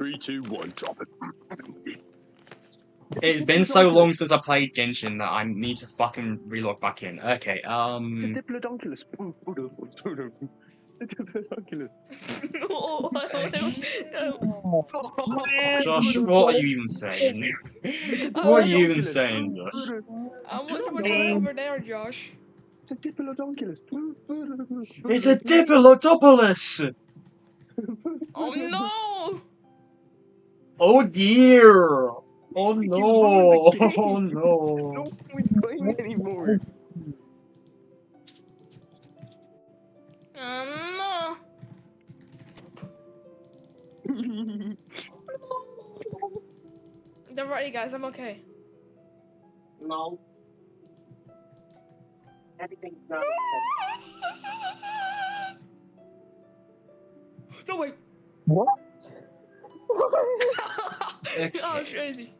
3, 2, 1, drop it. It's been so long since I played Genshin that I need to fucking relog back in. Okay, It's a diplodocus. A diplodocus. No, Josh, what are you even saying? What are you even saying, Josh? I'm looking over there, Josh. It's a diplodocus. It's a Diplodocus! Oh no! Oh dear! Oh He's no! ruined the game. Oh no! No point playing anymore. No. Don't worry, guys. I'm okay. No. Everything's not No wait. What? Okay. Oh, it's crazy.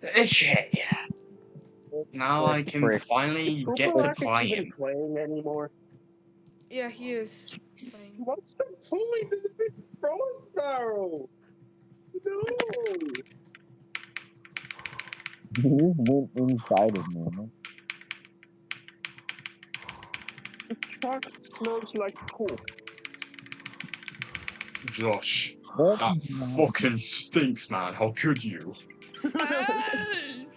Okay. Now I can finally get to playing. Playing anymore. Yeah, he is. Playing. What's the point? There's a big frost barrel. No. You went inside of me, man. The truck smells like coke. Josh, What? that fucking stinks, man. How could you? Hey!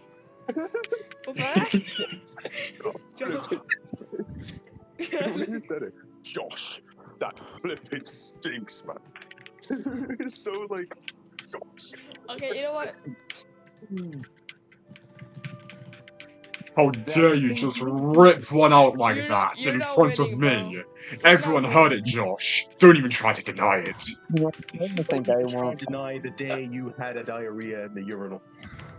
Bye-bye. Josh, that flippin' stinks, man. It's so like, Josh. Okay, you know what? How dare you just rip one out like that you're in not front of winning, me? bro. Everyone heard it, Josh. Don't even try to deny it. I don't think I Don't try want. to deny the day you had a diarrhea in the urinal.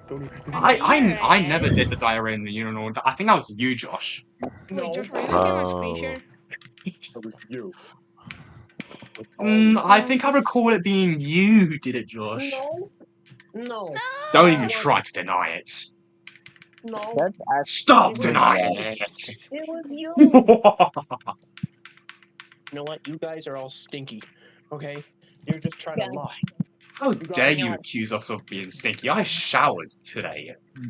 Don't even I never did the diarrhea in the urinal. I think that was you, Josh. Wait, Josh, were you looking at my screen share? That was you. I think I recall it being you who did it, Josh. No. No. Don't even try to deny it. No. That's actually Stop denying it. It was you. You know what? You guys are all stinky. Okay? You're just trying to lie. How dare you accuse us of being stinky? I showered today. Do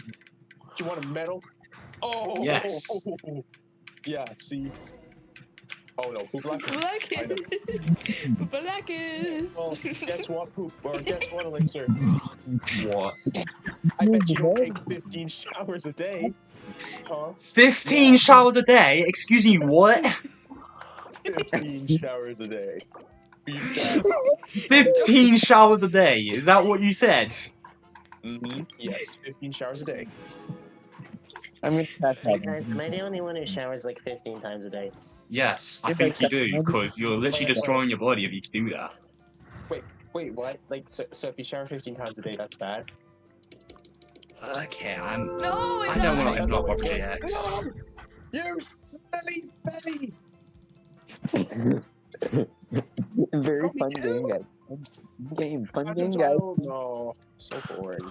you want a medal? Oh. Yes. Yeah. See. Oh no, Poopalakis. Poopalakis. Well, guess what, Poop? Or guess what, Elixir? What? I bet you don't take 15 showers a day. Huh? 15 showers a day? Excuse me, what? 15 showers a day. 15 showers a day? Is that what you said? Mm-hmm. Yes, 15 showers a day. I'm gonna catch Hey up. guys, am I the only one who showers like 15 times a day? Yes, I think you do, because you're literally destroying your body if you do that. Wait, what? Like, so if you shower 15 times a day, that's bad? Okay, No, I don't want to block Rocket X. You smelly belly! Very fun game, guys. Fun game, guys. Oh no, so boring.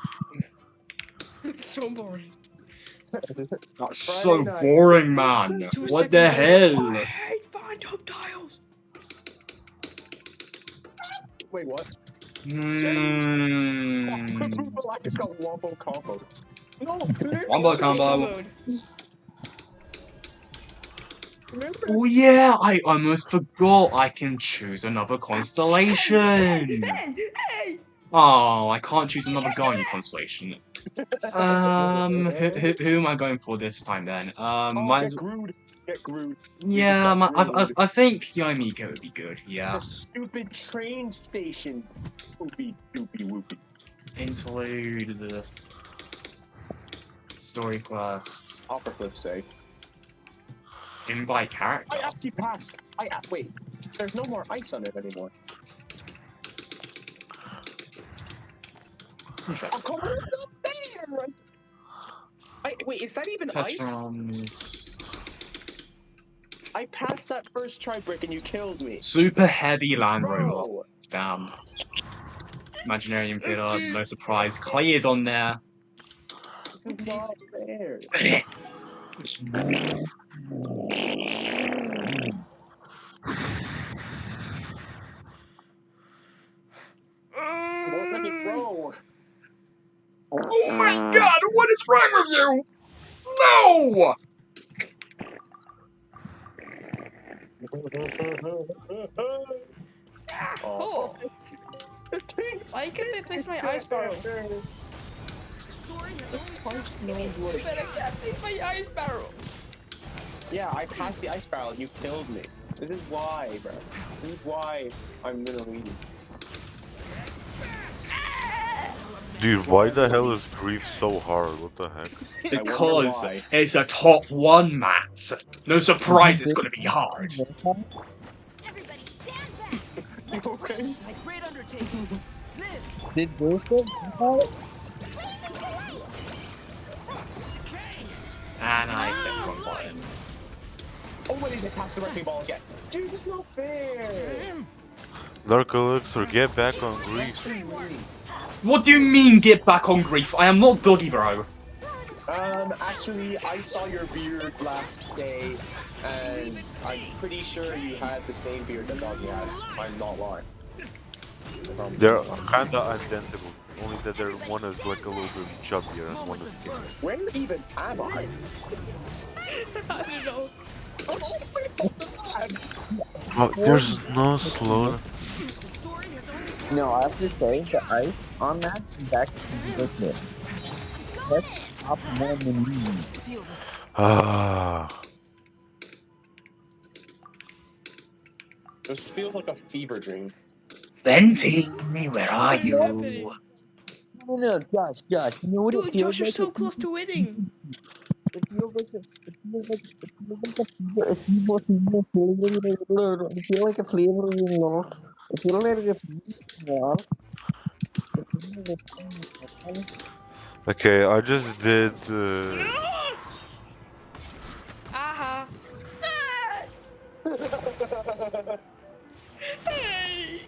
It's so boring. That's so boring, man. 2 What the seconds hell? I hate fine top tiles. Wait, what? Mmm. Poopalakis got wombo combo. No! Wombo combo. Mode. Remember? Oh yeah, I almost forgot I can choose another constellation. Hey! Oh, I can't choose another Garden constellation. Who am I going for this time then? Get Groot. Get Groot. Yeah, I think Yomiko would be good. Yeah. The stupid train station. Whoopie doopie whoopie. Interlude the story quest. I'll for flip's sake. Invite character. I actually passed. Wait. There's no more ice on it anymore. Oh, Interesting. come on, it's not there! Wait, is that even Test ice? runs. I passed that first try brick and you killed me. Super heavy Land Rover. Bro. Damn. Imaginarium Theater, no surprise. Clay is on there. It's not fair. bro. Oh my god, what is wrong with you? No! Oh. Why can't I place my ice barrel? This twice Give me knows what. stupid, I can't place my ice barrel. Yeah, I passed the ice barrel. You killed me. This is why, bro. This is why I'm gonna leave. Dude, why the hell is grief so hard? What the heck? I wonder Because why. it's a top 1, Matt. No surprise it's gonna be hard. Everybody stand back. Okay. My great undertaking. Live. Did Wilfred? And I hit one button. Oh, wait, they passed the wrecking ball again. Dude, that's not fair. Dark Elixir, get back on grief. What do you mean get back on grief? I am not Doggy, bro. Actually, I saw your beard last day, and I'm pretty sure you had the same beard that Doggy has. I'm not lying. They're kinda identical. Only that one is like a little bit chubbier and one is skinnier. Where even am I? I don't know. Oh, there's no slow. No, I have to say the ice on that is actually ridiculous. That's up more than me. Ah. This feels like a fever dream. Venti, where are you? No, Josh, you know what Dude, it feels Josh, you're like? so close to winning. It feels like a flavor. It feels like a flavor in love. It feels like a flavor. Okay, I just did. Aha. Hey.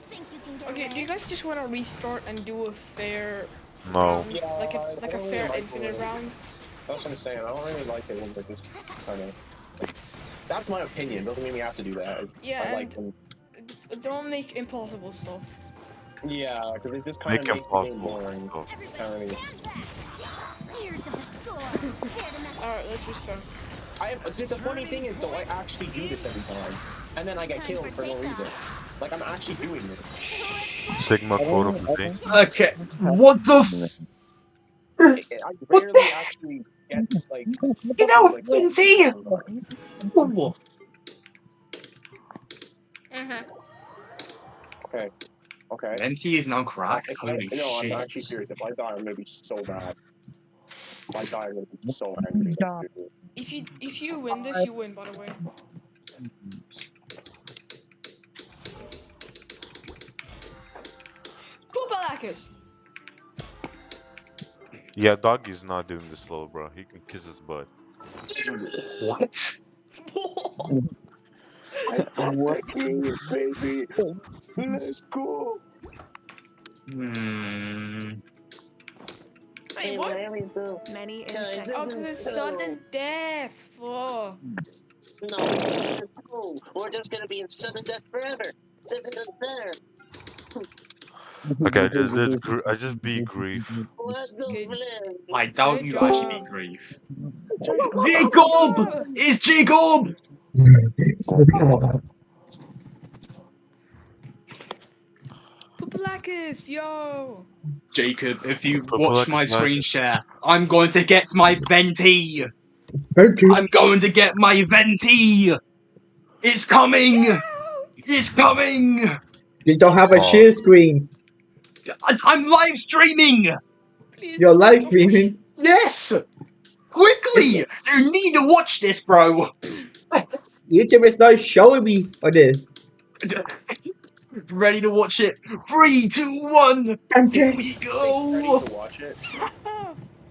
Think you can get Okay, do you guys just want to restart and do a fair No. round? Yeah, like I a don't fair really like infinite it. round? That's what I'm saying. I don't really like it when they're just kind of. Like, that's my opinion. Doesn't mean we have to do that. Yeah, I like and- them. Don't make impossible stuff. Yeah, because it just kind Make of makes the game impossible boring. stuff. It's kind of. Tears of the storm. Share the message. Alright, let's restart. The funny thing is, though, I actually do this every time, and then I get killed for no reason. Like I'm actually doing this. Sigma code of the day. Okay, what the f- I rarely actually get like. You know, like, Venti! Whoa. Okay. Okay. Venti is now cracked? If I- Holy no, I'm shit. actually serious. If I die, I'm gonna be so bad. If I die, I'm gonna be so angry. If you win this, you win. By the way. Poopalakis. Yeah, Doggy's not doing this slow, bro. He can kiss his butt. What? What? Baby, let's go. Wait, what? Many Guys, insects. Oh, because it's sudden death. Oh. No, let's go. We're just gonna be in sudden death forever. This isn't fair. Okay, I just beat grief. Let's go Good. live. I doubt Good you job. actually beat grief. Jacob! It's Jacob! Poopalakis, yo. Jacob, if you Purple watch like my a screen share, I'm going to get my Venti! I'm going to get my Venti! It's coming! It's coming! You don't have a Oh. share screen. I'm live streaming! Please. You're live streaming. Yes! Quickly! You need to watch this, bro! YouTube is not showing me on this. Ready to watch it? 3, 2, 1! Here we Ready go! to watch it.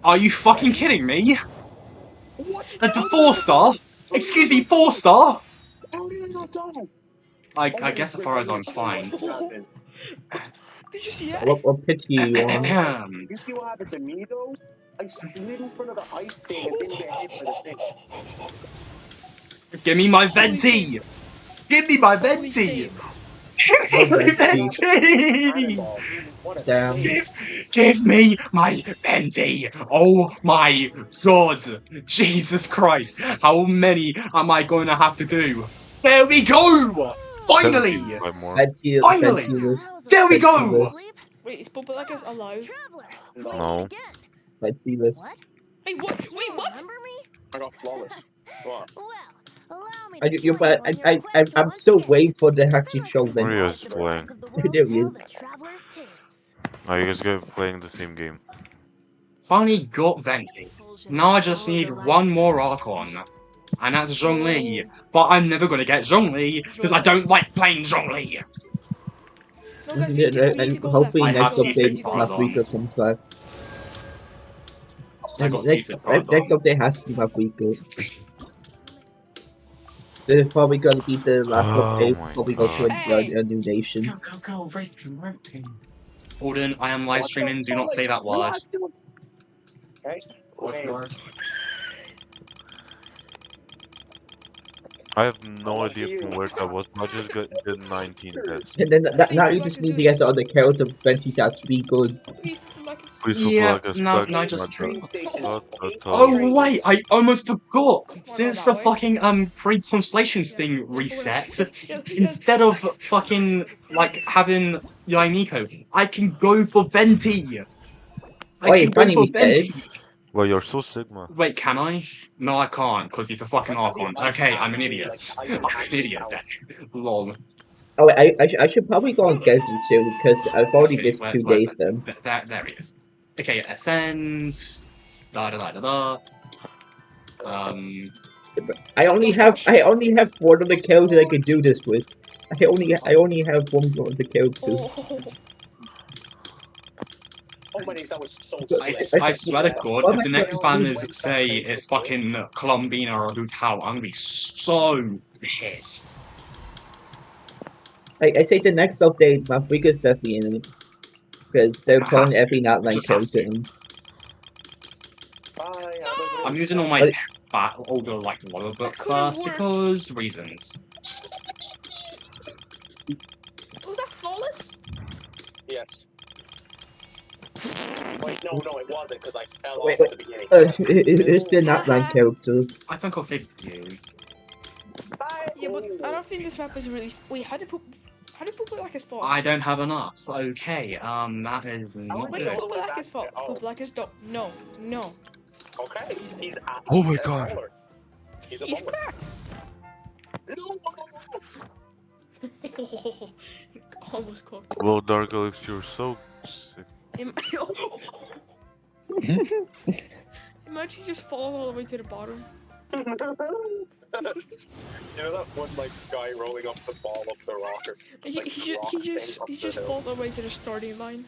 Are you fucking kidding me? What? That's a 4-star? Excuse me, 4-star? How did I not die? I guess as far as I'm fine. Did you see that? What pity you on? You see what happened to me though? I slid in front of the ice thing and didn't get hit by the thing. Give me my Venti! Give me my Holy venti! save. Give me my venti. venti! Cannonball. What a Damn. save. Give me my venti! Oh my god! Jesus Christ! How many am I going to have to do? There we go! Finally! 5 more. Venti, Finally! ventiless. There we go! Ventiless. Wait, is Popalacus alive? Traveler, No. No. Ventiless. Hey, what? You Wait, don't what? remember me? I got flawless. What? Well, allow me I, to you, join but you on your quest I'm once still again. waiting for the actual show Who then. wants Mario's to playing. of the world There he tell is. the traveler's tales? Are you guys guys playing the same game? Finally got venti. Now I just need one more Archon. And that's Zhongli. But I'm never gonna get Zhongli because I don't like playing Zhongli. No, guys, we need to And go hopefully I left. have next We need C6 to go update left. bars on. Mafrika comes back. I And got next, C6 bars next on. update has to be Mafrika. This is probably gonna be the last Oh update my before we go to Hey! a new nation. Go, raping. Alden, I am live streaming, do not say that word. Okay. What Wait. word? I have no Up idea to from you. where that was. I just got the 19 test. And then now Hey, you Popalacus, just need do to get this. the other character Venti to be good. Please, Popalacus. Please Yeah, Popalacus, no, back. no, Train just... station. Oh wait, I almost forgot. Wanna go Since that the way? fucking free constellations thing Yeah, reset, yeah, instead of fucking like having Yainiko, I can go for Venti. Oh, I you can go finally for reset it. Venti. Well, you're so Sigma. Wait, can I? No, I can't, because he's a fucking Like, Archon. Okay, I'm an idiot. I'm an idiot then. Lol. Oh, wait, I should probably go on Genshin too because I've already Okay, missed 2 where's days then. there he is. Okay, ascend. Da da da da da. I only have 4 other characters I can do this with. I only have 1 other character. Oh, Oh my days, that was so I, sick. I swear to God, Oh if my the next God. banners say it's fucking Columbina or Lutao, I'm gonna be so pissed. I say the next update, Mafrika's definitely in it. Because they're It pulling has every to. Nightline Just has character to. in. Bye. I'm using all my older like model books could've first worked. because reasons. was that flawless? Yes. Wait, no, it wasn't because I fell Wait, off at the beginning. It's the Nightline character. I think I'll say you. Bye. Yeah, but I don't think this map is really. Wait, how did Popalacus fall? I don't have enough. Okay, that is not Wait, good. Popalacus fall. Oh. Popalacus don't. No. Okay, he's at Oh my he's a God. bowler. He's a He's bowler. back. No. Almost cooked. Well, Dark Alex, you're so sick. Imagine he just falls all the way to the bottom. You know that one like guy rolling up the ball up the rocker? He, Like, he, rock he thing just up he the just hill. falls all the way to the starting line.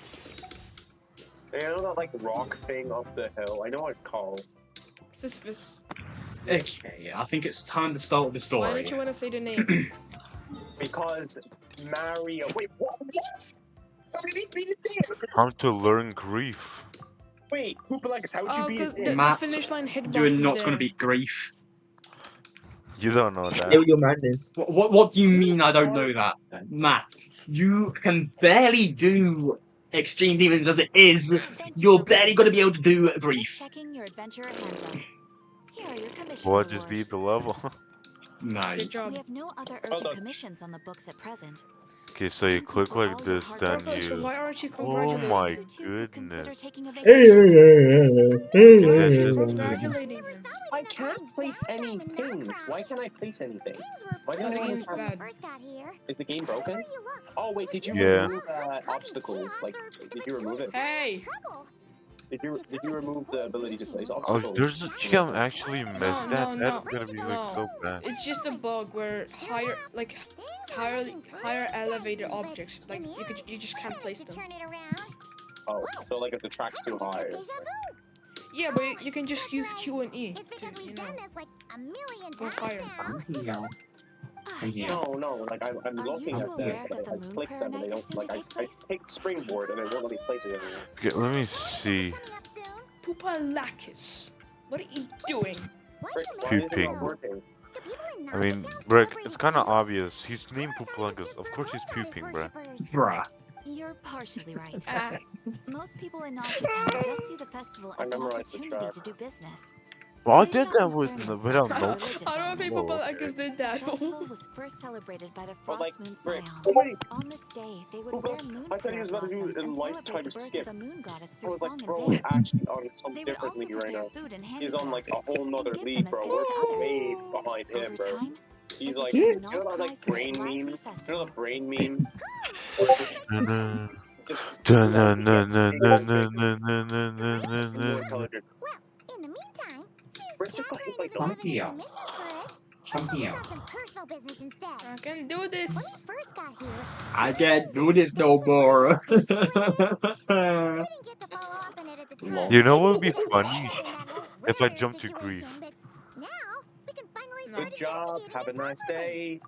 You know that like rock thing up the hill? I know what it's called. Sisyphus. Okay, I think it's time to start with the Why story. don't you want to say the name? Because Mario. Wait, what? How did he beat it there? How to learn grief. Wait, Hoopalex, how'd you Oh, beat because it the there? Matt, finish line hitbox You're is not there. going to beat grief. You don't know that. Stereo Madness. What do you mean I don't know that? Matt, you can barely do Extreme Demons as it is. Thank you You're for barely reading. going to be able to do Just grief. checking your adventure handbook. Here are your commission Well, just beat rewards. the level. No. Good job. We have no other Well urgent done. commissions on the books at present. Okay, so you Thank you click for like all your this, hard then work. Okay, so you... why aren't you Oh congratulating? my You two could consider goodness. taking a vacation. Why aren't you This- congratulating him? I can't place any things. Why can't I place anything? Why Because did the I game's have... bad. Is the game broken? Oh wait, did you Yeah. remove obstacles? Like, did you remove it? Hey! Did you remove the ability to place Oh, obstacles? there's... You can actually miss No, that? no, That's no. gonna be like so bad. It's just a bug where higher elevated objects, like you just can't place them. Oh, so like if the track's too high. Yeah, but you can just use Q and E to, you know, go higher. Ah, Yeah. yes. No, like I'm Are looking you at them, aware but that the I moon click prayer them and night they is don't, soon like to I take place? take springboard and it won't let me place it anymore. Okay, let me see. Popalacus, what are you doing? Frick, why is it Pooping. not working? I mean, Rick, it's kind of obvious. He's named Puplangus. Of course he's pooping, bruh. Bruh. You're partially right. Ah, Most people in Nausea Town just see the festival I as an memorized the opportunity track. to do business. Well, I They do did not that with concern without themselves no. with religious I don't know if elements. people Oh, like us did The that. festival was first celebrated by the But Frost like, Moon Rick, Scions. wait, On this day, they would hold wear up. moon I thought he prayer was about to do blossoms a and lifetime celebrate the birth skip. of the moon goddess I through was like, song and bro, he's dance. actually on some They would different also league right prepare now. food and He's on like handicrafts a whole and nother give league, them as bro. gifts We're to others. way behind him, Over bro. time, He's it like, became a you know that like no-prize brain lively meme? You know festival. the brain meme? Where it's Dun-dun. just more Dun-dun-dun-dun-dun-dun-dun-dun-dun. intelligent. Well, in the meantime, Where's since just got hit Catherine by isn't running Chumpy. any missions for us, Chumpy. on some personal business instead. I can do When this. we first got here, I can't do this no more. we didn't get to follow up on it at the time. You know what would be We funny? ended up in that whole If I rare jump to grief. situation, but now we can finally No. start Good job. investigating Have a it nice properly. day.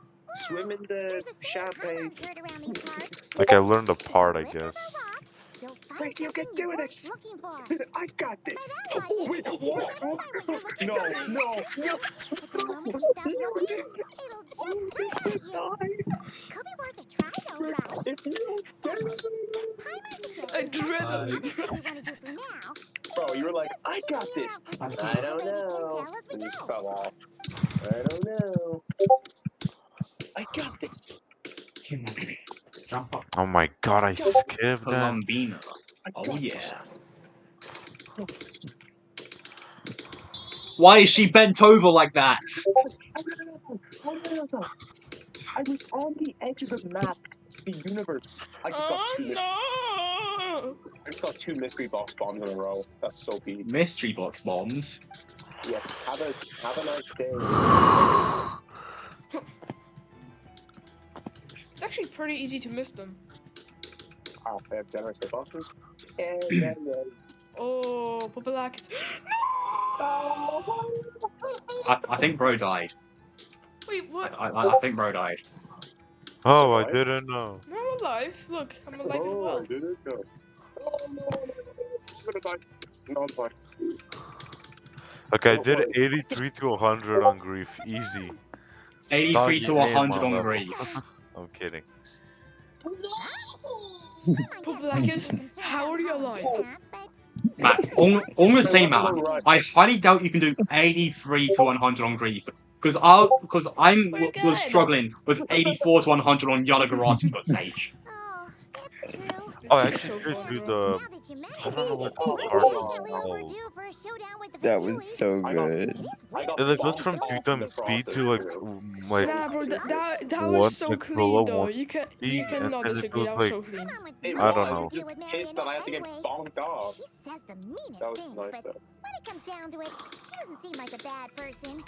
Swim in the There's a saying champagne. Connor's heard around these parts. Like I learned a If you part, I lift up a guess. rock, you'll find Rick, you can something do worth this. looking for. I got this. By that logic, Wait, you what? can't find what you're looking No, for. no, no. But the moment you stop You looking, just, it'll you jump just right did at you. die. Could be worth a try, though, Rick, right? if you don't get it, My suggestion is Adrenaline. other things we want to do for now. bro, you were like, I got this. I I don't know. And you just fell off. I don't know. I got this. Jump up. Oh my god, I skipped that. Columbina. I Oh got yeah. this. Why is she bent over like that? No. I was on the edge of the map, the universe. I just got Oh two. no! I just got two mystery box bombs in a row. That's so peak. Mystery box bombs. Yes. Have a nice day. It's actually pretty easy to miss them. Wow, they have generous boxes. Yeah. Oh, Popolakis. I think bro died. Wait, what? I think bro died. Oh, I Survive? didn't know. No, I'm alive. Look, I'm alive and Oh, well. I didn't know. Oh no, I'm gonna die. No, I'm fine. Okay, I Don't did worry. 83 to 100 on grief. Easy. 83 Doggy to ate 100 my on level. grief. I'm kidding. Popolakis, how are you alive? Matt, I'm gonna say, Matt, I highly doubt you can do 83 to 100 on grief. Because I'm We're was good. struggling with 84 to 100 on Yanagarasi, for God's sake. Oh, that's true. Oh, I This is actually so did do fun, the. Now that you mention I don't know what it, the we're part definitely was. overdue for a showdown with the That was Patchouli. so I got- good. It is I weird got It like that goes you from don't 2 off have the times speed process to like too. Nah, bro, that one, was so like, clean below though. one You speed, cannot and then it disagree. goes That was like so clean. It I don't was know. just pissed that I have to get bonked off. She says the meanest That was things, nice but though. when it comes down to it, she doesn't seem like a bad person.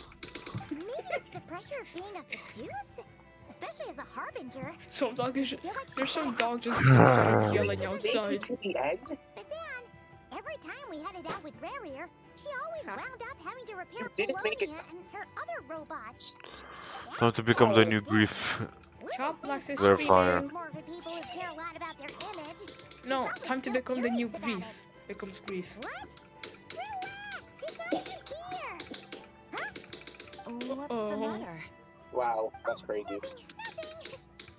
Maybe it's the pressure of being a Fatuse? Especially as a harbinger. Some dog is. I feel like There's some she dog just kind of yelling outside. To the end? But then, every time we headed out with Rarier, she always wound up having to repair You didn't make it- Polonia and her other robots. Time to become the new grief. Chop like this They're fire. screaming. More for people who care a lot about their image. No, time to become the new grief. Becomes grief. What? Relax, she's not even here. Huh? What's the matter? Wow, that's crazy. Nothing.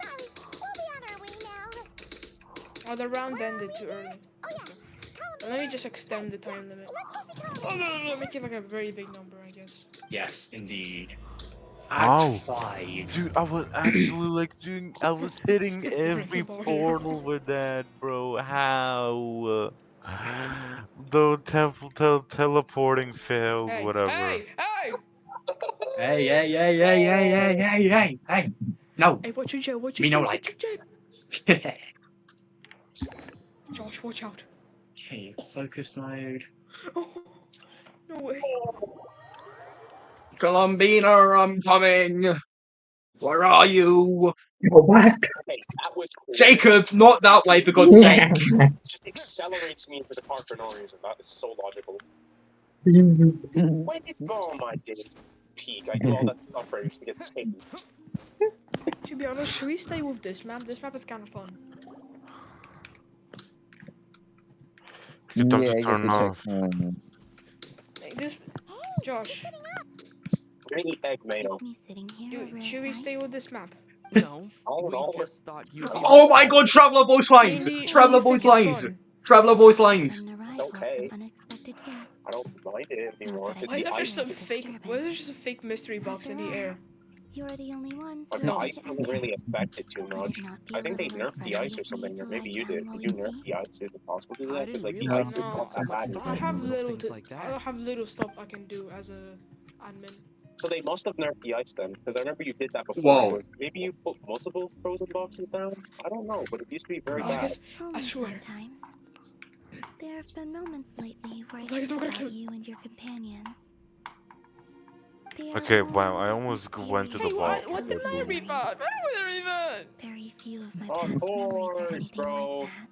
Sorry, we'll be on our way now. Oh, the round ended too early. Oh yeah. Let me just extend the time limit. Let's go see Colin. Oh no, make it like a very big number, I guess. Yes, indeed. Ow. Act 5. Dude, I was actually like doing. I was hitting every Bring portal with that, bro. How? The teleporting failed, Hey, whatever. hey! Hey. No. Hey, what you do? What you Me do? no What like. you do? Okay, Josh, watch out. focus mode. Oh, no way. Columbina, I'm coming. Where are you? Go back. Okay, that was cool. Jacob, not that way, for God's sake. It just accelerates me into the park for no reason. That is so logical. When did my days peak? I do all that stuff for to get tased. To be honest, should we stay with this map? This map is kind of fun. Get them Yeah, to I get turn to check. off. Like this, Josh. We're gonna eat egg mayo. Is me sitting here a Dude, rare should we sight? stay with this map? No, Oh, we no. just thought you'd be Oh my resting. god, Traveler Voice Lines! Mainly Traveler for Voice kids' Lines! fun. Traveler Voice Sudden Lines! arrival Okay. of some unexpected guests. I don't mind it anymore. Not that Why is I there can just a hear the fake? Why is disturbance. there just a fake mystery box in the After all, air? you are the only ones But who the are No. ice to doesn't enter. really affect it too Would much. it not be I a think they little nerfed the unfriendly ice or of me something, to or maybe lie you did. down while Did we you nerf speak? the ice? Is it possible to do I that? Because didn't like the realize ice it is No, not so that much bad. thought I into have little little. things like I that. have little stuff I can do as a admin. So they must have nerfed the ice then, because I remember you did that before. Whoa. It was, maybe you put multiple frozen boxes down? I don't know, but it used to be very Bro, I bad. guess I Only swear. sometimes. There have been moments lately where I Like, it's think not about gonna- you and your companions. They are Okay, wow, all I almost went to the Hey, vault. what did my mysterious. rebound? What did my rebound? Very few of my Of past memories are course, anything bro. like that.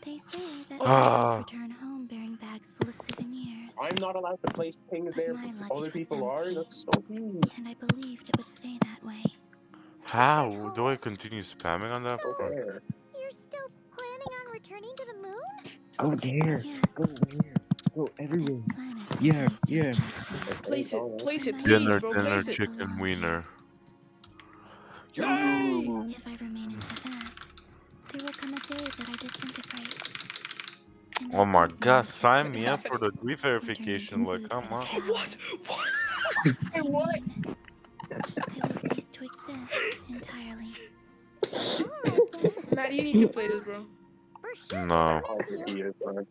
They say that Ah. tourists return home bearing bags full of souvenirs. I'm not allowed to place things But there, my but luggage other was people are. empty. That's so mean. And I believed it would stay that way. How? Do I continue spamming on that Go part? there. You're still planning on returning to the moon? Go there. Yes. Go where? Go everywhere. This planet Yeah, continues to yeah. reject me. Place it, place it, And I please, Dinner, bro, dinner, place it. chicken wiener. Yay! If I remain into that, there will come a day that I disintegrate. And Oh I my don't god, know if sign it's me just up for the re-verification, like, come on. What? What? I mean, I will cease to exist entirely. Matt, you need to play this, bro. No. I'll be here, bro.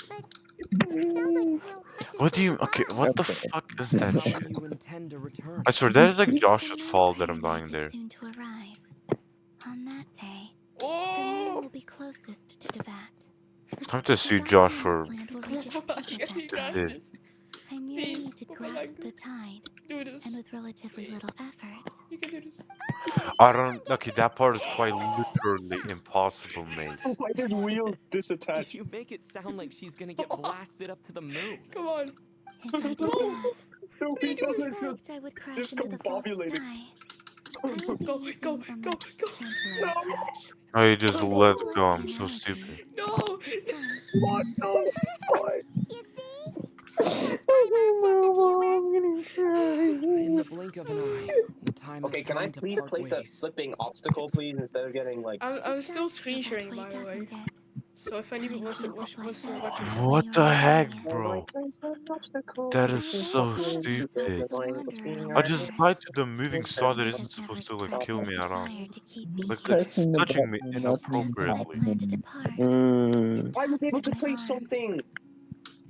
What do you, okay, what the Okay. fuck is that How shit? do you intend to return? I swear, that is like The Josh's moon fault that I'm pyramid dying is there. soon to arrive. On that day, the moon Oh! will be closest to Devat. Time to sue Josh for Land will Come reach its on, peak at can you that try time. this. this? I merely Please, need to put my grasp leg. the tide, Do this. and with relatively little effort, You can do this. I don't, okay, that part is quite literally impossible, mate. Why did wheels disattach? You make it sound like she's gonna get blasted up to the moon. Come on. if I did that, The I wheels are suspect I would crash into the false discombobulated. sky. I will be Go, using go, a go, much go. gentler No. approach. Oh, you just Although let I like go, the I'm so analogy, stupid. No. It's fun. What the fuck? You see? She has Skylar's sense of humor. In the blink of an eye, the time Okay, has can I come to please part place a ways. flipping obstacle, please, instead of getting like. I'm It still does screen feel that sharing, way, by the way. doesn't it? So if anyone Time wants to seems to watch, fly wants to faster watch it. when What you're the heck, enjoying it. bro? Place an obstacle. That I is always so thought of myself stupid. as a wanderer I out just there. died to the moving saw that Someone isn't has never supposed to like expressed kill a me at all. desire to keep me Like here. it's Pressing the touching me button and Just as I inappropriately. plan to depart, Mm. it I was tugs able at to my place arm. something.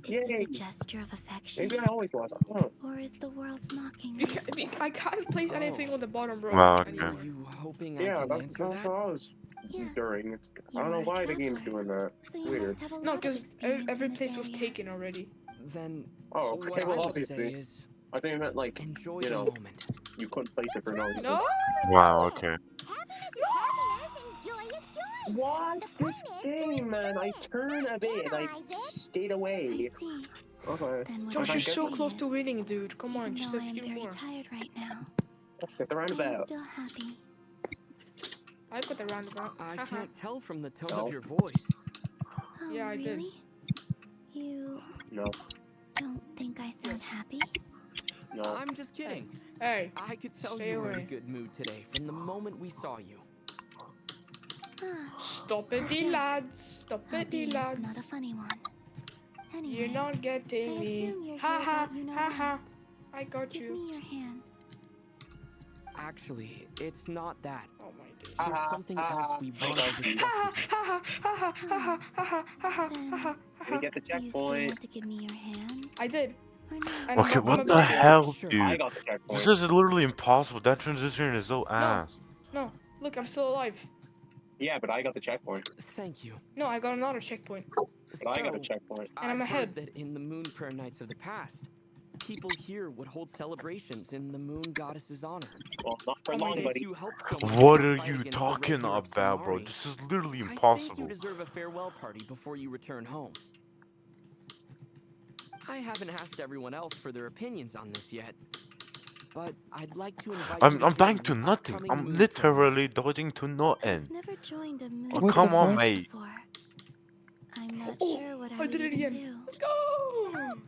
Is Yay. this a gesture of affection, Maybe I always was. Huh. or is the world mocking You me? can't, I can't place anything on the bottom, bro. Wow, okay. Are Anymore. you hoping I Yeah, can that's answer what that? I was Yes. during. I You don't know are a why the game's traveler, doing that. so you Weird. must have a No, lot of because experience every in this place was area. taken already. Then Oh, what okay, I well, would obviously. say is I think you meant like, enjoy you the know, moment. you couldn't place it for no reason. No. Wow, okay. Happiness is happiness and joy is joy. What? The This point is to game, man. I enjoy it. turn a bit, I Analyze it. skate I away. see. Okay. Then what Josh, I you're would so say close is, to winning, dude. Come on, even just though a I am few very more. tired right now, Let's get the I am roundabout. still happy. I got the roundabout. I Haha. can't tell from the tone No. of your voice. Oh, Yeah, I did. really? You No, don't think I sound happy? no. I'm just kidding. Hey, I could tell Stay you were in a away. good mood today from the moment we saw you. Ah, stop it, the Joke. lads. Stop it, the albeit lads. not a funny one. Anyway, You're not I getting me. assume you're Ha here ha, about you know ha ha. what. I got Give you. me your hand. Actually, it's not that. Oh my days. There's something else we want to Ha discuss ha with you. ha ha ha ha ha ha ha Then, ha Let me get the do you still checkpoint. want to give me your hand? I did. Or not? And Okay, I'm what the about to. hell, Sure. I dude? got the checkpoint. This is literally impossible. That transition is so ass. No, look, I'm still alive. Yeah, but I got the checkpoint. Thank you. No, I got another checkpoint. But I got a checkpoint. And I'm I've ahead. heard that in the moon prayer nights of the past, people here would hold celebrations in the moon goddess's honor. Well, not for Oh my long, days. Since buddy. you helped so much What in the are fight you against the talking Rapier of about, bro? Sumari, This is literally I think you impossible. deserve a farewell party before you return home. I haven't asked everyone else for their opinions on this yet, but I'd like to invite you I'm to dying join to the nothing. upcoming I'm moon literally prayer night. dying to no I've end. never joined a moon Oh, What come the on, heck? mate. before. I'm not Oh, sure what I I would did it even again. do. Let's go.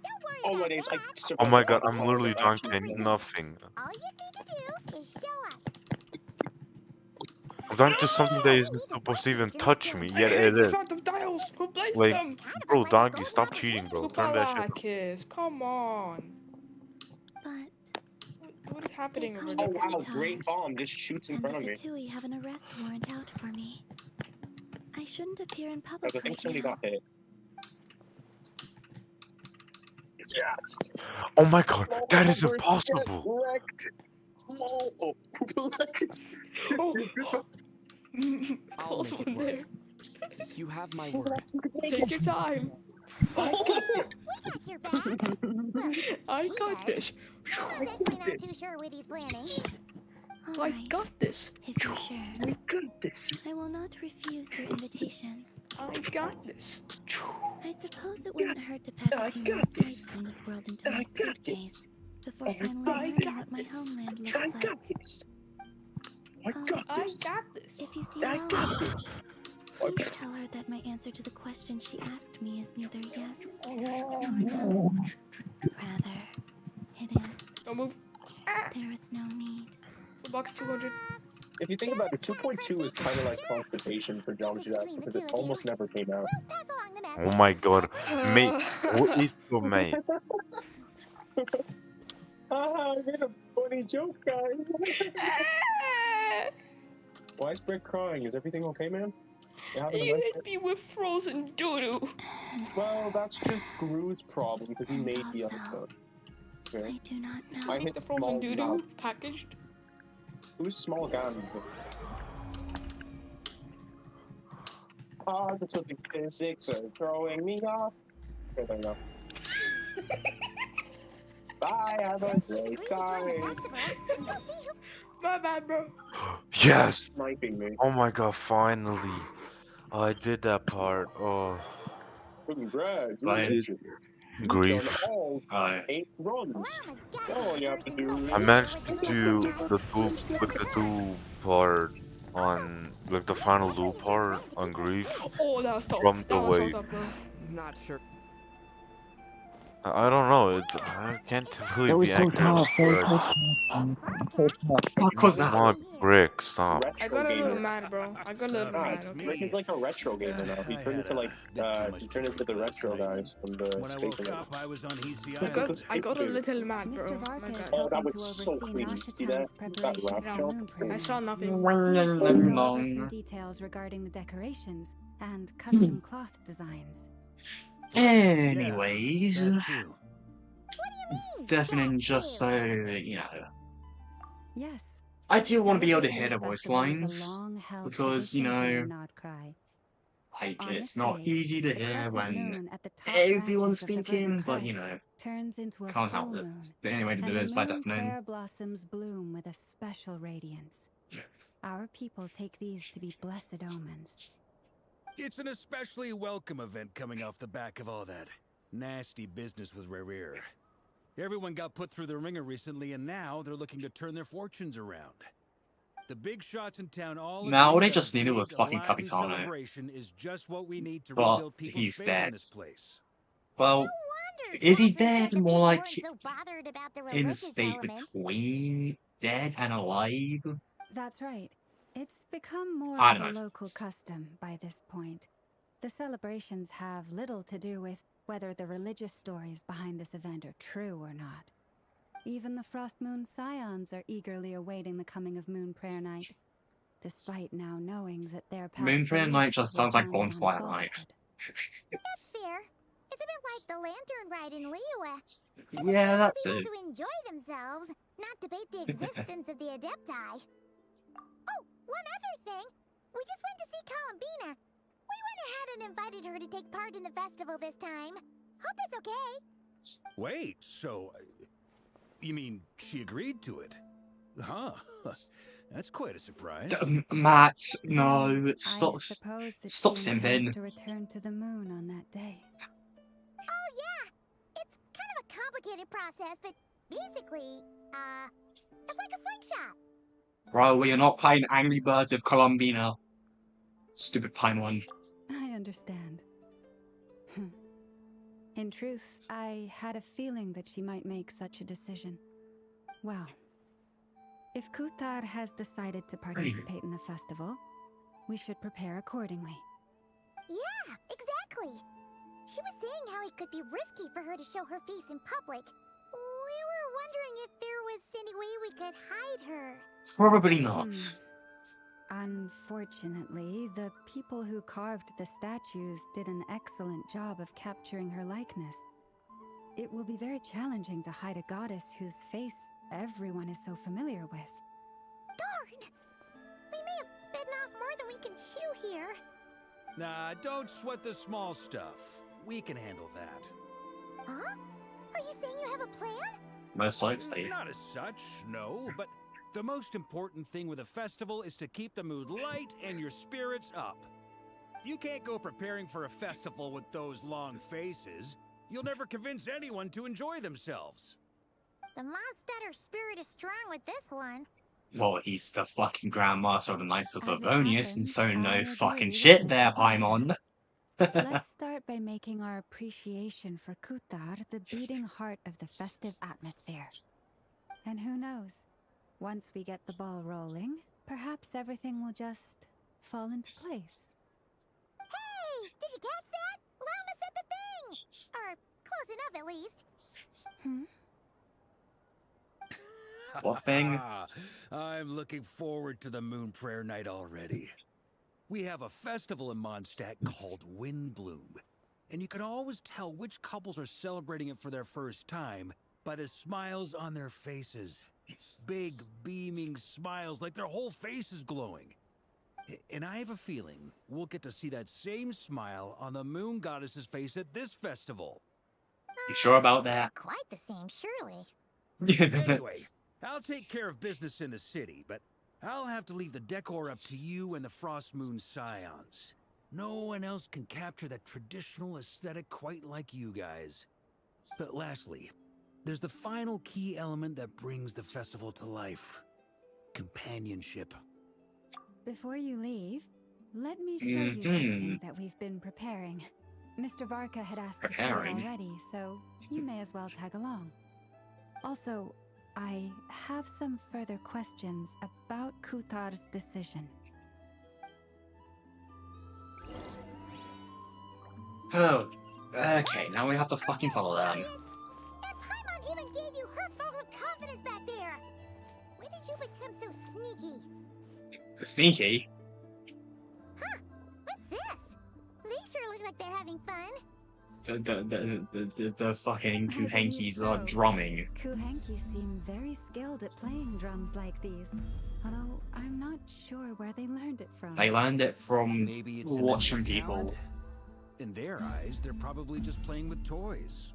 Don't worry Oh my days, I Oh survived my god, all I'm the literally times I've dunking actually- nothing. All you need to do is show up. I'm dunking something that No! isn't supposed to even You're touch good. me, I yet hate it the is. phantom tiles. Who placed Like, them? Kind of bro, like my Donkey, golden stop cheating, bro. Turn that shit off. Kupalakis, come on. But What is happening over call there? Oh me wow, Kutai, Great Bomb just shoots in and front the of me. Fatui have an arrest warrant out for me. I shouldn't appear in Guys, public I think right somebody now. got hit. Yes! Oh my god, Oh, that is we're impossible. wrecked! Oh, Oh, I'll close make it one work. there. You have my word. Take your time. I got this! We got your back. Well, I he got does. this. I'm actually not too sure what he's planning. I Alright, got this. if you're sure, I got this! I will not refuse your invitation. I got this. I suppose it wouldn't hurt to pack I a few more got sights this. from this world into I my got suitcase before I finally got learning what my this. homeland looks I like. got this! I got I this! got this. If you see I Lala, got this! please tell her that my answer to the question she asked me is neither yes nor no. Rather, it is. Don't move. There is no need. Full box 200. If you think about it, 2.2 is kind of like constipation for Geometry Dash because it almost never came out. We'll pass along the Oh message. my god. Mate, what Uh, is your mate? I made a funny joke, guys. Why is Brick crying? Is everything okay, man? You having a you nice hit day? me with frozen doo-doo. Well, that's just Gru's problem because he And made the also, episode. Okay. I do not I know. hit The the frozen small doo-doo gun. packaged. Who's small guns? The flipping physics are throwing me off. Okay, there you go. Bye, have a Since she's great agreed to join the time. festival, let's go see who. My bad, bro. Yes! Sniping me. Oh my god, finally. Oh, I did that part. Oh, Congratulations. You've done grief. all Right. 8 runs. Llama's got That's all you have to do. I managed to do the the do part on, like the final loop part on grief. Oh, that was tough. From the That was so way- tough, bro. Not sure. I don't know, I can't really That was be so accurate. tough. That was so tough. Fuck was that? Come on, Brick, stop. I Retro got a little gamer. mad, bro. I got a little Ah, mad, Rick okay? is like a retro gamer now. He turned into like he turned into the retro guys from the When I Space woke Invaders. up, I was on Easy I Island. got a little mad, bro. Mr. My Varka is bad. Oh, that hoping was to so oversee clean. You see that? Nashaton's That preparation rap for jump? moon I parade. saw nothing. He is here to go over some Long. details regarding the decorations and custom cloth designs. Anyways, That too. definitely just so, you know, Yes. I do want to be able to Celebrating hear the this voice festival is a lines, long-held because, you tradition here know, in Nodcry. like, On it's this not day, easy to the hear crescent when moon at the top everyone's branches of the speaking, verdant but, you crest know, turns into a can't full help it. moon, But anyway, and it the is by moon definitely. prayer blossoms bloom with a special radiance. Our people take these to be blessed omens. It's an especially welcome event coming off the back of all that nasty business with Rare. Everyone got put through the ringer recently, and now they're looking to turn their fortunes around. The big shots in town all Now, agree they that just a needed big, was fucking lively Capitano. celebration is just what we need to But rebuild people's he's faith dead. in this place. Well, is he dead? More like in a the state between dead and alive? That's right. It's become more I of don't a know. local custom by this point. The celebrations have little to do with whether the religious stories behind this event are true or not. Even the Frost Moon Scions are eagerly awaiting the coming of Moon Prayer Night, despite now knowing that their past Moon Prayer Night beliefs just were sounds like founded on Bonfire Night. falsehood. That's fair. It's a bit like the lantern ride in Liyue. It's Yeah, a that's chance for it. people to enjoy themselves, not debate the existence of the Adepti. Oh, one other thing. We just went to see Columbina. We went ahead and invited her to take part in the festival this time. Hope it's okay. Wait, so you mean she agreed to it? Huh. That's quite a surprise. Matt, no, Then stop, I suppose that stop she intends simping. to return to the moon on that day. Oh, yeah. It's kind of a complicated process, but basically, it's like a slingshot. Bro, we are not playing Angry Birds with Columbina. Stupid Pine one. I understand. In truth, I had a feeling that she might make such a decision. Well, if Kutar has decided to participate in the festival, we should prepare accordingly. Yeah, exactly. She was saying how it could be risky for her to show her face in public. We were wondering if there was any way we could hide her. Probably not. Unfortunately, the people who carved the statues did an excellent job of capturing her likeness. It will be very challenging to hide a goddess whose face everyone is so familiar with. Darn! We may have bitten off more than we can chew here. Nah, don't sweat the small stuff. We can handle that. Huh? Are you saying you have a plan? Most likely. Not as such, no, but the most important thing with a festival is to keep the mood light and your spirits up. You can't go preparing for a festival with those long faces. You'll never convince anyone to enjoy themselves. The Mondstatter spirit is strong with this one. Well, he's the fucking Grandmaster of the Knights of As it Livonius, and happens, so I no agree fucking with shit Mr. there, Varka. Paimon. Let's start by making our appreciation for Kutar the beating heart of the festive atmosphere. And who knows, once we get the ball rolling, perhaps everything will just fall into place. Hey! Did you catch that? Lama said the thing! Or close enough, at least. What thing? I'm looking forward to the Moon Prayer Night already. We have a festival in Mondstadt called Windbloom, and you can always tell which couples are celebrating it for their first time by the smiles on their faces. Big, beaming smiles like their whole face is glowing. And I have a feeling we'll get to see that same smile on the Moon Goddess's face at this festival. You sure about that? Quite the same, surely. Anyway, I'll take care of business in the city, but I'll have to leave the decor up to you and the Frost Moon Scions. No one else can capture that traditional aesthetic quite like you guys. But lastly, there's the final key element that brings the festival to life. Companionship. Before you leave, let me show you something that we've been preparing. Mr. Varka had asked to see it already, so you may as well tag along. Also, I have some further questions about Kutar's decision. Oh, okay, now we have to fucking follow them. And Paimon even gave you her vote of confidence back there. When did you become so sneaky? Sneaky? Huh? What's this? They sure look like they're having fun. The fucking Kuhenkis are drumming. Kuhenki seem very skilled at playing drums like these, although I'm not sure where they learned it from. They learned it from Maybe it's watching people. talent. In their eyes, they're probably just playing with toys.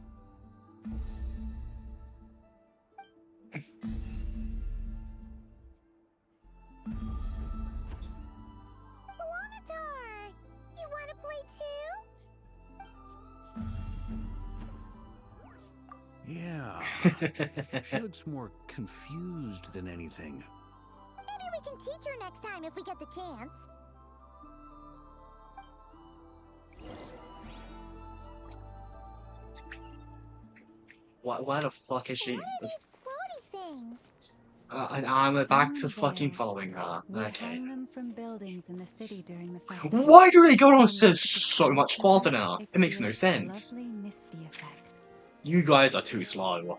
Wanatar! You want to play too? Yeah. She looks more confused than anything. Maybe we can teach her next time if we get the chance. Why the fuck is she? What are these floaty things? And I'm back to fucking following her. We Okay. hang them from buildings in the city during the festival. Why do they go And downstairs with the so much sunlight, faster than us? It makes no creates a sense. lovely misty effect. You guys are too slow.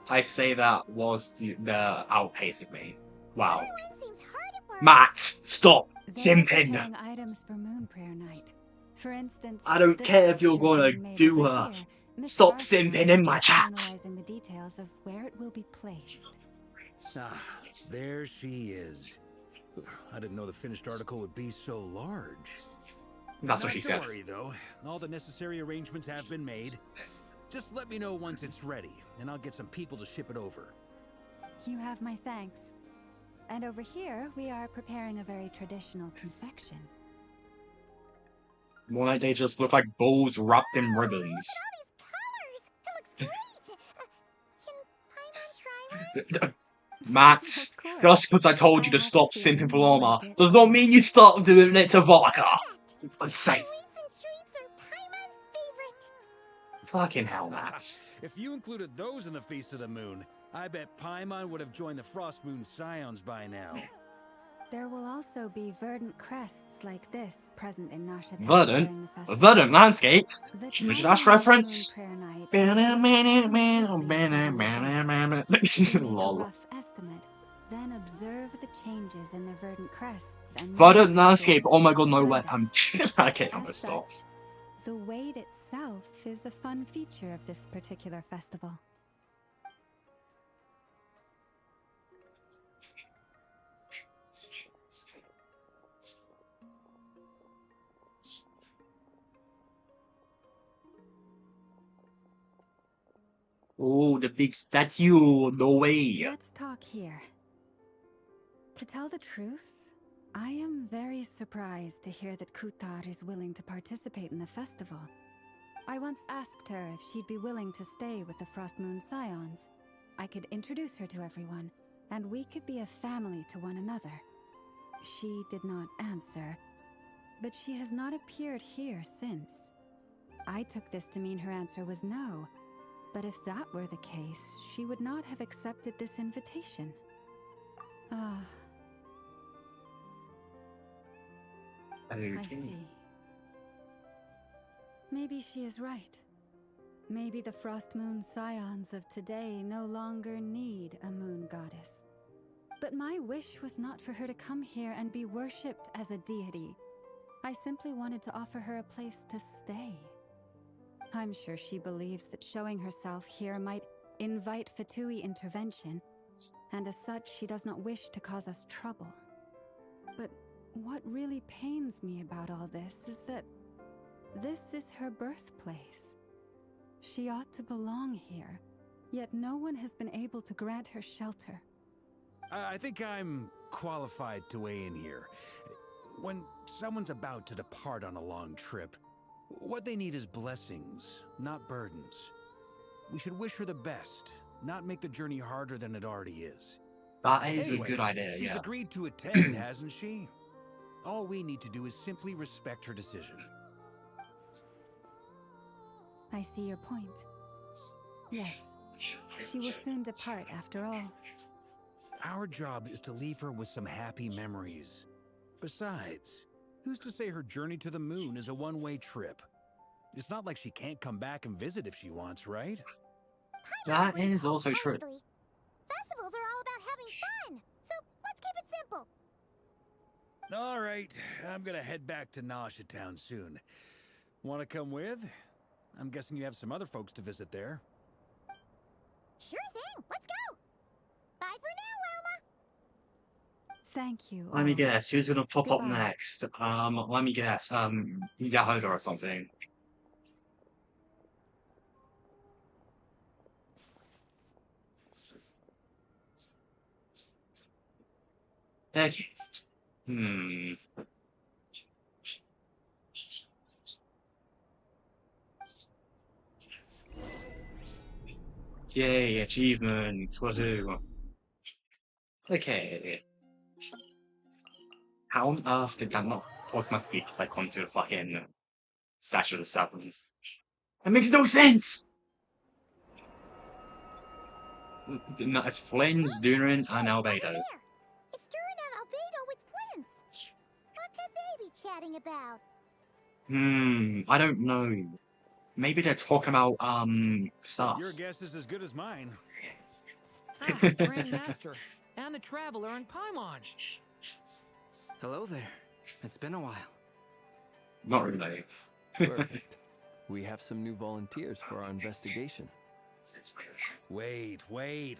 I say that whilst they're outpacing me. Wow. Everyone seems hard at work. Matt, stop They're simping. preparing items for Moon Prayer Night. For instance, I don't the care if you're sculpture gonna being made do over her. here, Mr. Stop Varka simping is in my just chat. finalizing the details of where it will be placed. Ah, there she is. I didn't know the finished article would be so large. That's what Not she to said. worry, though. All the necessary arrangements have been made. Just let me know once it's ready, and I'll get some people to ship it over. You have my thanks. And over here, we are preparing a very traditional confection. More like they just look like balls wrapped in ribbons. All these colors! It looks great! Can Paimon try one? Matt, Of course. just because I told you to I have a stop feeling simping for you'll Llama like it. does not mean you start doing it to Vodka. For God's sake. Sweets and treats are Paimon's Fucking hell, Matt. If you included those in the Feast of the Moon, I bet Paimon would have joined the Frost Moon Scions by now. There will also be verdant crests like this present in Nasha Town Verdant? during the A festival. verdant landscape? The Should timing Ash of the reference? Moon Prayer Night is completely set in advance. Make a Lol. rough estimate, then observe the changes in the verdant crests and Verdant move landscape, course oh my god, to no guide way. I'm us. okay, I'm gonna As stop. such, the wait itself is a fun feature of this particular festival. Oh, the big statue, no way. Let's talk here. To tell the truth, I am very surprised to hear that Kutar is willing to participate in the festival. I once asked her if she'd be willing to stay with the Frost Moon Scions. I could introduce her to everyone, and we could be a family to one another. She did not answer, but she has not appeared here since. I took this to mean her answer was no, but if that were the case, she would not have accepted this invitation. Ah. I see. Maybe she is right. Maybe the Frost Moon Scions of today no longer need a moon goddess. But my wish was not for her to come here and be worshipped as a deity. I simply wanted to offer her a place to stay. I'm sure she believes that showing herself here might invite Fatui intervention, and as such she does not wish to cause us trouble. But what really pains me about all this is that this is her birthplace. She ought to belong here, yet no one has been able to grant her shelter. I think I'm qualified to weigh in here. When someone's about to depart on a long trip, what they need is blessings, not burdens. We should wish her the best, not make the journey harder than it already is. That is Anyway, a good idea, she's yeah. agreed to attend, hasn't she? All we need to do is simply respect her decision. I see your point. Yes, she will soon depart after all. Our job is to leave her with some happy memories. Besides, who's to say her journey to the moon is a one-way trip? It's not like she can't come back and visit if she wants, right? That is also true. Festivals are all about having fun, so let's keep it simple. All right, I'm gonna head back to Nasha Town soon. Want to come with? I'm guessing you have some other folks to visit there. Sure thing, let's go. Bye for now, Wilma. Thank you. Let me all. guess, who's gonna pop up Goodbye. next? Let me guess, Yahoda or something. Okay. Yay, achievement, wazoo. Okay. How on earth did that not automatically click onto the fucking Statue of the Sevens? That makes no sense! No, it's Flynn's, Dunerin, and Albedo. There. It's Durin and Albedo with Flint. What could they be chatting about? I don't know. Maybe they're talking about, stuff. Your guess is as good as mine. Grand Master, and the Traveler and Paimon. Hello there. It's been a while. Not really. Perfect. We have some new volunteers for our investigation. Wait,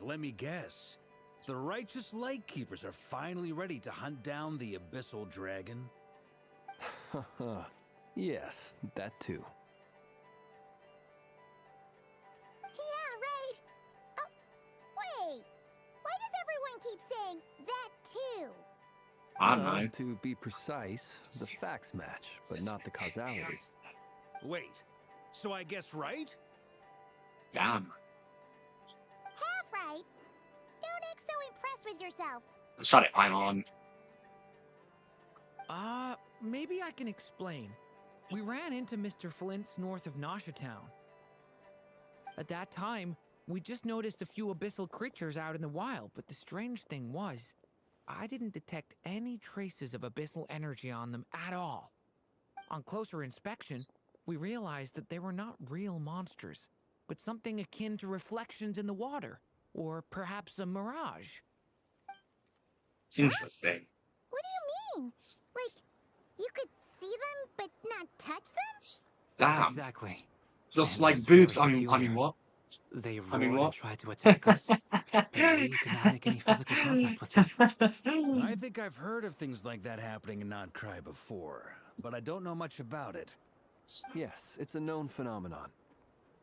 let me guess. The righteous Lightkeepers are finally ready to hunt down the Abyssal Dragon? Yes, that too. Yeah, right. Oh, wait. Why does everyone keep saying that too? I don't know. To be precise, the facts match, but not the causality. Wait, so I guessed right? Damn. Half right. Don't act so impressed with yourself. Shut it, Paimon. Maybe I can explain. We ran into Mr. Flint's north of Nasha Town. At that time, we just noticed a few abyssal creatures out in the wild, but the strange thing was, I didn't detect any traces of abyssal energy on them at all. On closer inspection, we realized that they were not real monsters, but something akin to reflections in the water, or perhaps a mirage. Interesting. What do you mean? Like, you could see them but not touch them? Damn. Exactly. Just And it like was boobs. very I mean peculiar. what? They I mean roared what? and tried to attack us, but we could not make any physical contact with them. I think I've heard of things like that happening in Nodcry before, but I don't know much about it. Yes, it's a known phenomenon.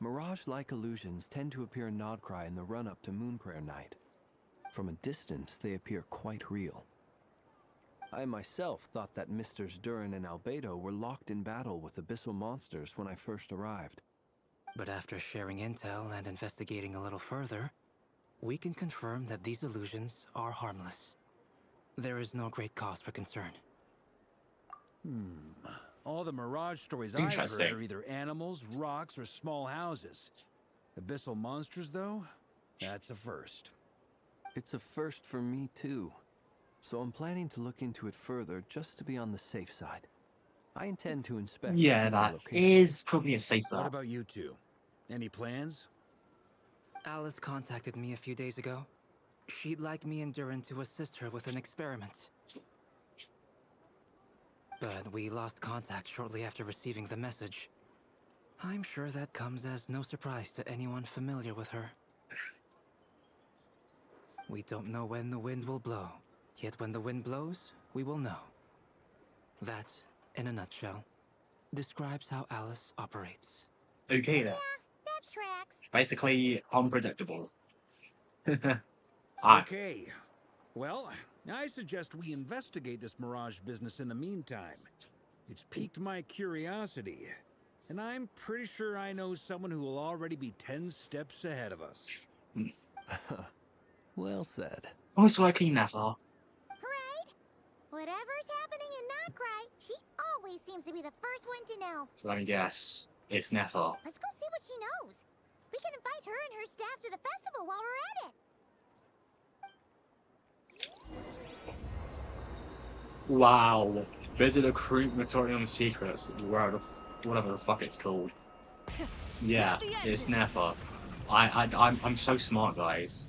Mirage-like illusions tend to appear in Nodcry in the run-up to Moonprayer Night. From a distance, they appear quite real. I myself thought that Misters Durin and Albedo were locked in battle with abyssal monsters when I first arrived. But after sharing intel and investigating a little further, we can confirm that these illusions are harmless. There is no great cause for concern. All the Mirage stories I've Interesting. heard are either animals, rocks, or small houses. Abyssal monsters, though? That's a first. It's a first for me, too. So I'm planning to look into it further just to be on the safe side. I intend to inspect a Yeah, few more that locations. is probably a safe What bet. about you two? Any plans? Alice contacted me a few days ago. She'd like me and Durin to assist her with an experiment. But we lost contact shortly after receiving the message. I'm sure that comes as no surprise to anyone familiar with her. We don't know when the wind will blow, yet when the wind blows, we will know. That, in a nutshell, describes how Alice operates. Okay then. Yeah, that tracks. Basically unpredictable. Alright. Okay. Well, I suggest we investigate this Mirage business in the meantime. It's piqued my curiosity, and I'm pretty sure I know someone who will already be 10 steps ahead of us. Well said. Most likely never. Right? Whatever's happening in Nodcry, she always seems to be the first one to know. So let me guess. It's never. Let's go see what she knows. We can invite her and her staff to the festival while we're at it. Wow. Visit a crematorium secrets. Whatever the fuck it's called. Yeah, it's never. I'm so smart, guys.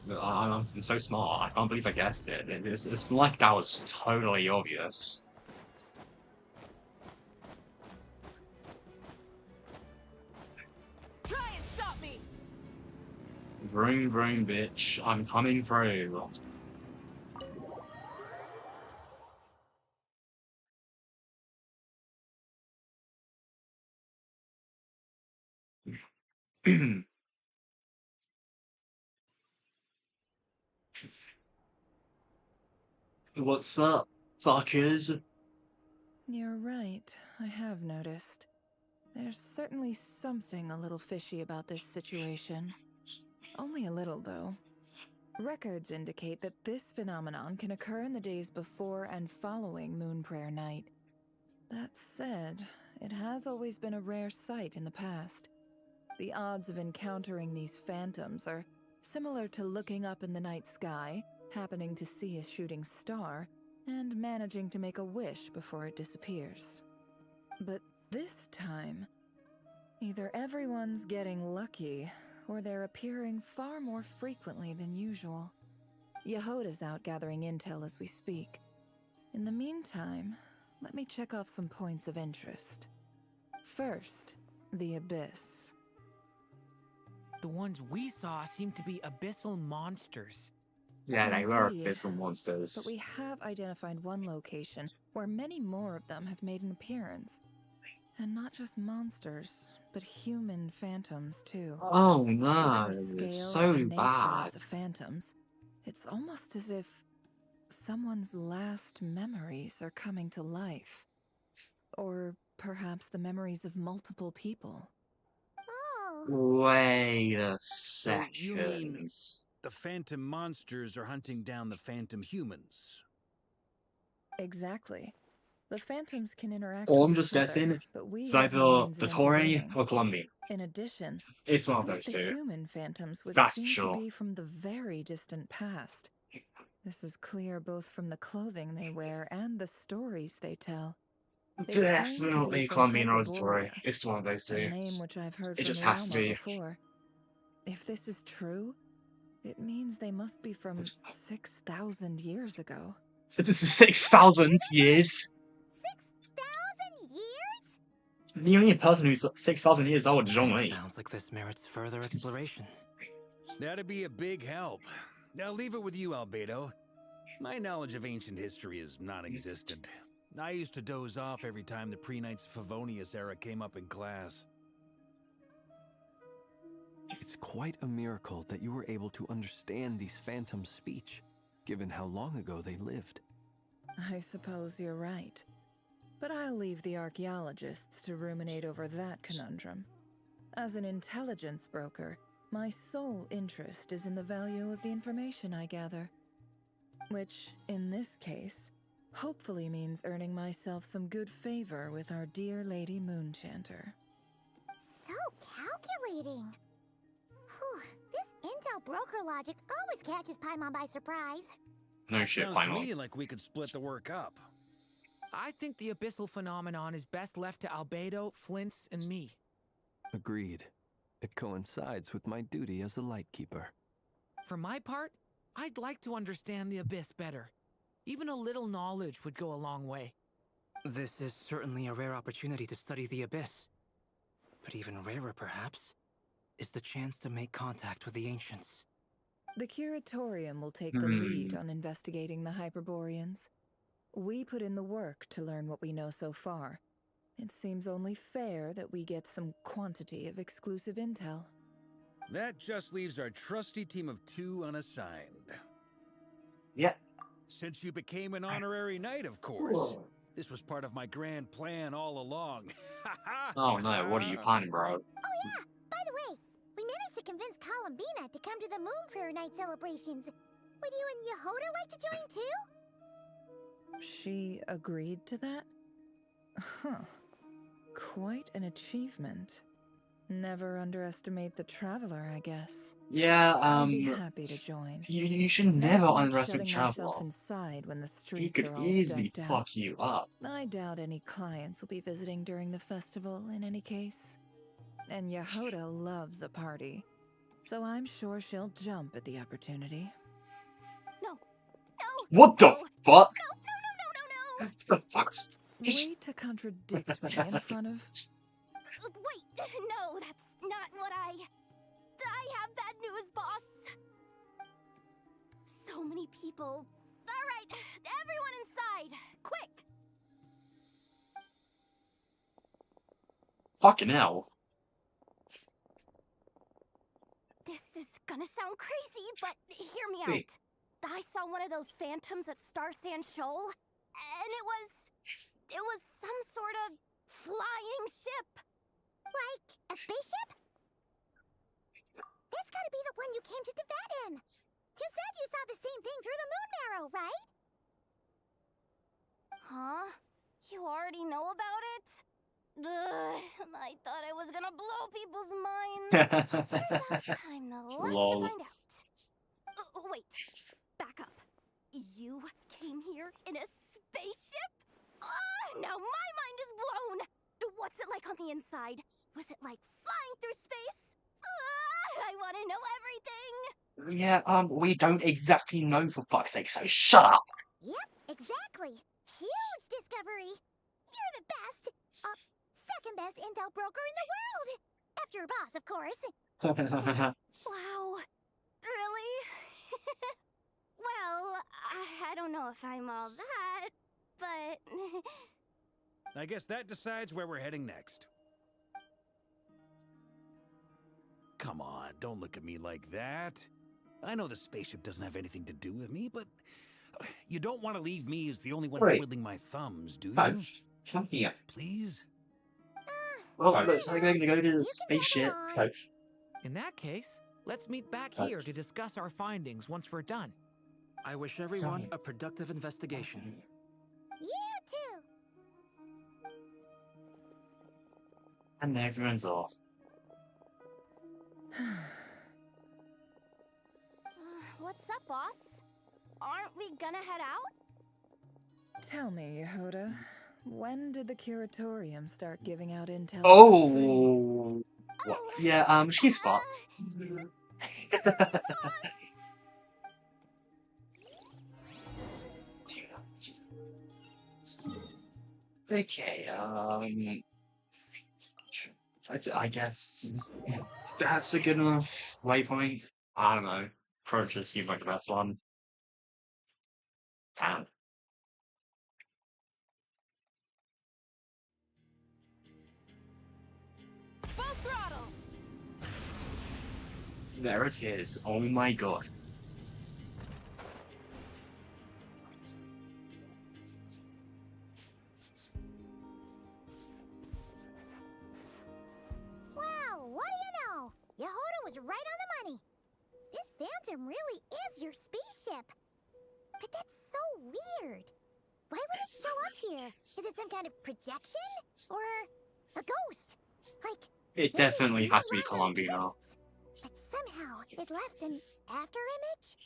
I'm so smart. I can't believe I guessed it. It's like that was totally obvious. Try and stop me! Vroom vroom, bitch. I'm coming through. What's up, fuckers? You're right, I have noticed. There's certainly something a little fishy about this situation. Only a little, though. Records indicate that this phenomenon can occur in the days before and following Moonprayer Night. That said, it has always been a rare sight in the past. The odds of encountering these phantoms are similar to looking up in the night sky, happening to see a shooting star, and managing to make a wish before it disappears. But this time, either everyone's getting lucky, or they're appearing far more frequently than usual. Yehoda's out gathering intel as we speak. In the meantime, let me check off some points of interest. First, the Abyss. The ones we saw seem to be abyssal monsters. Yeah, they were Indeed. abyssal monsters. But we have identified one location where many more of them have made an appearance. And not just monsters, but human phantoms too. Oh no, Given the scale it's so and nature bad. of the phantoms, it's almost as if someone's last memories are coming to life. Or perhaps the memories of multiple people. Oh. Wait a So you mean second. the phantom monsters are hunting down the phantom humans? Exactly. The phantoms can interact Or with I'm just each other, guessing. but we It's have either no means the of Tory intervening. or Colombian. In addition, It's one of some of those the two. human phantoms would That's for seem sure. to be from the very distant past. This is clear both from the clothing they wear and the stories they tell. They claim to Definitely be from Colombian or the Tory. Hyperborea, It's one of those a two. name which I've heard It from just has to Realma be. before. If this is true, it means they must be from 6,000 years ago. It is 6,000 years. 6,000 years? The only person who's 6,000 years old is Zhong Li. Sounds like this merits further exploration. That'd be a big help. I'll leave it with you, Albedo. My knowledge of ancient history is non-existent. I used to doze off every time the pre-Knights Favonius era came up in class. It's quite a miracle that you were able to understand these phantoms' speech, given how long ago they lived. I suppose you're right. But I'll leave the archaeologists to ruminate over that conundrum. As an intelligence broker, my sole interest is in the value of the information I gather. Which, in this case, hopefully means earning myself some good favor with our dear Lady Moonchanter. So calculating. Whew, this intel broker logic always catches Paimon by surprise. No shit, Sounds to Paimon. me like we could split the work up. I think the abyssal phenomenon is best left to Albedo, Flints, and me. Agreed. It coincides with my duty as a lightkeeper. For my part, I'd like to understand the abyss better. Even a little knowledge would go a long way. This is certainly a rare opportunity to study the abyss. But even rarer, perhaps, is the chance to make contact with the ancients. The Curatorium will take the lead on investigating the Hyperboreans. We put in the work to learn what we know so far. It seems only fair that we get some quantity of exclusive intel. That just leaves our trusty team of 2 unassigned. Yep. Since you became an honorary knight, of course. This was part of my grand plan all along. Oh no, what are you planning, bro? Oh yeah, by the way, we managed to convince Columbina to come to the Moon Prayer Night celebrations. Would you and Yehoda like to join too? She agreed to that? Huh. Quite an achievement. Never underestimate the traveler, I guess. Yeah, I'd be happy to join. You should never Nothing like underestimate shutting myself Traveler. inside when the He streets could are all easily decked out. fuck you up. I doubt any clients will be visiting during the festival in any case. And Yehoda loves a party, so I'm sure she'll jump at the opportunity. No. What the fuck? No. The fuck's... Way to contradict me in front of... Wait, no, that's not what I have bad news, boss. So many people. All right, everyone inside, quick. Fucking hell. This is gonna sound crazy, but hear me Wait. out. I saw one of those phantoms at Star Sand Shoal, and it was some sort of flying ship. Like a spaceship? That's gotta be the one you came to Tibet in. You said you saw the same thing through the moon marrow, right? Huh? You already know about it? I thought I was gonna blow people's minds. Turns out I'm the last Lol. to find out. Wait, back up. You came here in a spaceship? Now my mind is blown! What's it like on the inside? Was it like flying through space? I want to know everything! Yeah, we don't exactly know, for fuck's sake, so shut up! Yep, exactly. Huge discovery. You're the best. Second best intel broker in the world. After your boss, of course. Wow. Really? Well, I don't know if I'm all that, but... I guess that decides where we're heading next. Come on, don't look at me like that. I know the spaceship doesn't have anything to do with me, but you don't want to leave me as the only one twiddling my thumbs, do you? Come here. Please? Well, looks like we're gonna go to the spaceship. In that case, let's meet back here to discuss our findings once we're done. I wish everyone a productive investigation. You too. And everyone's off. What's up, boss? Aren't we gonna head out? Tell me, Yehoda, when did the curatorium start giving out intel? Oh, what? Yeah, she's fucked. Okay, I guess that's a good enough waypoint. I don't know. Pro just seems like the best one. Damn. Full throttle! There it is. Oh my god. Wow, what do you know? Yehoda was right on the money. This Phantom really is your spaceship. But that's so weird. Why would it show up here? Is it some kind of projection? Or a ghost? Like, It definitely has to be Colombina. but somehow it left an after image?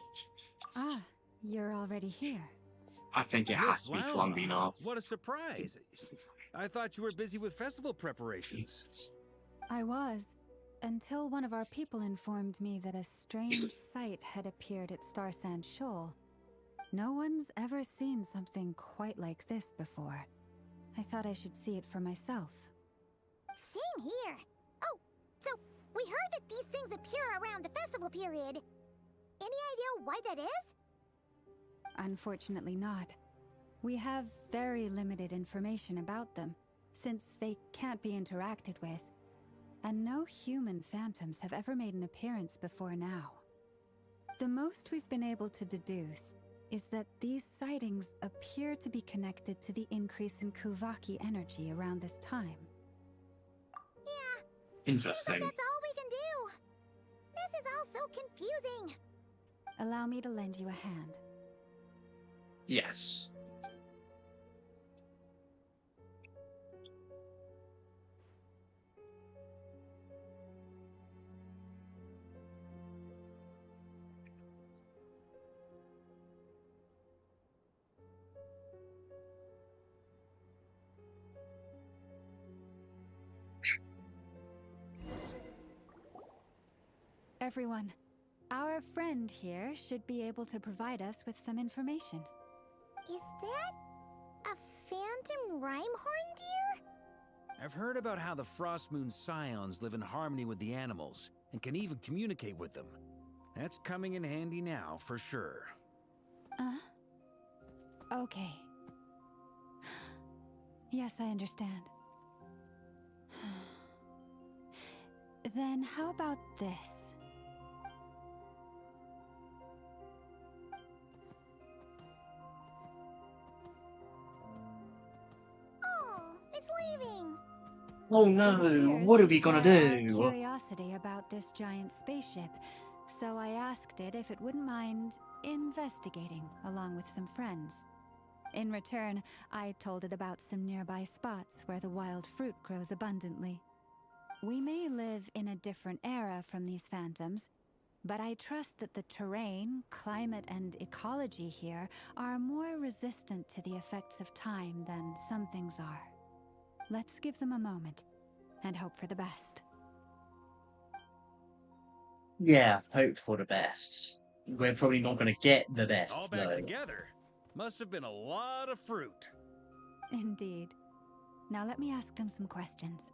Ah, you're already here. I think it has to be Miss Colombina. Lama, what a surprise. I thought you were busy with festival preparations. I was, until one of our people informed me that a strange sight had appeared at Star Sand Shoal. No one's ever seen something quite like this before. I thought I should see it for myself. Same here. Oh, so we heard that these things appear around the festival period. Any idea why that is? Unfortunately not. We have very limited information about them, since they can't be interacted with. And no human phantoms have ever made an appearance before now. The most we've been able to deduce is that these sightings appear to be connected to the increase in Kuvaki energy around this time. Yeah. Interesting. That's all we can do. This is all so confusing. Allow me to lend you a hand. Yes. Everyone, our friend here should be able to provide us with some information. Is that a phantom Rhymehorn deer? I've heard about how the Frost Moon Scions live in harmony with the animals and can even communicate with them. That's coming in handy now, for sure. Okay. Yes, I understand. Then how about this? Oh, it's leaving. Oh no, what are we gonna do? Curiosity about this giant spaceship, so I asked it if it wouldn't mind investigating along with some friends. In return, I told it about some nearby spots where the wild fruit grows abundantly. We may live in a different era from these phantoms, but I trust that the terrain, climate, and ecology here are more resistant to the effects of time than some things are. Let's give them a moment and hope for the best. Yeah, hope for the best. We're probably not gonna get the best, All back though. together. Must have been a lot of fruit. Indeed. Now let me ask them some questions.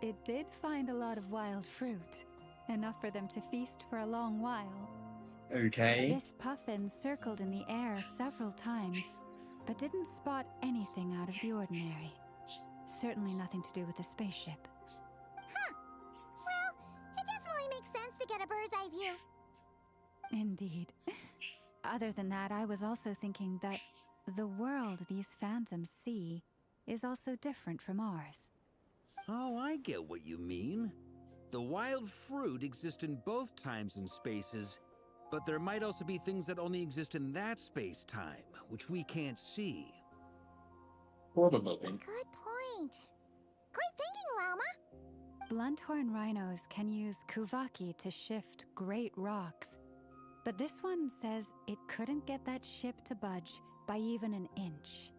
It did find a lot of wild fruit, enough for them to feast for a long while. Okay. This puffin circled in the air several times, but didn't spot anything out of the ordinary. Certainly nothing to do with the spaceship. Huh. Well, it definitely makes sense to get a bird's eye view. Indeed. Other than that, I was also thinking that the world these phantoms see is also different from ours. Oh, I get what you mean. The wild fruit exist in both times and spaces, But there might also be things that only exist in that space-time, which we can't see. Probably. Good point. Great thinking, Llama. Blunthorn rhinos can use kuvaki to shift great rocks, but this one says it couldn't get that ship to budge by even an inch.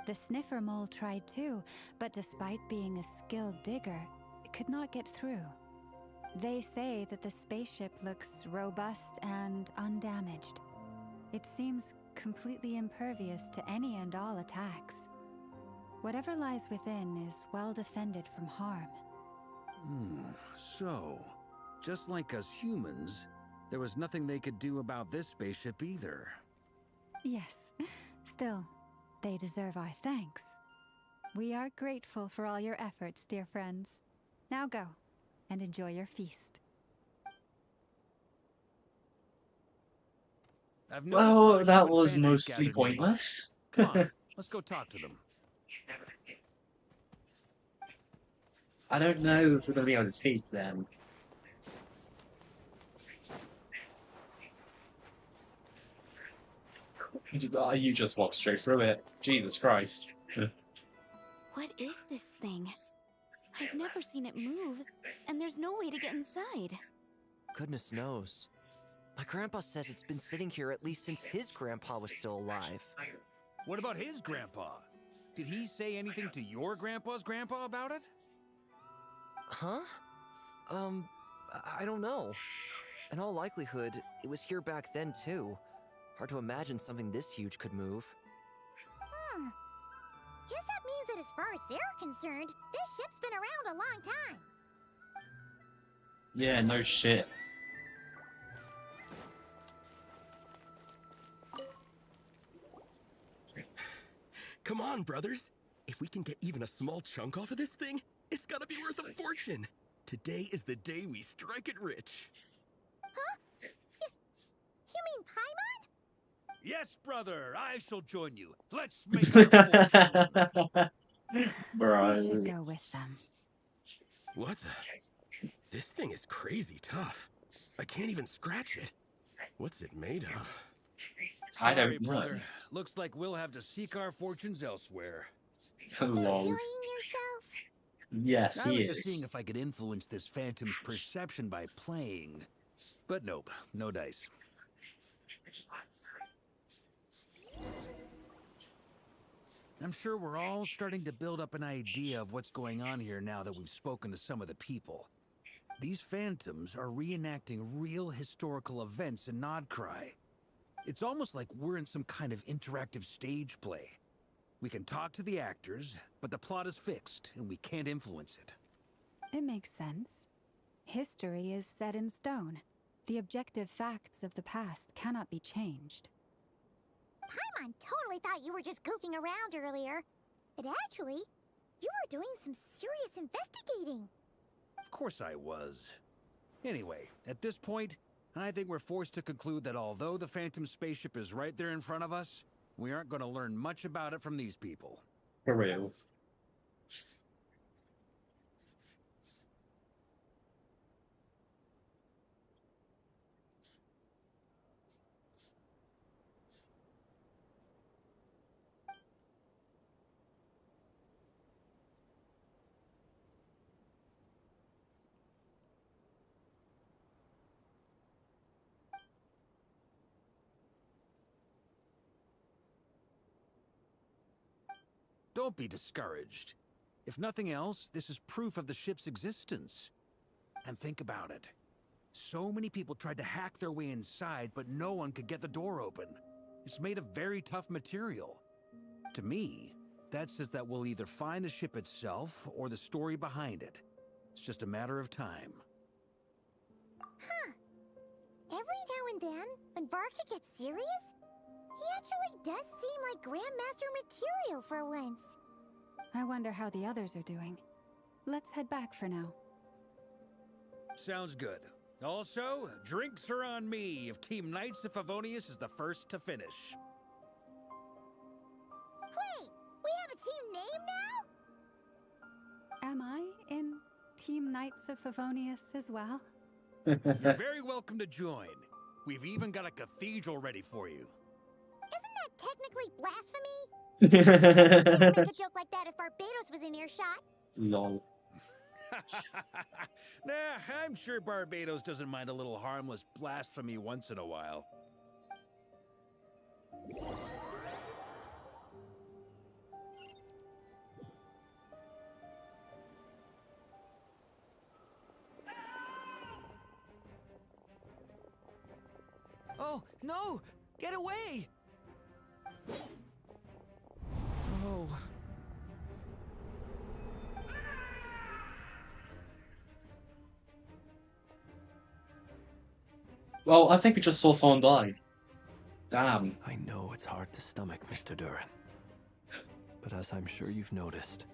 The sniffer mole tried too, but despite being a skilled digger, it could not get through. They say that the spaceship looks robust and undamaged. It seems completely impervious to any and all attacks. Whatever lies within is well defended from harm. So, just like us humans, there was nothing they could do about this spaceship either. Yes, still, they deserve our thanks. We are grateful for all your efforts, dear friends. Now go, and enjoy your feast. Well, that was mostly pointless. Come on, let's go talk to them. I don't know if we're going to be able to speak to them. You just walked straight through it. Jesus Christ. What is this thing? I've never seen it move, and there's no way to get inside. Goodness knows. My grandpa says it's been sitting here at least since his grandpa was still alive. What about his grandpa? Did he say anything to your grandpa's grandpa about it? Huh? I don't know. In all likelihood, it was here back then too. Hard to imagine something this huge could move. Guess that means that as far as they're concerned, this ship's been around a long time. Yeah, no shit. Come on, brothers. If we can get even a small chunk off of this thing, it's gotta be worth a fortune. Today is the day we strike it rich. Huh? You mean Paimon? Yes, brother, I shall join you. Let's make our fortune. Bro. We should go with them. What the? This thing is crazy tough. I can't even scratch it. What's it made of? I don't Sorry, know. brother. Looks like we'll have to seek our fortunes elsewhere. Lol. Enjoying yourself? Yes, I he was just seeing is. if I could influence this phantom's perception by playing. But nope, no dice. I'm sure we're all starting to build up an idea of what's going on here now that we've spoken to some of the people. These phantoms are reenacting real historical events in Nodcry. It's almost like we're in some kind of interactive stage play. We can talk to the actors, but the plot is fixed, and we can't influence it. It makes sense. History is set in stone. The objective facts of the past cannot be changed. Paimon totally thought you were just goofing around earlier. But actually, you were doing some serious investigating. Of course I was. Anyway, at this point, I think we're forced to conclude that although the Phantom spaceship is right there in front of us, we aren't going to learn much about it from these people. For real. Don't be discouraged. If nothing else, this is proof of the ship's existence. And think about it. So many people tried to hack their way inside, but no one could get the door open. It's made of very tough material. To me, that says that we'll either find the ship itself or the story behind it. It's just a matter of time. Huh. Every now and then, when Varka gets serious, he actually does seem like Grandmaster material for once. I wonder how the others are doing. Let's head back for now. Sounds good. Also, drinks are on me if Team Knights of Favonius is the first to finish. Wait, we have a team name now? Am I in Team Knights of Favonius as well? You're very welcome to join. We've even got a cathedral ready for you. Isn't that technically blasphemy? Can't make a joke like that if Barbados was in earshot. Lol. Nah, I'm sure Barbados doesn't mind a little harmless blasphemy once in a while. Oh, no! Get away! Oh. Well, I think we just saw someone die. Damn. I know it's hard to stomach, Mr. Duran. But as I'm sure you've noticed,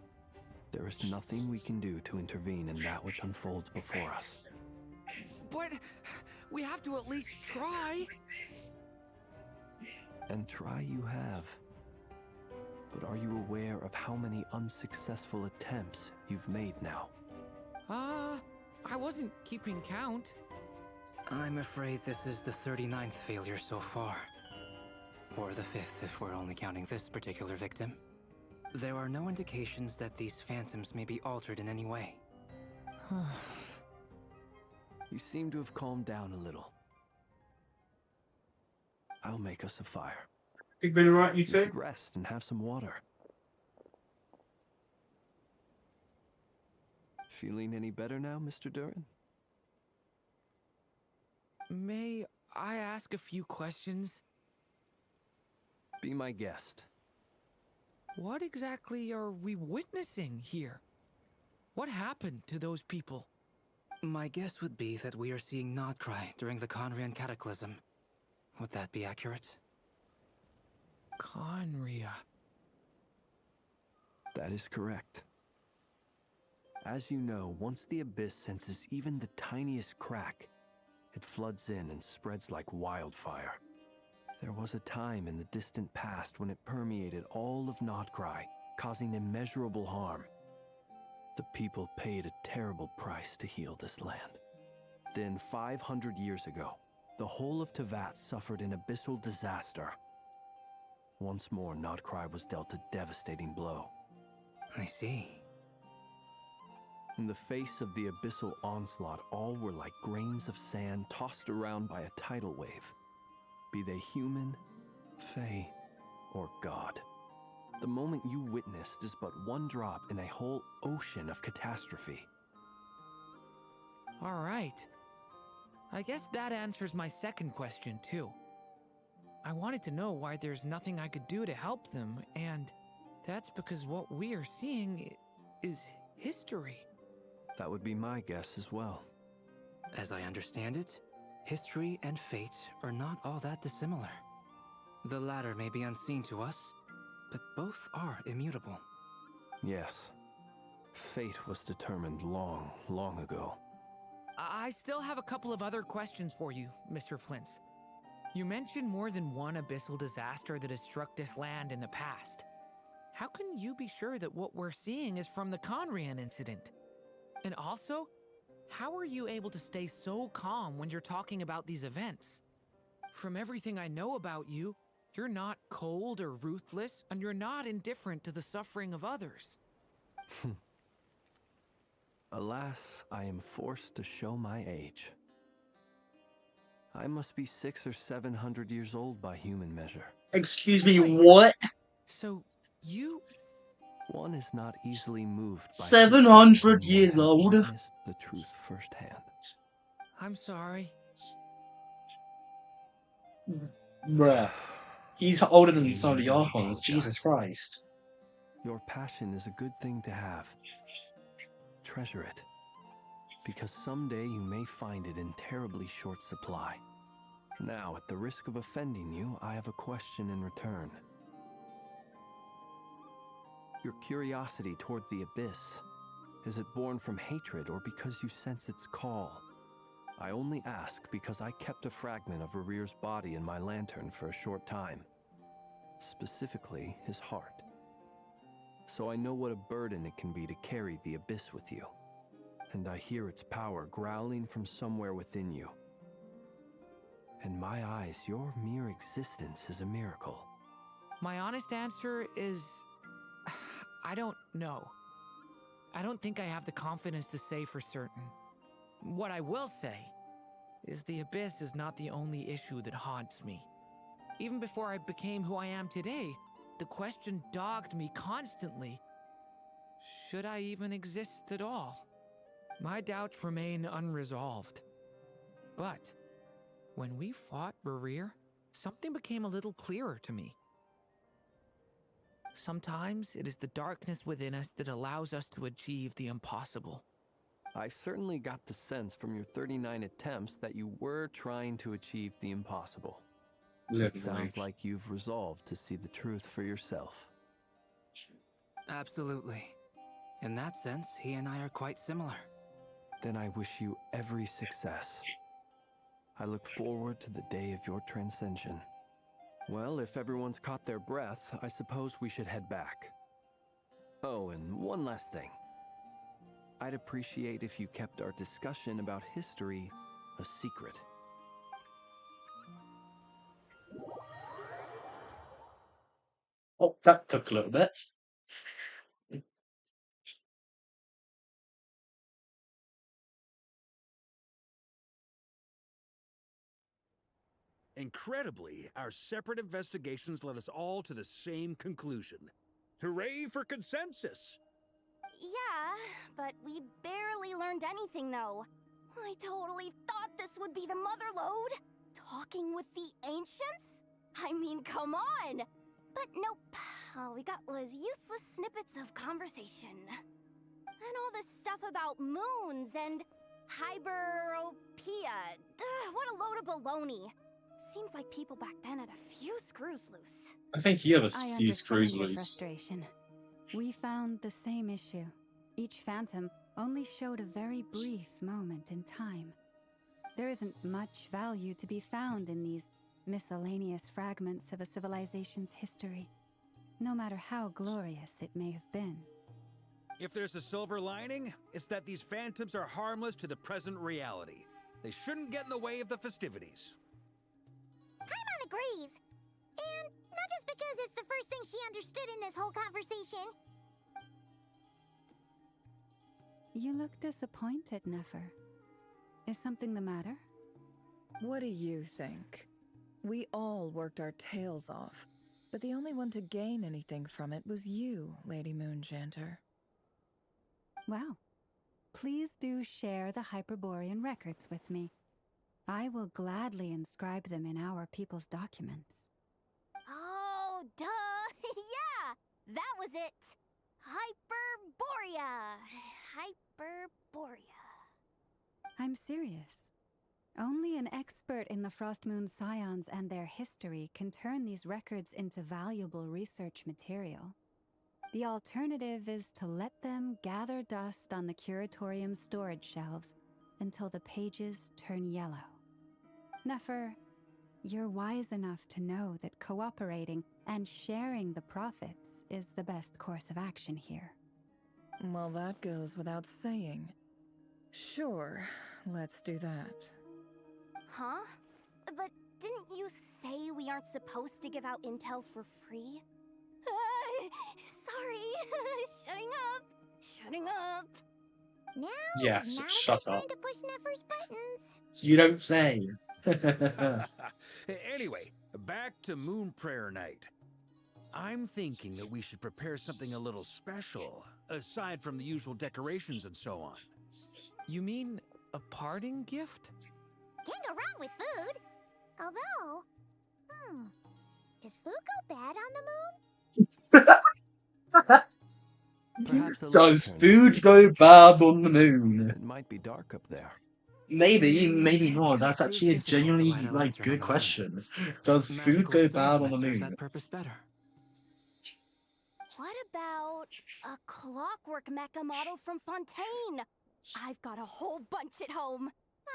there is nothing we can do to intervene in that which unfolds before us. But we have to at least try. And try you have. But are you aware of how many unsuccessful attempts you've made now? I wasn't keeping count. I'm afraid this is the 39th failure so far. Or the 5th if we're only counting this particular victim. There are no indications that these phantoms may be altered in any way. You seem to have calmed down a little. I'll make us a fire. Big bit alright, you two? should rest and have some water. Feeling any better now, Mr. Duran? May I ask a few questions? Be my guest. What exactly are we witnessing here? What happened to those people? My guess would be that we are seeing Nodcry during the Conrian Cataclysm. Would that be accurate? Conria. That is correct. As you know, once the Abyss senses even the tiniest crack, it floods in and spreads like wildfire. There was a time in the distant past when it permeated all of Nodcry, causing immeasurable harm. The people paid a terrible price to heal this land. Then, 500 years ago, the whole of Teyvat suffered an abyssal disaster. Once more, Nodcry was dealt a devastating blow. I see. In the face of the abyssal onslaught, all were like grains of sand tossed around by a tidal wave. Be they human, fae, or god. The moment you witnessed is but one drop in a whole ocean of catastrophe. All right. I guess that answers my second question, too. I wanted to know why there's nothing I could do to help them, and that's because what we are seeing is history. That would be my guess as well. As I understand it, history and fate are not all that dissimilar. The latter may be unseen to us, but both are immutable. Yes. Fate was determined long, long ago. I still have a couple of other questions for you, Mr. Flint's. You mentioned more than one abyssal disaster that has struck this land in the past. How can you be sure that what we're seeing is from the Conrian incident? And also, how are you able to stay so calm when you're talking about these events? From everything I know about you, you're not cold or ruthless, and you're not indifferent to the suffering of others. Alas, I am forced to show my age. I must be 600 or 700 years old by human measure. Excuse me, what? So, you... One is not easily moved by 700 years old? witnessed the truth firsthand. I'm sorry. Bruh. He's older than some of the Archons, Jesus Christ. Your passion is a good thing to have. Treasure it, because someday you may find it in terribly short supply. Now, at the risk of offending you, I have a question in return. Your curiosity toward the Abyss, is it born from hatred or because you sense its call? I only ask because I kept a fragment of Rarir's body in my lantern for a short time. Specifically, his heart. So I know what a burden it can be to carry the Abyss with you. And I hear its power growling from somewhere within you. In my eyes, your mere existence is a miracle. My honest answer is... I don't know. I don't think I have the confidence to say for certain. What I will say is the Abyss is not the only issue that haunts me. Even before I became who I am today, the question dogged me constantly. Should I even exist at all? My doubts remain unresolved. But when we fought Rerir, something became a little clearer to me. Sometimes it is the darkness within us that allows us to achieve the impossible. I certainly got the sense from your 39 attempts that you were trying to achieve the impossible. It sounds like you've resolved to see the truth for yourself. Absolutely. In that sense, he and I are quite similar. Then I wish you every success. I look forward to the day of your transcension. Well, if everyone's caught their breath, I suppose we should head back. Oh, and one last thing. I'd appreciate if you kept our discussion about history a secret. Oh, that took a little bit. Incredibly, our separate investigations led us all to the same conclusion. Hooray for consensus! Yeah, but we barely learned anything, though. I totally thought this would be the mother lode. Talking with the ancients? I mean, come on! But nope. All we got was useless snippets of conversation. And all this stuff about moons and hyperopia. What a load of baloney. Seems like people back then had a few screws loose. I think he had a I few screws understand your loose. frustration. We found the same issue. Each phantom only showed a very brief moment in time. There isn't much value to be found in these miscellaneous fragments of a civilization's history, no matter how glorious it may have been. If there's a silver lining, it's that these phantoms are harmless to the present reality. They shouldn't get in the way of the festivities. Paimon agrees. And not just because it's the first thing she understood in this whole conversation. You look disappointed, Nefer. Is something the matter? What do you think? We all worked our tails off, but the only one to gain anything from it was you, Lady Moonjanter. Well, please do share the Hyperborean records with me. I will gladly inscribe them in our people's documents. Oh, duh! Yeah! That was it! Hyperborea! Hyperborea. I'm serious. Only an expert in the Frostmoon Scions and their history can turn these records into valuable research material. The alternative is to let them gather dust on the Curatorium's storage shelves until the pages turn yellow. Nefer, you're wise enough to know that cooperating and sharing the profits is the best course of action here. Well, that goes without saying. Sure, let's do that. Huh? But didn't you say we aren't supposed to give out intel for free? Sorry. Shutting up. Now Yes, is not shut a good up. time to push Nefer's buttons. You don't say. Anyway, back to Moon Prayer Night. I'm thinking that we should prepare something a little special, aside from the usual decorations and so on. You mean a parting gift? Can't go wrong with food. Although, does food go bad on the moon? Perhaps a Does lantern food would go be bad on the moon? It might be dark up there. Maybe, maybe not. That's Prove actually a difficult to genuinely light a like lantern on good the moon. question. Does food Magical go stones bad on might the serve moon? that purpose better. What about a clockwork mecha model from Fontaine? I've got a whole bunch at home.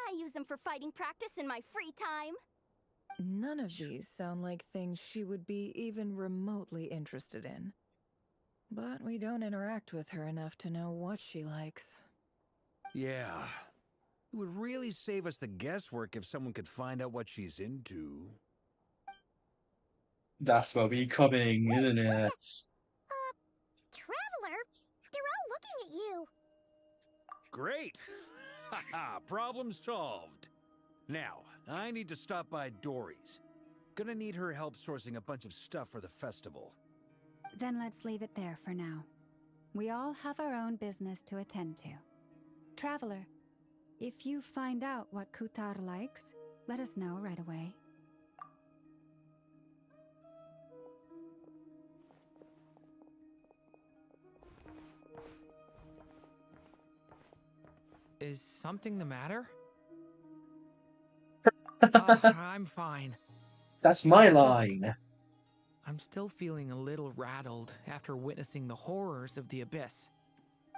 I use them for fighting practice in my free time. None of these sound like things she would be even remotely interested in. But we don't interact with her enough to know what she likes. Yeah. It would really save us the guesswork if someone could find out what she's into. That's where we coming, isn't it? Traveler? They're all looking at you. Great! Haha, problem solved. Now, I need to stop by Dory's. Gonna need her help sourcing a bunch of stuff for the festival. Then let's leave it there for now. We all have our own business to attend to. Traveler, if you find out what Kutar likes, let us know right away. Is something the matter? I'm fine. That's my line. I'm still feeling a little rattled after witnessing the horrors of the abyss.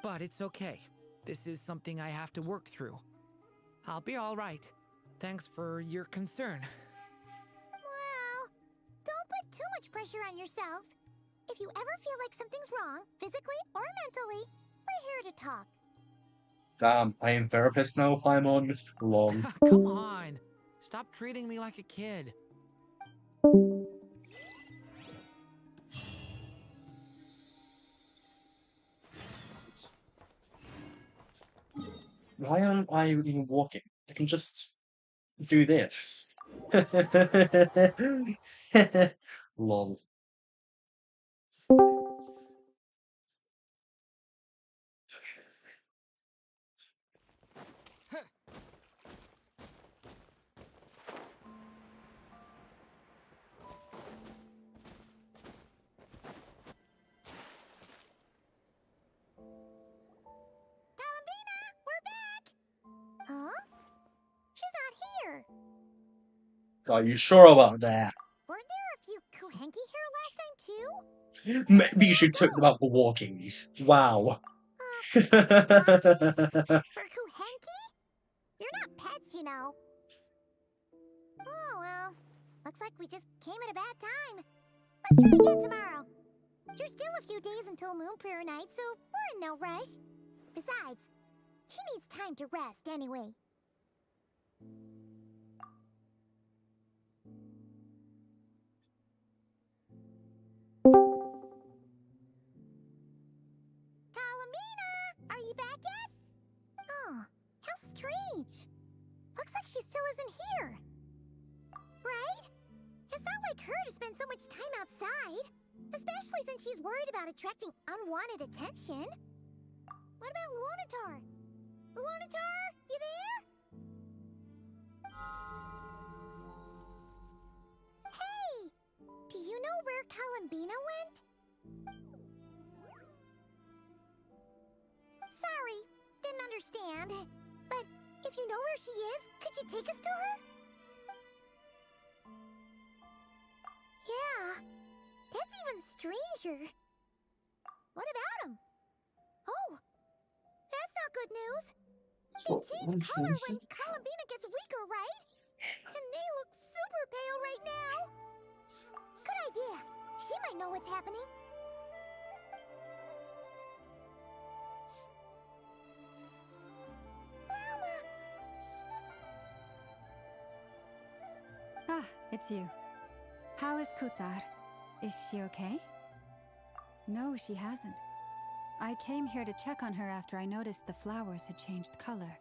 But it's okay. This is something I have to work through. I'll be all right. Thanks for your concern. Well, don't put too much pressure on yourself. If you ever feel like something's wrong, physically or mentally, we're here to talk. Damn, I am therapist now, Paimon. Long. Come on. Stop treating me like a kid. Why am I even walking? I can just do this. Lol. Huh? She's not here. Are you sure about that? Weren't there a few Kuhenki here last time too? Maybe you should took them out for walkings. Wow. For Kuhenki? You're not pets, you know. Oh, well. Looks like we just came at a bad time. Let's try again tomorrow. There's still a few days until Moon Prayer Night, so we're in no rush. Besides, she needs time to rest anyway. Kalamina! Are you back yet? Oh, how strange. Looks like she still isn't here. Right? It's not like her to spend so much time outside. Especially since she's worried about attracting unwanted attention. What about Luonatar? Luonatar, you there? Hey! Do you know where Kalambina went? Sorry, didn't understand. But if you know where she is, could you take us to her? Yeah, that's even stranger. What about him? Oh, that's not good news. They change color when Kalambina gets weaker, right? And they look super pale right now. Good idea. She might know what's happening. Mama! Ah, it's you. How is Kutar? Is she okay? No, she hasn't. I came here to check on her after I noticed the flowers had changed color.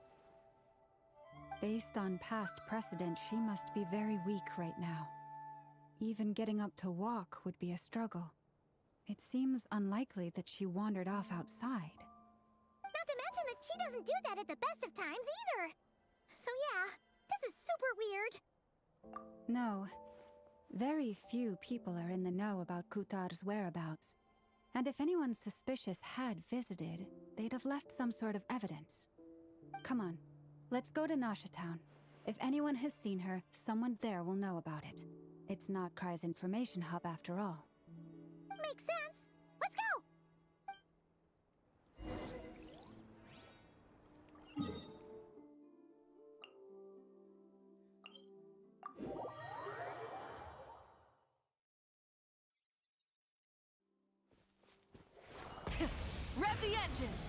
Based on past precedent, she must be very weak right now. Even getting up to walk would be a struggle. It seems unlikely that she wandered off outside. Not to mention that she doesn't do that at the best of times either. So yeah, this is super weird. No. Very few people are in the know about Kutar's whereabouts. And if anyone suspicious had visited, they'd have left some sort of evidence. Come on, let's go to Nasha Town. If anyone has seen her, someone there will know about it. It's not Cry's information hub after all. Makes sense. Let's go! Rev the engines!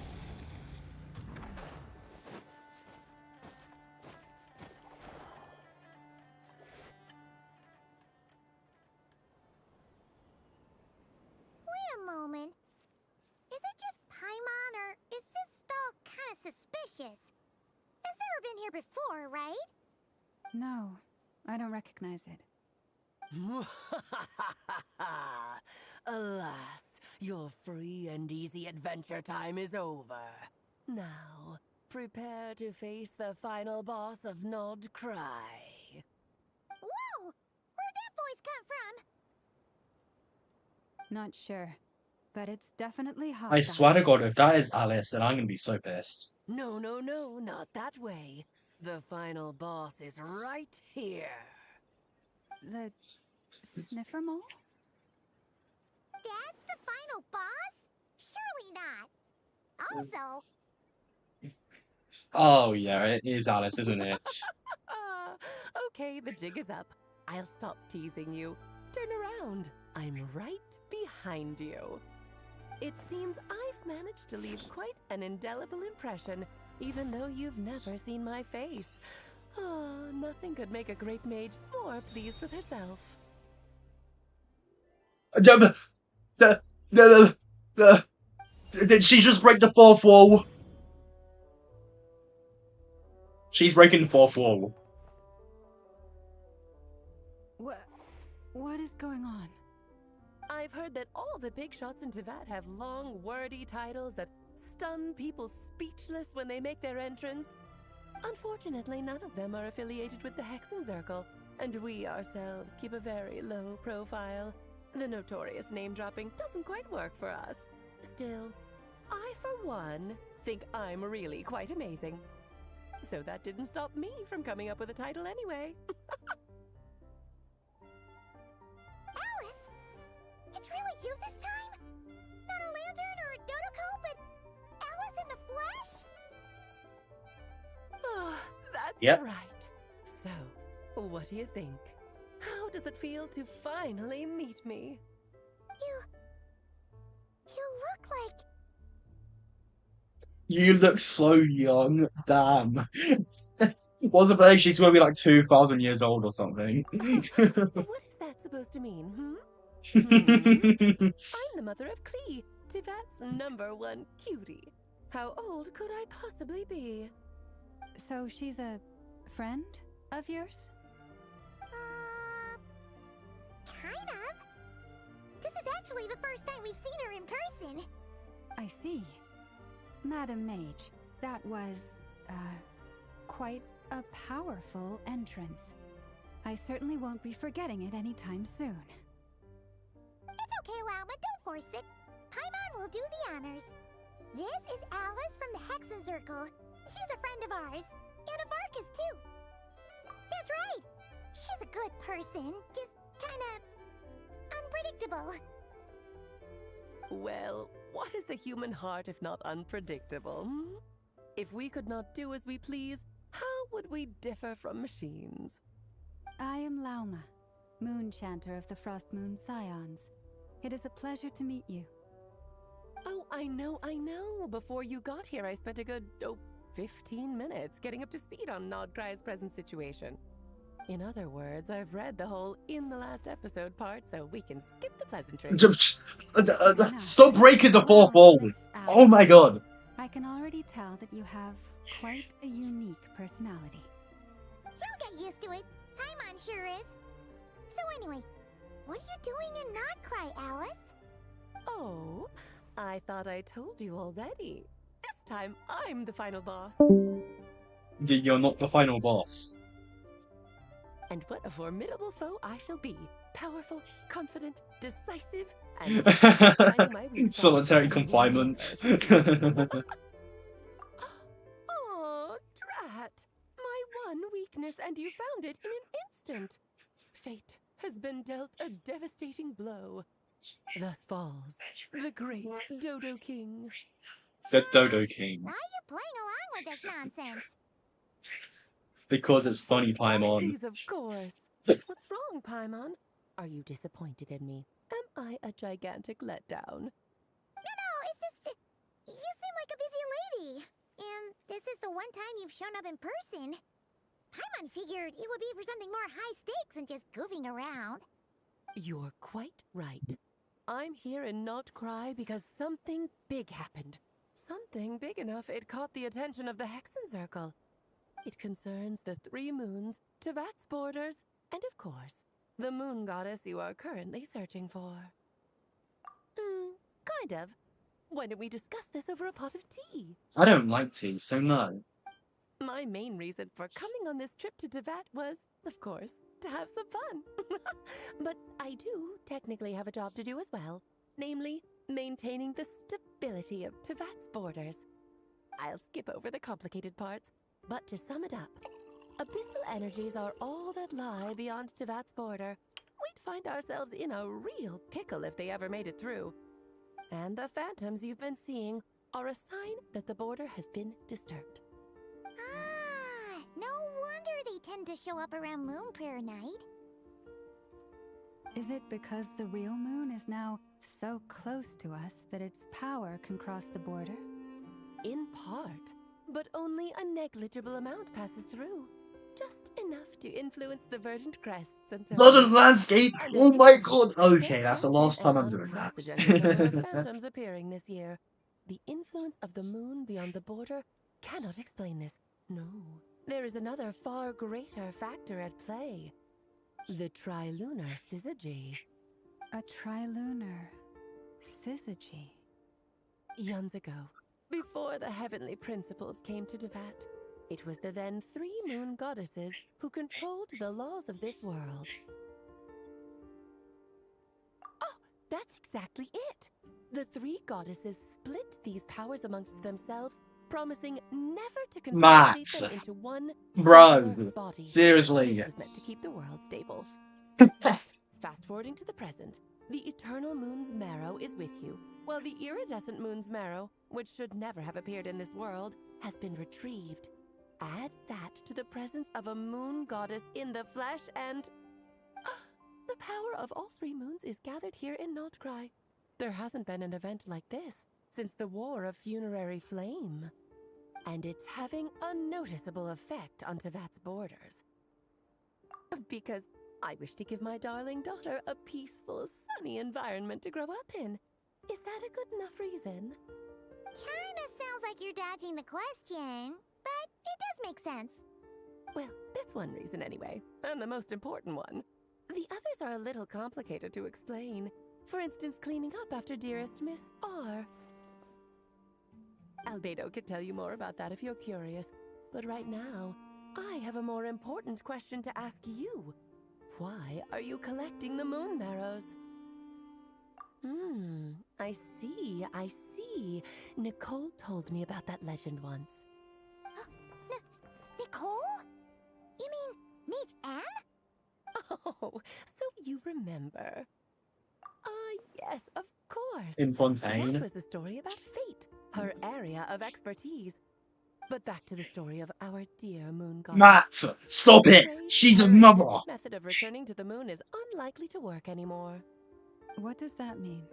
suspicious. It's never been here before, right? No, I don't recognize it. Alas, your free and easy adventure time is over. Now, prepare to face the final boss of Nod Cry. Whoa! Where'd that voice come from? Not sure, but it's definitely hostile. I swear to God, if that is Alice, then I'm gonna be so pissed. No, no, no, not that way. The final boss is right here. The sniffer mole? That's the final boss? Surely not. Also, Oh yeah, it is Alice, isn't it? Okay, the jig is up. I'll stop teasing you. Turn around. I'm right behind you. It seems I've managed to leave quite an indelible impression, even though you've never seen my face. Oh, nothing could make a great mage more pleased with herself. Did she just break the fourth wall? She's breaking the fourth wall. What is going on? I've heard that all the big shots in Teyvat have long, wordy titles that stun people speechless when they make their entrance. Unfortunately, none of them are affiliated with the Hexenzirkel, and we ourselves keep a very low profile. The notorious name-dropping doesn't quite work for us. Still, I, for one, think I'm really quite amazing. So that didn't stop me from coming up with a title anyway. Alice! It's really you this time? Not a lantern or a Dodoko, but Alice in the flesh? Oh, that's Yep. right. So, what do you think? How does it feel to finally meet me? You look like... You look so young. Damn. Wasn't like she's gonna be like 2,000 years old or something. What is that supposed to mean, I'm the mother of Klee, Teyvat's #1 cutie. How old could I possibly be? So she's a friend of yours? Kind of. This is actually the first time we've seen her in person. I see. Madam Mage, that was, quite a powerful entrance. I certainly won't be forgetting it anytime soon. It's okay, Lauma, don't force it. Paimon will do the honors. This is Alice from the Hexenzirkel. She's a friend of ours. And of Arcus, too. That's right. She's a good person, just kinda... unpredictable. Well, what is the human heart if not unpredictable? If we could not do as we please, how would we differ from machines? I am Lauma, Moon Chanter of the Frost Moon Scions. It is a pleasure to meet you. Oh, I know. Before you got here, I spent a good, 15 minutes getting up to speed on Nodcry's present situation. In other words, I've read the whole in the last episode part, so we can skip the pleasantries. Stop breaking the fourth wall! Oh my god! I can already tell that you have quite a unique personality. You'll get used to it. Paimon sure is. So anyway, what are you doing in Nodcry, Alice? Oh, I thought I told you already. This time, I'm the final boss. You're not the final boss. And what a formidable foe I shall be. Powerful, confident, decisive, and finding my weak spot. Solitary confinement. Oh, drat! My one weakness, and you found it in an instant. Fate has been dealt a devastating blow. Thus falls the great Dodo King. The Dodo King. Why are you playing along with this nonsense? Because it's funny, Paimon. Of course. What's wrong, Paimon? Are you disappointed in me? Am I a gigantic letdown? No, it's just... you seem like a busy lady. And this is the one time you've shown up in person. Paimon figured it would be for something more high stakes than just goofing around. You're quite right. I'm here in Nodcry because something big happened. something big enough it caught the attention of the Hexen Circle. It concerns the 3 moons, Tevat's borders, and of course, the moon goddess you are currently searching for. Kind of. Why don't we discuss this over a pot of tea? I don't like tea, so no. My main reason for coming on this trip to Tevat was, of course, to have some fun. But I do technically have a job to do as well, namely, maintaining the stability of Tevat's borders. I'll skip over the complicated parts, but to sum it up, abyssal energies are all that lie beyond Tevat's border. We'd find ourselves in a real pickle if they ever made it through. And the phantoms you've been seeing are a sign that the border has been disturbed. Ah, no wonder they tend to show up around Moon Prayer Night. Is it because the real moon is now so close to us that its power can cross the border? In part, but only a negligible amount passes through. Just enough to influence the verdant crests and so London on. landscape! And Oh as my you god! mentioned, Okay, there that's the has last been time an I'm doing unprecedented number of that. phantoms appearing this year. The influence of the moon beyond the border cannot explain this. No, there is another far greater factor at play. The trilunar syzygy. A trilunar syzygy. Eons ago, before the heavenly principles came to Tevat, it was the then 3 moon goddesses who controlled the laws of this world. Oh, that's exactly it! The 3 goddesses split these powers amongst themselves, promising never to consolidate Matt! them into one Bro! singular body. Seriously. This was meant to keep the world stable. But, fast forwarding to the present, the eternal moon's marrow is with you, while the iridescent moon's marrow, which should never have appeared in this world, has been retrieved. Add that to the presence of a moon goddess in the flesh and... the power of all 3 moons is gathered here in Notcry. There hasn't been an event like this since the War of Funerary Flame. And it's having a noticeable effect on Tevat's borders. Because I wish to give my darling daughter a peaceful, sunny environment to grow up in. Is that a good enough reason? Kinda sounds like you're dodging the question, but it does make sense. Well, that's one reason anyway, and the most important one. The others are a little complicated to explain. For instance, cleaning up after dearest Miss R. Albedo could tell you more about that if you're curious, but right now, I have a more important question to ask you. Why are you collecting the moon marrows? I see. Nicole told me about that legend once. Nicole? You mean Mage Anne? Oh, so you remember. Yes, of course. In Fontaine. That was a story about fate, her area of expertise. But back to the story of our dear moon goddess. Matt! Stop it! She's a mother! Her method of returning to the moon is unlikely to work anymore. What does that mean?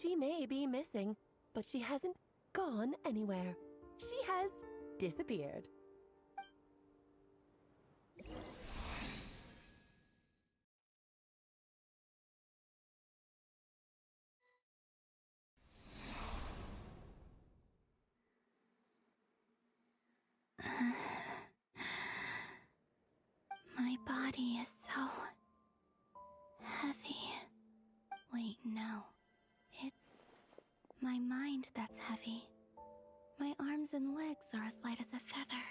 She may be missing, but she hasn't gone anywhere. She has disappeared. My body is so heavy. Wait, no. It's my mind that's heavy. My arms and legs are as light as a feather.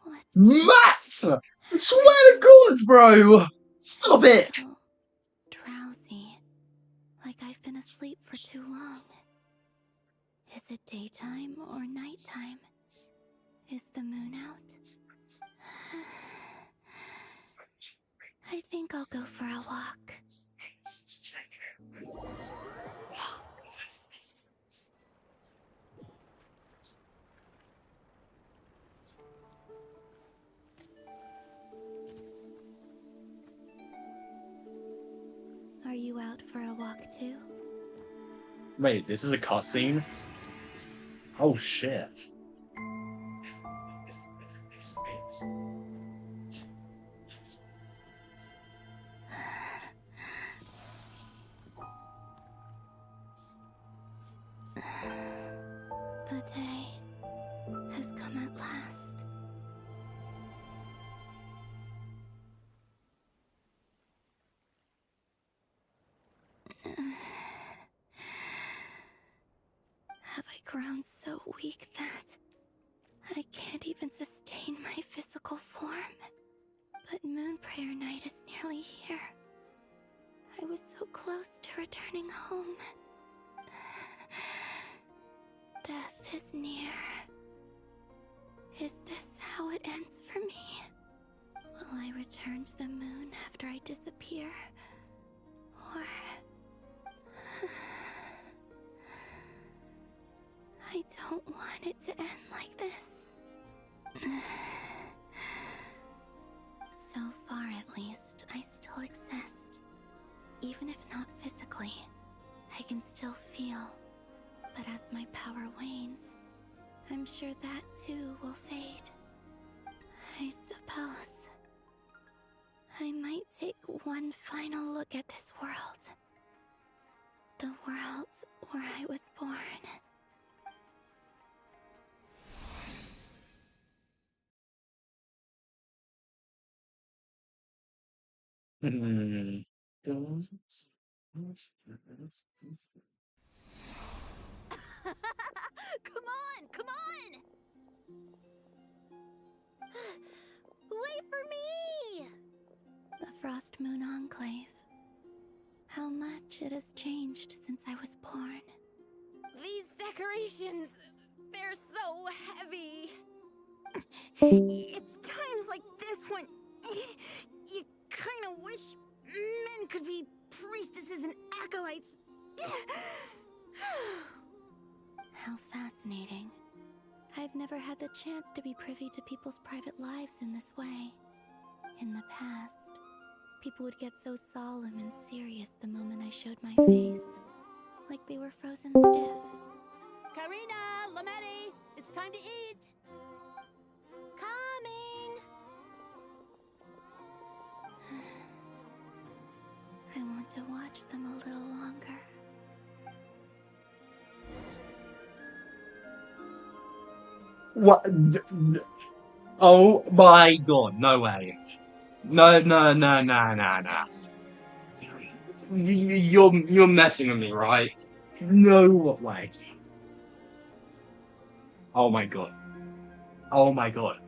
What? Matt! I swear to God, bro! Stop it! Drowsy. Like I've been asleep for too long. Is it daytime or nighttime? Is the moon out? I think I'll go for a walk. Are you out for a walk too? Wait, this is a cutscene? Oh shit. grown so weak that I can't even sustain my physical form. But Moon Prayer Night is nearly here. I was so close to returning home. Death is near. Is this how it ends for me? Will I return to the moon after I disappear? Or... I don't want it to end like this. So far, at least, I still exist. Even if not physically, I can still feel. But as my power wanes, I'm sure that too will fade. I suppose I might take one final look at this world. The world where I was born. Hmm. Come on, come on! Wait for me! The Frost Moon Enclave. How much it has changed since I was born. These decorations, they're so heavy. It's times like this when you kind of wish men could be priestesses and acolytes. How fascinating. I've never had the chance to be privy to people's private lives in this way. In the past, people would get so solemn and serious the moment I showed my face. Like they were frozen stiff. Karina, Lametti, it's time to eat. Coming! I want to watch them a little longer. What? Oh my god, no way. No, no, no, no, no, no. You're messing with me, right? No way. Oh my god. Oh my god.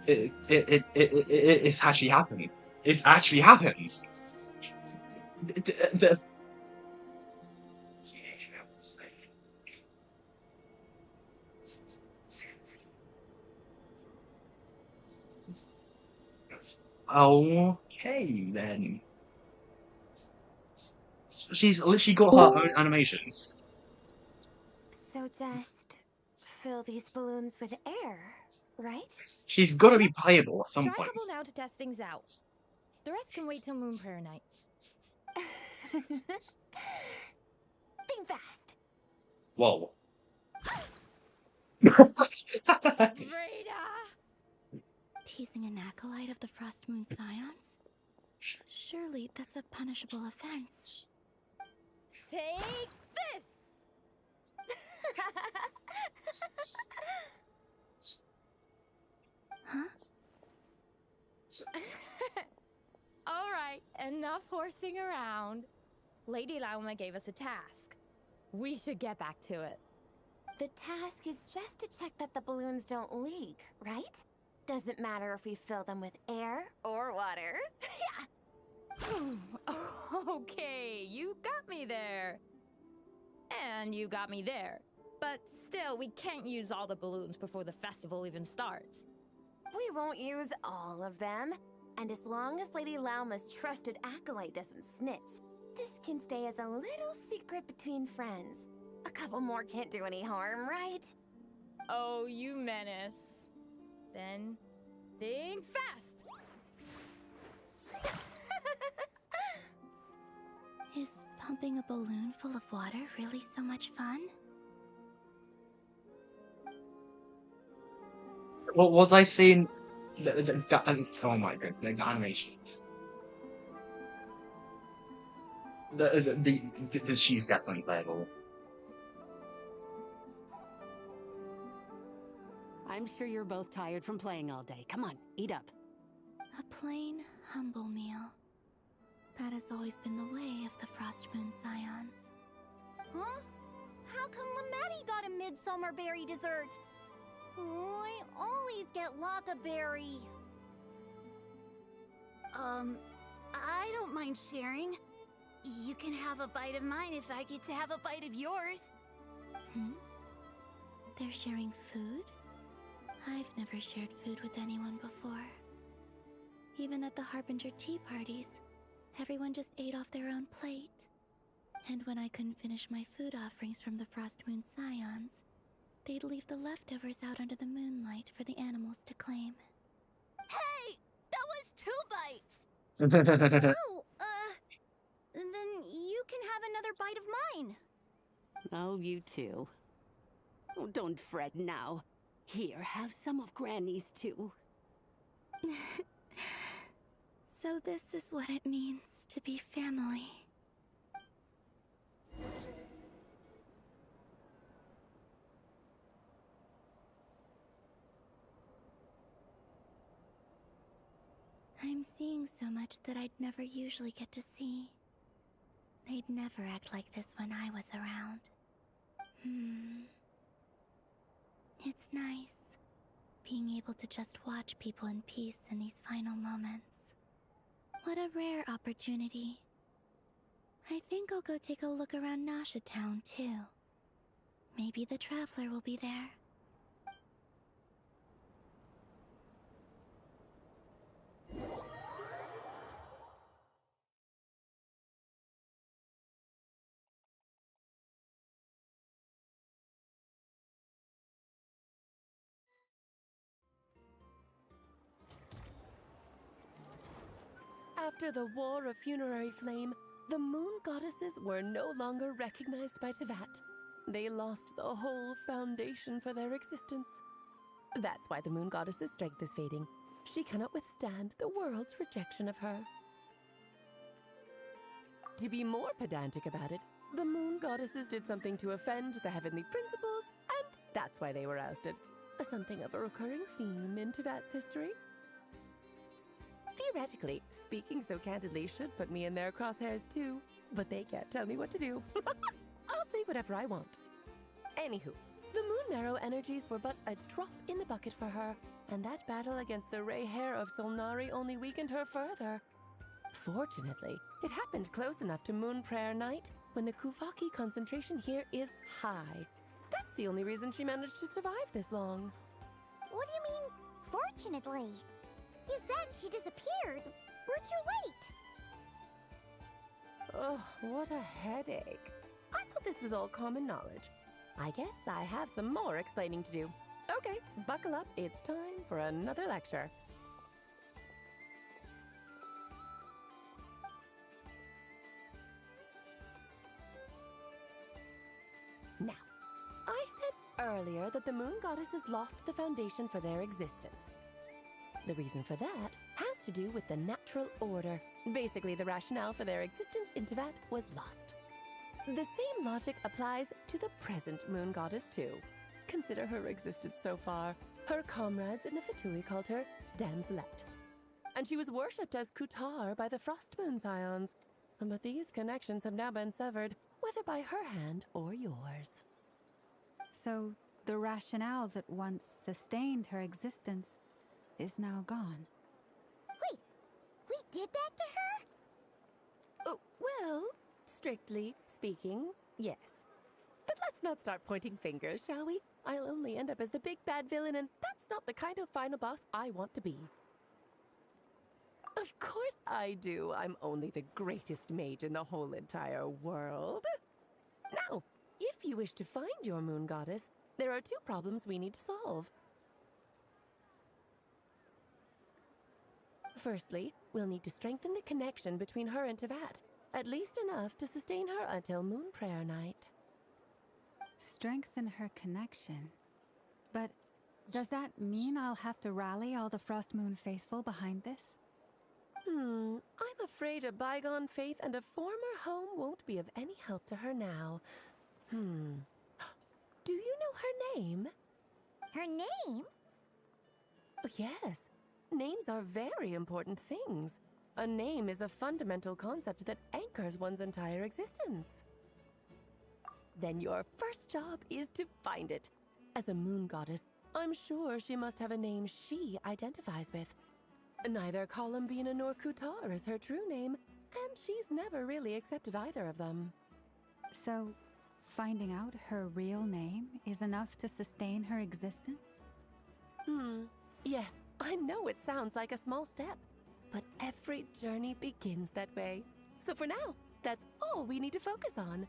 It's actually happened. It's actually happened. Okay then. She's literally got her own animations. So just fill these balloons with air, right? She's got to be playable at some Try a point. couple now to test things out. The rest can wait till Moon Prayer Night. Think fast. Whoa. Vreda! Teasing an acolyte of the Frost Moon Scions? Surely that's a punishable offense. Take this! Huh? All right, enough horsing around. Lady Lauma gave us a task. We should get back to it. The task is just to check that the balloons don't leak, right? Doesn't matter if we fill them with air or water. Okay, you got me there. And you got me there. But still, we can't use all the balloons before the festival even starts. We won't use all of them. And as long as Lady Lauma's trusted acolyte doesn't snitch, this can stay as a little secret between friends. A couple more can't do any harm, right? Oh, you menace. Then, think fast! Is pumping a balloon full of water really so much fun? What was I seeing? Oh my god, the animations. She's definitely playable. I'm sure you're both tired from playing all day. Come on, eat up. A plain, humble meal. That has always been the way of the Frost Moon Scions. Huh? How come Lametti got a midsummer berry dessert? Oh, I always get Lockaberry. I don't mind sharing. You can have a bite of mine if I get to have a bite of yours. They're sharing food? I've never shared food with anyone before. Even at the Harbinger tea parties, everyone just ate off their own plate. And when I couldn't finish my food offerings from the Frost Moon Scions, they'd leave the leftovers out under the moonlight for the animals to claim. Hey! That was 2 bites! Oh, then you can have another bite of mine. Oh, you too. Oh, don't fret now. Here, have some of Granny's too. So this is what it means to be family. I'm seeing so much that I'd never usually get to see. They'd never act like this when I was around. It's nice, being able to just watch people in peace in these final moments. What a rare opportunity. I think I'll go take a look around Nasha Town, too. Maybe the Traveler will be there. After the War of Funerary Flame, the Moon Goddesses were no longer recognized by Teyvat. They lost the whole foundation for their existence. That's why the Moon Goddess's strength is fading. She cannot withstand the world's rejection of her. To be more pedantic about it, the Moon Goddesses did something to offend the heavenly principles, and that's why they were ousted. Something of a recurring theme in Teyvat's history. Theoretically, speaking so candidly should put me in their crosshairs too, but they can't tell me what to do. I'll say whatever I want. Anywho, the Moon Marrow energies were but a drop in the bucket for her, and that battle against the Ray Hair of Solnari only weakened her further. Fortunately, it happened close enough to Moon Prayer Night, when the Kuvaki concentration here is high. That's the only reason she managed to survive this long. What do you mean, fortunately? You said she disappeared. We're too late. Oh, what a headache. I thought this was all common knowledge. I guess I have some more explaining to do. Okay, buckle up. It's time for another lecture. Now, I said earlier that the Moon Goddesses lost the foundation for their existence. The reason for that has to do with the natural order. Basically, the rationale for their existence in Teyvat was lost. The same logic applies to the present Moon Goddess too. Consider her existence so far. Her comrades in the Fatui called her Damselette. And she was worshipped as Kutar by the Frost Moon Scions. But these connections have now been severed, whether by her hand or yours. So, the rationale that once sustained her existence is now gone. Wait, we did that to her? Oh, well, strictly speaking, yes. But let's not start pointing fingers, shall we? I'll only end up as the big bad villain, and that's not the kind of final boss I want to be. Of course I do. I'm only the greatest mage in the whole entire world. Now, if you wish to find your Moon Goddess, there are 2 problems we need to solve. Firstly, we'll need to strengthen the connection between her and Teyvat, at least enough to sustain her until Moon Prayer Night. Strengthen her connection. But does that mean I'll have to rally all the Frost Moon faithful behind this? I'm afraid a bygone faith and a former home won't be of any help to her now. Do you know her name? Her name? Oh, yes. Names are very important things. A name is a fundamental concept that anchors one's entire existence. Then your first job is to find it. As a moon goddess, I'm sure she must have a name she identifies with. Neither Columbina nor Kutar is her true name, and she's never really accepted either of them. So, finding out her real name is enough to sustain her existence? Yes, I know it sounds like a small step, but every journey begins that way. So for now, that's all we need to focus on.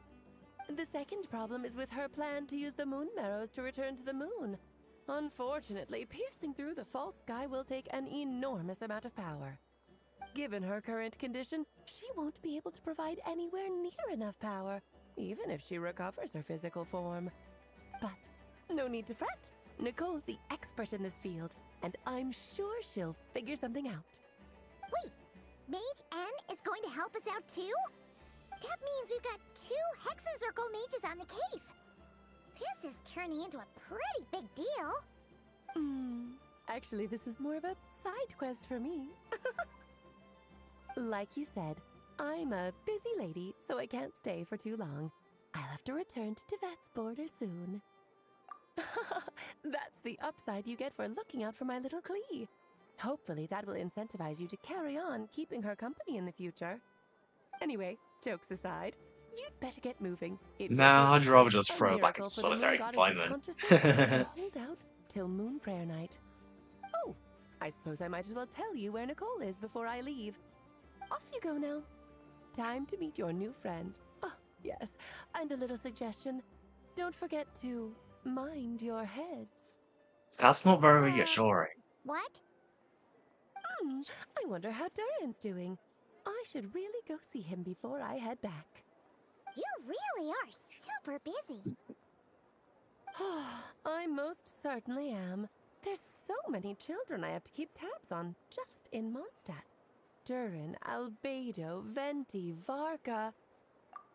The second problem is with her plan to use the moon marrows to return to the moon. Unfortunately, piercing through the false sky will take an enormous amount of power. Given her current condition, she won't be able to provide anywhere near enough power, even if she recovers her physical form. But no need to fret. Nicole's the expert in this field, and I'm sure she'll figure something out. Wait, Mage N is going to help us out too? That means we've got 2 Hexacircle mages on the case. This is turning into a pretty big deal. Actually, this is more of a side quest for me. Like you said, I'm a busy lady, so I can't stay for too long. I'll have to return to Tevet's border soon. That's the upside you get for looking out for my little Klee. Hopefully that will incentivize you to carry on keeping her company in the future. Anyway, jokes aside, you'd better get moving. Nah, I'd rather just A throw it back miracle into for the moon solitary goddess's confinement. consciousness to hold out till moon prayer night. Oh, I suppose I might as well tell you where Nicole is before I leave. Off you go now. Time to meet your new friend. Oh, yes, and a little suggestion. Don't forget to mind your heads. That's not very reassuring. What? I wonder how Durin's doing. I should really go see him before I head back. You really are super busy. I most certainly am. There's so many children I have to keep tabs on just in Mondstadt. Durin, Albedo, Venti, Varka.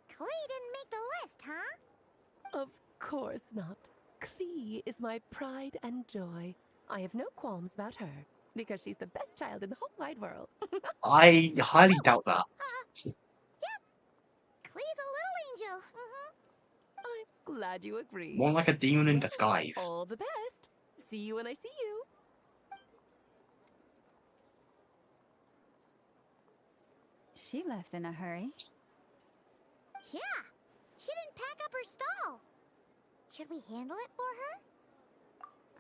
Klee didn't make the list, huh? Of course not. Klee is my pride and joy. I have no qualms about her, because she's the best child in the whole wide world. I highly doubt that. Yep. Klee's a little angel. I'm glad you agree. More like a demon in disguise. All the best. See you when I see you. She left in a hurry. Yeah, she didn't pack up her stall. Should we handle it for her?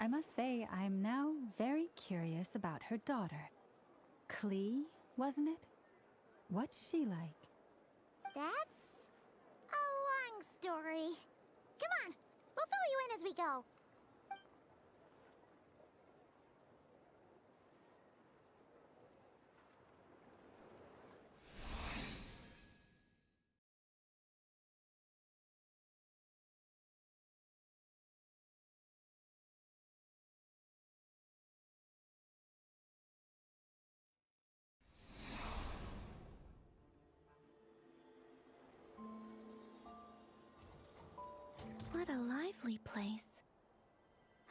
I must say, I'm now very curious about her daughter. Klee, wasn't it? What's she like? That's a long story. Come on, we'll fill you in as we go. What a lively place.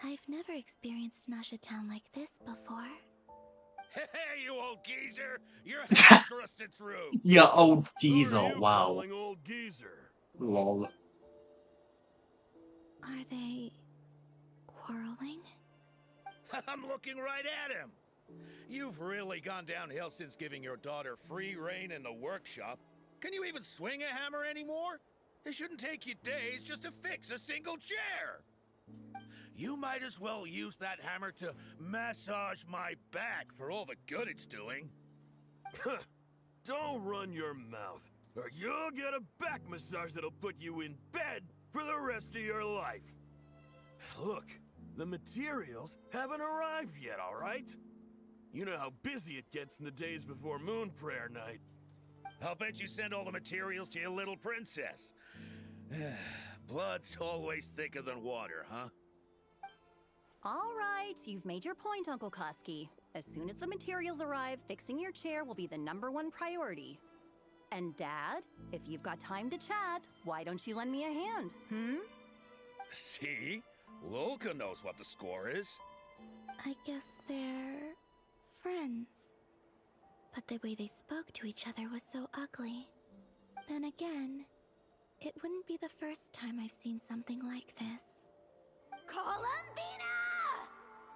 I've never experienced Nasha Town like this before. Hey, you old geezer! You're half trusted through. Yeah, old geezer. Who are you Wow. calling old geezer? Lol. Are they quarreling? I'm looking right at him. You've really gone downhill since giving your daughter free reign in the workshop. Can you even swing a hammer anymore? It shouldn't take you days just to fix a single chair. You might as well use that hammer to massage my back for all the good it's doing. Don't run your mouth, or you'll get a back massage that'll put you in bed for the rest of your life. Look, the materials haven't arrived yet, all right? You know how busy it gets in the days before Moon Prayer Night. I'll bet you send all the materials to your little princess. Blood's always thicker than water, huh? All right, you've made your point, Uncle Koski. As soon as the materials arrive, fixing your chair will be the #1 priority. And Dad, if you've got time to chat, why don't you lend me a hand, See? Lolka knows what the score is. I guess they're friends. But the way they spoke to each other was so ugly. Then again, it wouldn't be the first time I've seen something like this. Columbina!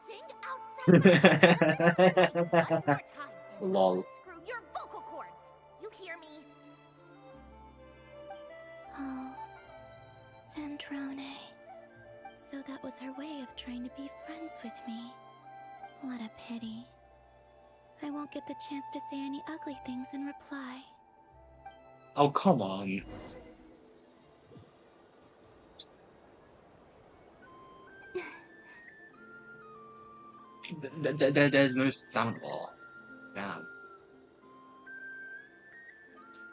Sing outside my one more time, and Lol. unscrew your vocal cords. You hear me? Oh, Sandrone. So that was her way of trying to be friends with me. What a pity. I won't get the chance to say any ugly things in reply. Oh, come on. There's no stamina bar. Damn.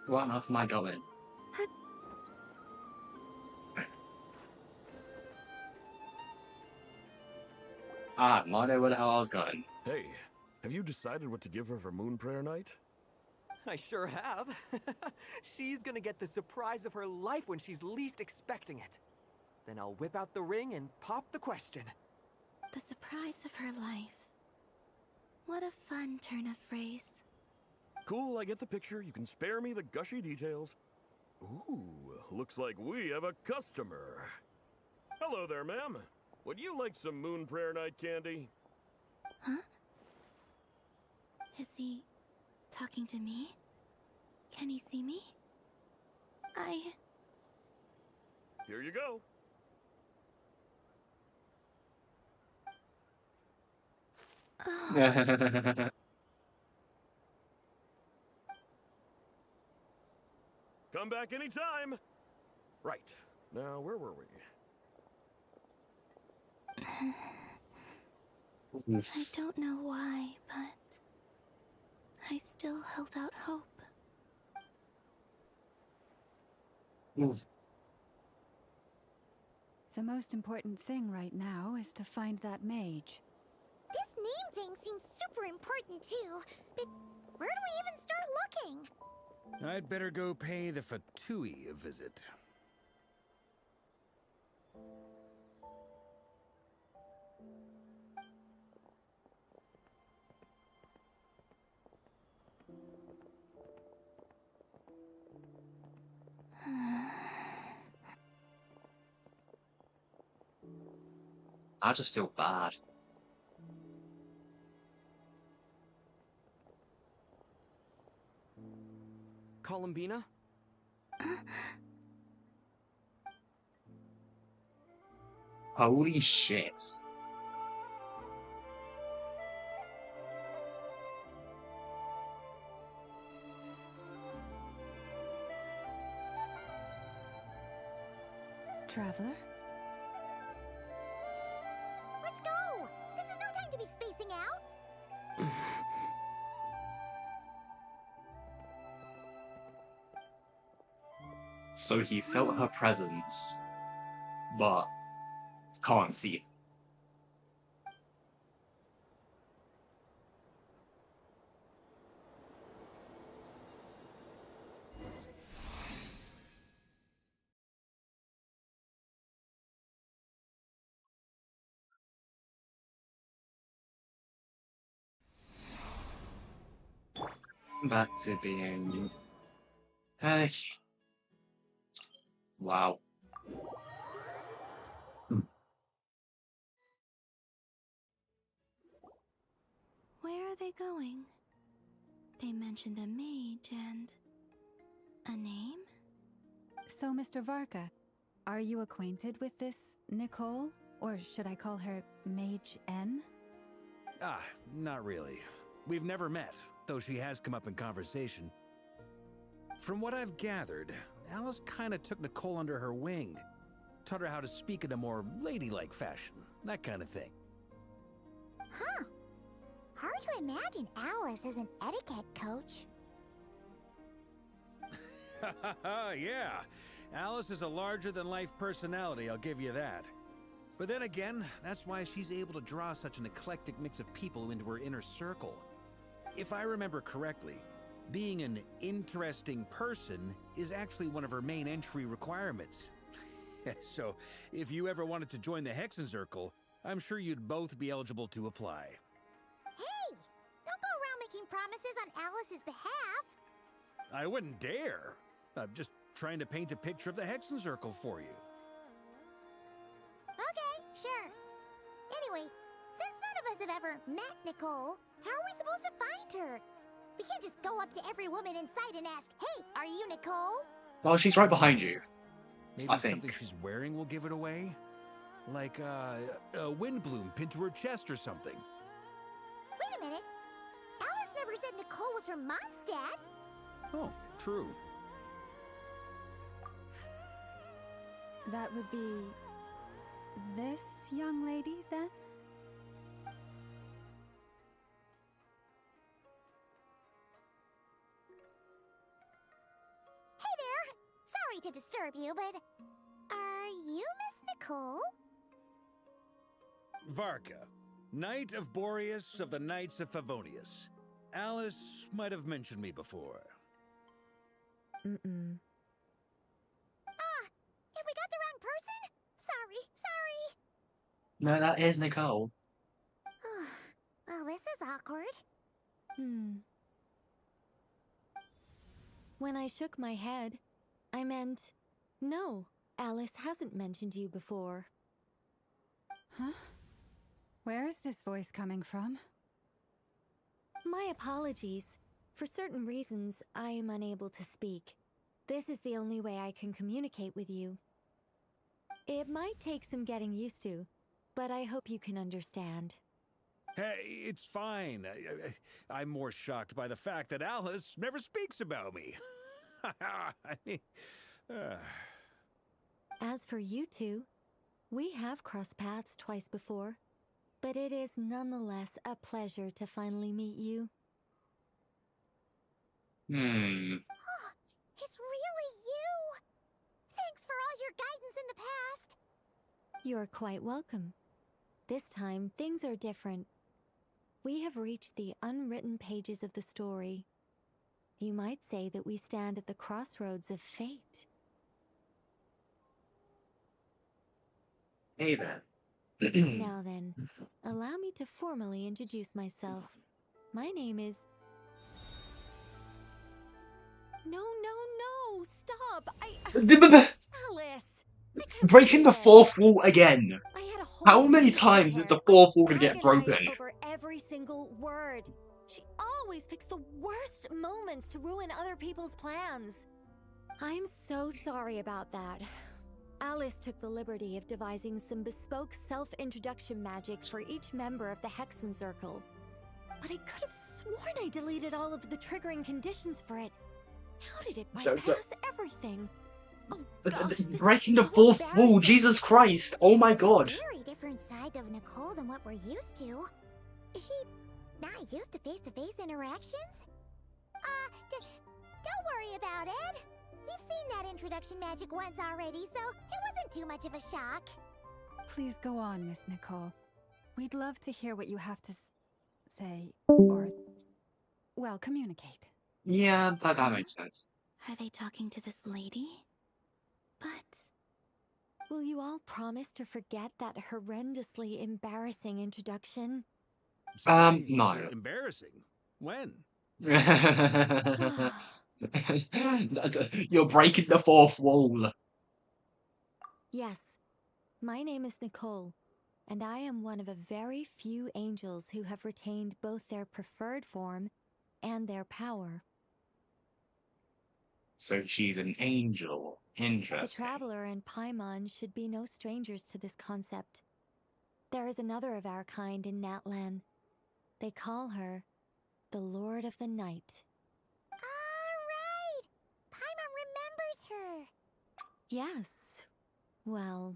What on earth am I going? Ah, no idea where the hell I was going. Hey, have you decided what to give her for Moon Prayer Night? I sure have. She's gonna get the surprise of her life when she's least expecting it. Then I'll whip out the ring and pop the question. The surprise of her life. What a fun turn of phrase. Cool, I get the picture. You can spare me the gushy details. Ooh, looks like we have a customer. Hello there, ma'am. Would you like some Moon Prayer Night candy? Huh? Is he talking to me? Can he see me? Here you go. Oh. Come back anytime. Right. Now, where were we? I don't know why, but I still held out hope. The most important thing right now is to find that mage. This name thing seems super important too, but where do we even start looking? I'd better go pay the Fatui a visit. I just feel bad. Columbina? Holy shit. Traveler? Let's go! This is no time to be spacing out! So he felt her presence, but can't see it. Back to being... Hey. Wow. Where are they going? They mentioned a mage and... a name? So, Mr. Varka, are you acquainted with this Nicole? Or should I call her Mage N? Ah, not really. We've never met, though she has come up in conversation. From what I've gathered, Alice kinda took Nicole under her wing. Taught her how to speak in a more ladylike fashion, that kind of thing. Huh. Hard to imagine Alice as an etiquette coach. Yeah, Alice is a larger-than-life personality, I'll give you that. But then again, that's why she's able to draw such an eclectic mix of people into her inner circle. If I remember correctly, being an interesting person is actually one of her main entry requirements. So, if you ever wanted to join the Hexenzirkel, I'm sure you'd both be eligible to apply. Hey! Don't go around making promises on Alice's Alice's behalf. I wouldn't dare. I'm just trying to paint a picture of the Hexen Circle for you. Okay, sure. Anyway, since none of us have ever met Nicole, how are we supposed to find her? We can't just go up to every woman in sight and ask, "Hey, are you Nicole?" Well, she's right behind you. Maybe I think. something she's wearing will give it away? Like a wind bloom pinned to her chest or something. Wait a minute. Alice never said Nicole was from Mondstadt. Oh, true. That would be this young lady, then? Hey there. Sorry to disturb you, but are you Miss Nicole? Varka, Knight of Boreas of the Knights of Favonius. Alice might have mentioned me before. Mm-mm. If we got the wrong person? Sorry. No, that is Nicole. Well, this is awkward. When I shook my head, I meant, no, Alice hasn't mentioned you before. Huh? Where is this voice coming from? My apologies. For certain reasons, I am unable to speak. This is the only way I can communicate with you. It might take some getting used to, but I hope you can understand. Hey, it's fine. I'm more shocked by the fact that Alice never speaks about me. I mean, As for you two, we have crossed paths twice before, but it is nonetheless a pleasure to finally meet you. It's really you! Thanks for all your guidance in the past! You're quite welcome. This time, things are different. We have reached the unwritten pages of the story. You might say that we stand at the crossroads of fate. Hey then. Now then, allow me to formally introduce myself. My name is... No, stop! Alice! Breaking the fourth wall again. How many times is the fourth wall gonna get broken? Over every single word. She always picks the worst moments to ruin other people's plans. I'm so sorry about that. Alice took the liberty of devising some bespoke self-introduction magic for each member of the Hexen Circle. But I could have sworn I deleted all of the triggering conditions for it. How did it bypass everything? Oh, gosh, Breaking the fourth wall, Jesus Christ! Oh my god! Very different side of Nicole than what we're used to. Is she not used to face-to-face interactions? Don't worry about it. We've seen that introduction magic once already, so it wasn't too much of a shock. Please go on, Miss Nicole. We'd love to hear what you have to say, or, well, communicate. Yeah, that makes sense. Are they talking to this lady? But... Will you all promise to forget that horrendously embarrassing introduction? No. Embarrassing? When? You're breaking the fourth wall. Yes, my name is Nicole, and I am one of a very few angels who have retained both their preferred form and their power. So she's an angel. The Interesting. Traveler and Paimon should be no strangers to this concept. There is another of our kind in Natlan. They call her the Lord of the Night. Alright! Paimon remembers her! Yes. Well,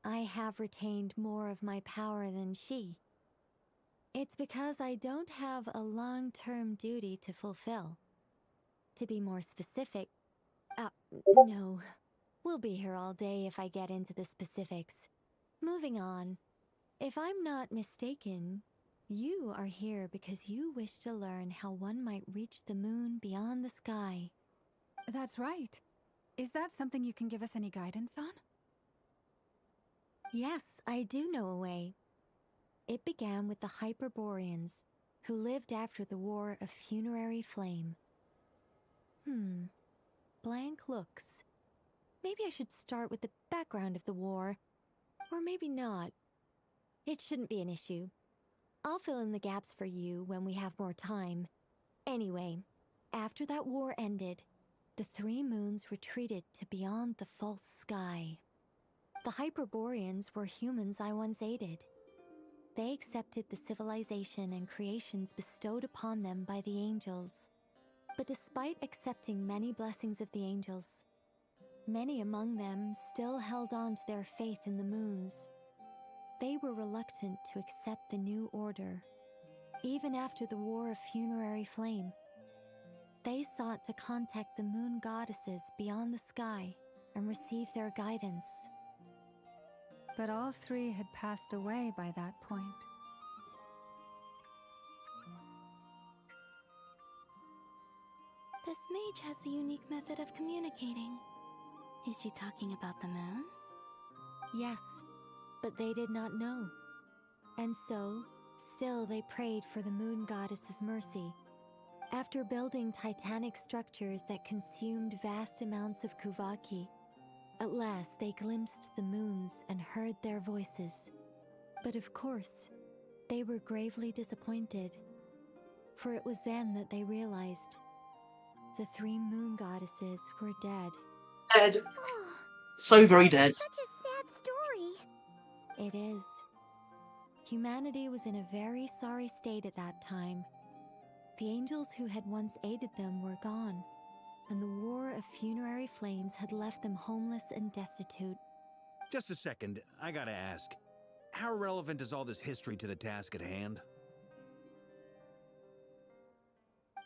I have retained more of my power than she. It's because I don't have a long-term duty to fulfill. To be more specific, no. We'll be here all day if I get into the specifics. Moving on. If I'm not mistaken, you are here because you wish to learn how one might reach the moon beyond the sky. That's right. Is that something you can give us any guidance on? Yes, I do know a way. It began with the Hyperboreans, who lived after the War of Funerary Flame. Blank looks. Maybe I should start with the background of the war. Or maybe not. It shouldn't be an issue. I'll fill in the gaps for you when we have more time. Anyway, after that war ended, the three moons retreated to beyond the false sky. The Hyperboreans were humans I once aided. They accepted the civilization and creations bestowed upon them by the angels. But despite accepting many blessings of the angels, many among them still held on to their faith in the moons. They were reluctant to accept the new order. Even after the War of Funerary Flame, they sought to contact the moon goddesses beyond the sky and receive their guidance. But all three had passed away by that point. This mage has a unique method of communicating. Is she talking about the moons? Yes, but they did not know. And so, still they prayed for the moon goddess's mercy. After building titanic structures that consumed vast amounts of Kuvaki, at last they glimpsed the moons and heard their voices. But of course, they were gravely disappointed. For it was then that they realized the three moon goddesses were dead. Dead. So very dead. Such a sad story. It is. Humanity was in a very sorry state at that time. The angels who had once aided them were gone, and the War of Funerary Flames had left them homeless and destitute. Just a second, I gotta ask. How relevant is all this history to the task at hand?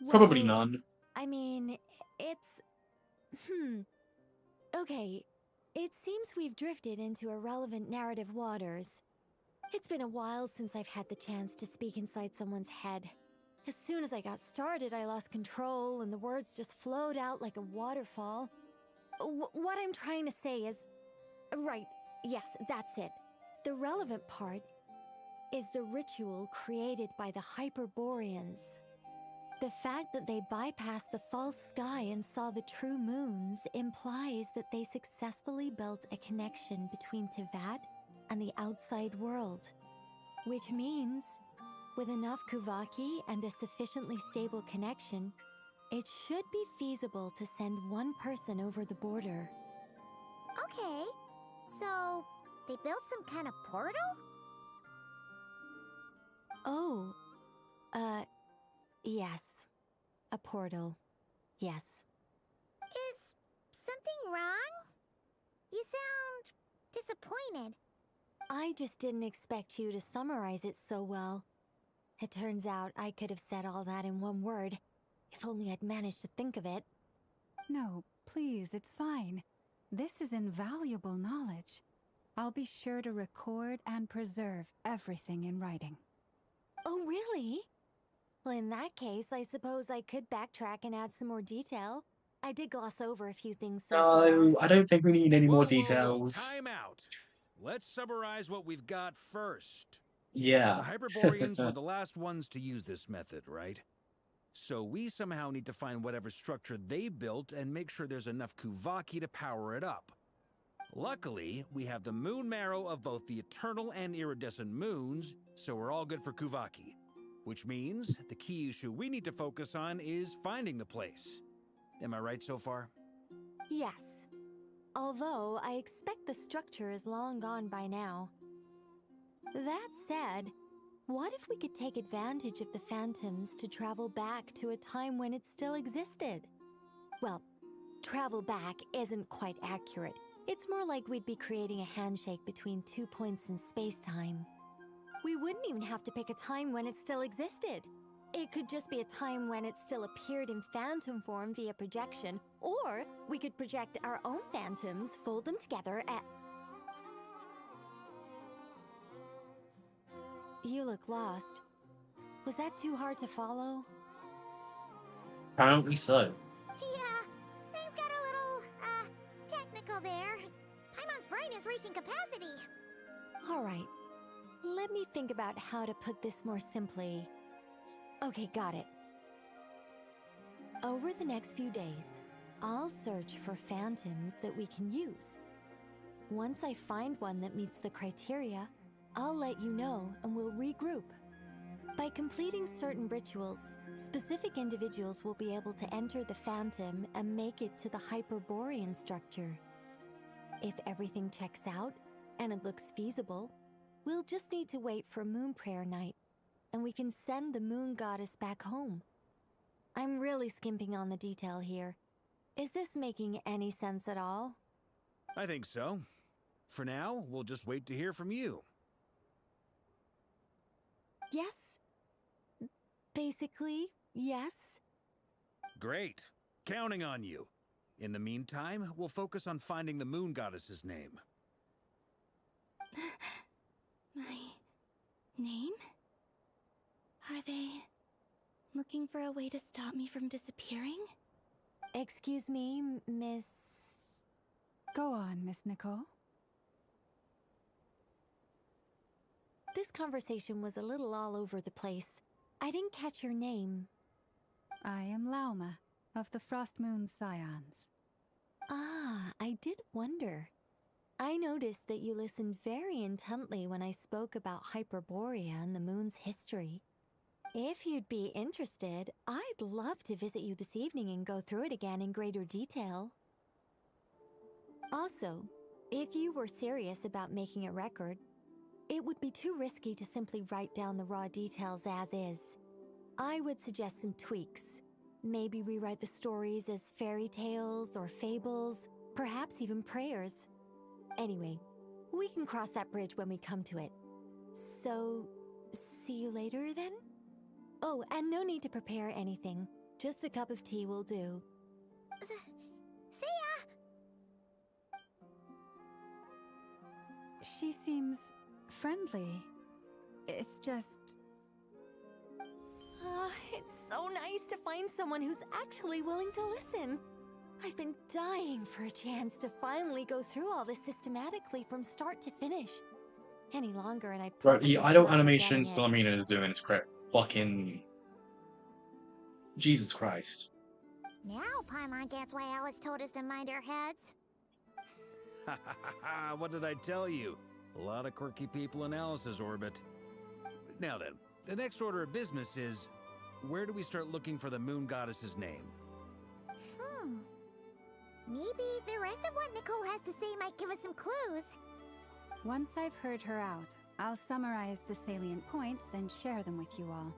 Probably none. I mean, it's... Okay, it seems we've drifted into irrelevant narrative waters. It's been a while since I've had the chance to speak inside someone's head. As soon as I got started, I lost control, and the words just flowed out like a waterfall. What I'm trying to say is... Right, yes, that's it. The relevant part is the ritual created by the Hyperboreans. The fact that they bypassed the false sky and saw the true moons implies that they successfully built a connection between Teyvat and the outside world. Which means, with enough Kuvaki and a sufficiently stable connection, it should be feasible to send one person over the border. Okay, so they built some kind of portal? Oh, yes. A portal. Yes. Is something wrong? You sound disappointed. I just didn't expect you to summarize it so well. It turns out I could have said all that in one word, if only I'd managed to think of it. No, please, it's fine. This is invaluable knowledge. I'll be sure to record and preserve everything in writing. Oh, really? Well, in that case, I suppose I could backtrack and add some more detail. I did gloss over a few things so far. No, I don't think we need any more Whoa, details. time out. Let's summarize what we've got first. Yeah. The Hyperboreans were the last ones to use this method, right? So we somehow need to find whatever structure they built and make sure there's enough Kuvaki to power it up. Luckily, we have the moon marrow of both the eternal and iridescent moons, so we're all good for Kuvaki. Which means the key issue we need to focus on is finding the place. Am I right so far? Yes. Although, I expect the structure is long gone by now. That said, what if we could take advantage of the phantoms to travel back to a time when it still existed? Well, travel back isn't quite accurate. It's more like we'd be creating a handshake between 2 points in space-time. We wouldn't even have to pick a time when it still existed. It could just be a time when it still appeared in phantom form via projection, or we could project our own phantoms, fold them together, and... You look lost. Was that too hard to follow? Apparently so. Yeah, things got a little, technical there. Paimon's brain is reaching capacity. Alright. Let me think about how to put this more simply. Okay, got it. Over the next few days, I'll search for phantoms that we can use. Once I find one that meets the criteria, I'll let you know and we'll regroup. By completing certain rituals, specific individuals will be able to enter the phantom and make it to the Hyperborean structure. If everything checks out and it looks feasible, we'll just need to wait for Moon Prayer Night, and we can send the Moon Goddess back home. I'm really skimping on the detail here. Is this making any sense at all? I think so. For now, we'll just wait to hear from you. Yes. Basically, yes. Great. Counting on you. In the meantime, we'll focus on finding the Moon Goddess's name. My name? Are they looking for a way to stop me from disappearing? Excuse me, Miss... Go on, Miss Nicole. This conversation was a little all over the place. I didn't catch your name. I am Lauma, of the Frost Moon Scions. Ah, I did wonder. I noticed that you listened very intently when I spoke about Hyperborea and the moon's history. If you'd be interested, I'd love to visit you this evening and go through it again in greater detail. Also, if you were serious about making a record, it would be too risky to simply write down the raw details as is. I would suggest some tweaks. Maybe rewrite the stories as fairy tales or fables, perhaps even prayers. Anyway, we can cross that bridge when we come to it. So, see you later then? Oh, and no need to prepare anything. Just a cup of tea will do. See ya! She seems friendly. It's just... It's so nice to find someone who's actually willing to listen. I've been dying for a chance to finally go through all this systematically from start to finish. Any longer and I'd Bro, probably the idle start animations regretting it. Philomena is doing is crap. Fucking... Jesus Christ. Now Paimon gets why Alice told us to mind our heads. Ha ha ha ha! What did I tell you? A lot of quirky people in Alice's orbit. Now then, the next order of business is... where do we start looking for the Moon Goddess's name? Maybe the rest of what Nicole has to say might give us some clues. Once I've heard her out, I'll summarize the salient points and share them with you all.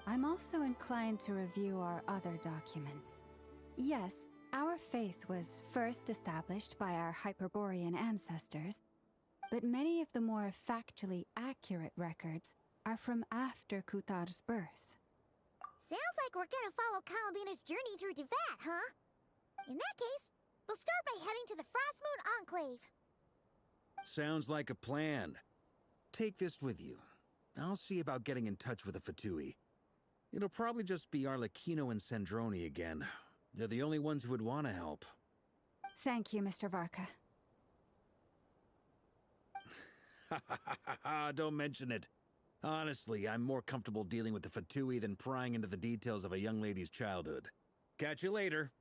I'm also inclined to review our other documents. Yes, our faith was first established by our Hyperborean ancestors, but many of the more factually accurate records are from after Kutar's birth. Sounds like we're gonna follow Kalabina's journey through Devat, huh? In that case, we'll start by heading to the Frost Moon Enclave. Sounds like a plan. Take this with you. I'll see about getting in touch with the Fatui. It'll probably just be Arlecchino and Sandroni again. They're the only ones who would want to help. Thank you, Mr. Varka. Don't mention it. Honestly, I'm more comfortable dealing with the Fatui than prying into the details of a young lady's childhood. Catch you later.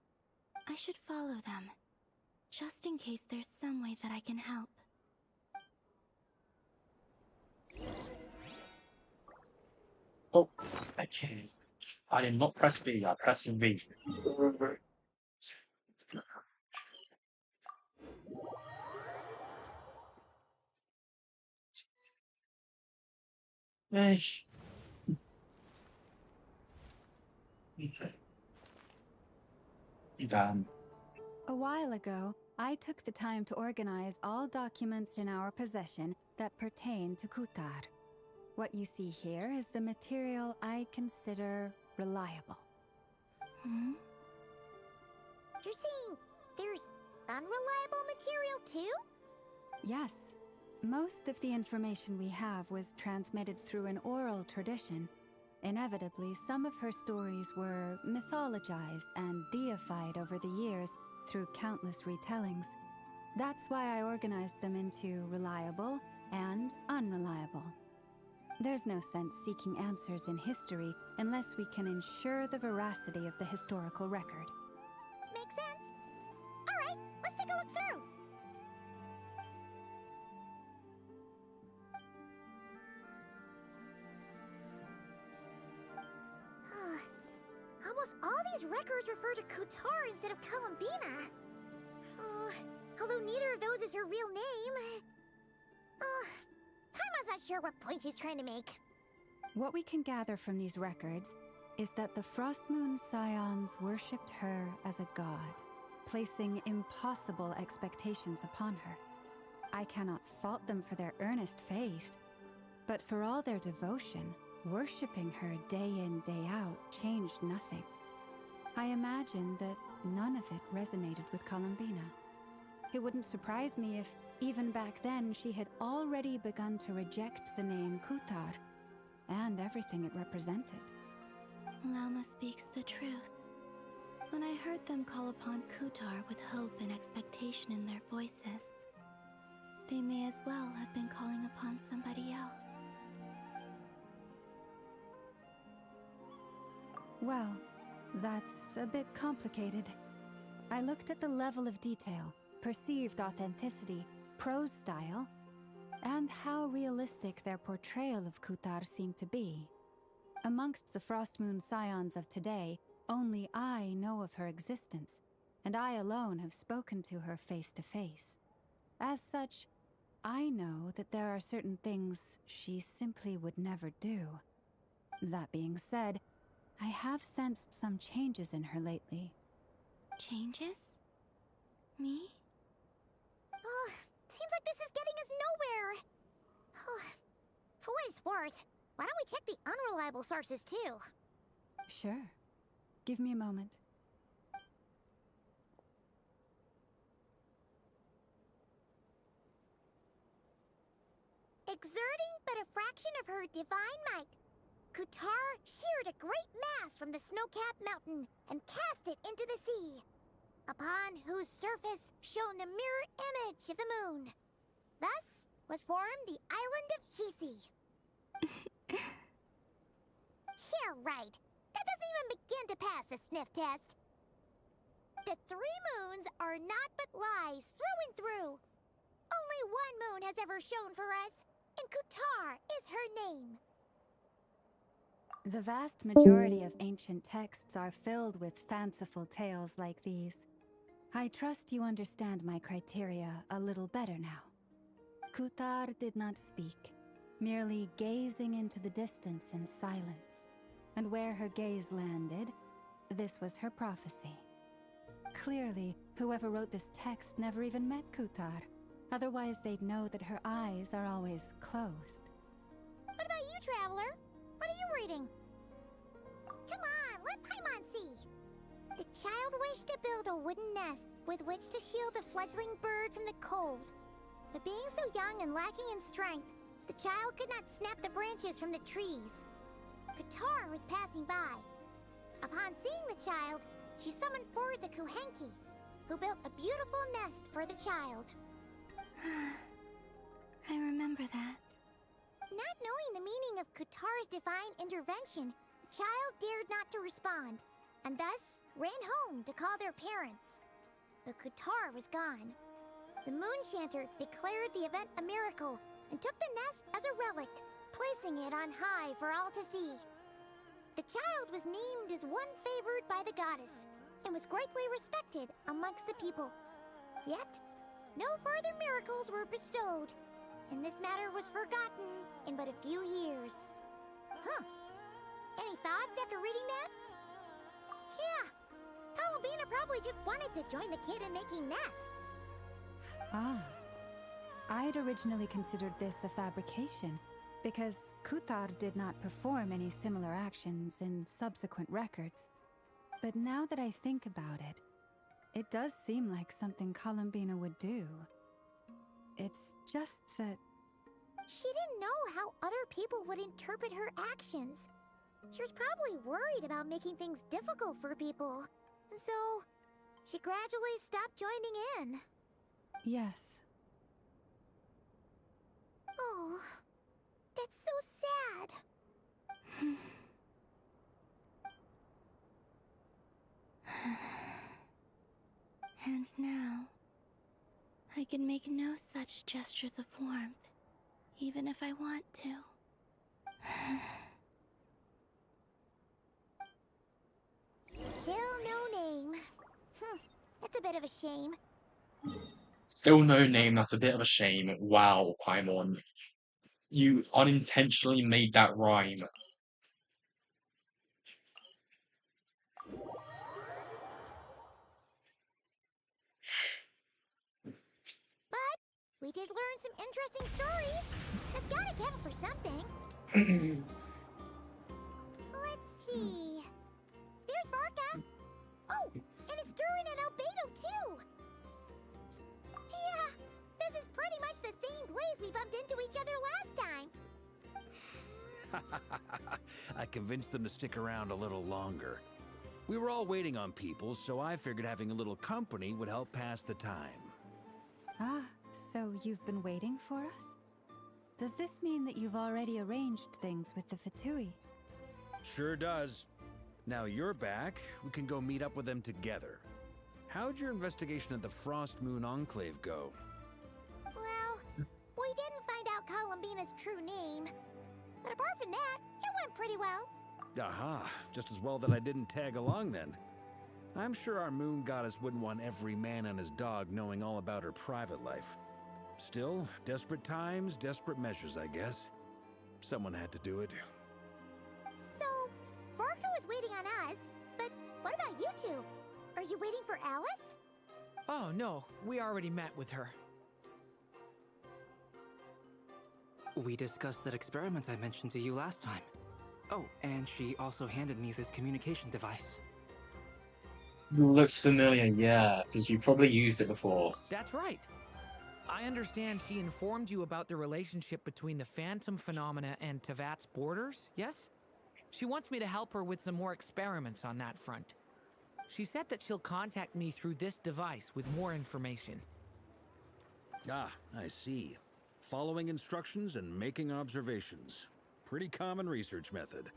I should follow them, just in case there's some way that I can help. Oh, okay. I did not press B, I pressed V. Hey. Damn. A while ago, I took the time to organize all documents in our possession that pertain to Kutar. What you see here is the material I consider reliable. You're saying there's unreliable material too? Yes. Most of the information we have was transmitted through an oral tradition. Inevitably, some of her stories were mythologized and deified over the years through countless retellings. That's why I organized them into reliable and unreliable. There's no sense seeking answers in history unless we can ensure the veracity of the historical record. Makes sense. All right, let's take a look through. Almost all these records refer to Kutar instead of Columbina. Although neither of those is her real name. Paimon's not sure what point she's trying to make. What we can gather from these records is that the Frostmoon Scions worshipped her as a god, placing impossible expectations upon her. I cannot fault them for their earnest faith, but for all their devotion, worshipping her day in, day out changed nothing. I imagine that none of it resonated with Columbina. It wouldn't surprise me if, even back then, she had already begun to reject the name Kutar and everything it represented. Lama speaks the truth. When I heard them call upon Kutar with hope and expectation in their voices, they may as well have been calling upon somebody else. Well, that's a bit complicated. I looked at the level of detail, perceived authenticity, prose style, and how realistic their portrayal of Kutar seemed to be. Amongst the Frostmoon Scions of today, only I know of her existence, and I alone have spoken to her face to face. As such, I know that there are certain things she simply would never do. That being said, I have sensed some changes in her lately. Changes? Me? Seems like this is getting us nowhere. For what it's worth, why don't we check the unreliable sources too? Sure. Give me a moment. Exerting but a fraction of her divine might, Kutar sheared a great mass from the snow-capped mountain and cast it into the sea, upon whose surface shone the mirror image of the moon. Thus was formed the island of Hisi. Yeah, right. That doesn't even begin to pass the sniff test. The 3 moons are naught but lies through and through. Only one moon has ever shone for us, and Kutar is her name. The vast majority of ancient texts are filled with fanciful tales like these. I trust you understand my criteria a little better now. Kutar did not speak, merely gazing into the distance in silence. And where her gaze landed, this was her prophecy. Clearly, whoever wrote this text never even met Kutar. Otherwise, they'd know that her eyes are always closed. What about you, Traveler? What are you reading? Come on, let Paimon see. The child wished to build a wooden nest with which to shield the fledgling bird from the cold. But being so young and lacking in strength, the child could not snap the branches from the trees. Kutar was passing by. Upon seeing the child, she summoned forward the Kuhenki, who built a beautiful nest for the child. I remember that. Not knowing the meaning of Kutar's divine intervention, the child dared not to respond, and thus ran home to call their parents. But Kutar was gone. The Moon Chanter declared the event a miracle and took the nest as a relic, placing it on high for all to see. The child was named as one favored by the goddess and was greatly respected amongst the people. Yet, no further miracles were bestowed, and this matter was forgotten in but a few years. Any thoughts after reading that? Yeah, Columbina probably just wanted to join the kid in making nests. Ah. I'd originally considered this a fabrication, because Kutar did not perform any similar actions in subsequent records. But now that I think about it, it does seem like something Columbina would do. It's just that... She didn't know how other people would interpret her actions. She was probably worried about making things difficult for people. And so, she gradually stopped joining in. Yes. Oh, that's so sad. can make no such gestures of warmth, even if I want to. Still no name. That's a bit of a shame. Still no name, that's a bit of a shame. Wow, Paimon. You unintentionally made that rhyme. But we did learn some interesting stories. That's gotta count for something. Let's see. There's Varka. Oh, and it's Durin and Albedo too. Yeah, this is pretty much the same place we bumped into each other last time. I convinced them to stick around a little longer. We were all waiting on people, so I figured having a little company would help pass the time. Ah, so you've been waiting for us? Does this mean that you've already arranged things with the Fatui? Sure does. Now you're back, we can go meet up with them together. How'd your investigation of the Frost Moon Enclave go? Well, we didn't find out Columbina's true name. But apart from that, it went pretty well. Aha, just as well that I didn't tag along then. I'm sure our moon goddess wouldn't want every man and his dog knowing all about her private life. Still, desperate times, desperate measures, I guess. Someone had to do it. So, Varka was waiting on us, but what about you two? Are you waiting for Alice? Oh, no. We already met with her. We discussed that experiment I mentioned to you last time. Oh, and she also handed me this communication device. Looks familiar, yeah, because you probably used it before. That's right. I understand she informed you about the relationship between the Phantom phenomena and Tevat's borders, yes? She wants me to help her with some more experiments on that front. She said that she'll contact me through this device with more information. Ah, I see. Following instructions and making observations. Pretty common research method.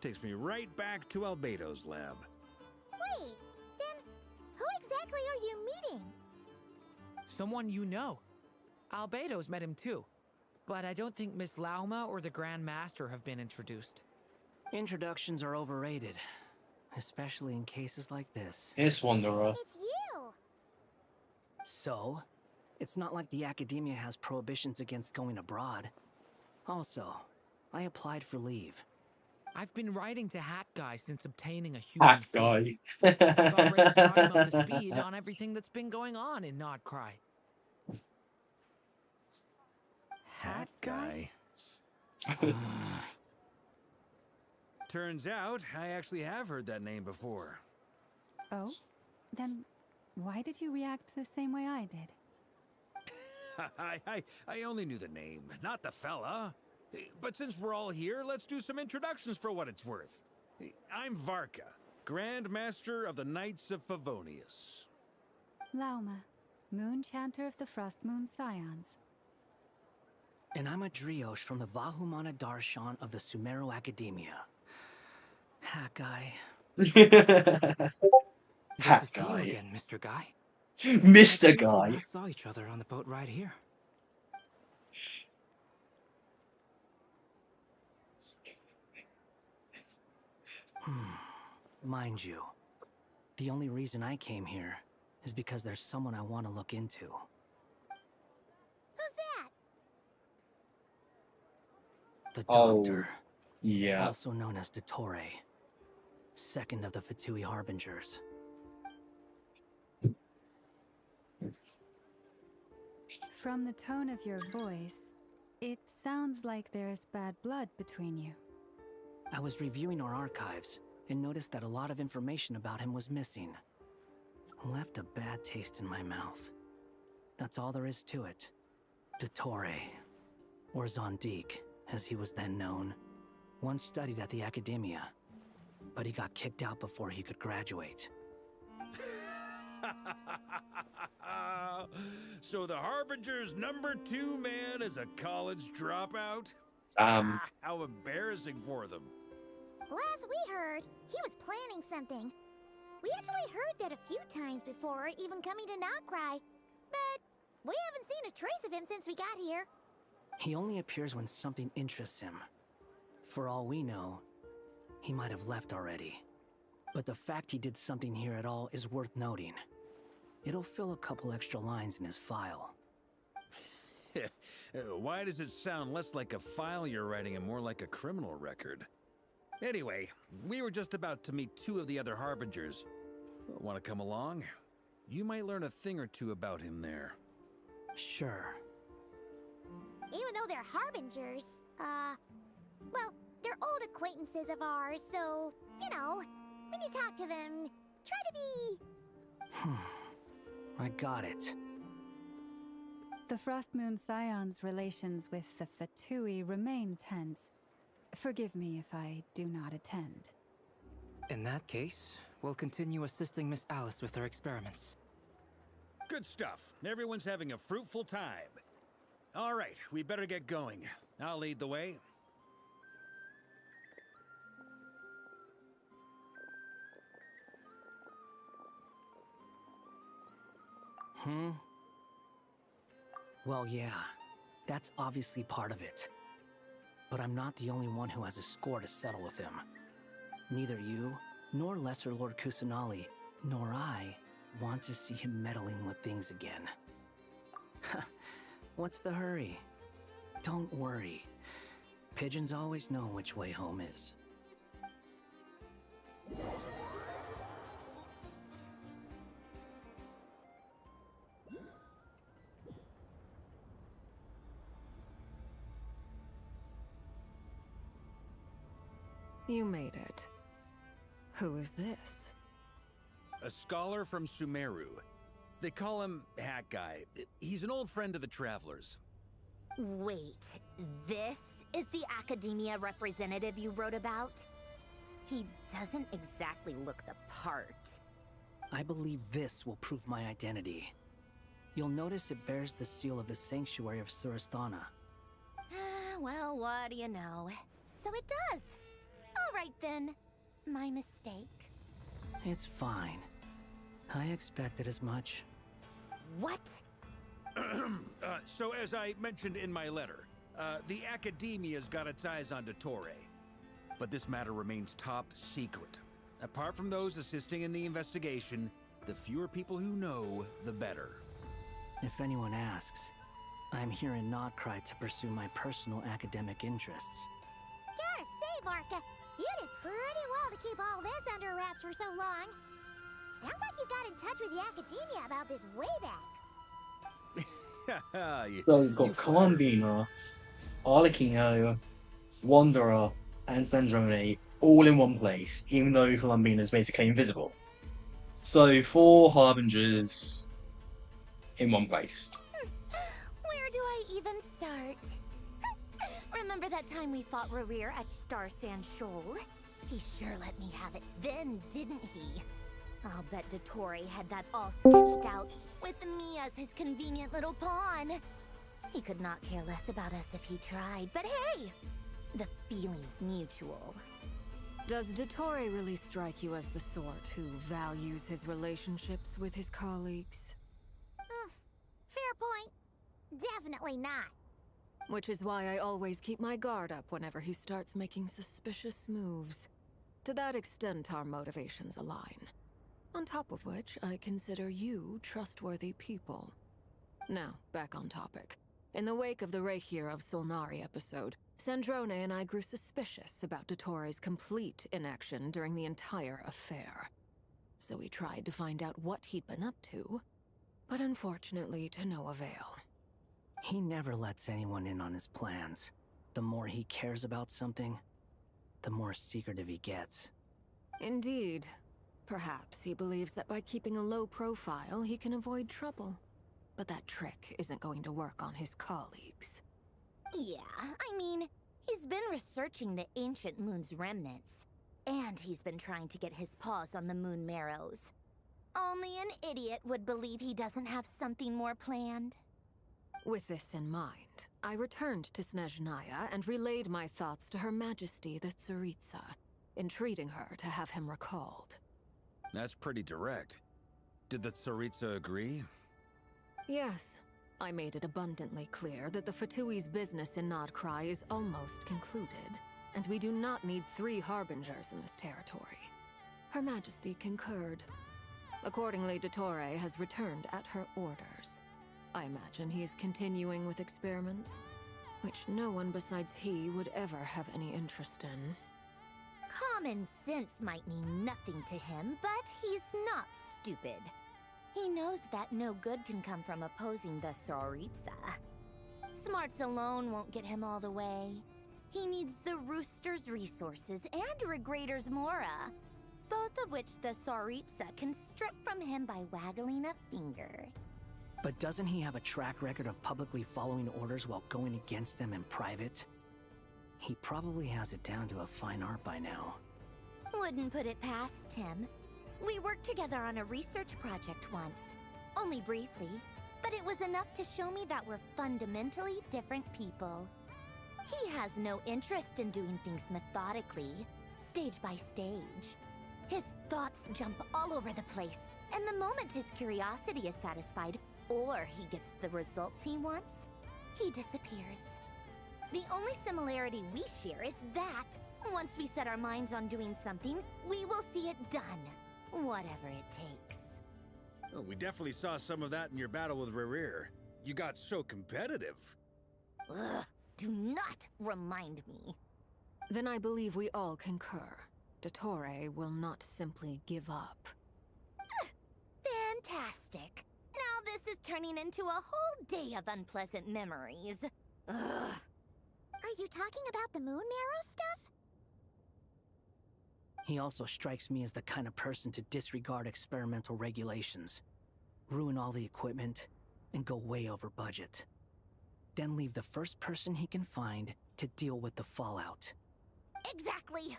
Takes me right back to Albedo's lab. Wait, then who exactly are you meeting? Someone you know. Albedo's met him too. But I don't think Miss Lauma or the Grand Master have been introduced. Introductions are overrated, especially in cases like this. Here's Wanderer. It's you! So, it's not like the Academia has prohibitions against going abroad. Also, I applied for leave. I've been writing to Hat Guy since obtaining a human Hat form. Guy. I've already brought him up to speed on everything that's been going on in Nodcry. Hat guy. Turns out, I actually have heard that name before. Oh? Then why did you react the same way I did? I only knew the name, not the fella. But since we're all here, let's do some introductions for what it's worth. I'm Varka, Grand Master of the Knights of Favonius. Lauma, Moon Chanter of the Frost Moon Scions. And I'm a Driosh from the Vahumana Darshan of the Sumero Academia. Hat Guy. Hat See you Guy. again, Mr. Guy. Mr. We Guy. last saw each other on the boat right here. Mind you, the only reason I came here is because there's someone I want to look into. Who's that? The Oh, Doctor. yeah. Also known as Dottore. Second of the Fatui Harbingers. From the tone of your voice, it sounds like there's bad blood between you. I was reviewing our archives and noticed that a lot of information about him was missing. Left a bad taste in my mouth. That's all there is to it. Dottore, or Zondique, as he was then known, once studied at the Academia, but he got kicked out before he could graduate. So the Harbinger's #2 man is a college dropout? How embarrassing for them. Last we heard, he was planning something. We actually heard that a few times before even coming to Notcry. But We haven't seen a trace of him since we got here. He only appears when something interests him. For all we know, he might have left already. But the fact he did something here at all is worth noting. It'll fill a couple extra lines in his file. Why does it sound less like a file you're writing and more like a criminal record? Anyway, we were just about to meet 2 of the other Harbingers. Want to come along? You might learn a thing or two about him there. Sure. Even though they're harbingers, well, they're old acquaintances of ours, so, you know, when you talk to them, try to be... I got it. The Frost Moon Scion's relations with the Fatui remain tense. Forgive me if I do not attend. In that case, we'll continue assisting Miss Alice with her experiments. Good stuff. Everyone's having a fruitful time. All right, we better get going. I'll lead the way. Well, yeah, that's obviously part of it. But I'm not the only one who has a score to settle with him. Neither you, nor Lesser Lord Kusanali, nor I want to see him meddling with things again. What's the hurry? Don't worry. Pigeons always know which way home is. You made it. Who is this? A scholar from Sumeru. They call him Hat Guy. He's an old friend of the Travelers. Wait, this is the academia representative you wrote about? He doesn't exactly look the part. I believe this will prove my identity. You'll notice it bears the seal of the Sanctuary of Surasthana. Well, what do you know? So it does. All right then. My mistake. It's fine. I expected as much. What? So as I mentioned in my letter, the Academia's got its eyes on Dottore. But this matter remains top secret. Apart from those assisting in the investigation, the fewer people who know, the better. If anyone asks, I'm here in Nodcry to pursue my personal academic interests. Gotta say, Marka, you did pretty well to keep all this under wraps for so long. Sounds like you got in touch with the Academia about this way back. So you've got Columbina, Arlecchino, Wanderer, and Sandrone all in one place, even though Columbina is basically invisible. So 4 Harbingers in one place. Where do I even start? Remember that time we fought Rerir at Star Sand Shoal? He sure let me have it then, didn't he? I'll bet Dottore had that all sketched out, with me as his convenient little pawn. He could not care less about us if he tried, but hey! The feeling's mutual. Does Dottore really strike you as the sort who values his relationships with his colleagues? Fair point. Definitely not. Which is why I always keep my guard up whenever he starts making suspicious moves. To that extent, our motivations align. On top of which, I consider you trustworthy people. Now, back on topic. In the wake of the Reikir of Solnari episode, Sandrone and I grew suspicious about Dottore's complete inaction during the entire affair. So we tried to find out what he'd been up to, but unfortunately to no avail. He never lets anyone in on his plans. The more he cares about something, the more secretive he gets. Indeed. Perhaps he believes that by keeping a low profile, he can avoid trouble. But that trick isn't going to work on his colleagues. Yeah, I mean, he's been researching the ancient moon's remnants. And he's been trying to get his paws on the moon marrows. Only an idiot would believe he doesn't have something more planned. With this in mind, I returned to Snezhnaya and relayed my thoughts to Her Majesty the Tsaritsa, entreating her to have him recalled. That's pretty direct. Did the Tsaritsa agree? Yes. I made it abundantly clear that the Fatui's business in Nodcry is almost concluded, and we do not need 3 harbingers in this territory. Her Majesty concurred. Accordingly, Dottore has returned at her orders. I imagine he is continuing with experiments, which no one besides he would ever have any interest in. Common sense might mean nothing to him, but he's not stupid. He knows that no good can come from opposing the Tsaritsa. Smarts alone won't get him all the way. He needs the Rooster's resources and Regrator's Mora, both of which the Tsaritsa can strip from him by waggling a finger. But doesn't he have a track record of publicly following orders while going against them in private? He probably has it down to a fine art by now. Wouldn't put it past him. We worked together on a research project once. Only briefly, but it was enough to show me that we're fundamentally different people. He has no interest in doing things methodically, stage by stage. His thoughts jump all over the place, and the moment his curiosity is satisfied, or he gets the results he wants, he disappears. The only similarity we share is that, once we set our minds on doing something, we will see it done, whatever it takes. Oh, we definitely saw some of that in your battle with Rerir. You got so competitive. Ugh, do not remind me. Then I believe we all concur. Dottore will not simply give up. Fantastic. Now this is turning into a whole day of unpleasant memories. Ugh. Are you talking about the moon marrow stuff? He also strikes me as the kind of person to disregard experimental regulations, ruin all the equipment, and go way over budget. Then leave the first person he can find to deal with the fallout. Exactly.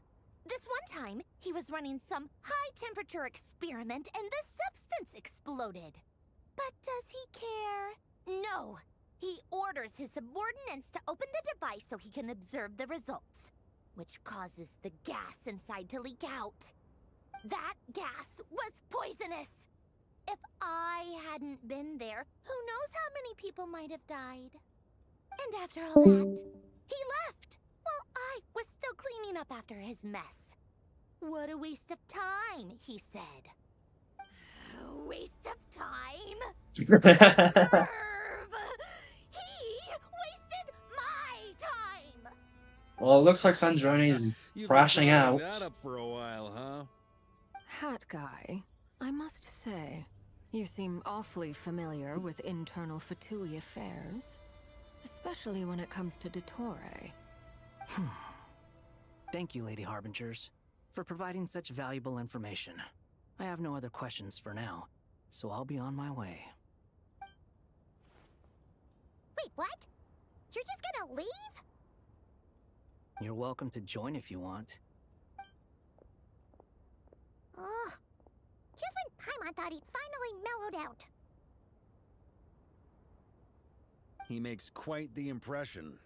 This one time, he was running some high-temperature experiment and the substance exploded. But does he care? No. He orders his subordinates to open the device so he can observe the results, which causes the gas inside to leak out. That gas was poisonous. If I hadn't been there, who knows how many people might have died. And after all that, he left, while I was still cleaning up after his mess. What a waste of time, he said. Waste of time? Nerve! He wasted my time! Well, it looks like Sandroni's crashing out. That up for a while, huh? Hat guy, I must say, you seem awfully familiar with internal Fatui affairs. Especially when it comes to Dottore. Thank you, Lady Harbingers, for providing such valuable information. I have no other questions for now, so I'll be on my way. Wait, what? You're just gonna leave? You're welcome to join if you want. Ugh. Just when Paimon thought he'd finally mellowed out. He makes quite the impression.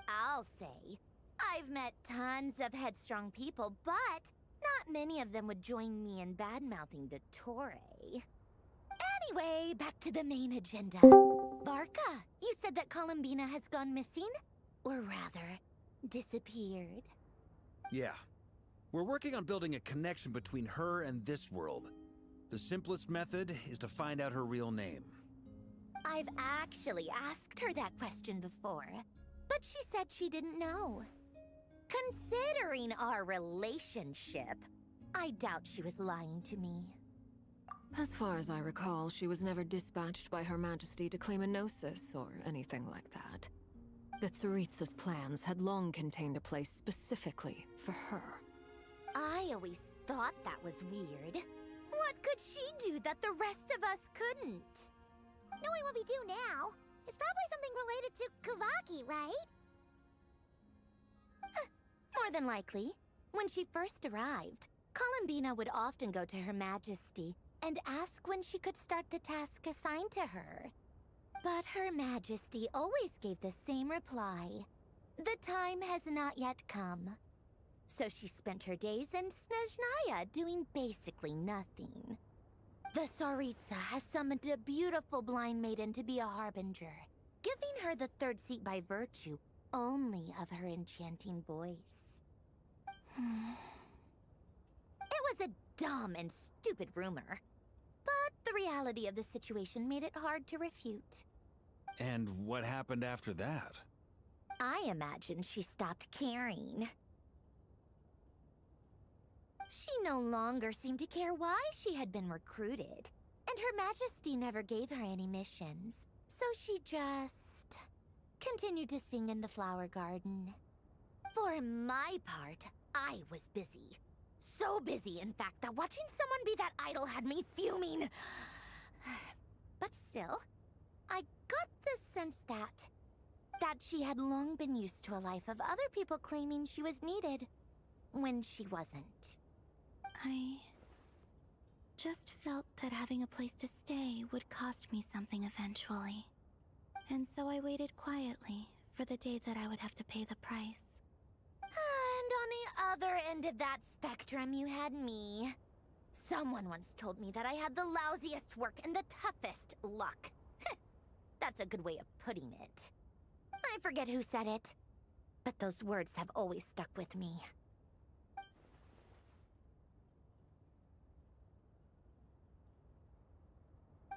I'll say. I've met tons of headstrong people, but not many of them would join me in bad-mouthing Dottore. Anyway, back to the main agenda. Barca, you said that Columbina has gone missing? Or rather, disappeared. Yeah. We're working on building a connection between her and this world. The simplest method is to find out her real name. I've actually asked her that question before, but she said she didn't know. Considering our relationship, I doubt she was lying to me. As far as I recall, she was never dispatched by Her Majesty to claim a gnosis or anything like that. The Tsaritsa's plans had long contained a place specifically for her. I always thought that was weird. What could she do that the rest of us couldn't? Knowing what we do now, it's probably something related to Kavaki, right? More than likely. When she first arrived, Columbina would often go to Her Majesty and ask when she could start the task assigned to her. But Her Majesty always gave the same reply. The time has not yet come. So she spent her days in Snezhnaya doing basically nothing. The Tsaritsa has summoned a beautiful blind maiden to be a harbinger, giving her the third seat by virtue only of her enchanting voice. It was a dumb and stupid rumor, but the reality of the situation made it hard to refute. And what happened after that? I imagine she stopped caring. She no longer seemed to care why she had been recruited, and Her Majesty never gave her any missions, so she just continued to sing in the flower garden. For my part, I was busy. So busy, in fact, that watching someone be that idol had me fuming. But still, I got the sense that she had long been used to a life of other people claiming she was needed when she wasn't. I just felt that having a place to stay would cost me something eventually. And so I waited quietly for the day that I would have to pay the price. And on the other end of that spectrum, you had me. Someone once told me that I had the lousiest work and the toughest luck. That's a good way of putting it. I forget who said it, but those words have always stuck with me.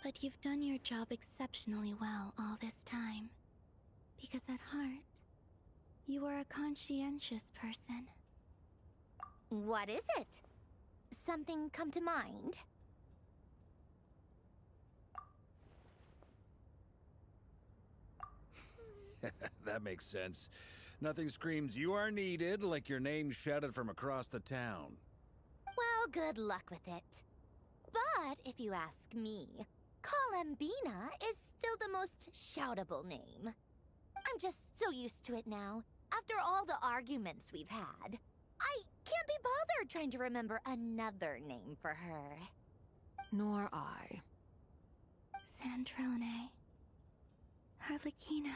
But you've done your job exceptionally well all this time. Because at heart, you are a conscientious person. What is it? Something come to mind? That makes sense. Nothing screams you are needed like your name shouted from across the town. Well, good luck with it. But if you ask me, Kalambina is still the most shoutable name. I'm just so used to it now. After all the arguments we've had, I can't be bothered trying to remember another name for her. Nor I. Sandrone. Harlequino.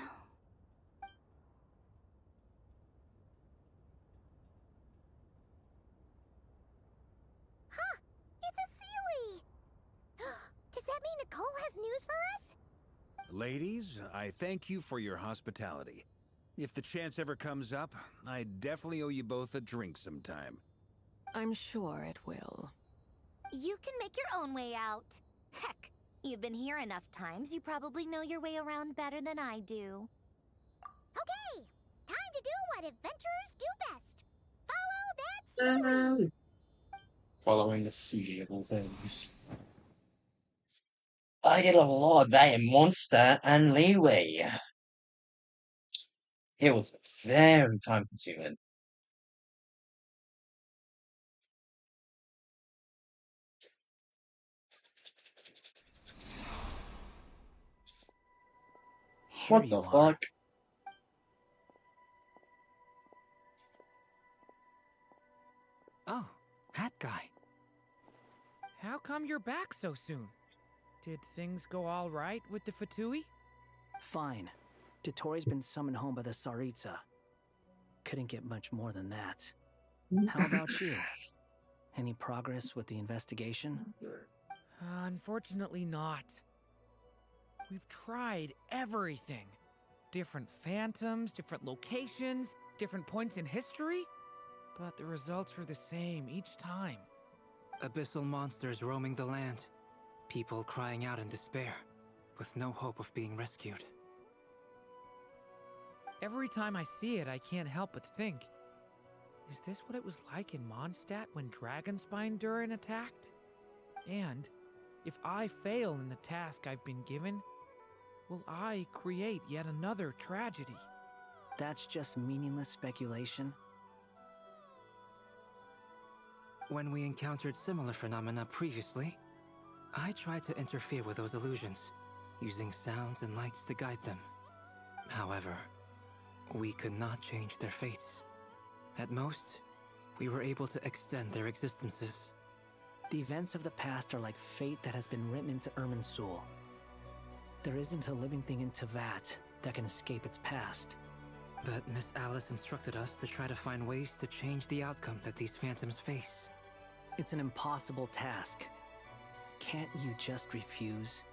Huh! It's a Sealy! Does that mean Nicole has news for us? Ladies, I thank you for your hospitality. If the chance ever comes up, I definitely owe you both a drink sometime. I'm sure it will. You can make your own way out. Heck, you've been here enough times, you probably know your way around better than I do. Okay! Time to do what adventurers do best. Follow that Sealy! Following the sea of all things. I did a lot of that in Monster and Leeway. It was very time consuming. Here What the you are. fuck? Oh, hat guy. How come you're back so soon? Did things go all right with the Fatui? Fine. Dotori's been summoned home by the Tsaritsa. Couldn't get much more than that. How about you? Any progress with the investigation? Unfortunately not. We've tried everything. Different phantoms, different locations, different points in history. But the results were the same each time. Abyssal monsters roaming the land. People crying out in despair, with no hope of being rescued. Every time I see it, I can't help but think, is this what it was like in Mondstadt when Dragonspine Durin attacked? And if I fail in the task I've been given, will I create yet another tragedy? That's just meaningless speculation. When we encountered similar phenomena previously, I tried to interfere with those illusions, using sounds and lights to guide them. However, we could not change their fates. At most, we were able to extend their existences. The events of the past are like fate that has been written into Irminsul. There isn't a living thing in Teyvat that can escape its past. But Miss Alice instructed us to try to find ways to change the outcome that these phantoms face. It's an impossible task. Can't you just refuse?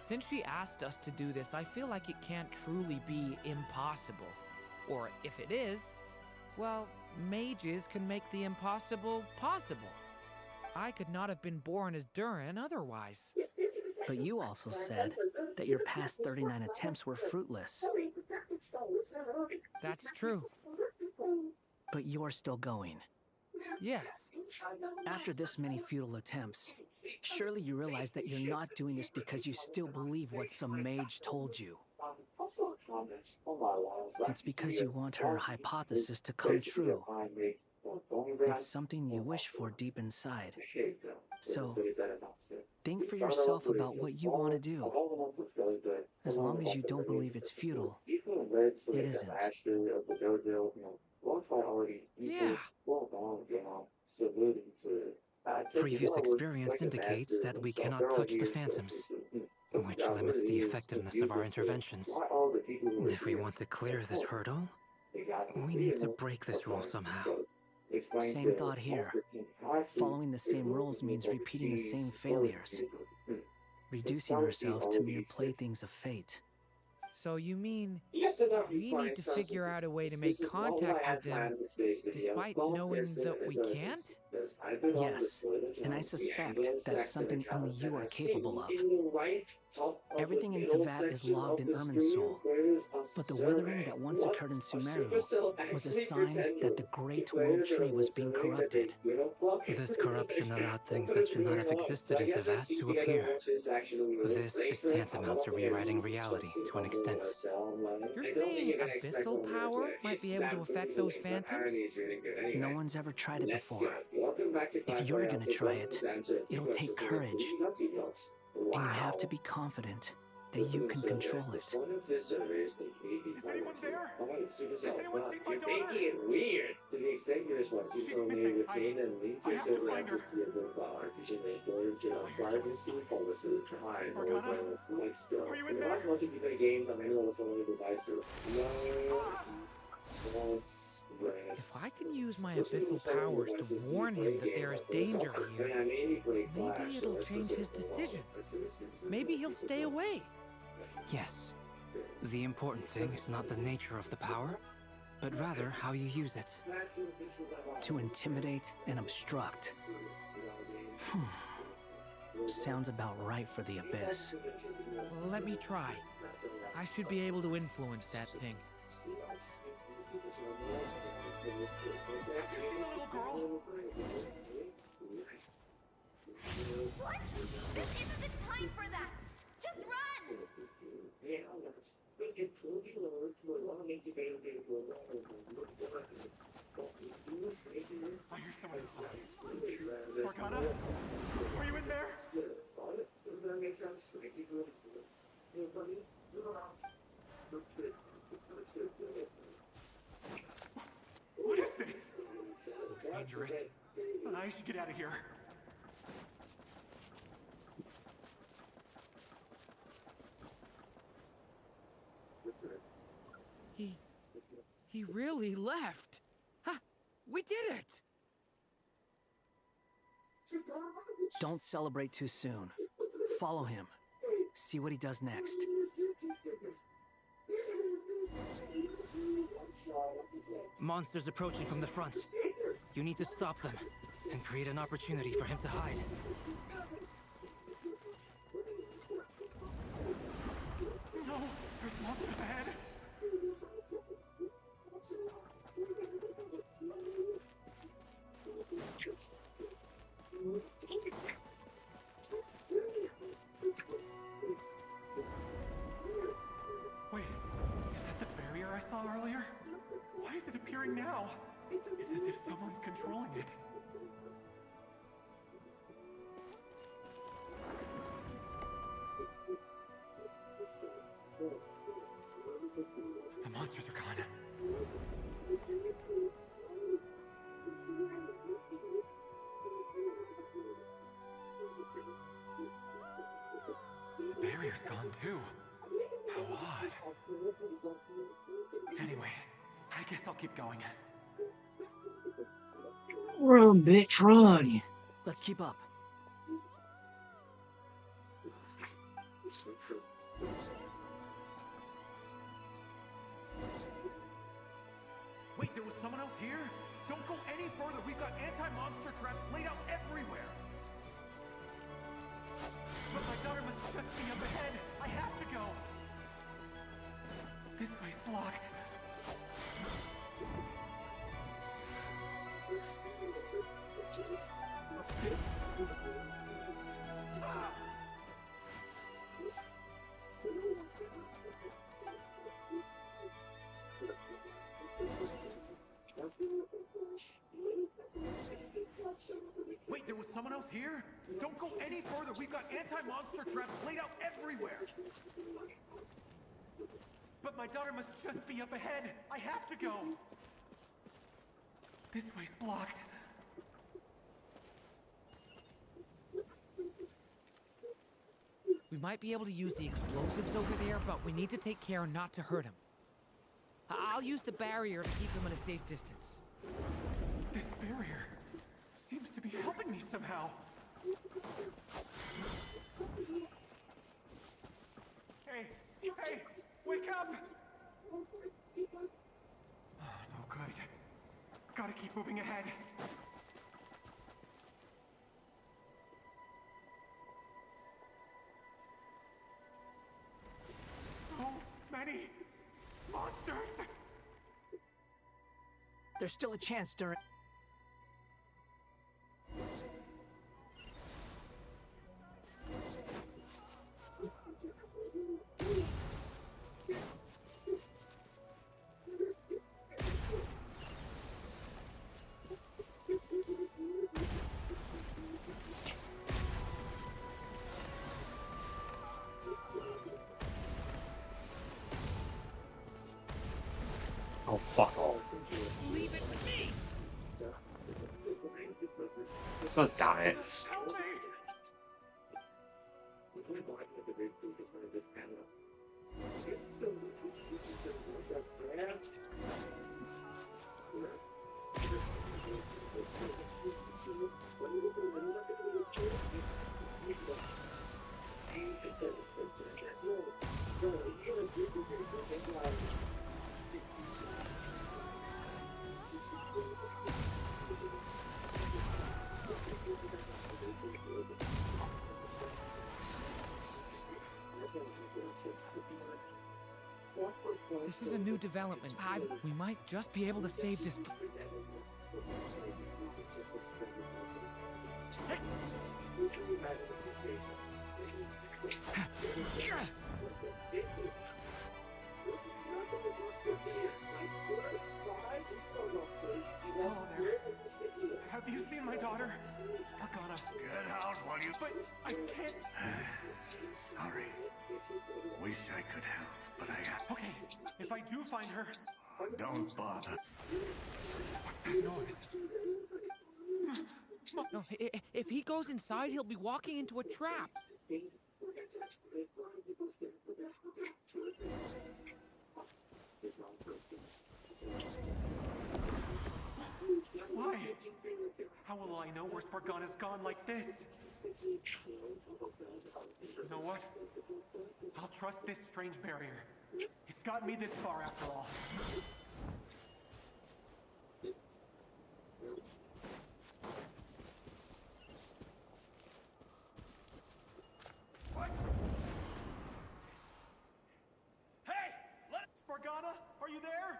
Since she asked us to do this, I feel like it can't truly be impossible. Or if it is, well, mages can make the impossible possible. I could not have been born as Durin otherwise. But you also said that your past 39 attempts were fruitless. That's true. But you're still going. Yes. After this many futile attempts, surely you realize that you're not doing this because you still believe what some mage told you. It's because you want her hypothesis to come true. It's something you wish for deep inside. So, think for yourself about what you want to do. As long as you don't believe it's futile, it isn't. Yeah. Previous experience indicates that we cannot touch the phantoms, which limits the effectiveness of our interventions. If we want to clear this hurdle, we need to break this rule somehow. Same thought here. Following the same rules means repeating the same failures. Reducing ourselves to mere playthings of fate. So you mean we need to figure out a way to make contact with them despite knowing that we can't? Yes, and I suspect that's something only you are capable of. Everything in Teyvat is logged in Irminsul, but the withering that once occurred in Sumeru was a sign that the Great World Tree was being corrupted. This corruption allowed things that should not have existed in Teyvat to appear. This is tantamount to rewriting reality to an extent. You're saying abyssal power might be able to affect those phantoms? No one's ever tried it before. If you're gonna try it, it'll take courage. And you have to be confident that you can control it. Is anyone there? Has anyone seen my daughter? Weird. To the extent you're responsible She's for missing. I have to find her. privacy policy. Morgana? Are you in there? If I can use my abyssal powers to warn him that there is danger here, maybe it'll change his decision. Maybe he'll stay away. Yes. The important thing is not the nature of the power, but rather how you use it. To intimidate and obstruct. Sounds about right for the Abyss. Let me try. I should be able to influence that thing. Have you seen a little girl? What? This isn't the time for that! Just run! I hear someone inside. Morgana? Are you in there? What is this? Looks dangerous. I should get out of here. He really left. Ha! We did it! Don't celebrate too soon. Follow him. See what he does next. Monsters approaching from the front. You need to stop them and create an opportunity for him to hide. No! There's monsters ahead! Wait, is that the barrier I saw earlier? Why is it appearing now? It's as if someone's controlling it. The monsters are gone. The barrier's gone too. How odd. Anyway, I guess I'll keep going. Run, bitch, run! Let's keep up. Wait, there was someone else here? Don't go any further. We've got anti-monster traps laid out everywhere. But my daughter must just be up ahead. I have to go. This way's blocked. Ah! Wait, there was someone else here? Don't go any further. We've got anti-monster traps laid out everywhere. But my daughter must just be up ahead. I have to go. This way's blocked. We might be able to use the explosives over there, but we need to take care not to hurt him. I'll use the barrier to keep him at a safe distance. This barrier seems to be helping me somehow. Hey, hey, wake up! Oh, no good. Gotta keep moving ahead. So many monsters! There's still a chance, Durin. Oh, fuck off. Leave it to me! God damn it. Help me! This is a new development. We might just be able to save this. Hello there. Have you seen my daughter? Spargana. Get out while you... But I can't... Sorry. Wish I could help, but I... Okay, if I do find her... Don't bother. What's that noise? No, if he goes inside, he'll be walking into a trap. Why? How will I know where Spargana's gone like this? You know what? I'll trust this strange barrier. It's got me this far after all. What? Hey! Spargana, are you there?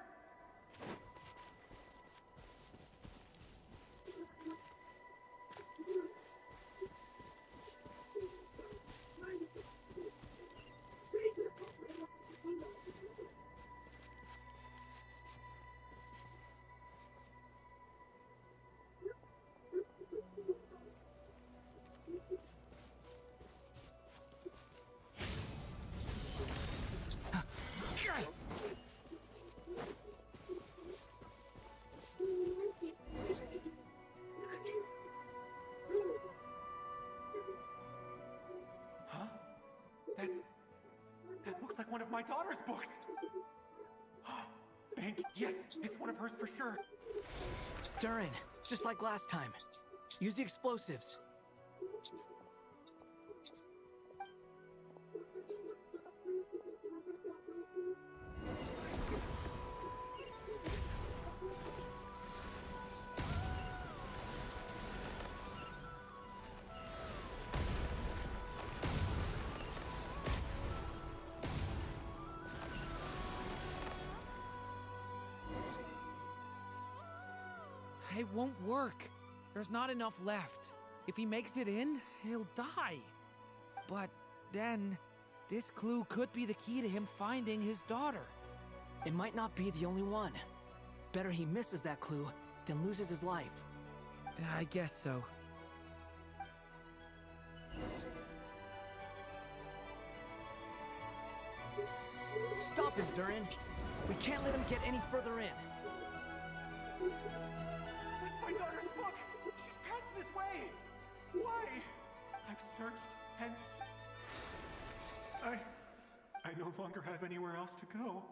That looks like one of my daughter's books. Bank, yes, it's one of hers for sure. Durin, just like last time. Use the explosives. It won't work. There's not enough left. If he makes it in, he'll die. But then, this clue could be the key to him finding his daughter. It might not be the only one. Better he misses that clue than loses his life. I guess so. Stop him, Durin! We can't let him get any further in. It's my daughter's book! She's passed this way! Why? I've searched and I no longer have anywhere else to go.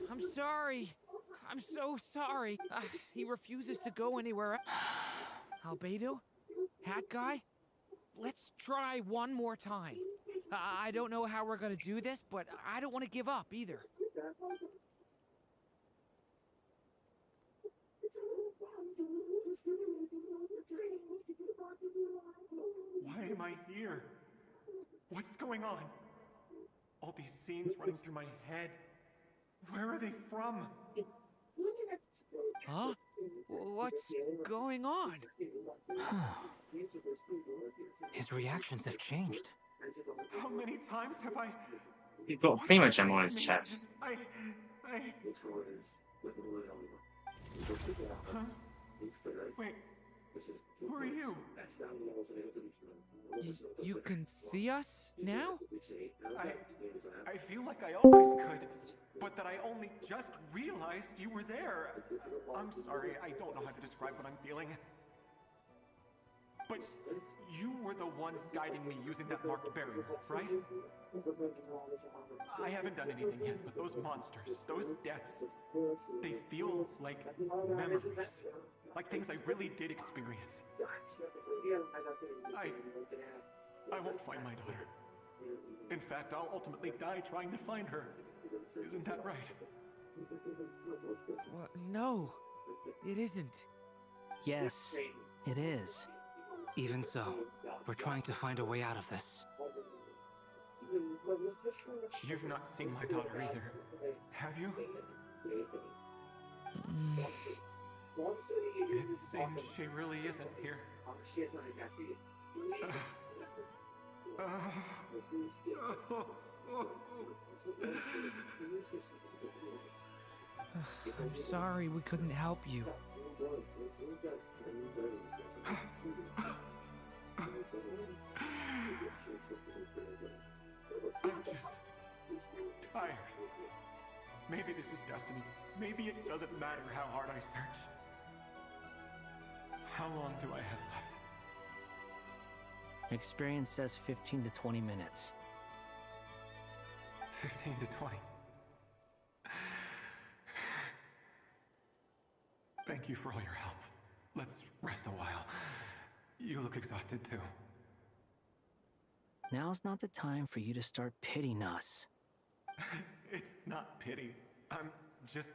I'm sorry. I'm so sorry. He refuses to go anywhere. Albedo? Hat guy? Let's try one more time. I don't know how we're gonna do this, but I don't want to give up either. Why am I here? What's going on? All these scenes running through my head. Where are they from? Huh? What's going on? His reactions have changed. How many times have I... He's got a primo gem on his chest. Huh? Wait, who are you? You can see us now? I feel like I always could, but that I only just realized you were there. I'm sorry, I don't know how to describe what I'm feeling. But you were the ones guiding me using that marked barrier, right? I haven't done anything yet, but those monsters, those deaths, they feel like memories. Like things I really did experience. I won't find my daughter. In fact, I'll ultimately die trying to find her. Isn't that right? Well, no, it isn't. Yes, it is. Even so, we're trying to find a way out of this. You've not seen my daughter either, have you? It seems she really isn't here. I'm sorry we couldn't help you. I'm just tired. Maybe this is destiny. Maybe it doesn't matter how hard I search. How long do I have left? Experience says 15 to 20 minutes. 15 to 20. Thank you for all your help. Let's rest a while. You look exhausted too. Now's not the time for you to start pitying us. It's not pity. I'm just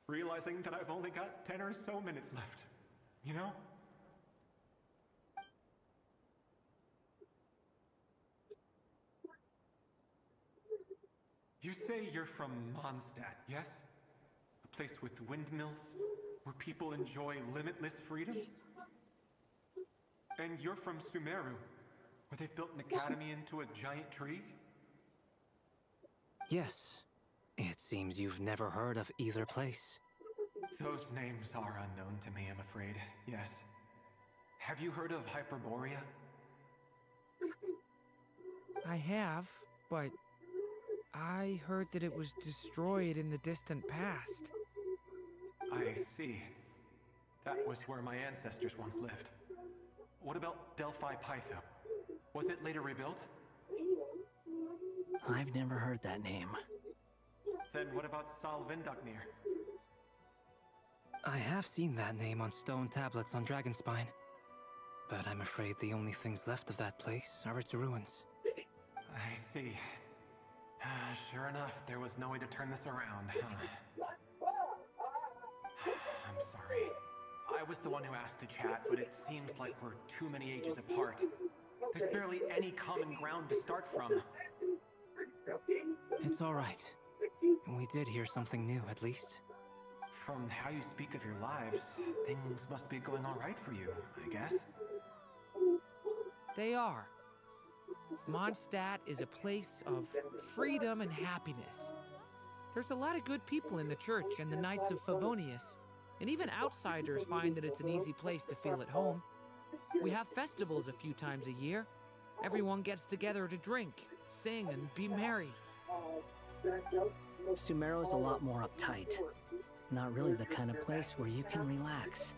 realizing that I've only got 10 or so minutes left. You know? You say you're from Mondstadt, yes? A place with windmills, where people enjoy limitless freedom? And you're from Sumeru, where they've built an academy into a giant tree? Yes. It seems you've never heard of either place. Those names are unknown to me, I'm afraid, yes. Have you heard of Hyperborea? I have, but I heard that it was destroyed in the distant past. I see. That was where my ancestors once lived. What about Delphi Pytho? Was it later rebuilt? I've never heard that name. Then what about Sal Vindaknir? I have seen that name on stone tablets on Dragonspine. But I'm afraid the only things left of that place are its ruins. I see. Sure enough, there was no way to turn this around, huh? I'm sorry. I was the one who asked to chat, but it seems like we're too many ages apart. There's barely any common ground to start from. It's all right. We did hear something new, at least. From how you speak of your lives, things must be going all right for you, I guess. They are. Mondstadt is a place of freedom and happiness. There's a lot of good people in the church and the Knights of Favonius, and even outsiders find that it's an easy place to feel at home. We have festivals a few times a year. Everyone gets together to drink, sing, and be merry. Sumero's a lot more uptight. Not really the kind of place where you can relax.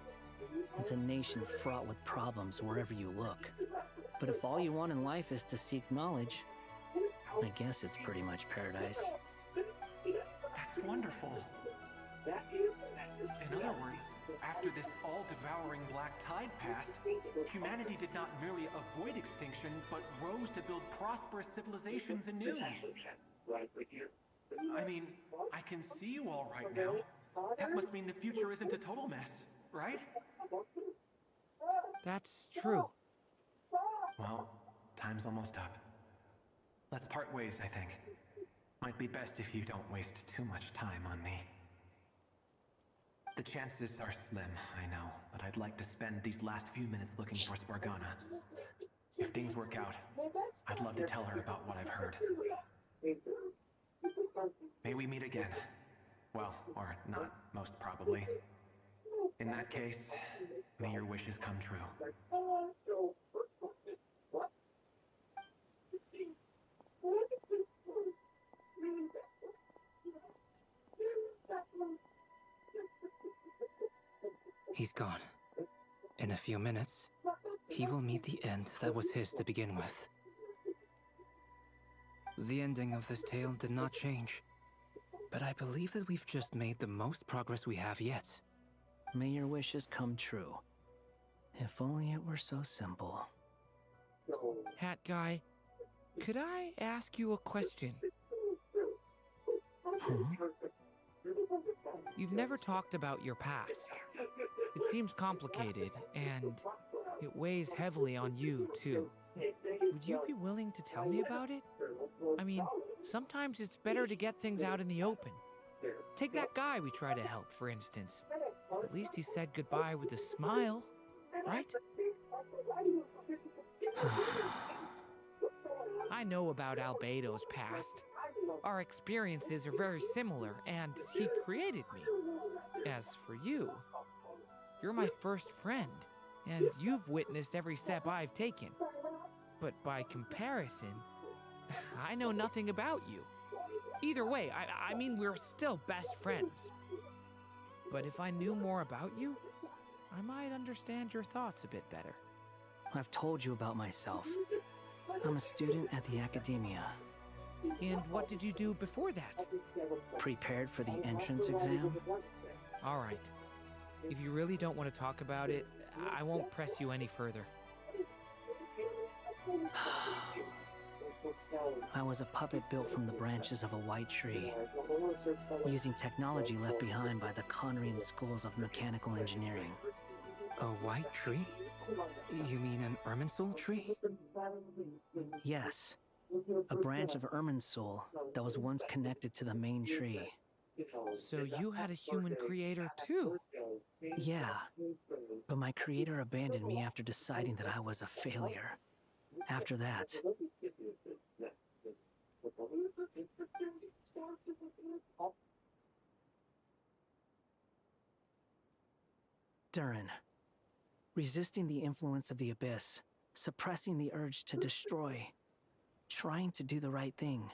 It's a nation fraught with problems wherever you look. But if all you want in life is to seek knowledge, I guess it's pretty much paradise. That's wonderful. In other words, after this all-devouring black tide passed, humanity did not merely avoid extinction, but rose to build prosperous civilizations anew. I mean, I can see you all right now. That must mean the future isn't a total mess, right? That's true. Well, time's almost up. Let's part ways, I think. Might be best if you don't waste too much time on me. The chances are slim, I know, but I'd like to spend these last few minutes looking for Spargana. If things work out, I'd love to tell her about what I've heard. May we meet again. Well, or not, most probably. In that case, may your wishes come true. He's gone. In a few minutes, he will meet the end that was his to begin with. The ending of this tale did not change, but I believe that we've just made the most progress we have yet. May your wishes come true. If only it were so simple. Hat guy, could I ask you a question? You've never talked about your past. It seems complicated, and it weighs heavily on you, too. Would you be willing to tell me about it? I mean, sometimes it's better to get things out in the open. Take that guy we try to help, for instance. At least he said goodbye with a smile, right? I know about Albedo's past. Our experiences are very similar, and he created me. As for you, you're my first friend, and you've witnessed every step I've taken. But by comparison, I know nothing about you. Either way, I mean, we're still best friends. But if I knew more about you, I might understand your thoughts a bit better. I've told you about myself. I'm a student at the academia. And what did you do before that? Prepared for the entrance exam? All right. If you really don't want to talk about it, I won't press you any further. I was a puppet built from the branches of a white tree, using technology left behind by the Conrian schools of mechanical engineering. A white tree? You mean an Irminsul tree? Yes. A branch of Irminsul that was once connected to the main tree. So you had a human creator too? Yeah. But my creator abandoned me after deciding that I was a failure. After that, Durin. Resisting the influence of the Abyss, suppressing the urge to destroy, trying to do the right thing.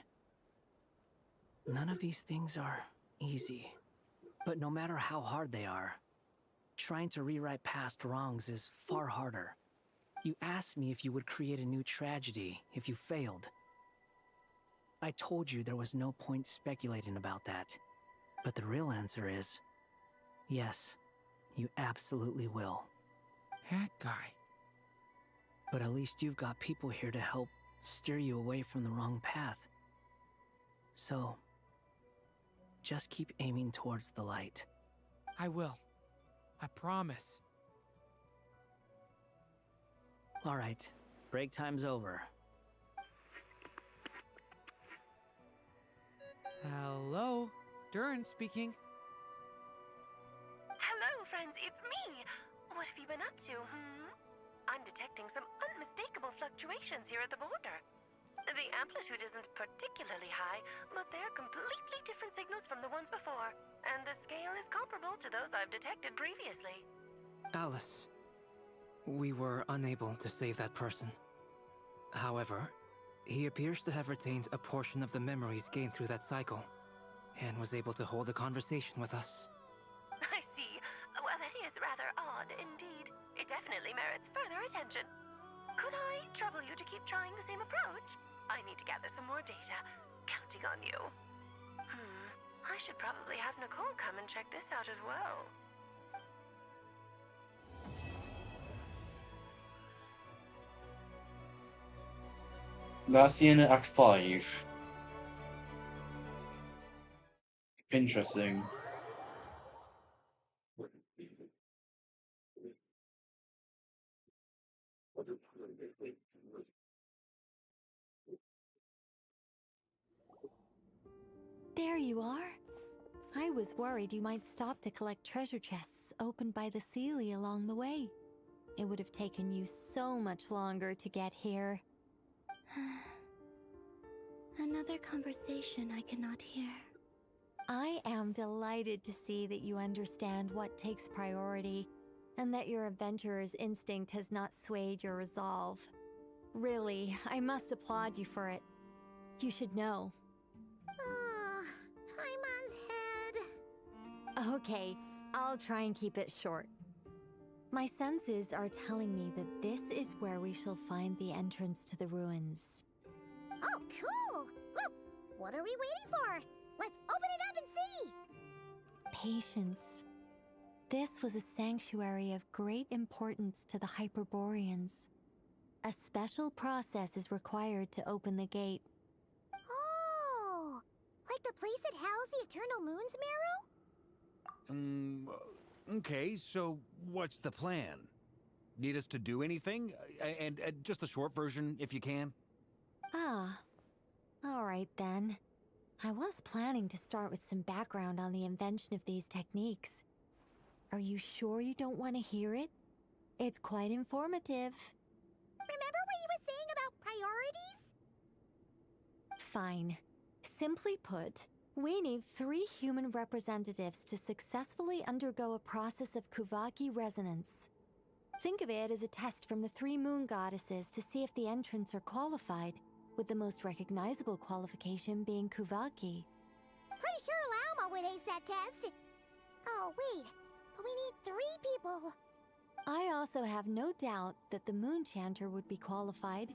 None of these things are easy. But no matter how hard they are, trying to rewrite past wrongs is far harder. You asked me if you would create a new tragedy if you failed. I told you there was no point speculating about that. But the real answer is, yes, you absolutely will. That guy. But at least you've got people here to help steer you away from the wrong path. So, just keep aiming towards the light. I will. I promise. All right. Break time's over. Hello? Durin speaking. Hello, friends, it's me. What have you been up to, I'm detecting some unmistakable fluctuations here at the border. The amplitude isn't particularly high, but they're completely different signals from the ones before, and the scale is comparable to those I've detected previously. Alice, we were unable to save that person. However, he appears to have retained a portion of the memories gained through that cycle, and was able to hold a conversation with us. I see. Well, that is rather odd indeed. It definitely merits further attention. Could I trouble you to keep trying the same approach? I need to gather some more data. Counting on you. I should probably have Nicole come and check this out as well. That's the end of Act 5. Interesting. There you are. I was worried you might stop to collect treasure chests opened by the Seelie along the way. It would have taken you so much longer to get here. Another conversation I cannot hear. I am delighted to see that you understand what takes priority, and that your adventurer's instinct has not swayed your resolve. Really, I must applaud you for it. You should know. Paimon's head. Okay, I'll try and keep it short. My senses are telling me that this is where we shall find the entrance to the ruins. Oh, cool! Well, what are we waiting for? Let's open it up and see! Patience. This was a sanctuary of great importance to the Hyperboreans. A special process is required to open the gate. Oh! Like the place that housed the Eternal Moon's marrow? Okay, so what's the plan? Need us to do anything? And just the short version, if you can. Ah. Alright then. I was planning to start with some background on the invention of these techniques. Are you sure you don't want to hear it? It's quite informative. Remember what you were saying about priorities? Fine. Simply put, we need 3 human representatives to successfully undergo a process of Kuvaki resonance. Think of it as a test from the 3 moon goddesses to see if the entrants are qualified, with the most recognizable qualification being Kuvaki. Pretty sure Lauma would ace that test. Oh, wait. But we need 3 people. I also have no doubt that the Moon Chanter would be qualified.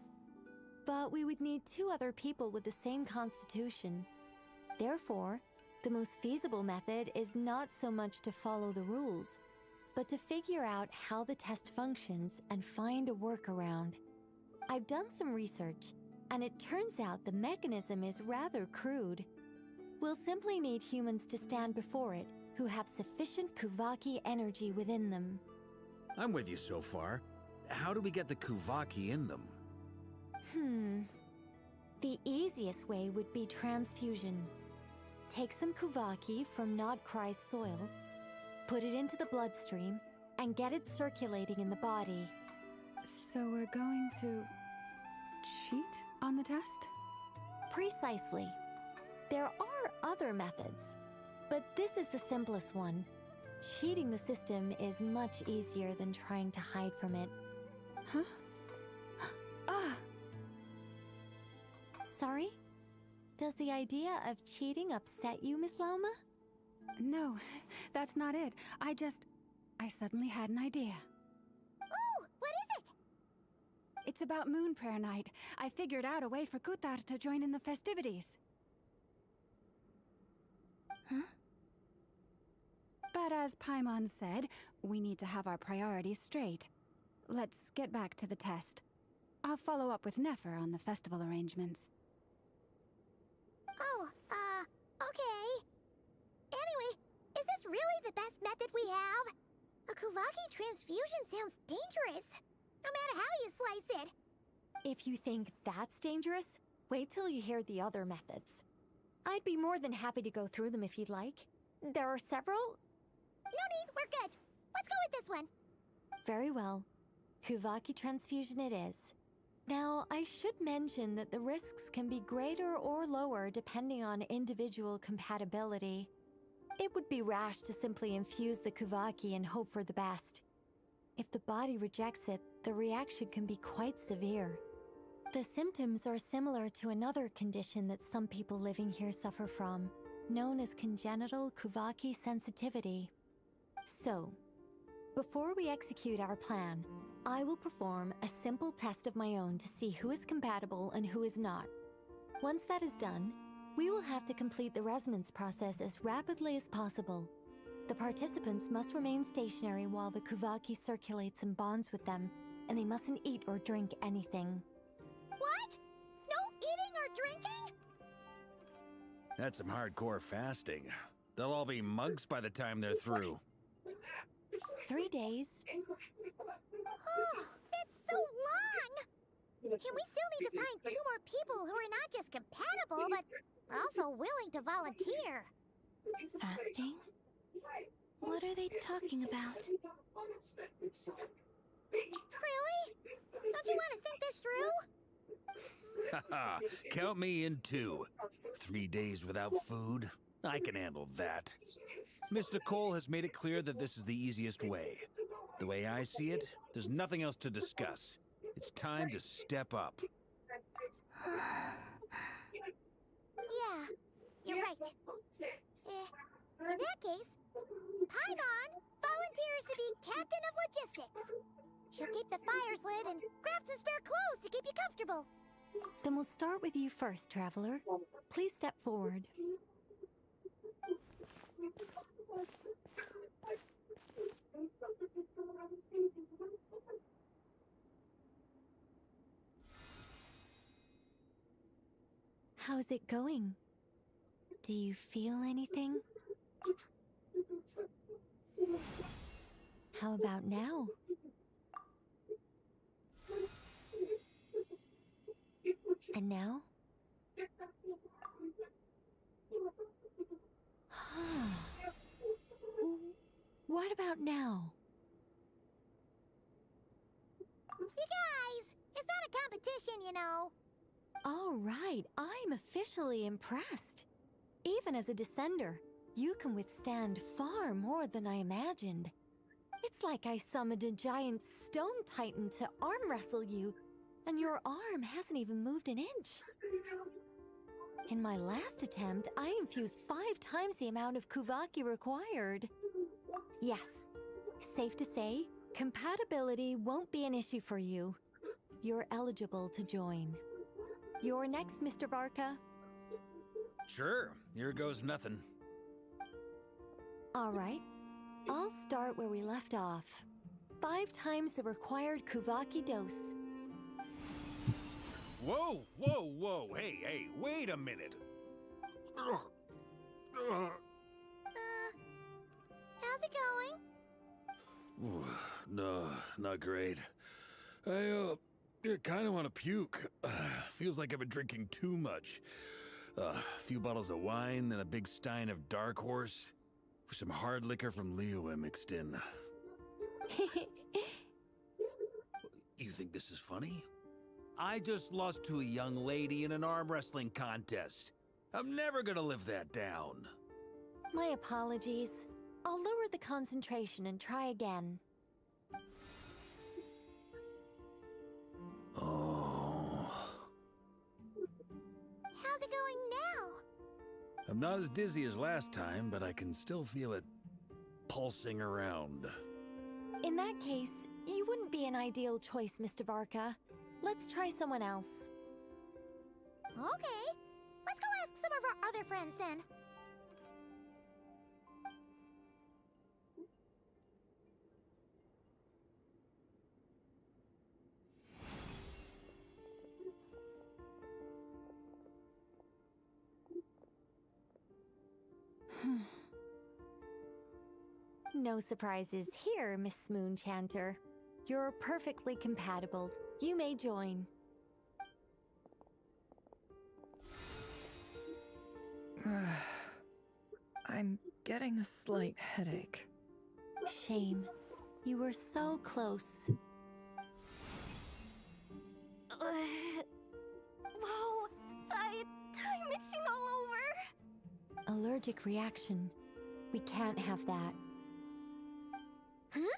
But we would need 2 other people with the same constitution. Therefore, the most feasible method is not so much to follow the rules, but to figure out how the test functions and find a workaround. I've done some research, and it turns out the mechanism is rather crude. We'll simply need humans to stand before it who have sufficient Kuvaki energy within them. I'm with you so far. How do we get the Kuvaki in them? The easiest way would be transfusion. Take some Kuvaki from Nodcry's soil, put it into the bloodstream, and get it circulating in the body. So we're going to cheat on the test? Precisely. There are other methods, but this is the simplest one. Cheating the system is much easier than trying to hide from it. Huh? Ah! Sorry? Does the idea of cheating upset you, Miss Lauma? No, that's not it. I suddenly had an idea. Oh, what is it? It's about Moon Prayer Night. I figured out a way for Kutar to join in the festivities. Huh? But as Paimon said, we need to have our priorities straight. Let's get back to the test. I'll follow up with Nefer on the festival arrangements. Oh, okay. Anyway, is this really the best method we have? A Kuvaki transfusion sounds dangerous, no matter how you slice it. If you think that's dangerous, wait till you hear the other methods. I'd be more than happy to go through them if you'd like. There are several. No need, we're good. Let's go with this one. Very well. Kuvaki transfusion it is. Now, I should mention that the risks can be greater or lower depending on individual compatibility. It would be rash to simply infuse the Kuvaki and hope for the best. If the body rejects it, the reaction can be quite severe. The symptoms are similar to another condition that some people living here suffer from, known as congenital Kuvaki sensitivity. So, before we execute our plan, I will perform a simple test of my own to see who is compatible and who is not. Once that is done, we will have to complete the resonance process as rapidly as possible. The participants must remain stationary while the Kuvaki circulates and bonds with them, and they mustn't eat or drink anything. What? No eating or drinking? That's some hardcore fasting. They'll all be monks by the time they're through. 3 days. Oh, that's so long! And we still need to find 2 more people who are not just compatible, but also willing to volunteer. Fasting? What are they talking about? Really? Don't you want to think this through? Haha, count me in too. 3 days without food? I can handle that. Mr. Cole has made it clear that this is the easiest way. The way I see it, there's nothing else to discuss. It's time to step up. Yeah, you're right. In that case, Paimon volunteers to be Captain of Logistics. She'll keep the fires lit and grab some spare clothes to keep you comfortable. Then we'll start with you first, Traveler. Please step forward. How's it going? Do you feel anything? How about now? And now? What about now? You guys, it's not a competition, you know. All right, I'm officially impressed. Even as a descender, you can withstand far more than I imagined. It's like I summoned a giant stone titan to arm wrestle you, and your arm hasn't even moved an inch. In my last attempt, I infused 5 times the amount of Kuvaki required. Yes, safe to say, compatibility won't be an issue for you. You're eligible to join. You're next, Mr. Varka. Sure, here goes nothing. All right, I'll start where we left off. 5 times the required Kuvaki dose. Whoa, whoa, whoa, hey, wait a minute. How's it going? Ooh, no, not great. I kind of want to puke. Feels like I've been drinking too much. A few bottles of wine, then a big stein of Dark Horse, with some hard liquor from Liyue mixed in. You think this is funny? I just lost to a young lady in an arm wrestling contest. I'm never gonna live that down. My apologies. I'll lower the concentration and try again. Oh. How's it going now? I'm not as dizzy as last time, but I can still feel it pulsing around. In that case, you wouldn't be an ideal choice, Mr. Varka. Let's try someone else. Okay, let's go ask some of our other friends then. No surprises here, Miss Smoonchanter. You're perfectly compatible. You may join. I'm getting a slight headache. Shame. You were so close. Whoa, I'm itching all over. Allergic reaction. We can't have that. Huh?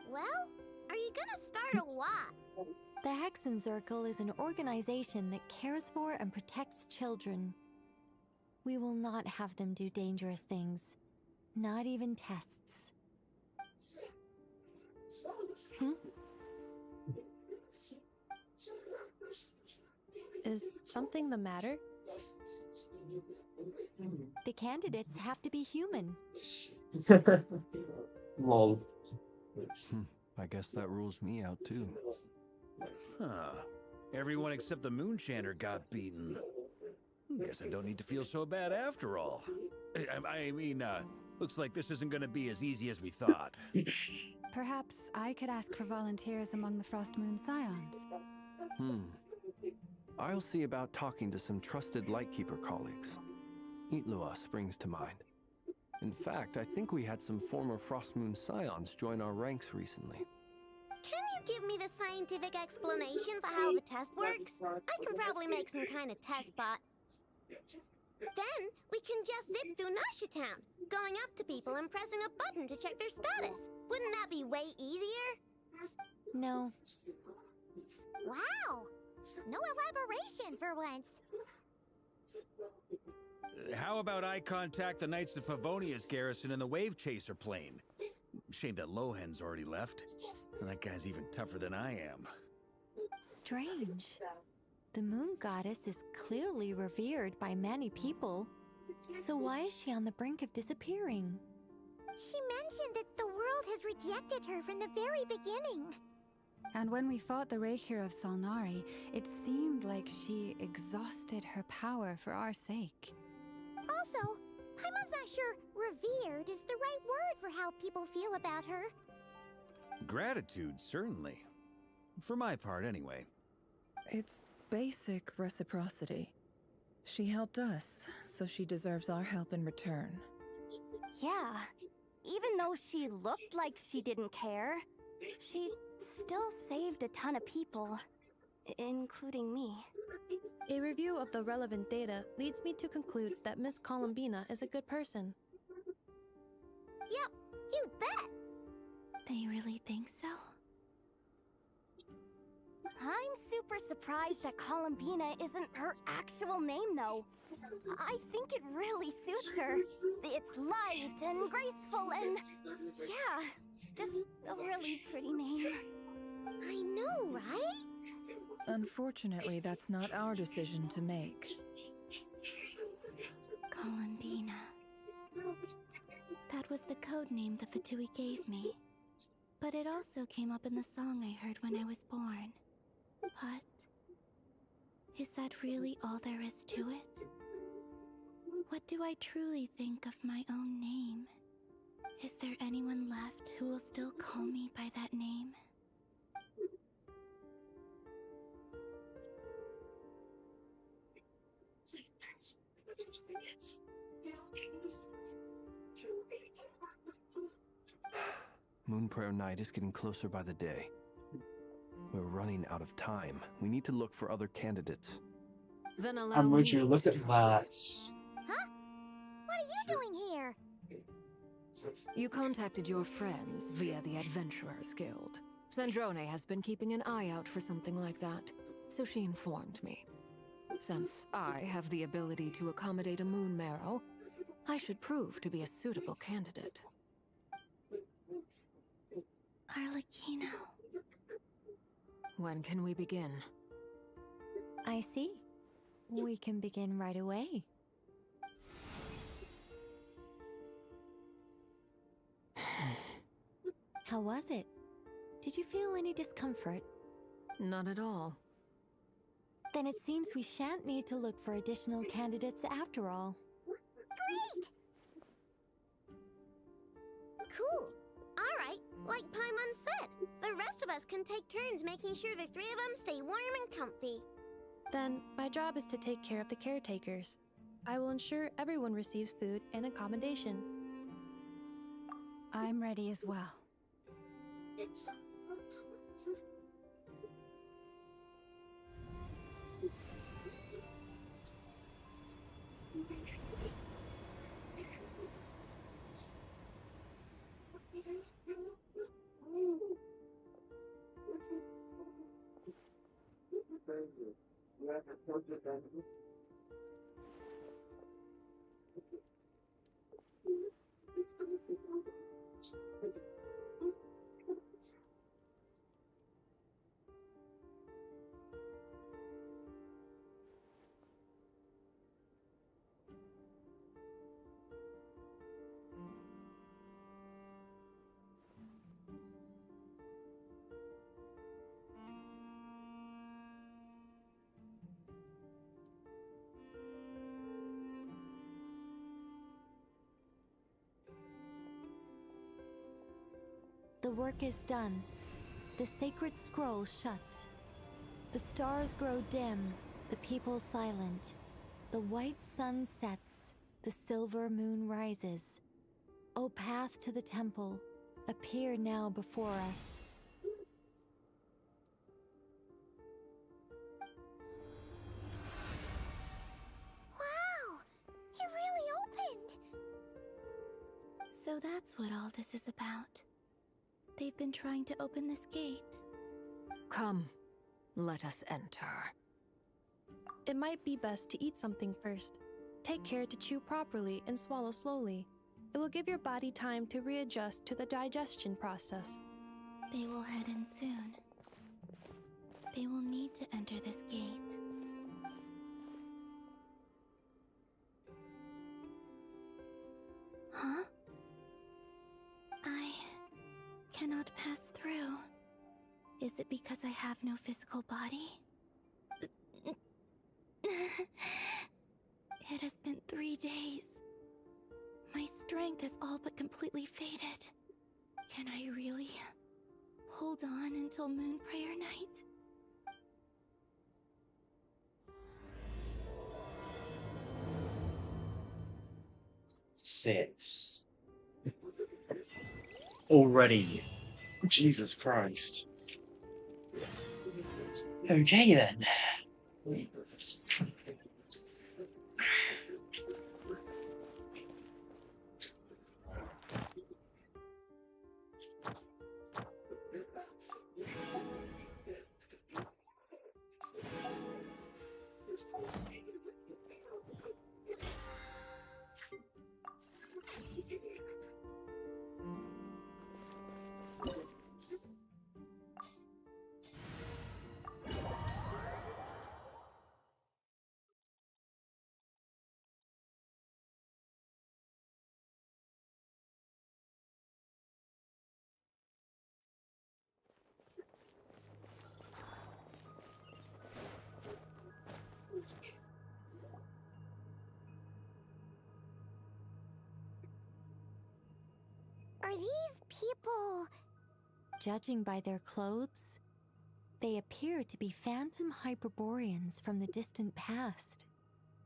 Well, are you gonna start a what? The Hexenzirkel is an organization that cares for and protects children. We will not have them do dangerous things. Not even tests. Is something the matter? The candidates have to be human. Lol. I guess that rules me out too. Huh. Everyone except the Moonchanter got beaten. Guess I don't need to feel so bad after all. I mean, looks like this isn't gonna be as easy as we thought. Perhaps I could ask for volunteers among the Frost Moon Scions. I'll see about talking to some trusted Lightkeeper colleagues. Itlua springs to mind. In fact, I think we had some former Frost Moon Scions join our ranks recently. Can you give me the scientific explanation for how the test works? I can probably make some kind of test bot. Then we can just zip through Nasha Town, going up to people and pressing a button to check their status. Wouldn't that be way easier? No. Wow! No elaboration for once. How about I contact the Knights of Favonia's garrison in the Wave Chaser plane? Shame that Lohan's already left. That guy's even tougher than I am. Strange. The moon goddess is clearly revered by many people. So why is she on the brink of disappearing? She mentioned that the world has rejected her from the very beginning. And when we fought the Reikir of Solnari, it seemed like she exhausted her power for our sake. Also, Paimon's not sure revered is the right word for how people feel about her. Gratitude, certainly. For my part, anyway. It's basic reciprocity. She helped us, so she deserves our help in return. Yeah. Even though she looked like she didn't care, she still saved a ton of people, including me. A review of the relevant data leads me to conclude that Miss Columbina is a good person. Yep, you bet! They really think so? I'm super surprised that Columbina isn't her actual name, though. I think it really suits her. It's light and graceful and... yeah, just a really pretty name. I know, right? Unfortunately, that's not our decision to make. Columbina. That was the code name the Fatui gave me. But it also came up in the song I heard when I was born. But... is that really all there is to it? What do I truly think of my own name? Is there anyone left who will still call me by that name? Moonprayer Night is getting closer by the day. We're running out of time. We need to look for other candidates. Then allow And would me you look to at try. that? Huh? What are you doing here? You contacted your friends via the Adventurers Guild. Sandrone has been keeping an eye out for something like that, so she informed me. Since I have the ability to accommodate a moon marrow, I should prove to be a suitable candidate. Arlecchino. When can we begin? I see. We can begin right away. How was it? Did you feel any discomfort? Not at all. Then it seems we shan't need to look for additional candidates after all. Great! Cool. Alright, like Paimon said, the rest of us can take turns making sure the three of them stay warm and comfy. Then, my job is to take care of the caretakers. I will ensure everyone receives food and accommodation. I'm ready as well. The work is done. The sacred scroll shut. The stars grow dim, the people silent. The white sun sets, the silver moon rises. O path to the temple, appear now before us. Wow! It really opened! So that's what all this is about. They've been trying to open this gate. Come, let us enter. It might be best to eat something first. Take care to chew properly and swallow slowly. It will give your body time to readjust to the digestion process. They will head in soon. They will need to enter this gate. Huh? I cannot pass through. Is it because I have no physical body? It has been 3 days. My strength has all but completely faded. Can I really hold on until Moon Prayer Night? Six. Already. Jesus Christ. Okay then. Are these people... Judging by their clothes, they appear to be phantom Hyperboreans from the distant past.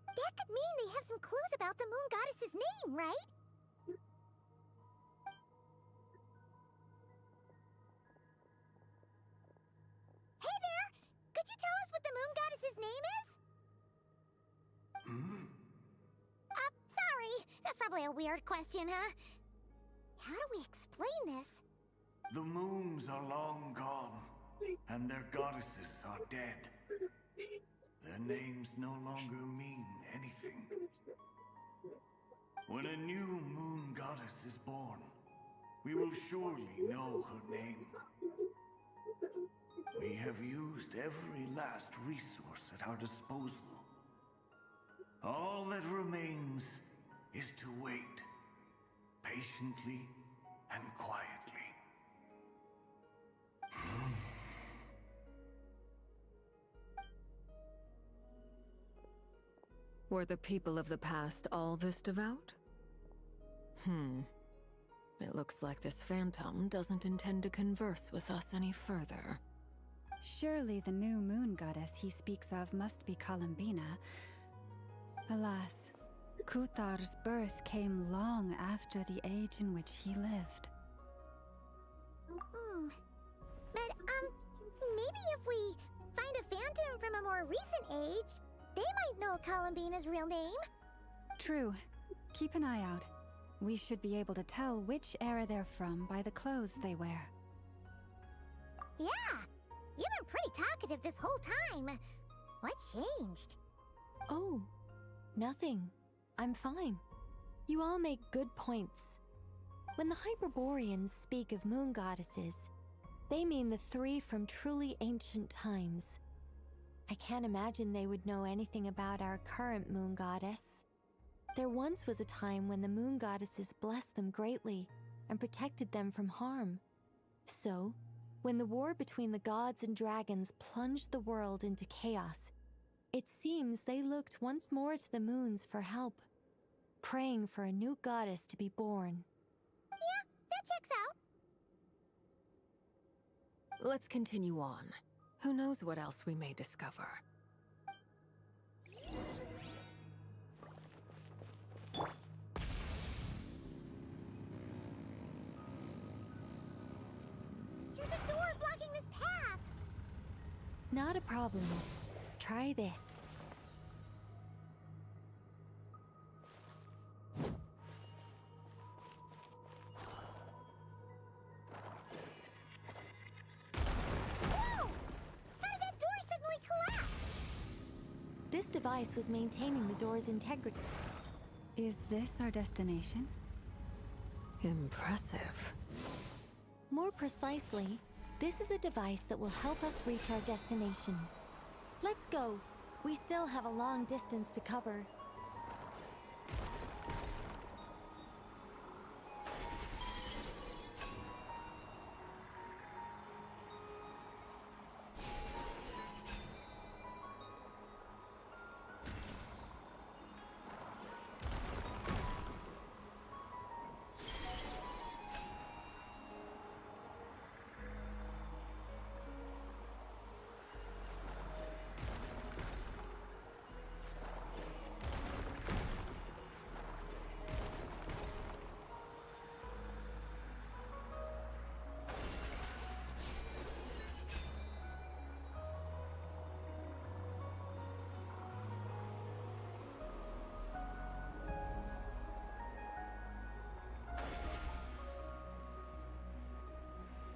That could mean they have some clues about the moon goddess's name, right? Hey there! Could you tell us what the moon goddess's name is? Sorry. That's probably a weird question, huh? How do we explain this? The moons are long gone, and their goddesses are dead. Their names no longer mean anything. When a new moon goddess is born, we will surely know her name. We have used every last resource at our disposal. All that remains is to wait, patiently and quietly. Were the people of the past all this devout? It looks like this phantom doesn't intend to converse with us any further. Surely the new moon goddess he speaks of must be Columbina. Alas, Kutar's birth came long after the age in which he lived. But, maybe if we find a phantom from a more recent age, they might know Columbina's real name. True. Keep an eye out. We should be able to tell which era they're from by the clothes they wear. Yeah, you've been pretty talkative this whole time. What changed? Oh, nothing. I'm fine. You all make good points. When the Hyperboreans speak of moon goddesses, they mean the three from truly ancient times. I can't imagine they would know anything about our current moon goddess. There once was a time when the moon goddesses blessed them greatly and protected them from harm. So, when the war between the gods and dragons plunged the world into chaos, it seems they looked once more to the moons for help, praying for a new goddess to be born. Yeah, that checks out. Let's continue on. Who knows what else we may discover? There's a door blocking this path. Not a problem. Try this. Whoa! How did that door suddenly collapse? This device was maintaining the door's integrity. Is this our destination? Impressive. More precisely, this is a device that will help us reach our destination. Let's go. We still have a long distance to cover.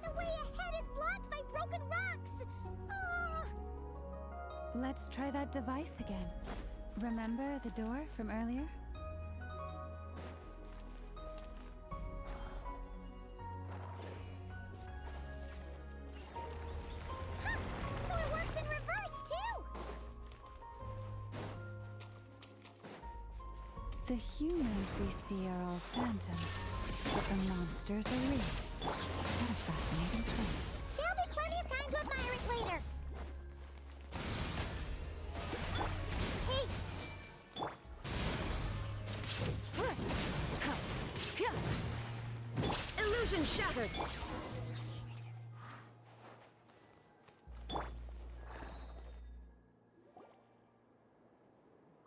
The way ahead is blocked by broken rocks. Oh. Let's try that device again. Remember the door from earlier? So it works in reverse, too! The humans we see are all phantoms, but the monsters are real. What a fascinating place. There'll be plenty of time to admire it later. Hey! Illusion shattered!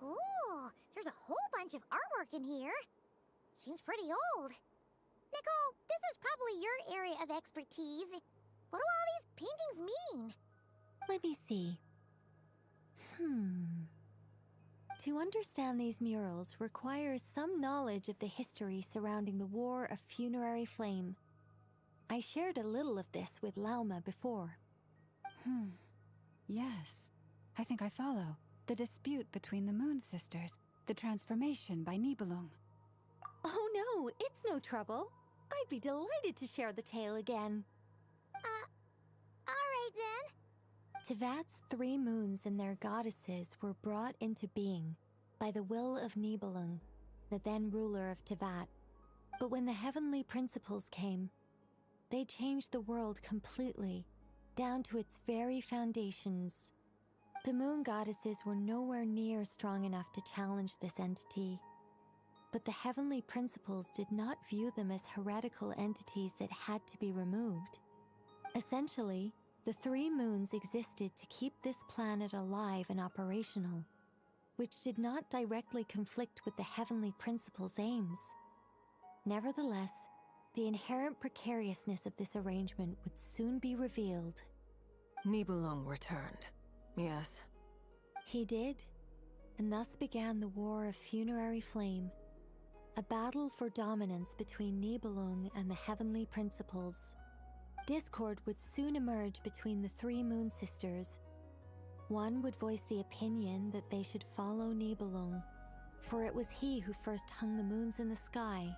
Ooh, there's a whole bunch of artwork in here. Seems pretty old. Nicole, this is probably your area of expertise. What do all these paintings mean? Let me see. To understand these murals requires some knowledge of the history surrounding the War of Funerary Flame. I shared a little of this with Lauma before. Yes. I think I follow. The dispute between the Moon Sisters. The transformation by Nibelung. Oh no, it's no trouble. I'd be delighted to share the tale again. Alright then. Tevat's 3 moons and their goddesses were brought into being by the will of Nibelung, the then ruler of Tevat. But when the heavenly principles came, they changed the world completely, down to its very foundations. The moon goddesses were nowhere near strong enough to challenge this entity. But the heavenly principles did not view them as heretical entities that had to be removed. Essentially, the 3 moons existed to keep this planet alive and operational. which did not directly conflict with the heavenly principle's aims. Nevertheless, the inherent precariousness of this arrangement would soon be revealed. Nibelung returned. Yes. He did, and thus began the War of Funerary Flame, a battle for dominance between Nibelung and the heavenly principles. Discord would soon emerge between the three Moon Sisters. One would voice the opinion that they should follow Nibelung, for it was he who first hung the moons in the sky.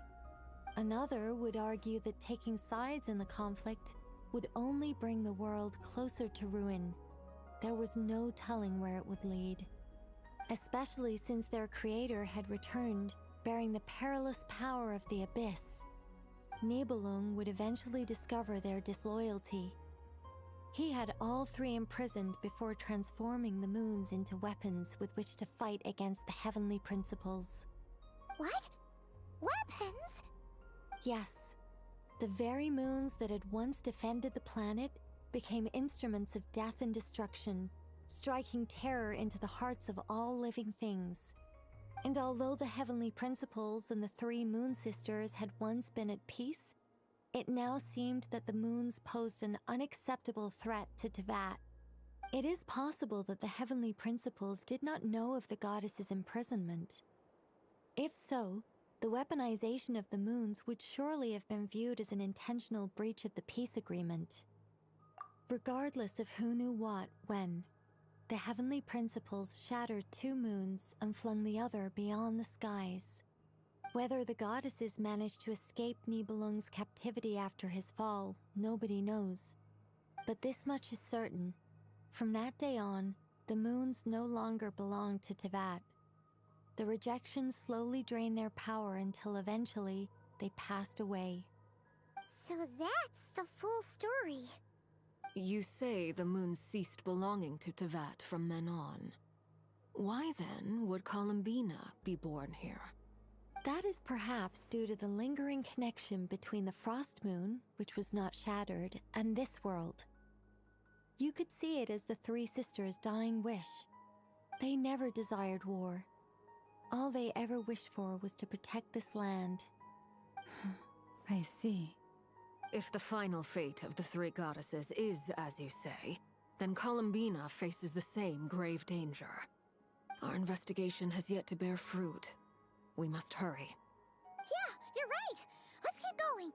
Another would argue that taking sides in the conflict would only bring the world closer to ruin. There was no telling where it would lead, especially since their creator had returned, bearing the perilous power of the abyss. Nibelung would eventually discover their disloyalty. He had all three imprisoned before transforming the moons into weapons with which to fight against the heavenly principles. What? Weapons? Yes. The very moons that had once defended the planet became instruments of death and destruction, striking terror into the hearts of all living things. And although the heavenly principles and the three Moon Sisters had once been at peace, it now seemed that the moons posed an unacceptable threat to Teyvat. It is possible that the heavenly principles did not know of the goddess's imprisonment. If so, the weaponization of the moons would surely have been viewed as an intentional breach of the peace agreement. Regardless of who knew what, when, the heavenly principles shattered two moons and flung the other beyond the skies. Whether the goddesses managed to escape Nibelung's captivity after his fall, nobody knows. But this much is certain. From that day on, the moons no longer belonged to Teyvat. The rejection slowly drained their power until eventually they passed away. So that's the full story. You say the moons ceased belonging to Teyvat from then on. Why then would Columbina be born here? That is perhaps due to the lingering connection between the Frost Moon, which was not shattered, and this world. You could see it as the three sisters' dying wish. They never desired war. All they ever wished for was to protect this land. I see. If the final fate of the three goddesses is as you say, then Columbina faces the same grave danger. Our investigation has yet to bear fruit. We must hurry. Yeah, you're right. Let's keep going.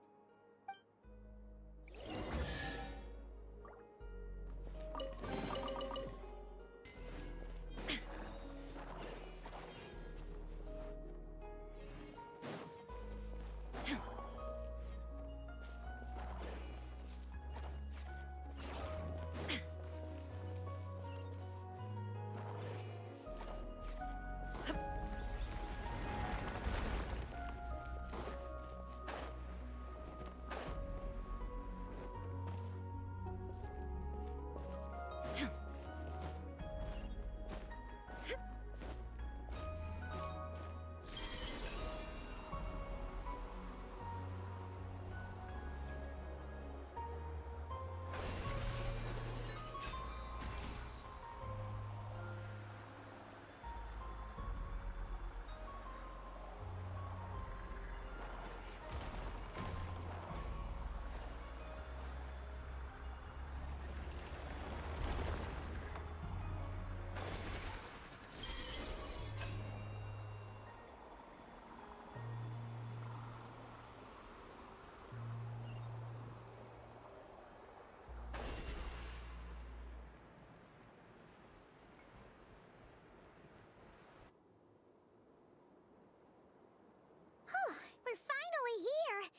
We're finally here.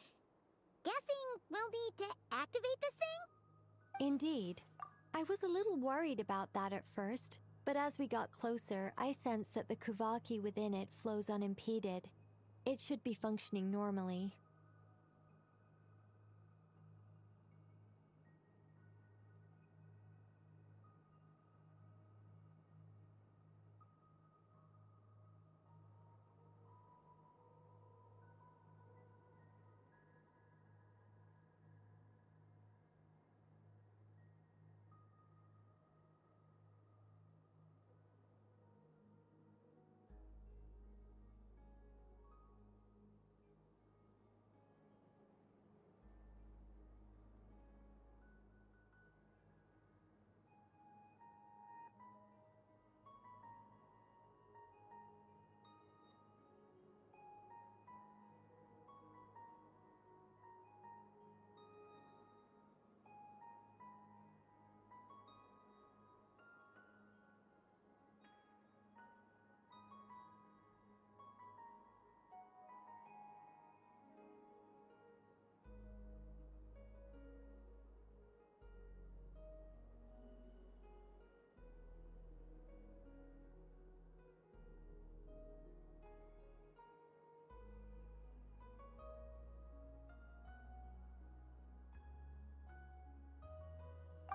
Guessing we'll need to activate this thing? Indeed. I was a little worried about that at first, but as we got closer, I sensed that the Kuvaki within it flows unimpeded. It should be functioning normally.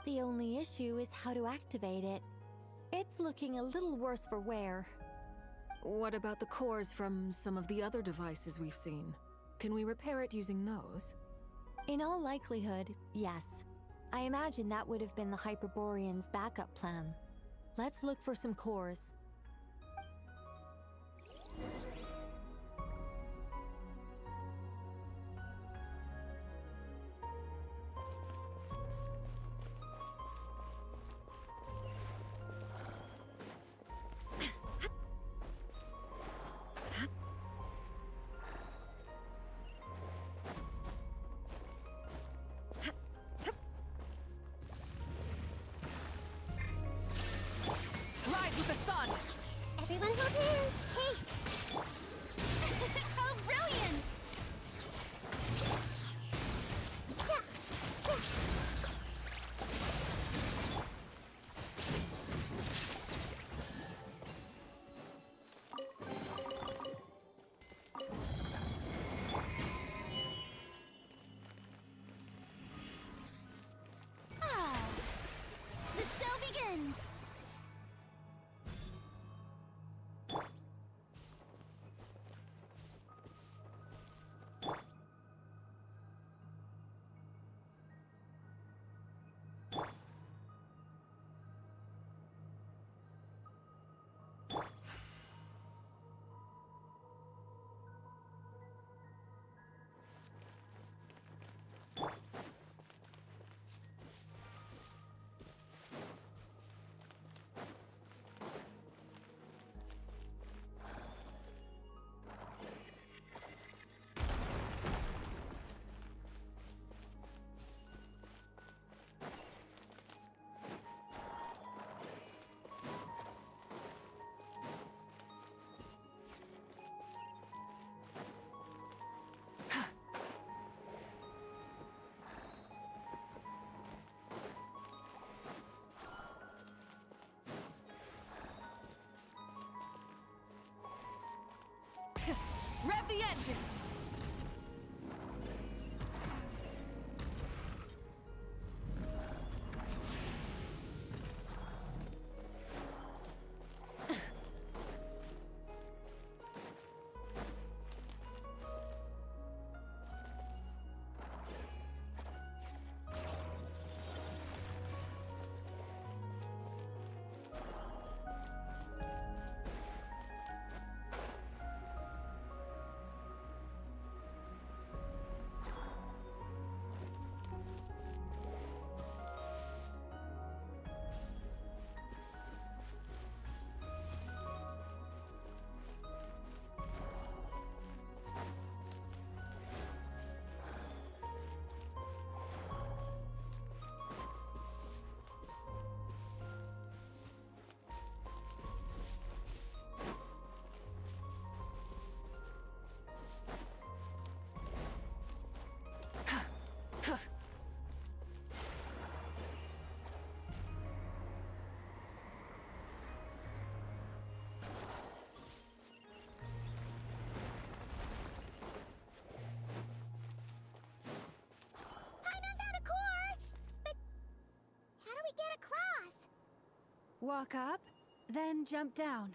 The only issue is how to activate it. It's looking a little worse for wear. What about the cores from some of the other devices we've seen? Can we repair it using those? In all likelihood, yes. I imagine that would have been the Hyperborean's backup plan. Let's look for some cores. Rise with the sun! Everyone hold hands! Hey! How brilliant! Ah, the show begins! Rev the engines! Paimon found a core! But how do we get across? Walk up, then jump down.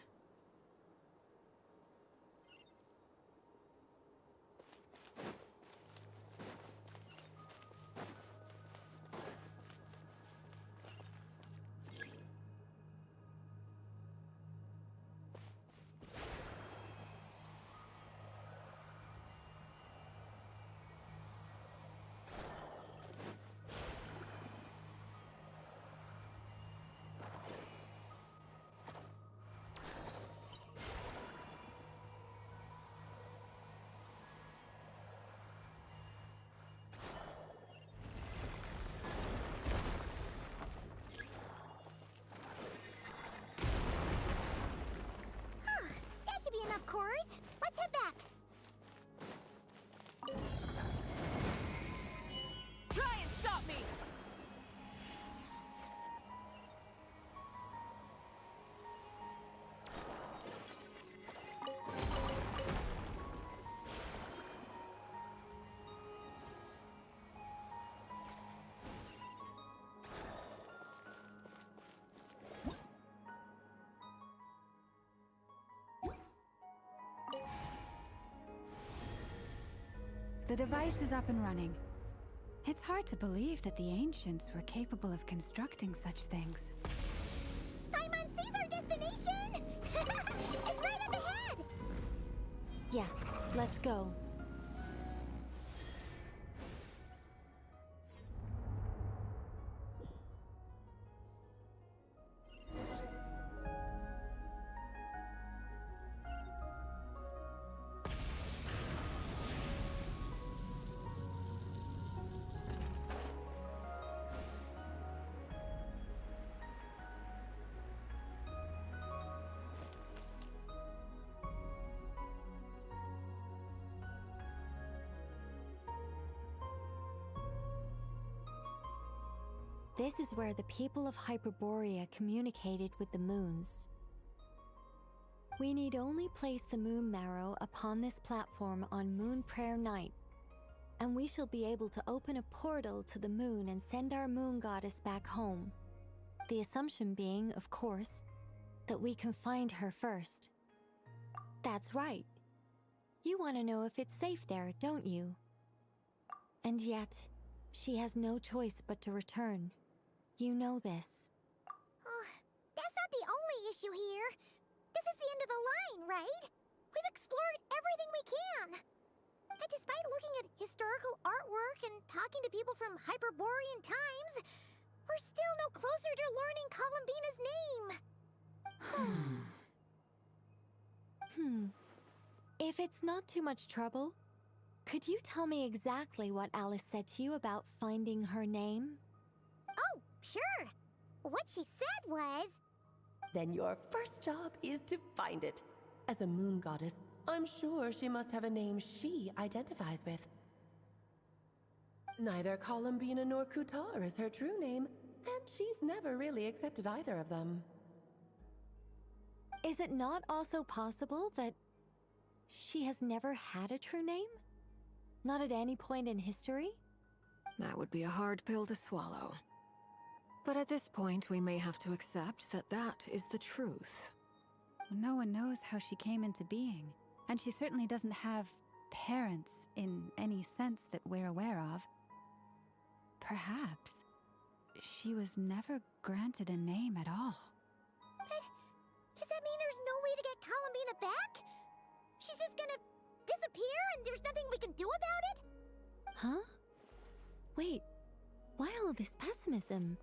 The device is up and running. It's hard to believe that the ancients were capable of constructing such things. Paimon sees our destination! It's right up ahead! Yes, let's go. This is where the people of Hyperborea communicated with the moons. We need only place the moon marrow upon this platform on Moon Prayer Night, and we shall be able to open a portal to the moon and send our moon goddess back home. The assumption being, of course, that we can find her first. That's right. You want to know if it's safe there, don't you? And yet, she has no choice but to return. You know this. Oh, that's not the only issue here. This is the end of the line, right? We've explored everything we can. And despite looking at historical artwork and talking to people from Hyperborean times, we're still no closer to learning Columbina's name. If it's not too much trouble, could you tell me exactly what Alice said to you about finding her name? Oh, sure. What she said was... Then your first job is to find it. As a moon goddess, I'm sure she must have a name she identifies with. Neither Columbina nor Kutar is her true name, and she's never really accepted either of them. Is it not also possible that she has never had a true name? Not at any point in history? That would be a hard pill to swallow. But at this point, we may have to accept that that is the truth. No one knows how she came into being, and she certainly doesn't have parents in any sense that we're aware of. Perhaps she was never granted a name at all. But does that mean there's no way to get Columbina back? She's just gonna disappear and there's nothing we can do about it? Huh? Wait, why all this pessimism?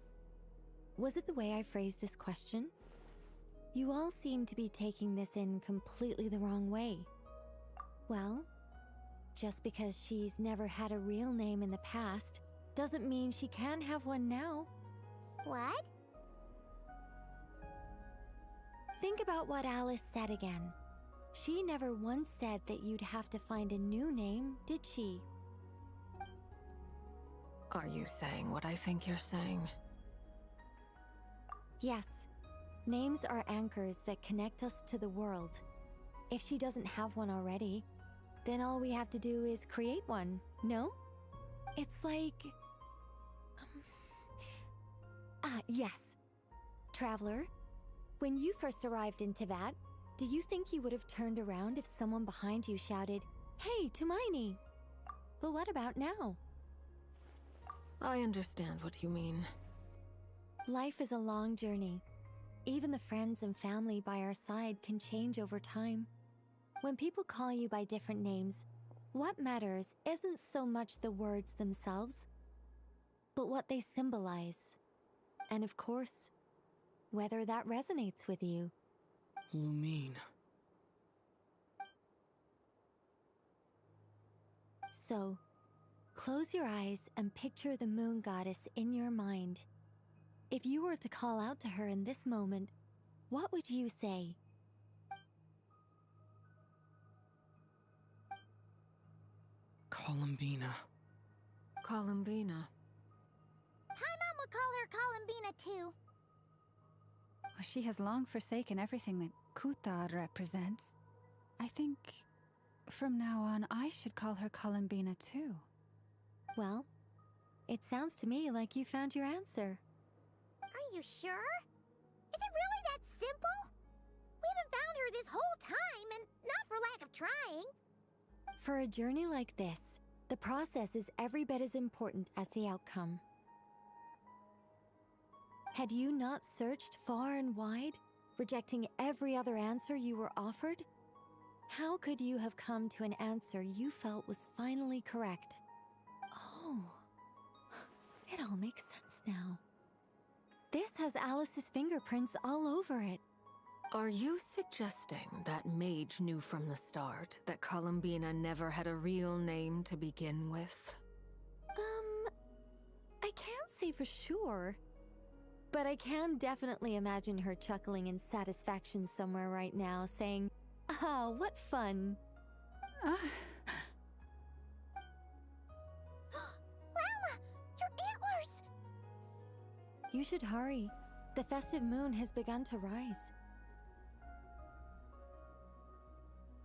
Was it the way I phrased this question? You all seem to be taking this in completely the wrong way. Well, just because she's never had a real name in the past doesn't mean she can't have one now. What? Think about what Alice said again. She never once said that you'd have to find a new name, did she? Are you saying what I think you're saying? Yes. Names are anchors that connect us to the world. If she doesn't have one already, then all we have to do is create one, no? It's like... yes. Traveler, when you first arrived in Teyvat, do you think you would have turned around if someone behind you shouted, "Hey, Tumaini"? But what about now? I understand what you mean. Life is a long journey. Even the friends and family by our side can change over time. When people call you by different names, what matters isn't so much the words themselves, but what they symbolize. And of course, whether that resonates with you. Lumine. So, close your eyes and picture the moon goddess in your mind. If you were to call out to her in this moment, what would you say? Columbina. Columbina. Paimon would call her Columbina too. She has long forsaken everything that Kutar represents. I think from now on I should call her Columbina too. Well, it sounds to me like you found your answer. Are you sure? Is it really that simple? We haven't found her this whole time, and not for lack of trying. For a journey like this, The process is every bit as important as the outcome. Had you not searched far and wide, rejecting every other answer you were offered? How could you have come to an answer you felt was finally correct? Oh, it all makes sense now. This has Alice's fingerprints all over it. Are you suggesting that Mage knew from the start that Columbina never had a real name to begin with? I can't say for sure. But I can definitely imagine her chuckling in satisfaction somewhere right now, saying, "Ah, what fun." Llama, your antlers! You should hurry. The festive moon has begun to rise.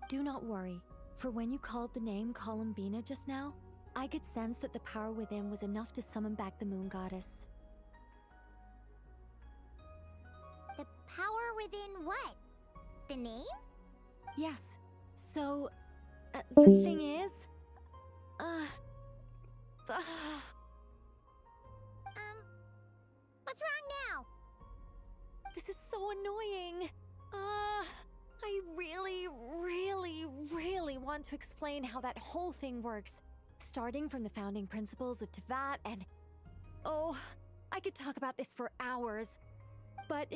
Do not worry, for when you called the name Columbina just now, I could sense that the power within was enough to summon back the moon goddess. The power within what? The name? Yes. So, the thing is... What's wrong now? This is so annoying. I really want to explain how that whole thing works. Starting from the founding principles of Teyvat and... Oh, I could talk about this for hours. But...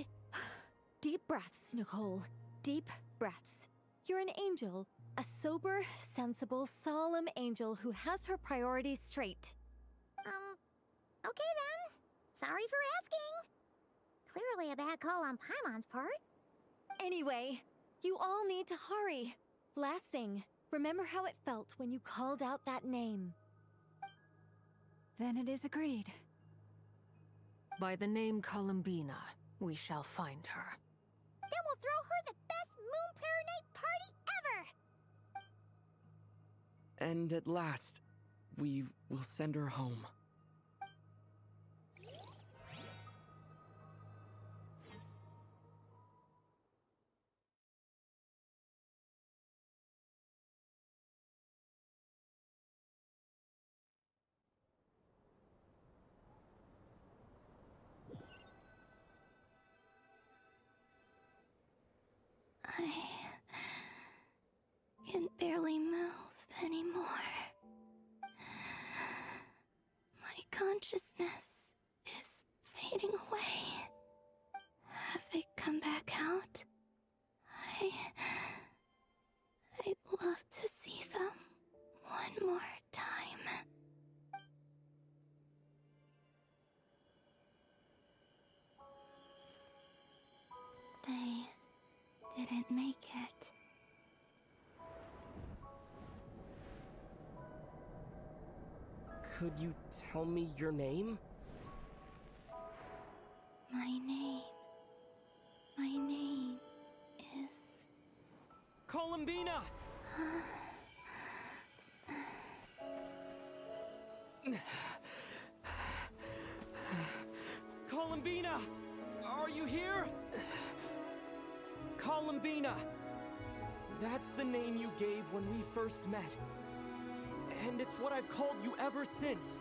Deep breaths, Nicole. Deep breaths. You're an angel. A sober, sensible, solemn angel who has her priorities straight. Okay then. Sorry for asking. Clearly a bad call on Paimon's part. Anyway, you all need to hurry. Last thing, remember how it felt when you called out that name. Then it is agreed. By the name Columbina, we shall find her. Then we'll throw her the best Moon Pair Night party ever! And at last, we will send her home. I can barely move anymore. My consciousness is fading away. Have they come back out? I'd love to see them one more time. They didn't make it. Could you tell me your name? My name is... Columbina! Columbina! Are you here? Columbina! That's the name you gave when we first met. And it's what I've called you ever since.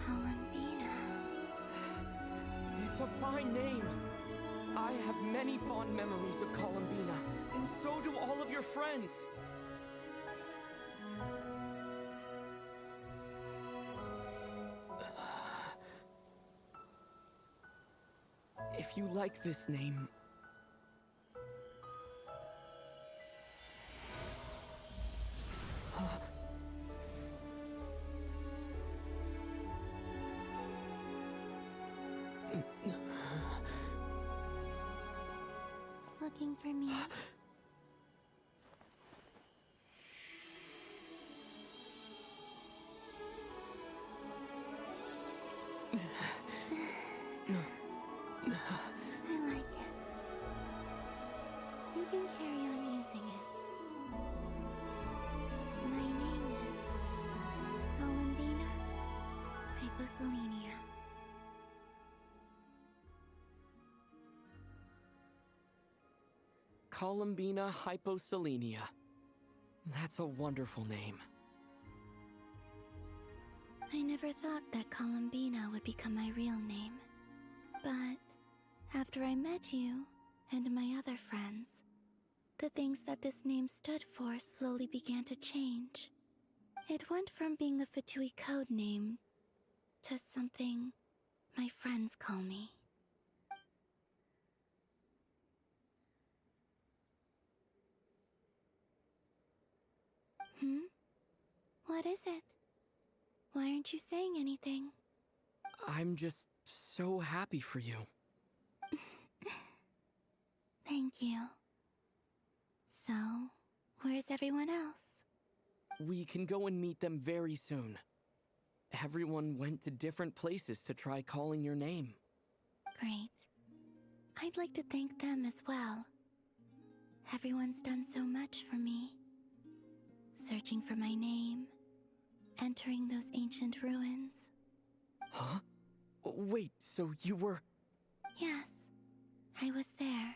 Columbina. It's a fine name. I have many fond memories of Columbina, and so do all of your friends. If you like this name... Looking for me? I like it. You can carry on using it. My name is Columbina Hyposelenia. Columbina Hyposelenia. That's a wonderful name. I never thought that Columbina would become my real name. But after I met you and my other friends, the things that this name stood for slowly began to change. It went from being a Fatui code name to something my friends call me. What is it? Why aren't you saying anything? I'm just so happy for you. Thank you. So, where's everyone else? We can go and meet them very soon. Everyone went to different places to try calling your name. Great. I'd like to thank them as well. Everyone's done so much for me. Searching for my name, entering those ancient ruins. Huh? Wait, so you were... Yes, I was there.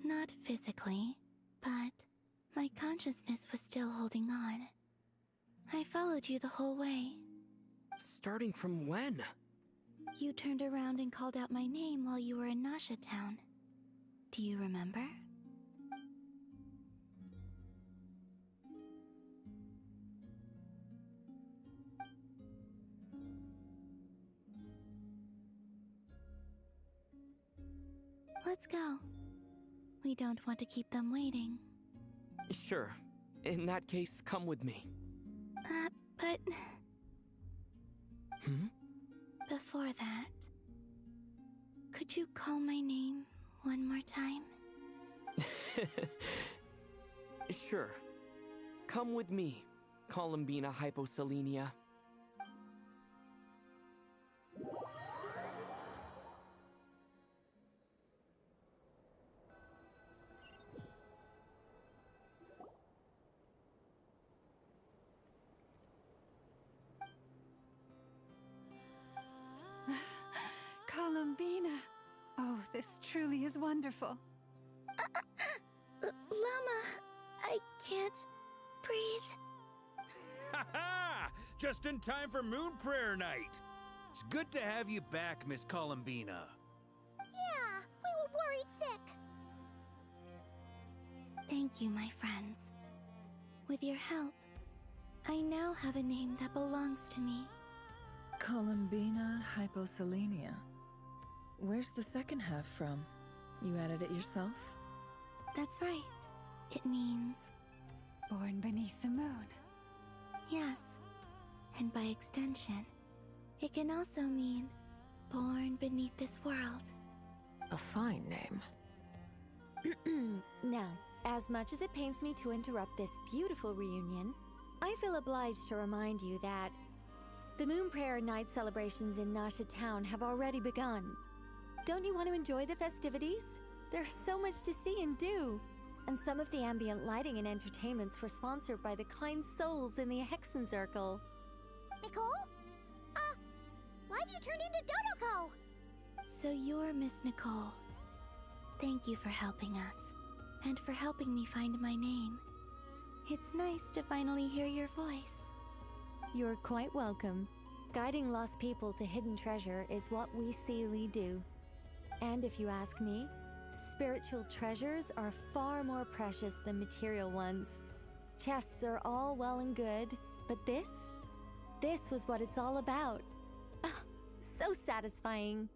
Not physically, but my consciousness was still holding on. I followed you the whole way. Starting from when? You turned around and called out my name while you were in Nasha Town. Do you remember? Let's go. We don't want to keep them waiting. Sure. In that case, come with me. But... Hmm? Before that... Could you call my name one more time? Sure. Come with me, Columbina Hyposelenia. Columbina! Oh, this truly is wonderful. Llama, I can't breathe. Ha ha! Just in time for Moon Prayer Night. It's good to have you back, Miss Columbina. Yeah, we were worried sick. Thank you, my friends. With your help, I now have a name that belongs to me. Columbina Hyposelenia. Where's the second half from? You added it yourself? That's right. It means... Born beneath the moon. Yes. And by extension, it can also mean born beneath this world. A fine name. Now, as much as it pains me to interrupt this beautiful reunion, I feel obliged to remind you that the Moon Prayer Night celebrations in Nasha Town have already begun. Don't you want to enjoy the festivities? There's so much to see and do. And some of the ambient lighting and entertainments were sponsored by the kind souls in the Hexen Circle. Nicole? Why have you turned into Dodoko? So you're Miss Nicole. Thank you for helping us, and for helping me find my name. It's nice to finally hear your voice. You're quite welcome. Guiding lost people to hidden treasure is what we Seelie do. And if you ask me, spiritual treasures are far more precious than material ones. Chests are all well and good, but this was what it's all about. Ah, so satisfying.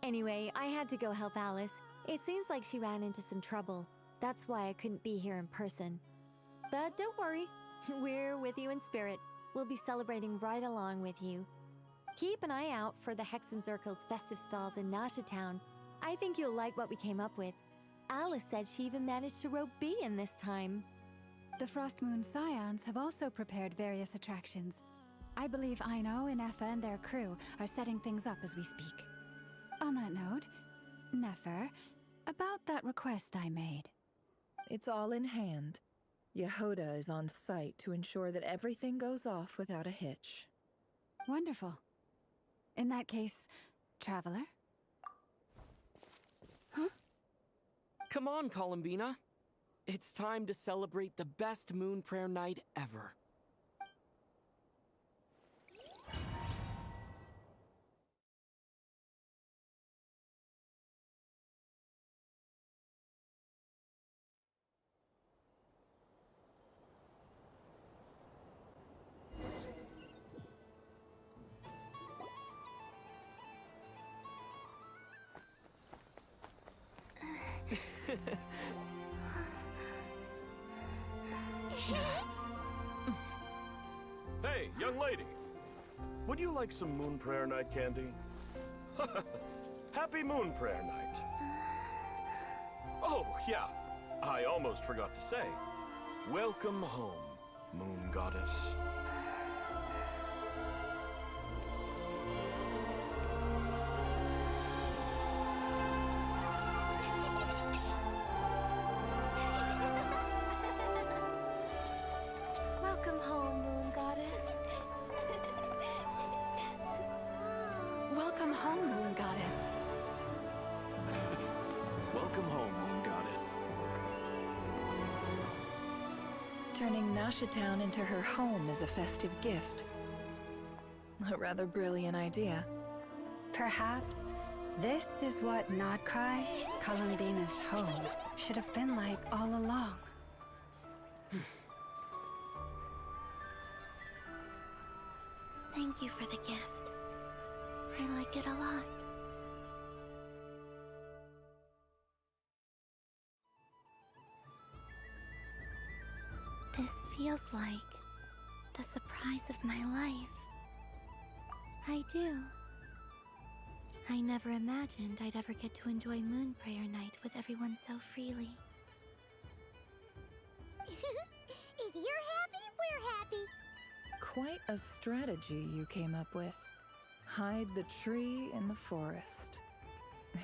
Anyway, I had to go help Alice. It seems like she ran into some trouble. That's why I couldn't be here in person. But don't worry, we're with you in spirit. We'll be celebrating right along with you. Keep an eye out for the Hexen Circle's festive stalls in Nasha Town. I think you'll like what we came up with. Alice said she even managed to rope B in this time. The Frost Moon Scions have also prepared various attractions. I believe Aino, Inefa, and their crew are setting things up as we speak. On that note, Nefer, about that request I made. It's all in hand. Yehoda is on site to ensure that everything goes off without a hitch. Wonderful. In that case, Traveler? Come on, Columbina. It's time to celebrate the best moon prayer night ever. Hey, young lady. Would you like some moon prayer night candy? Happy moon prayer night. Oh, yeah. I almost forgot to say. Welcome home, moon goddess. Welcome home, Moon Goddess. Welcome home, Moon Goddess. Welcome home, Moon Goddess. Turning Nasha Town into her home is a festive gift. A rather brilliant idea. Perhaps this is what Nodcry, Columbina's home, should have been like all along. Thank you for the gift. I like it a lot. This feels like the surprise of my life. I do. I never imagined I'd ever get to enjoy Moon Prayer Night with everyone so freely. If you're happy, we're happy. Quite a strategy you came up with. Hide the tree in the forest.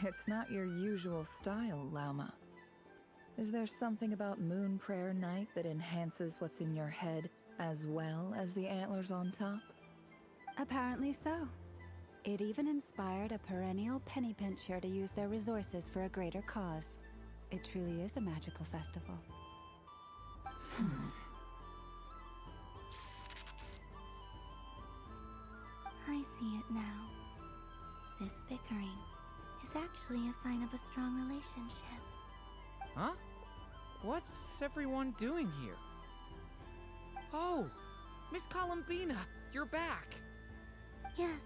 It's not your usual style, Lauma. Is there something about Moon Prayer Night that enhances what's in your head as well as the antlers on top? Apparently so. It even inspired a perennial penny pincher to use their resources for a greater cause. It truly is a magical festival. I see it now. This bickering is actually a sign of a strong relationship. Huh? What's everyone doing here? Oh, Miss Columbina, you're back. Yes,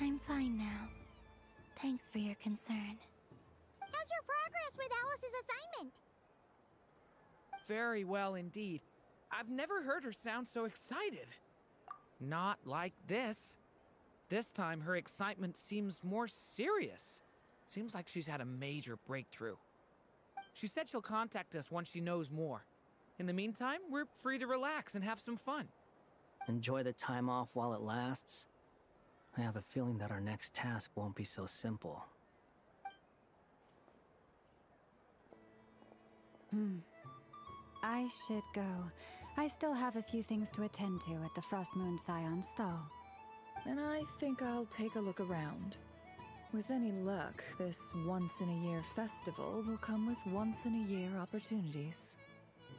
I'm fine now. Thanks for your concern. How's your progress with Alice's assignment? Very well indeed. I've never heard her sound so excited. Not like this. This time her excitement seems more serious. Seems like she's had a major breakthrough. She said she'll contact us once she knows more. In the meantime, we're free to relax and have some fun. Enjoy the time off while it lasts. I have a feeling that our next task won't be so simple. I should go. I still have a few things to attend to at the Frost Moon Scion stall. And I think I'll take a look around. With any luck, this once-in-a-year festival will come with once-in-a-year opportunities.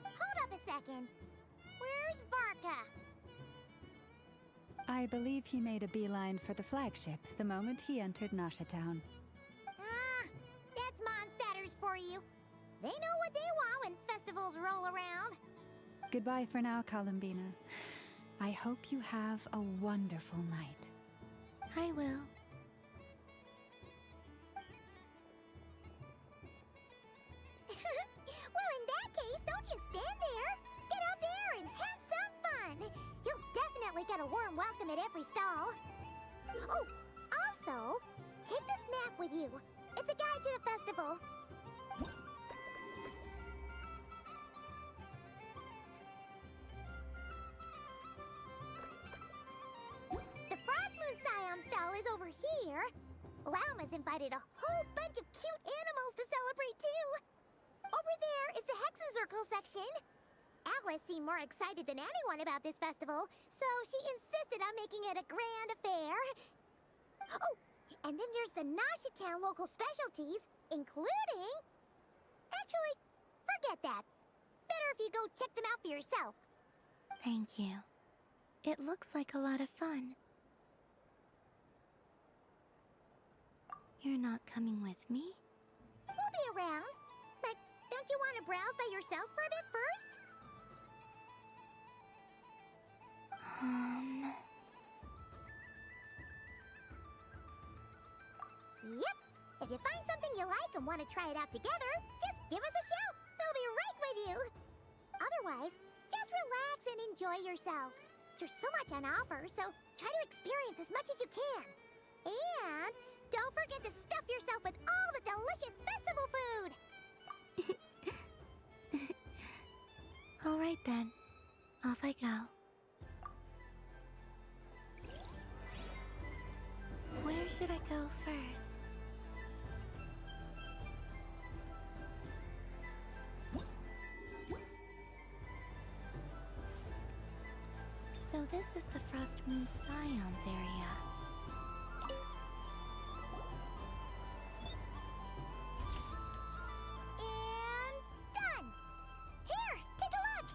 Hold up a second. Where's Varka? I believe he made a beeline for the flagship the moment he entered Nasha Town. Ah, that's Mondstadters for you. They know what they want when festivals roll around. Goodbye for now, Columbina. I hope you have a wonderful night. I will. Well, in that case, don't you stand there. Get out there and have some fun. You'll definitely get a warm welcome at every stall. Oh, also, take this map with you. It's a guide to the festival. The Frost Moon Scion stall is over here. Lauma's invited a whole bunch of cute animals to celebrate too. Over there is the Hexazircle section. Alice seemed more excited than anyone about this festival, so she insisted on making it a grand affair. Oh, and then there's the Nasha Town local specialties, including... Actually, forget that. Better if you go check them out for yourself. Thank you. It looks like a lot of fun. You're not coming with me? We'll be around. But don't you want to browse by yourself for a bit first? Yep. If you find something you like and want to try it out together, just give us a shout. We'll be right with you. Otherwise, just relax and enjoy yourself. There's so much on offer, so try to experience as much as you can. And don't forget to stuff yourself with all the delicious festival food. All right then. Off I go. Where should I go first? So this is the Frost Moon Scions area. And done! Here, take a look!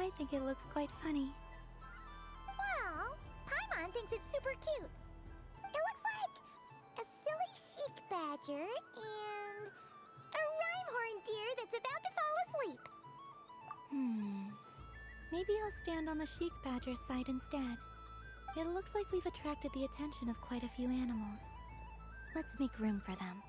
I think it looks quite funny. Well, Paimon thinks it's super cute. It looks like a silly chic badger and a rhyme-horn deer that's about to fall asleep. Maybe I'll stand on the Sheik Badger's side instead. It looks like we've attracted the attention of quite a few animals. Let's make room for them.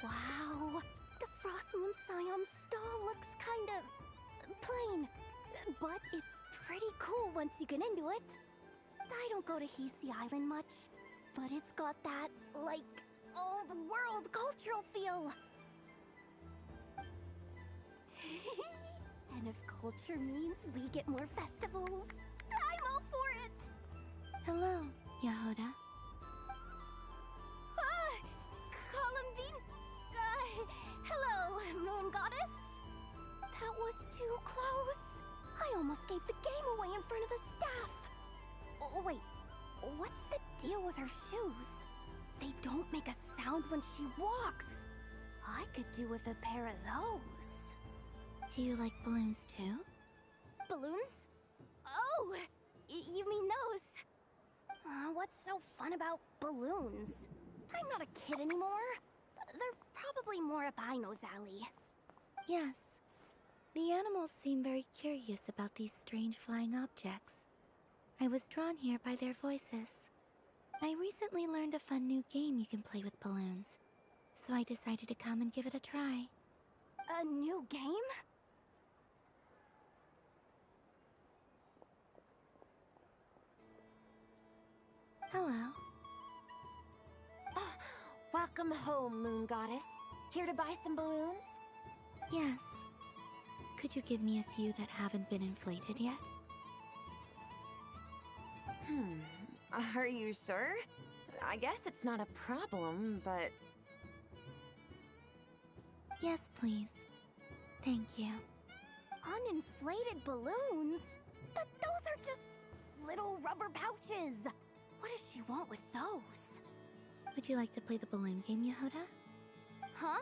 Wow, the Frost Moon Scion stall looks kind of plain, but it's pretty cool once you get into it. I don't go to Hisi Island much, but it's got that, like, old world cultural feel. And if culture means we get more festivals, I'm all for it! Hello, Yehuda. Columbine? Hello, Moon Goddess? That was too close. I almost gave the game away in front of the staff. Oh, wait, what's the deal with her shoes? They don't make a sound when she walks. I could do with a pair of those. Do you like balloons too? Balloons? Oh, you mean those? What's so fun about balloons? I'm not a kid anymore. They're probably more up Aino's alley. Yes. The animals seem very curious about these strange flying objects. I was drawn here by their voices. I recently learned a fun new game you can play with balloons, so I decided to come and give it a try. A new game? Hello. Welcome home, Moon Goddess. Here to buy some balloons? Yes. Could you give me a few that haven't been inflated yet? Are you sure? I guess it's not a problem, but... Yes, please. Thank you. Uninflated balloons? But those are just little rubber pouches. What does she want with those? Would you like to play the balloon game, Yehuda? Huh?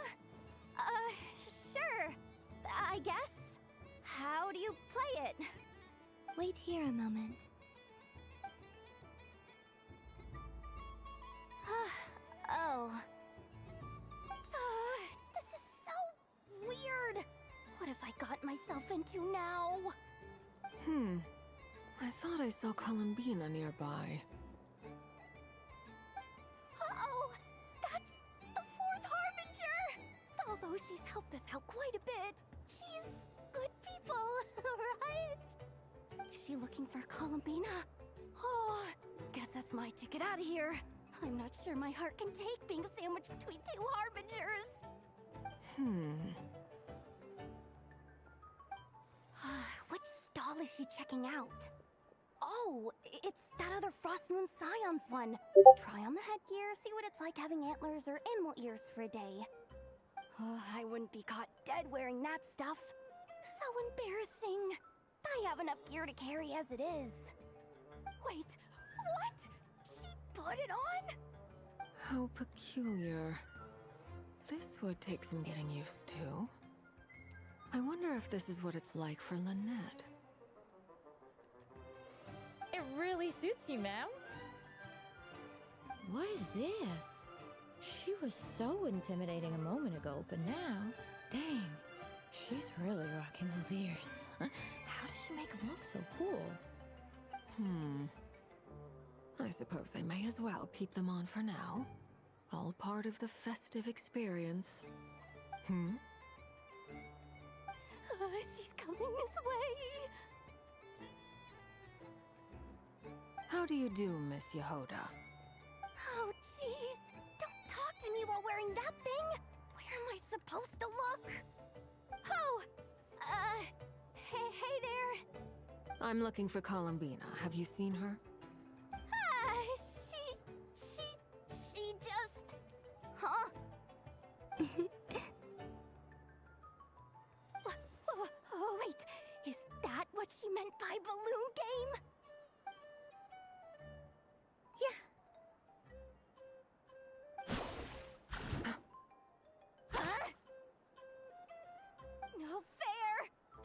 Sure. I guess. How do you play it? Wait here a moment. Oh. This is so weird. What have I got myself into now? I thought I saw Columbina nearby. Uh-oh! That's the fourth Harbinger! Although she's helped us out quite a bit, she's good people, right? Is she looking for Columbina? Oh, guess that's my ticket out of here. I'm not sure my heart can take being sandwiched between two Harbingers. Which stall is she checking out? Oh, it's that other Frost Moon Scions one. Try on the headgear, see what it's like having antlers or animal ears for a day. Oh, I wouldn't be caught dead wearing that stuff. So embarrassing. I have enough gear to carry as it is. Wait, what? She put it on? How peculiar. This would take some getting used to. I wonder if this is what it's like for Lynette. It really suits you, ma'am. What is this? She was so intimidating a moment ago, but now, dang, she's really rocking those ears. How does she make them look so cool? I suppose I may as well keep them on for now. All part of the festive experience. She's coming this way. How do you do, Miss Yehoda? Oh, jeez. Don't talk to me while wearing that thing. Where am I supposed to look? Oh, hey there. I'm looking for Columbina. Have you seen her? She just... Huh? Oh, wait. Is that what she meant by balloon game? Huh? No fair!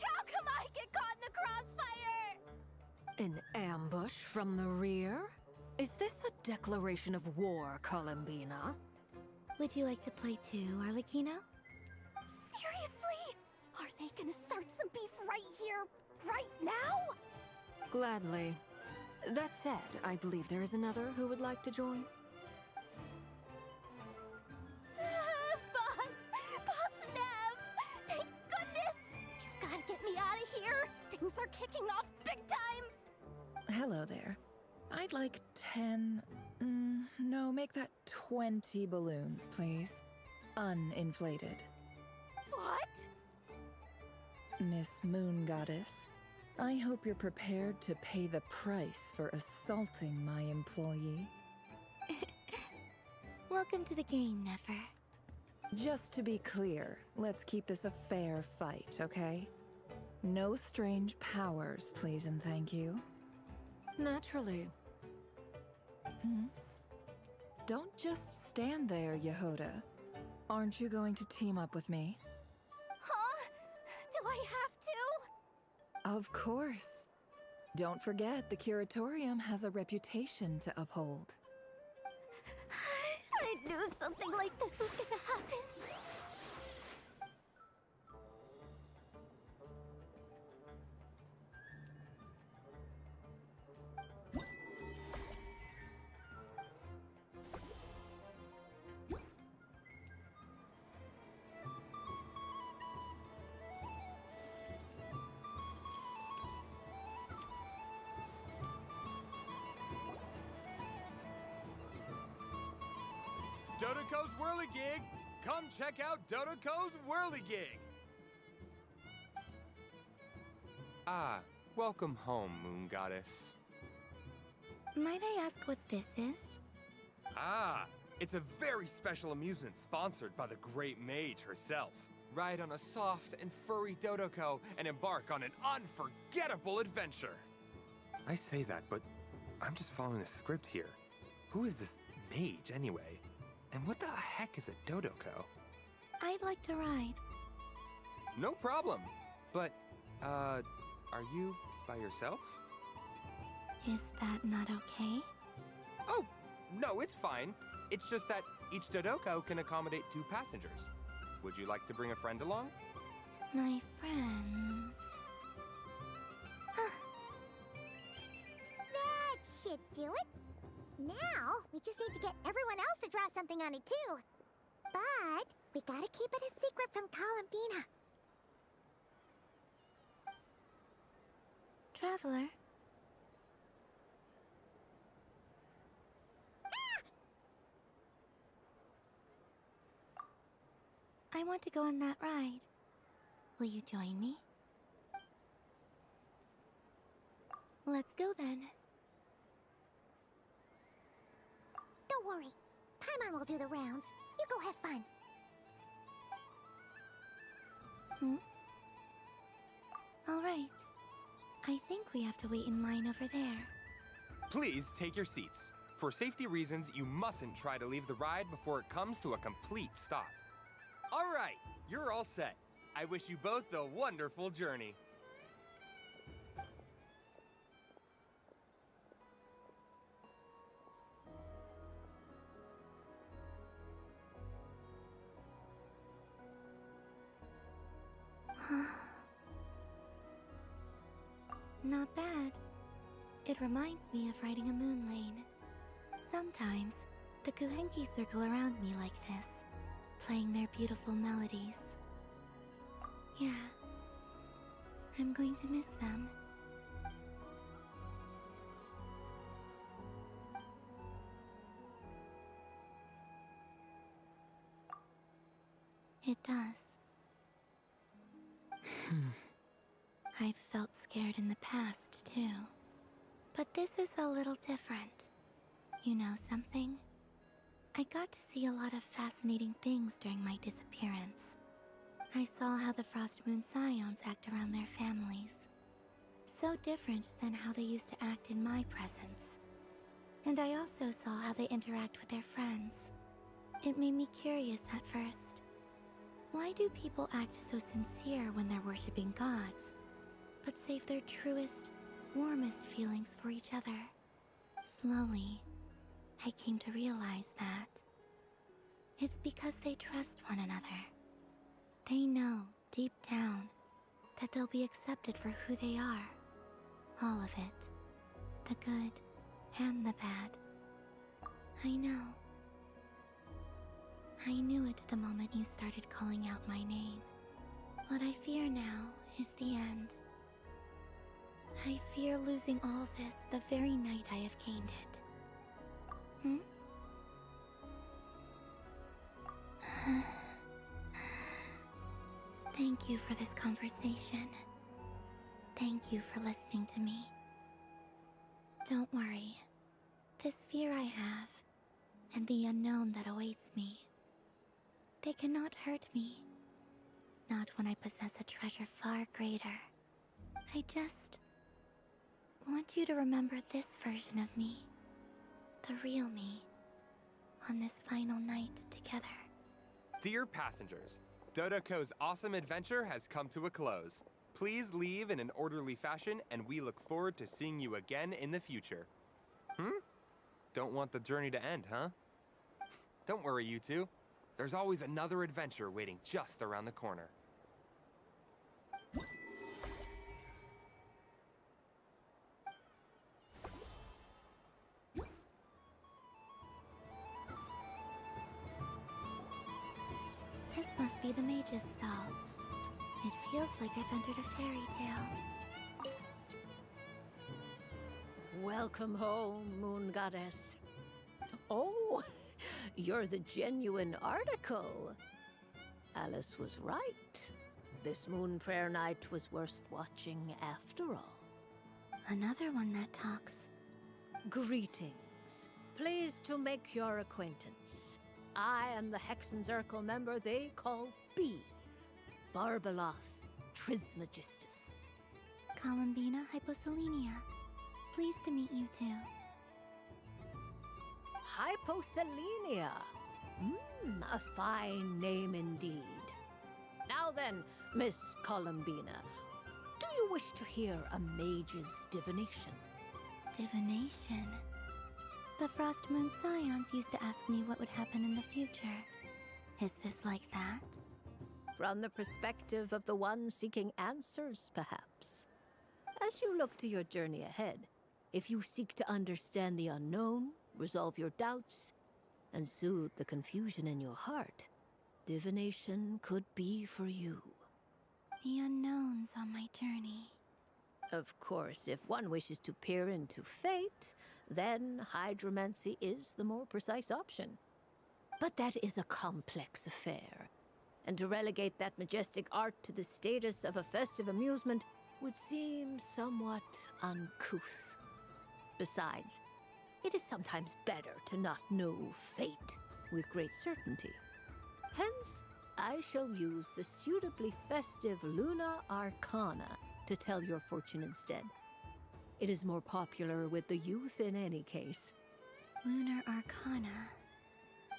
How come I get caught in the crossfire? An ambush from the rear? Is this a declaration of war, Columbina? Would you like to play too, Arlecchino? Seriously? Are they gonna start some beef right here, right now? Gladly. That said, I believe there is another who would like to join. Boss Nev! Thank goodness! You've gotta get me out of here! Things are kicking off big time! Hello there. I'd like 10... no, make that 20 balloons, please. Uninflated. What? Miss Moon Goddess, I hope you're prepared to pay the price for assaulting my employee. Welcome to the game, Nefer. Just to be clear, let's keep this a fair fight, okay? No strange powers, please and thank you. Naturally. Don't just stand there, Yehoda. Aren't you going to team up with me? Huh? Do I have to? Of course. Don't forget, the Curatorium has a reputation to uphold. I knew something like this was gonna happen. Dodoco's Whirligig! Come check out Dodoco's Whirligig! Ah, welcome home, Moon Goddess. Might I ask what this is? Ah, it's a very special amusement sponsored by the Great Mage herself. Ride on a soft and furry Dodoco and embark on an unforgettable adventure. I say that, but I'm just following a script here. Who is this mage, anyway? And what the heck is a Dodoco? I'd like to ride. No problem. But, are you by yourself? Is that not okay? Oh, no, it's fine. It's just that each Dodoco can accommodate 2 passengers. Would you like to bring a friend along? My friends... That should do it. Now, we just need to get everyone else to draw something on it too. But, we gotta keep it a secret from Columbina. Traveler. I want to go on that ride. Will you join me? Let's go then. Don't worry. Paimon will do the rounds. You go have fun. All right. I think we have to wait in line over there. Please take your seats. For safety reasons, you mustn't try to leave the ride before it comes to a complete stop. All right, you're all set. I wish you both a wonderful journey. Not bad. It reminds me of riding a moon lane. Sometimes, the Kuhenki circle around me like this, playing their beautiful melodies. Yeah, I'm going to miss them. It does. I've felt scared in the past, too. But this is a little different. You know something? I got to see a lot of fascinating things during my disappearance. I saw how the Frost Moon Scions act around their families. So different than how they used to act in my presence. And I also saw how they interact with their friends. It made me curious at first. Why do people act so sincere when they're worshipping gods, but save their truest, warmest feelings for each other? Slowly, I came to realize that it's because they trust one another. They know, deep down, that they'll be accepted for who they are. All of it. The good and the bad. I know. I knew it the moment you started calling out my name. What I fear now is the end. I fear losing all this the very night I have gained it. Thank you for this conversation. Thank you for listening to me. Don't worry. This fear I have, and the unknown that awaits me, they cannot hurt me. Not when I possess a treasure far greater. I just want you to remember this version of me. The real me. On this final night together. Dear passengers, Dodoko's awesome adventure has come to a close. Please leave in an orderly fashion, and we look forward to seeing you again in the future. Don't want the journey to end, huh? Don't worry, you two. There's always another adventure waiting just around the corner. This must be the mage's stall. It feels like I've entered a fairy tale. Welcome home, Moon Goddess. Oh, you're the genuine article. Alice was right. This Moon Prayer Night was worth watching after all. Another one that talks. Greetings. Pleased to make your acquaintance. I am the Hexenzirkel member they call B. Barbeloth Trismegistus. Columbina Hyposelenia. Pleased to meet you too. Hyposelenia. A fine name indeed. Now then, Miss Columbina, do you wish to hear a mage's divination? Divination? The Frost Moon Scions used to ask me what would happen in the future. Is this like that? From the perspective of the one seeking answers, perhaps. As you look to your journey ahead, if you seek to understand the unknown, resolve your doubts, and soothe the confusion in your heart, divination could be for you. The unknowns on my journey. Of course, if one wishes to peer into fate, then hydromancy is the more precise option. But that is a complex affair, and to relegate that majestic art to the status of a festive amusement would seem somewhat uncouth. Besides, it is sometimes better to not know fate with great certainty. Hence, I shall use the suitably festive Luna Arcana to tell your fortune instead. It is more popular with the youth in any case. Lunar Arcana.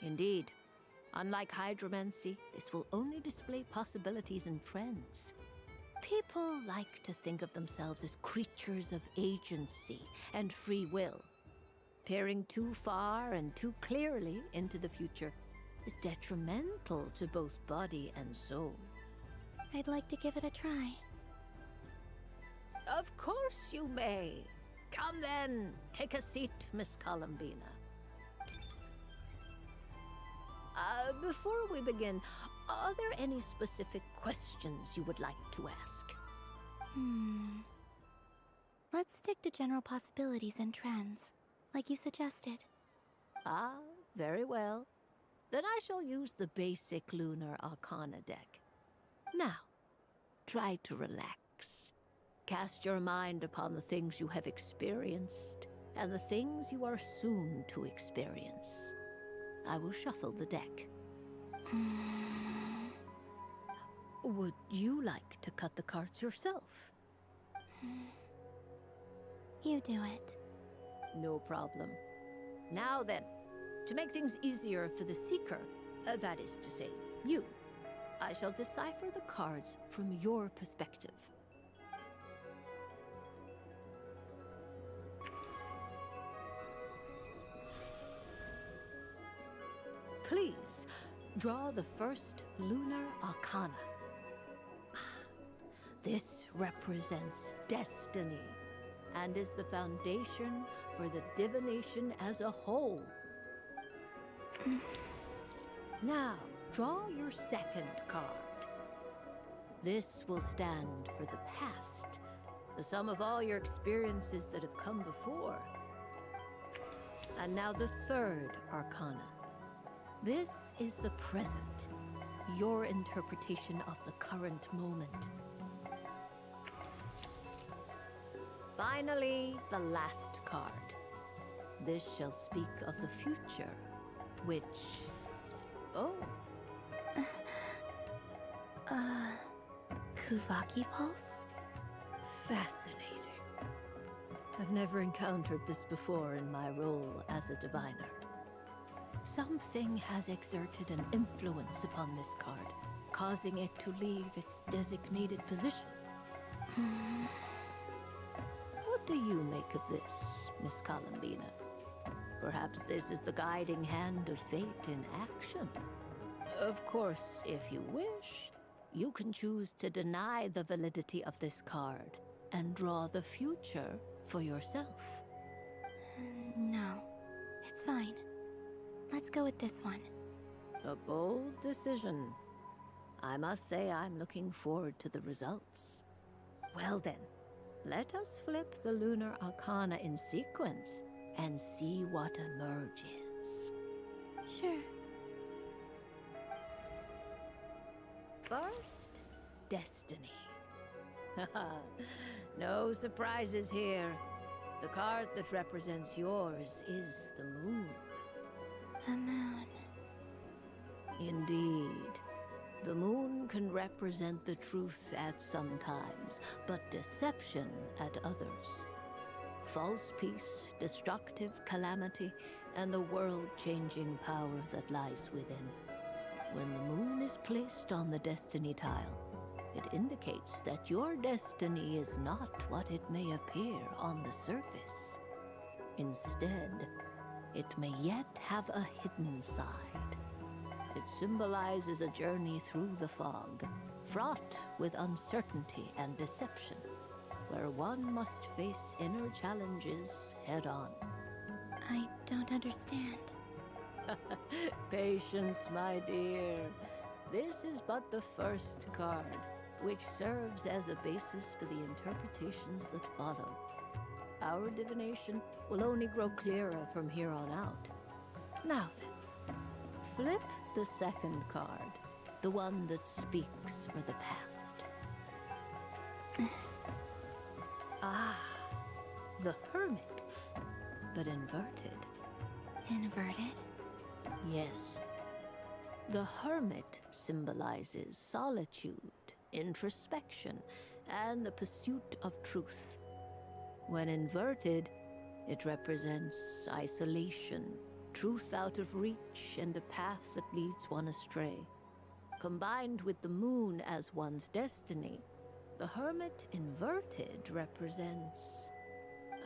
Indeed. Unlike hydromancy, this will only display possibilities and trends. People like to think of themselves as creatures of agency and free will. Peering too far and too clearly into the future is detrimental to both body and soul. I'd like to give it a try. Of course you may. Come then, take a seat, Miss Columbina. Before we begin, are there any specific questions you would like to ask? Let's stick to general possibilities and trends, like you suggested. Ah, very well. Then I shall use the basic Lunar Arcana deck. Now, try to relax. Cast your mind upon the things you have experienced and the things you are soon to experience. I will shuffle the deck. Would you like to cut the cards yourself? You do it. No problem. Now then, to make things easier for the Seeker, that is to say, you, I shall decipher the cards from your perspective. Please, draw the first Lunar Arcana. This represents destiny and is the foundation for the divination as a whole. Now, draw your second card. This will stand for the past, the sum of all your experiences that have come before. And now the third Arcana. This is the present, your interpretation of the current moment. Finally, the last card. This shall speak of the future, which... Oh. Kuvaki Pulse? Fascinating. I've never encountered this before in my role as a diviner. Something has exerted an influence upon this card, causing it to leave its designated position. What do you make of this, Miss Columbina? Perhaps this is the guiding hand of fate in action. Of course, if you wish, you can choose to deny the validity of this card and draw the future for yourself. No, it's fine. Let's go with this one. A bold decision. I must say I'm looking forward to the results. Well then, let us flip the Lunar Arcana in sequence and see what emerges. Sure. First, Destiny. No surprises here. The card that represents yours is the moon. The moon. Indeed. The moon can represent the truth at some times, but deception at others. False peace, destructive calamity, and the world-changing power that lies within. When the moon is placed on the destiny tile, it indicates that your destiny is not what it may appear on the surface. Instead, it may yet have a hidden side. It symbolizes a journey through the fog, fraught with uncertainty and deception, where one must face inner challenges head-on. I don't understand. Patience, my dear. This is but the first card, which serves as a basis for the interpretations that follow. Our divination will only grow clearer from here on out. Now then, flip the second card, the one that speaks for the past. The Hermit, but inverted. Inverted? Yes. The Hermit symbolizes solitude, introspection, and the pursuit of truth. When inverted, it represents isolation, truth out of reach, and a path that leads one astray. Combined with the moon as one's destiny, the hermit inverted represents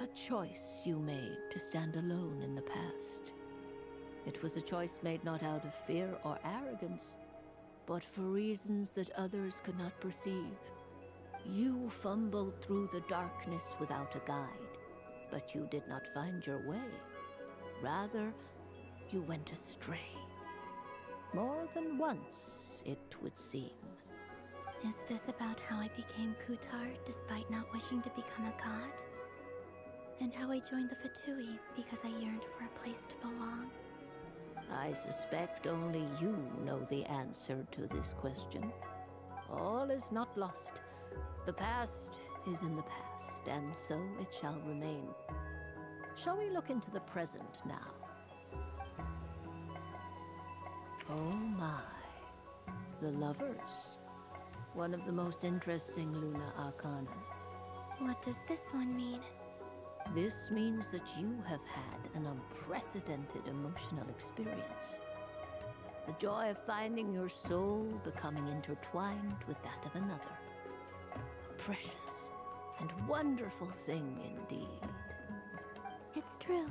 a choice you made to stand alone in the past. It was a choice made not out of fear or arrogance, but for reasons that others could not perceive. You fumbled through the darkness without a guide, but you did not find your way. Rather, you went astray. More than once, it would seem. Is this about how I became Kutar despite not wishing to become a god? And how I joined the Fatui because I yearned for a place to belong? I suspect only you know the answer to this question. All is not lost. The past is in the past, and so it shall remain. Shall we look into the present now? Oh my. The lovers. One of the most interesting Luna Arcana. What does this one mean? This means that you have had an unprecedented emotional experience. The joy of finding your soul becoming intertwined with that of another. A precious and wonderful thing indeed. It's true.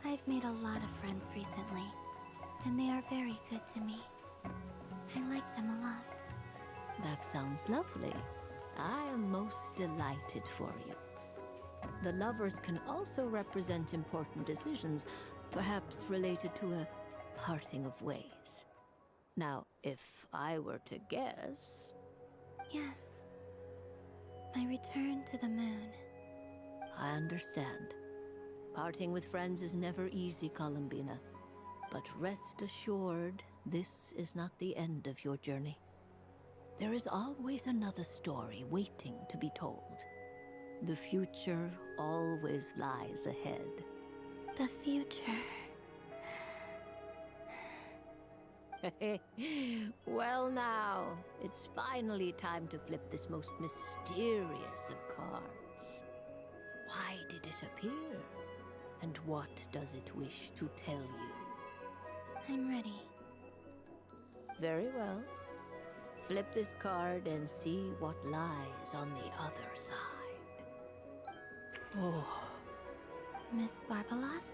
I've made a lot of friends recently, and they are very good to me. I like them a lot. That sounds lovely. I am most delighted for you. The lovers can also represent important decisions, perhaps related to a parting of ways. Now, if I were to guess... Yes. My return to the moon. I understand. Parting with friends is never easy, Columbina. But rest assured, this is not the end of your journey. There is always another story waiting to be told. The future always lies ahead. The future. Well now, it's finally time to flip this most mysterious of cards. Why did it appear? And what does it wish to tell you? I'm ready. Very well. Flip this card and see what lies on the other side. Oh. Miss Barbeloth?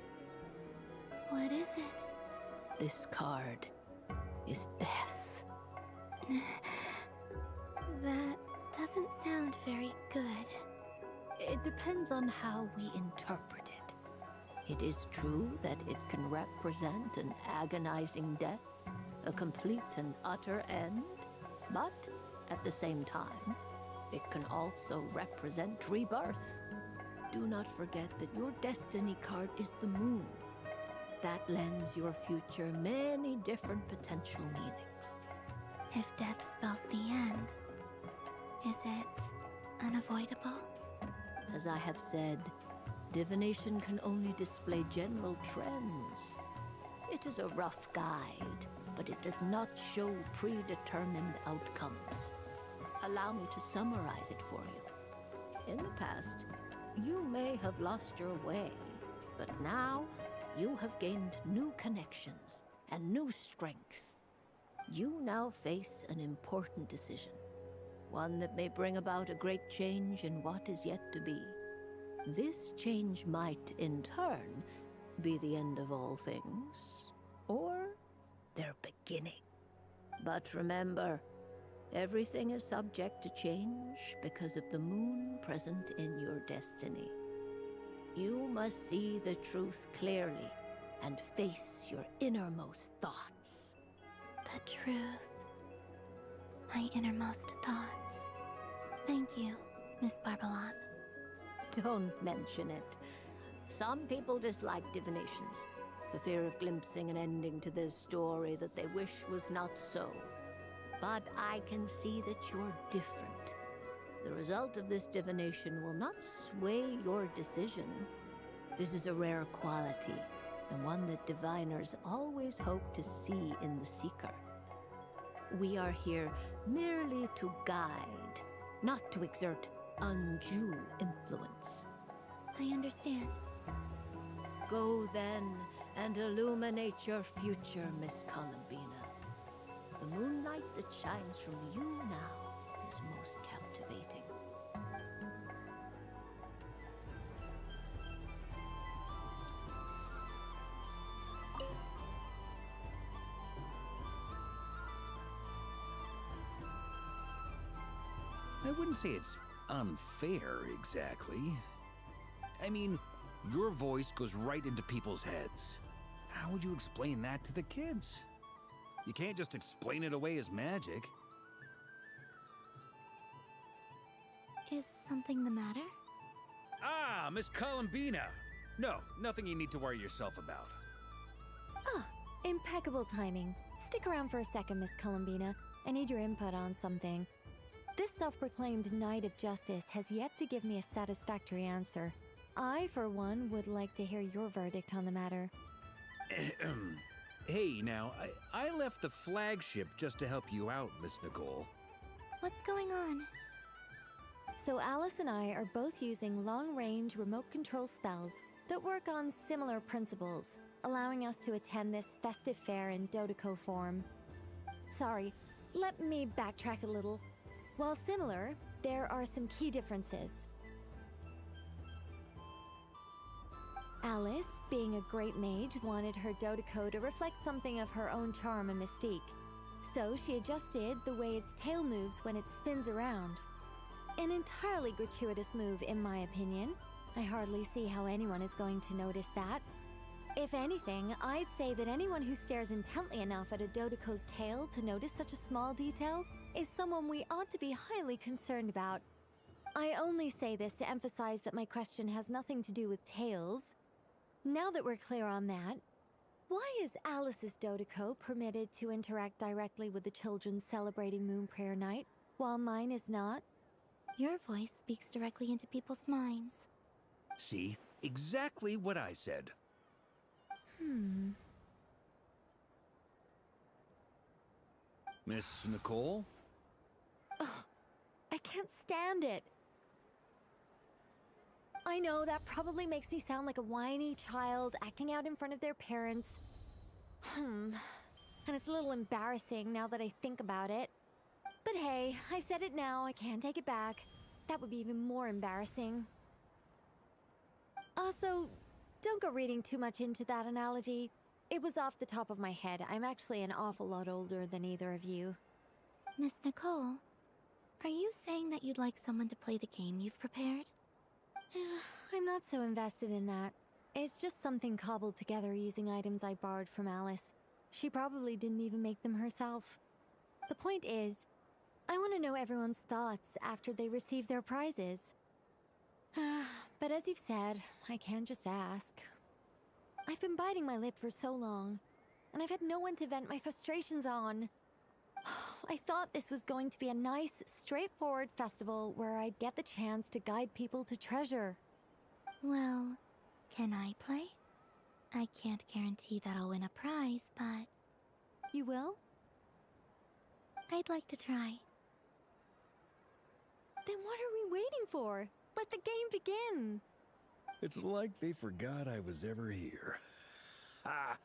What is it? This card is death. That doesn't sound very good. It depends on how we interpret it. It is true that it can represent an agonizing death, a complete and utter end, but at the same time, it can also represent rebirth. Do not forget that your destiny card is the moon. That lends your future many different potential meanings. If death spells the end, is it unavoidable? As I have said, divination can only display general trends. It is a rough guide, but it does not show predetermined outcomes. Allow me to summarize it for you. In the past, you may have lost your way, but now you have gained new connections and new strength. You now face an important decision, one that may bring about a great change in what is yet to be. This change might, in turn, be the end of all things, or their beginning. But remember, everything is subject to change because of the moon present in your destiny. You must see the truth clearly and face your innermost thoughts. The truth. My innermost thoughts. Thank you, Miss Barbeloth. Don't mention it. Some people dislike divinations, for fear of glimpsing an ending to their story that they wish was not so. But I can see that you're different. The result of this divination will not sway your decision. This is a rare quality, and one that diviners always hope to see in the seeker. We are here merely to guide, not to exert undue influence. I understand. Go then and illuminate your future, Miss Columbina. The moonlight that shines from you now is most captivating. I wouldn't say it's unfair, exactly. I mean, your voice goes right into people's heads. How would you explain that to the kids? You can't just explain it away as magic. Is something the matter? Ah, Miss Columbina! No, nothing you need to worry yourself about. Ah, impeccable timing. Stick around for a second, Miss Columbina. I need your input on something. This self-proclaimed Knight of Justice has yet to give me a satisfactory answer. I, for one, would like to hear your verdict on the matter. Hey, now, I left the flagship just to help you out, Miss Nicole. What's going on? So Alice and I are both using long-range remote control spells that work on similar principles, allowing us to attend this festive fair in Dodoco form. Sorry, let me backtrack a little. While similar, there are some key differences. Alice, being a great mage, wanted her Dodoco to reflect something of her own charm and mystique. So she adjusted the way its tail moves when it spins around. An entirely gratuitous move, in my opinion. I hardly see how anyone is going to notice that. If anything, I'd say that anyone who stares intently enough at a Dodoco's tail to notice such a small detail is someone we ought to be highly concerned about. I only say this to emphasize that my question has nothing to do with tails. Now that we're clear on that, why is Alice's Dodoco permitted to interact directly with the children celebrating Moon Prayer Night, while mine is not? Your voice speaks directly into people's minds. See? Exactly what I said. Miss Nicole? Ugh, I can't stand it. I know that probably makes me sound like a whiny child acting out in front of their parents. And it's a little embarrassing now that I think about it. But hey, I said it now, I can't take it back. That would be even more embarrassing. Also, don't go reading too much into that analogy. It was off the top of my head. I'm actually an awful lot older than either of you. Miss Nicole, are you saying that you'd like someone to play the game you've prepared? I'm not so invested in that. It's just something cobbled together using items I borrowed from Alice. She probably didn't even make them herself. The point is, I want to know everyone's thoughts after they receive their prizes. But as you've said, I can't just ask. I've been biting my lip for so long, and I've had no one to vent my frustrations on. I thought this was going to be a nice, straightforward festival where I'd get the chance to guide people to treasure. Well, can I play? I can't guarantee that I'll win a prize, but... You will? I'd like to try. Then what are we waiting for? Let the game begin! It's like they forgot I was ever here. Ha!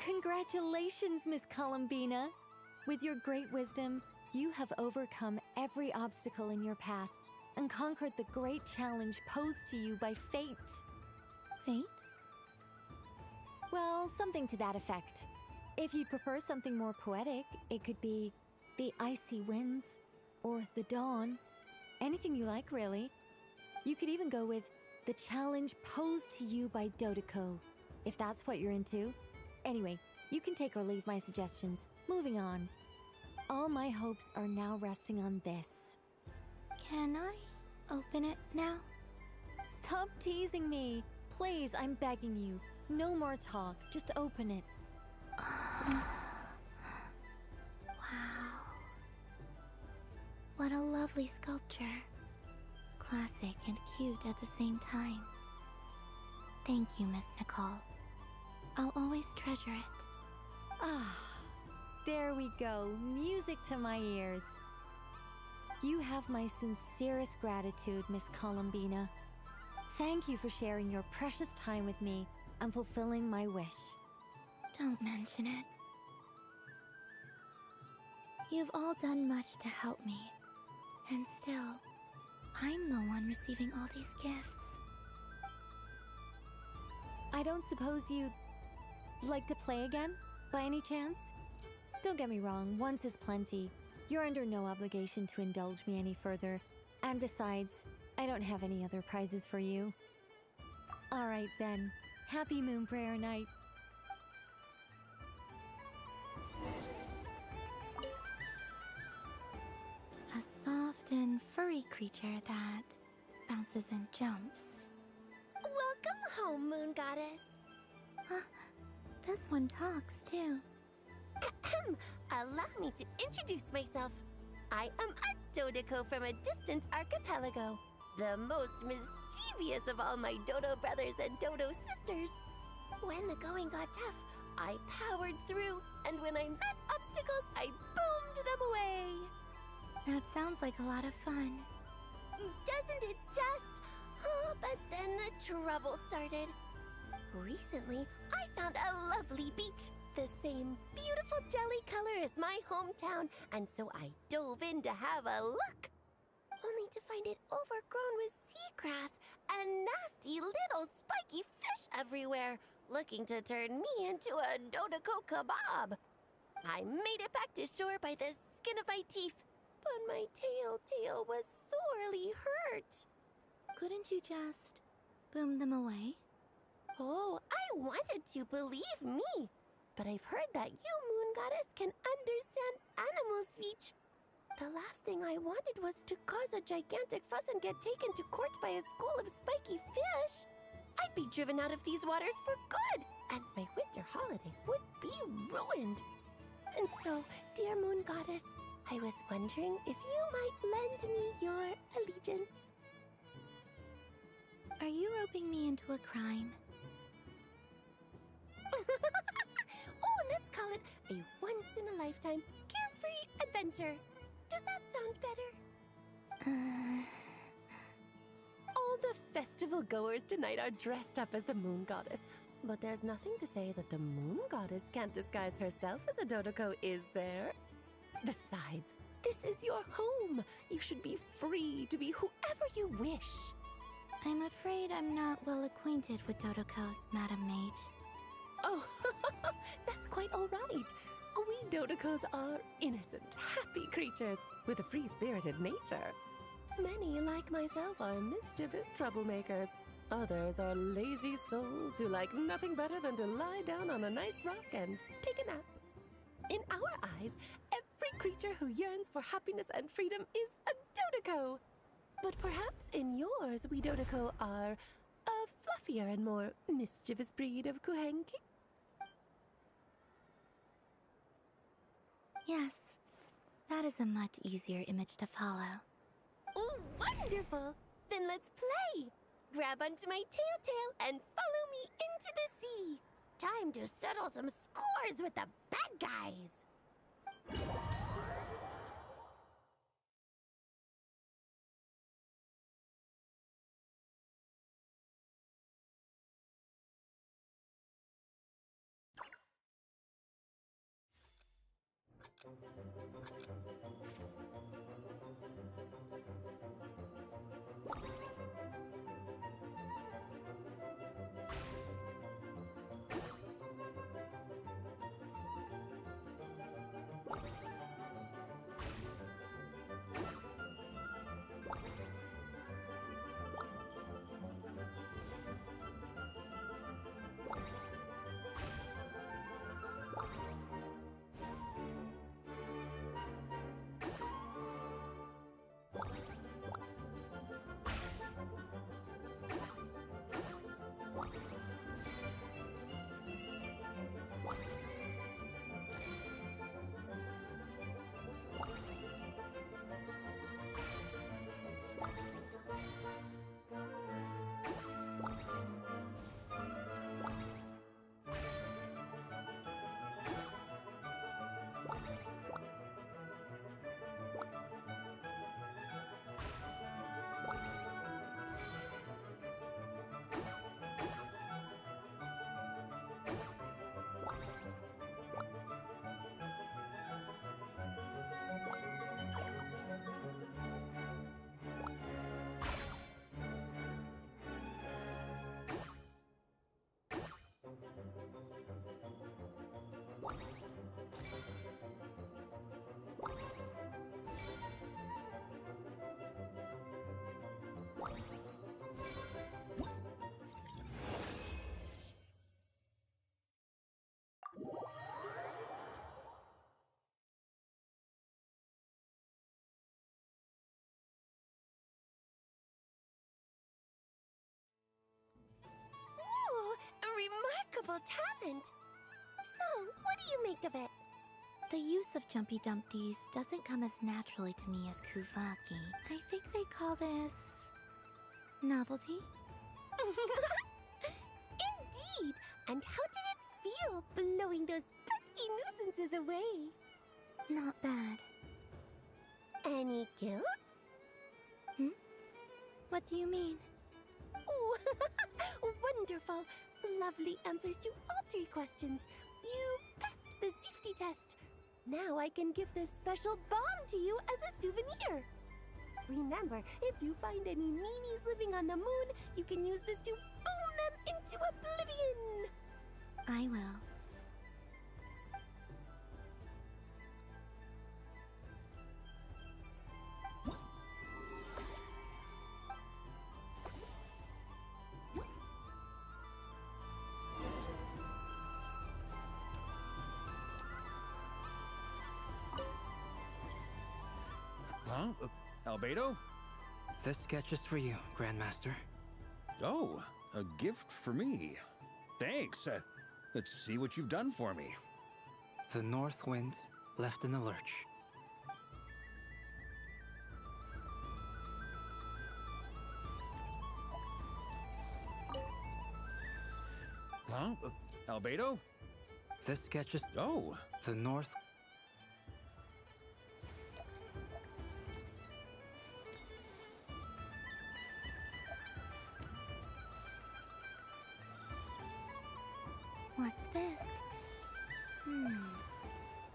Congratulations, Miss Columbina! With your great wisdom, you have overcome every obstacle in your path and conquered the great challenge posed to you by fate. Fate? Well, something to that effect. If you'd prefer something more poetic, it could be the icy winds or the dawn. Anything you like, really. You could even go with the challenge posed to you by Dodoko, if that's what you're into. Anyway, you can take or leave my suggestions. Moving on. All my hopes are now resting on this. Can I open it now? Stop teasing me. Please, I'm begging you. No more talk. Just open it. Wow. What a lovely sculpture. Classic and cute at the same time. Thank you, Miss Nicole. I'll always treasure it. Ah, there we go. Music to my ears. You have my sincerest gratitude, Miss Columbina. Thank you for sharing your precious time with me and fulfilling my wish. Don't mention it. You've all done much to help me. And still, I'm the one receiving all these gifts. I don't suppose you'd like to play again, by any chance? Don't get me wrong, once is plenty. You're under no obligation to indulge me any further. And besides, I don't have any other prizes for you. Alright then, happy Moon Prayer Night. A soft and furry creature that bounces and jumps. Welcome home, Moon Goddess. This one talks too. Allow me to introduce myself. I am a Dodoko from a distant archipelago, the most mischievous of all my Dodo brothers and Dodo sisters. When the going got tough, I powered through, and when I met obstacles, I boomed them away. That sounds like a lot of fun. Doesn't it just? Oh, but then the trouble started. Recently, I found a lovely beach, the same beautiful jelly color as my hometown, and so I dove in to have a look. Only to find it overgrown with seagrass and nasty little spiky fish everywhere, looking to turn me into a Dodoko kebab. I made it back to shore by the skin of my teeth, but my tail was sorely hurt. Couldn't you just boom them away? Oh, I wanted to, believe me. But I've heard that you, Moon Goddess, can understand animal speech. The last thing I wanted was to cause a gigantic fuss and get taken to court by a school of spiky fish. I'd be driven out of these waters for good, and my winter holiday would be ruined. And so, dear Moon Goddess, I was wondering if you might lend me your allegiance. Are you roping me into a crime? Oh, let's call it a once-in-a-lifetime carefree adventure. Does that sound better? All the festival goers tonight are dressed up as the Moon Goddess, but there's nothing to say that the Moon Goddess can't disguise herself as a Dodoko, is there? Besides, this is your home. You should be free to be whoever you wish. I'm afraid I'm not well acquainted with Dodokos, Madam Mage. Oh, that's quite all right. We Dodokos are innocent, happy creatures with a free-spirited nature. Many, like myself, are mischievous troublemakers. Others are lazy souls who like nothing better than to lie down on a nice rock and take a nap. In our eyes, every creature who yearns for happiness and freedom is a Dodoko. But perhaps in yours, we Dodoko are a fluffier and more mischievous breed of Kuhenki. Yes, that is a much easier image to follow. Oh, wonderful! Then let's play! Grab onto my tail and follow me into the sea! Time to settle some scores with the bad guys! remarkable talent. So, what do you make of it? The use of Jumpy Dumpties doesn't come as naturally to me as Kuvaki. I think they call this... novelty? Indeed! And how did it feel blowing those pesky nuisances away? Not bad. Any guilt? What do you mean? Oh, wonderful! Lovely answers to all 3 questions. You've passed the safety test. Now I can give this special bomb to you as a souvenir. Remember, if you find any meanies living on the moon, you can use this to boom them into oblivion. I will. Huh? Albedo? This sketch is for you, Grandmaster. Oh, a gift for me. Thanks. Let's see what you've done for me. The North Wind left in the lurch. Huh? Albedo? This sketch is... Oh. The North... What's this?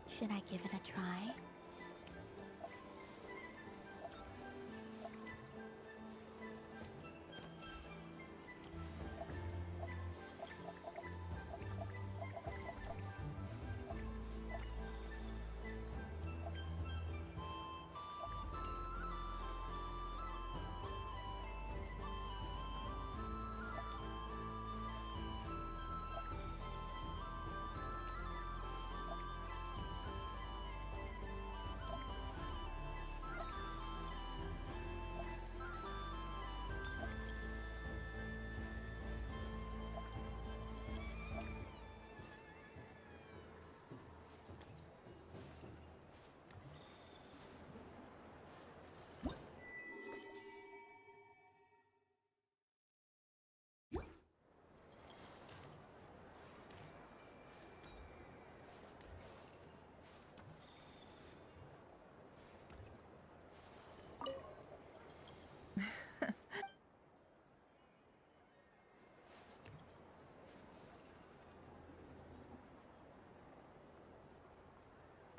Should I give it a try?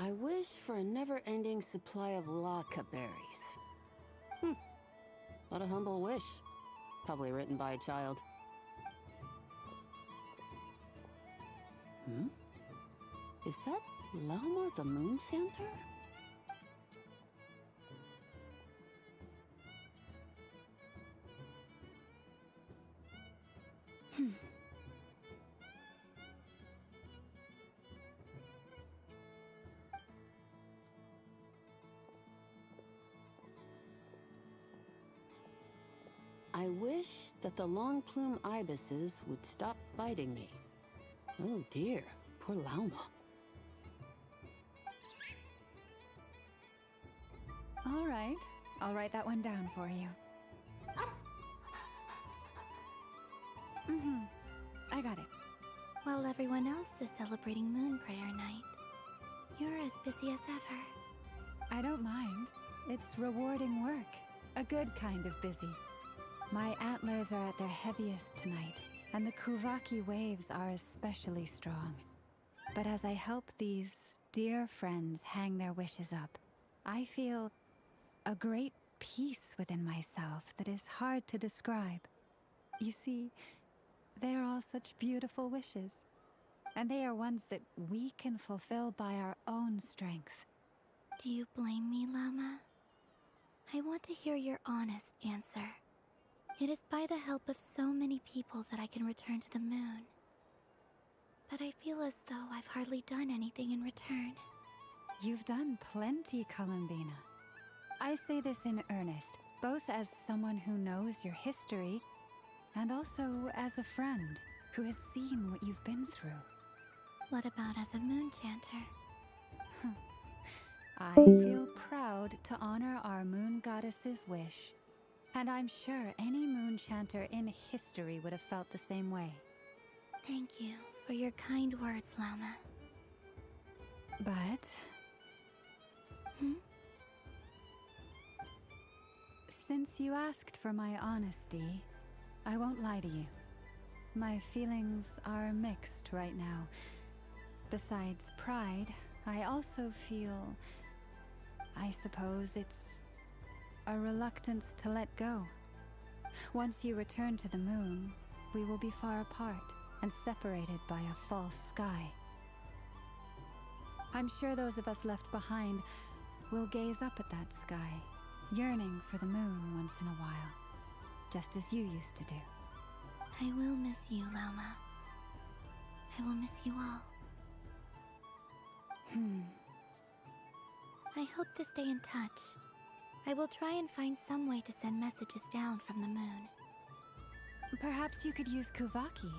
I wish for a never-ending supply of laka berries. What a humble wish. Probably written by a child. Is that Lama the Moon Chanter? I wish that the long plume ibises would stop biting me. Oh dear, poor Lauma. All right, I'll write that one down for you. I got it. While everyone else is celebrating Moon Prayer Night, you're as busy as ever. I don't mind. It's rewarding work. A good kind of busy. My antlers are at their heaviest tonight, and the Kuvaki waves are especially strong. But as I help these dear friends hang their wishes up, I feel a great peace within myself that is hard to describe. You see, they are all such beautiful wishes, and they are ones that we can fulfill by our own strength. Do you blame me, Lama? I want to hear your honest answer. It is by the help of so many people that I can return to the moon. But I feel as though I've hardly done anything in return. You've done plenty, Columbina. I say this in earnest, both as someone who knows your history, and also as a friend. who has seen what you've been through. What about as a moon chanter? I feel proud to honor our moon goddess's wish, and I'm sure any moon chanter in history would have felt the same way. Thank you for your kind words, Lama. But... Since you asked for my honesty, I won't lie to you. My feelings are mixed right now. Besides pride, I also feel... I suppose it's a reluctance to let go. Once you return to the moon, we will be far apart and separated by a false sky. I'm sure those of us left behind will gaze up at that sky, yearning for the moon once in a while, just as you used to do. I will miss you, Lama. I will miss you all. I hope to stay in touch. I will try and find some way to send messages down from the moon. Perhaps you could use Kuvaki.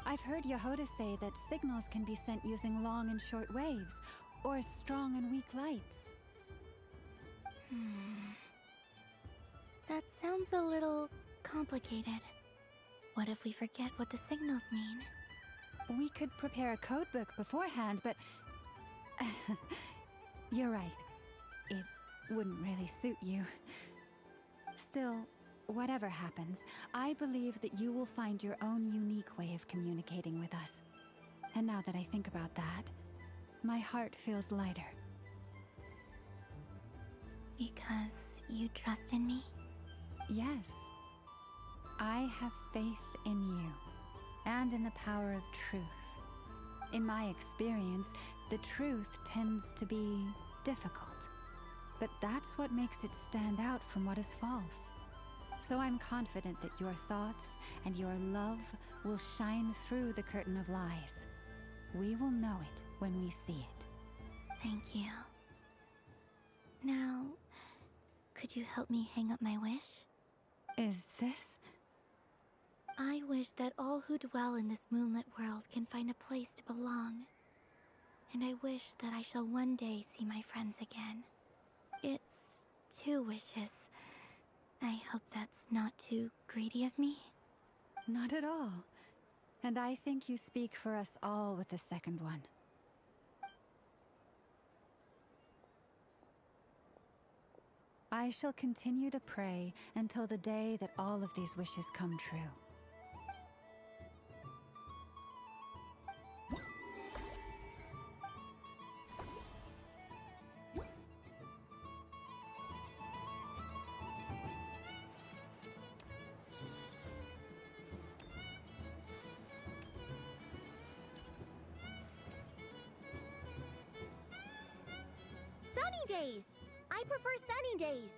I've heard Yehoda say that signals can be sent using long and short waves, or strong and weak lights. That sounds a little complicated. What if we forget what the signals mean? We could prepare a codebook beforehand, but... You're right. It wouldn't really suit you. Still, whatever happens, I believe that you will find your own unique way of communicating with us. And now that I think about that, my heart feels lighter. Because you trust in me? Yes. I have faith in you, and in the power of truth. In my experience, the truth tends to be difficult. But that's what makes it stand out from what is false. So I'm confident that your thoughts and your love will shine through the curtain of lies. We will know it when we see it. Thank you. Now, could you help me hang up my wish? Is this? I wish that all who dwell in this moonlit world can find a place to belong. And I wish that I shall one day see my friends again. It's 2 wishes. I hope that's not too greedy of me. Not at all. And I think you speak for us all with the second one. I shall continue to pray until the day that all of these wishes come true. Sunny days! I prefer sunny days.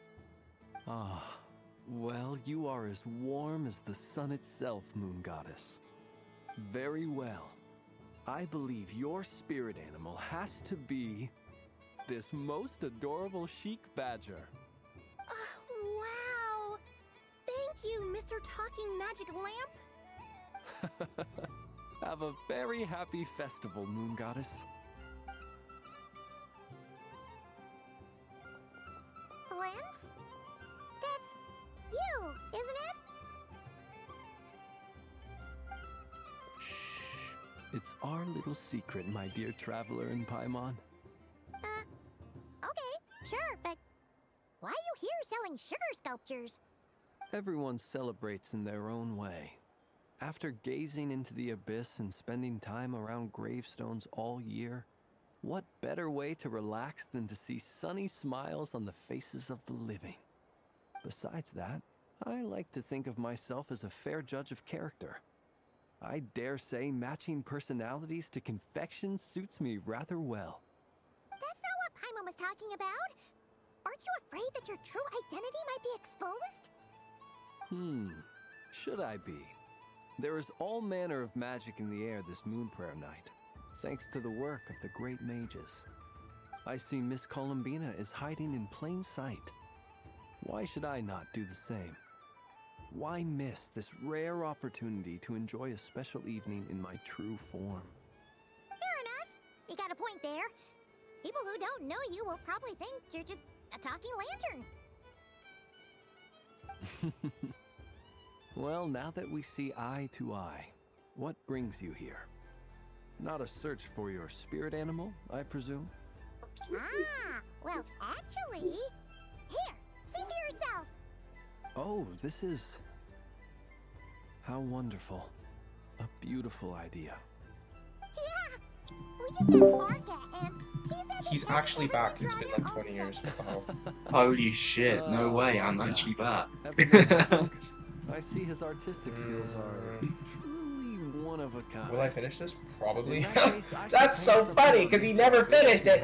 Ah, well, you are as warm as the sun itself, Moon Goddess. Very well. I believe your spirit animal has to be this most adorable chic badger. Wow! Thank you, Mr. Talking Magic Lamp. Have a very happy festival, Moon Goddess. Lance? That's you, isn't it? It's our little secret, my dear traveler in Paimon. Okay, sure, but why are you here selling sugar sculptures? Everyone celebrates in their own way. After gazing into the abyss and spending time around gravestones all year, what better way to relax than to see sunny smiles on the faces of the living? Besides that, I like to think of myself as a fair judge of character. I dare say matching personalities to confection suits me rather well. That's not what Paimon was talking about. Aren't you afraid that your true identity might be exposed? Should I be? There is all manner of magic in the air this moon prayer night, thanks to the work of the great mages. I see Miss Columbina is hiding in plain sight. Why should I not do the same? Why miss this rare opportunity to enjoy a special evening in my true form? Fair enough. You got a point there. People who don't know you will probably think you're just a talking lantern. Well, now that we see eye to eye, what brings you here? Not a search for your spirit animal, I presume? Ah, well, actually... Here, see for yourself. Oh, this is... How wonderful. A beautiful idea. Yeah, we just had Marka, and he said He's actually back. It's been like 20 years. Wow. Holy shit, no way, I'm actually back. I see his artistic skills are truly one of a kind. Will I finish this? Probably. In that case, I That's should so find funny, something because he on never this finished it.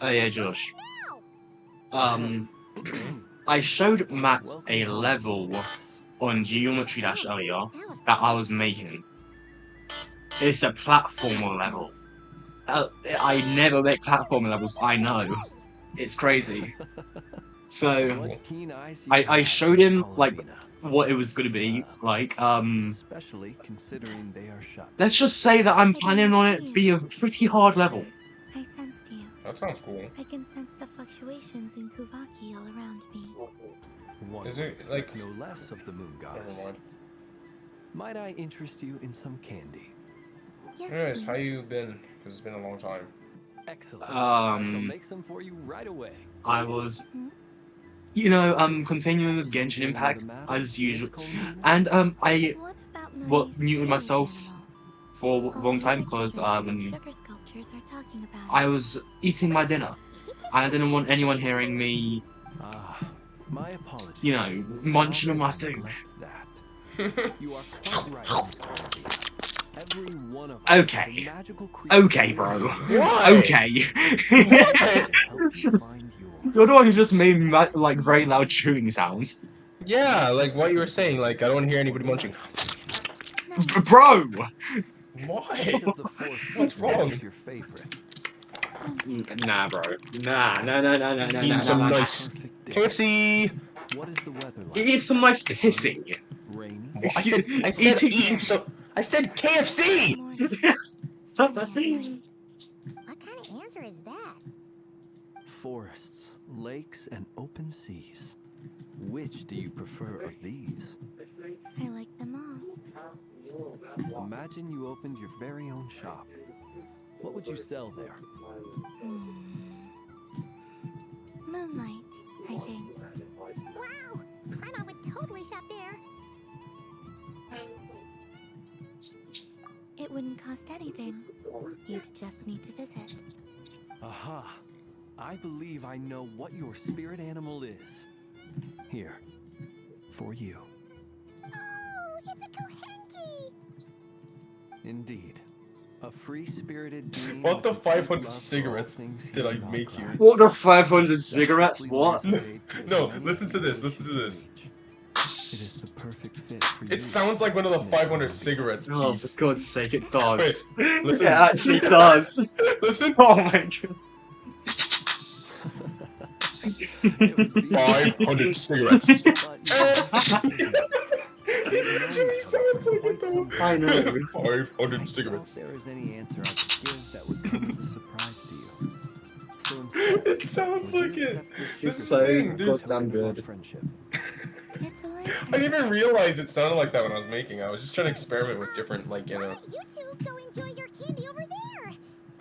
Oh yeah, Josh. I showed Matt a level on Geometry Dash earlier that I was making. It's a platformer level. I never make platformer levels, I know. It's crazy. So, I showed him, like, what it was gonna be, like, Especially considering they are shut. let's just say that I'm planning on it to be a pretty hard level. I sensed you. That sounds cool. I can sense the fluctuations in Kuvaki all around me. One Is would it, expect like- no less of the moon goddess? Never mind. Might I interest you in some candy? Yes, Anyways, how you been? Because it's been a long time. Excellent. I shall Um, make some for you right away. I was, you know, continuing with Genshin Impact as usual, and I muted myself for a long time because sugar sculptures are talking about I was eating my dinner, and I didn't want anyone hearing me, My apologies. you know, munching on my food. You are quite right in this quality. Every one of us Okay. is a magical creature. Okay, bro. Why? Okay. You're the one who just made like very loud chewing sounds. Yeah, like what you were saying. Like I don't want to hear anybody munching. Bro! Why? What's wrong? Your favorite. Nah, bro. Nah. Eating some nice KFC. What is the weather like? Eat some nice pissing. Rainy. I said eating so. I said KFC. What kind of answer is that? Forests, lakes, and open seas. Which do you prefer of these? I like them all. Imagine you opened your very own shop. What would you sell there? Moonlight, I think. Wow, Paimon would totally shop there. It wouldn't cost anything. You'd just need to visit. Aha! I believe I know what your spirit animal is. Here, for you. Oh, it's a Kohenki! Indeed. A free-spirited being. What the with deep 500 love for cigarettes all things did I hidden make you? What the 500 cigarettes? What? No, listen to this. Listen to this. It is the perfect fit for you. It sounds like one of the 500 cigarettes. Oh, for God's sake, it does. Wait, listen. It actually does. Listen. Oh my god. 500 cigarettes. I know. 500 cigarettes. If there is any answer I could give that would come as a surprise to you. So instead, It sounds would like you it. accept this This It's sugar so thing, as dude. a goddamn token of our good. friendship? It's a lantern. I didn't even realize it sounded like that when I was making it. I was just trying to experiment with different, like, you know. You two go enjoy your candy over there.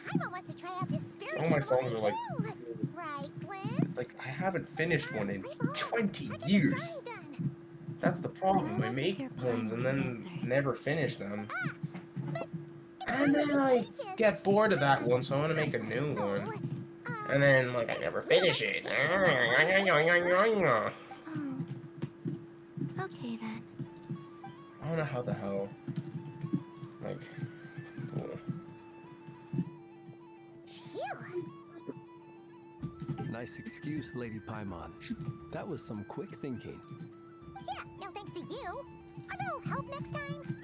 Paimon wants to try out this spirit All my animal songs are like, too. Right, Glenn? like I haven't finished one in 20 years. That's the problem. I make ones and then never finish them. And then I get bored of that one, so I want to make a new one. And then, like, I never finish it. Oh. Okay then. I don't know how the hell. Like, cool. Nice excuse, Lady Paimon. That was some quick thinking. Yeah, no thanks to you. Although, help next time.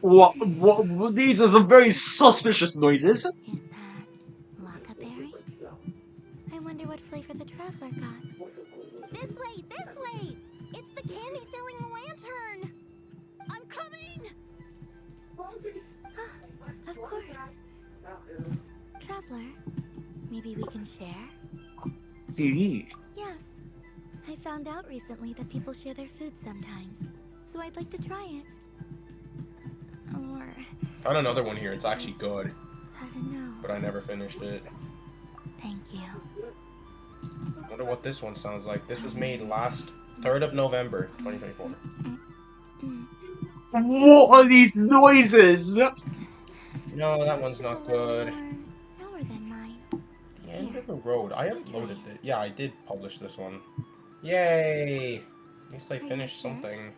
What? These are some very suspicious noises. Lakaberry? wonder what flavor the traveler got. This way, this way! It's the candy-selling lantern! I'm coming! Of course. Traveler, maybe we can share? Yes. I found out recently that people share their food sometimes, so I'd like to try it. Or... Found another one here. It's actually good. I don't know. But I never finished it. Thank you. Wonder what this one sounds like. This was made last 3rd of November, 2024. What are these noises? No, that one's not good. Sour than mine. The End of the Road. I uploaded it. Yeah, I did publish this one. Yay! At least I finished something.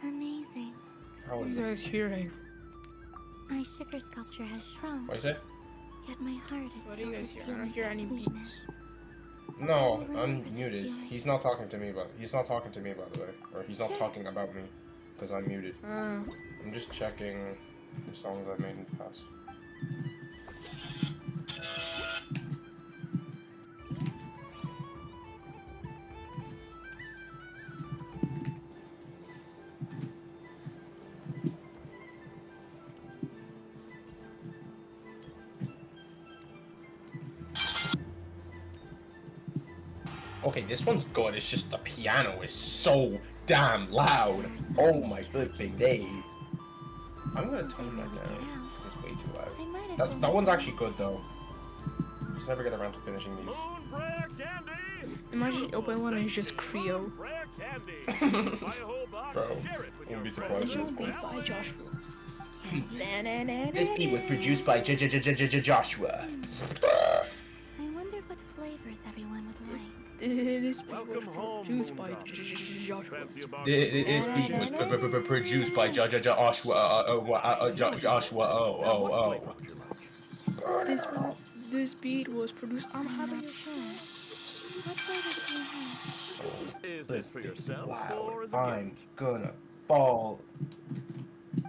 Amazing. How was You it? guys hearing? My sugar sculpture has shrunk. What is it? Yet my heart is What do filled you with guys hear? I don't feelings hear of any sweetness. No, I'm muted. He's not talking to me, but he's not talking to me, by the way. Or he's not talking about me, because I'm muted. I'm just checking the songs I've made in the past. Okay, this one's good. It's just the piano is so damn loud. Oh my flipping days. I'm gonna tone that down. It's way too loud. That one's actually good though. Just never get around to finishing these. Imagine you open one and it's just Creo. Bro, I wouldn't be surprised. Beat by Joshua. This beat was produced by Joshua. I wonder what flavors everyone would like. This beat was produced by Joshua. This beat was produced by Joshua. This beat was produced. I'm having a show. What flavors do you have? So Is this for yourself loud. or as a I'm gift? gonna fall.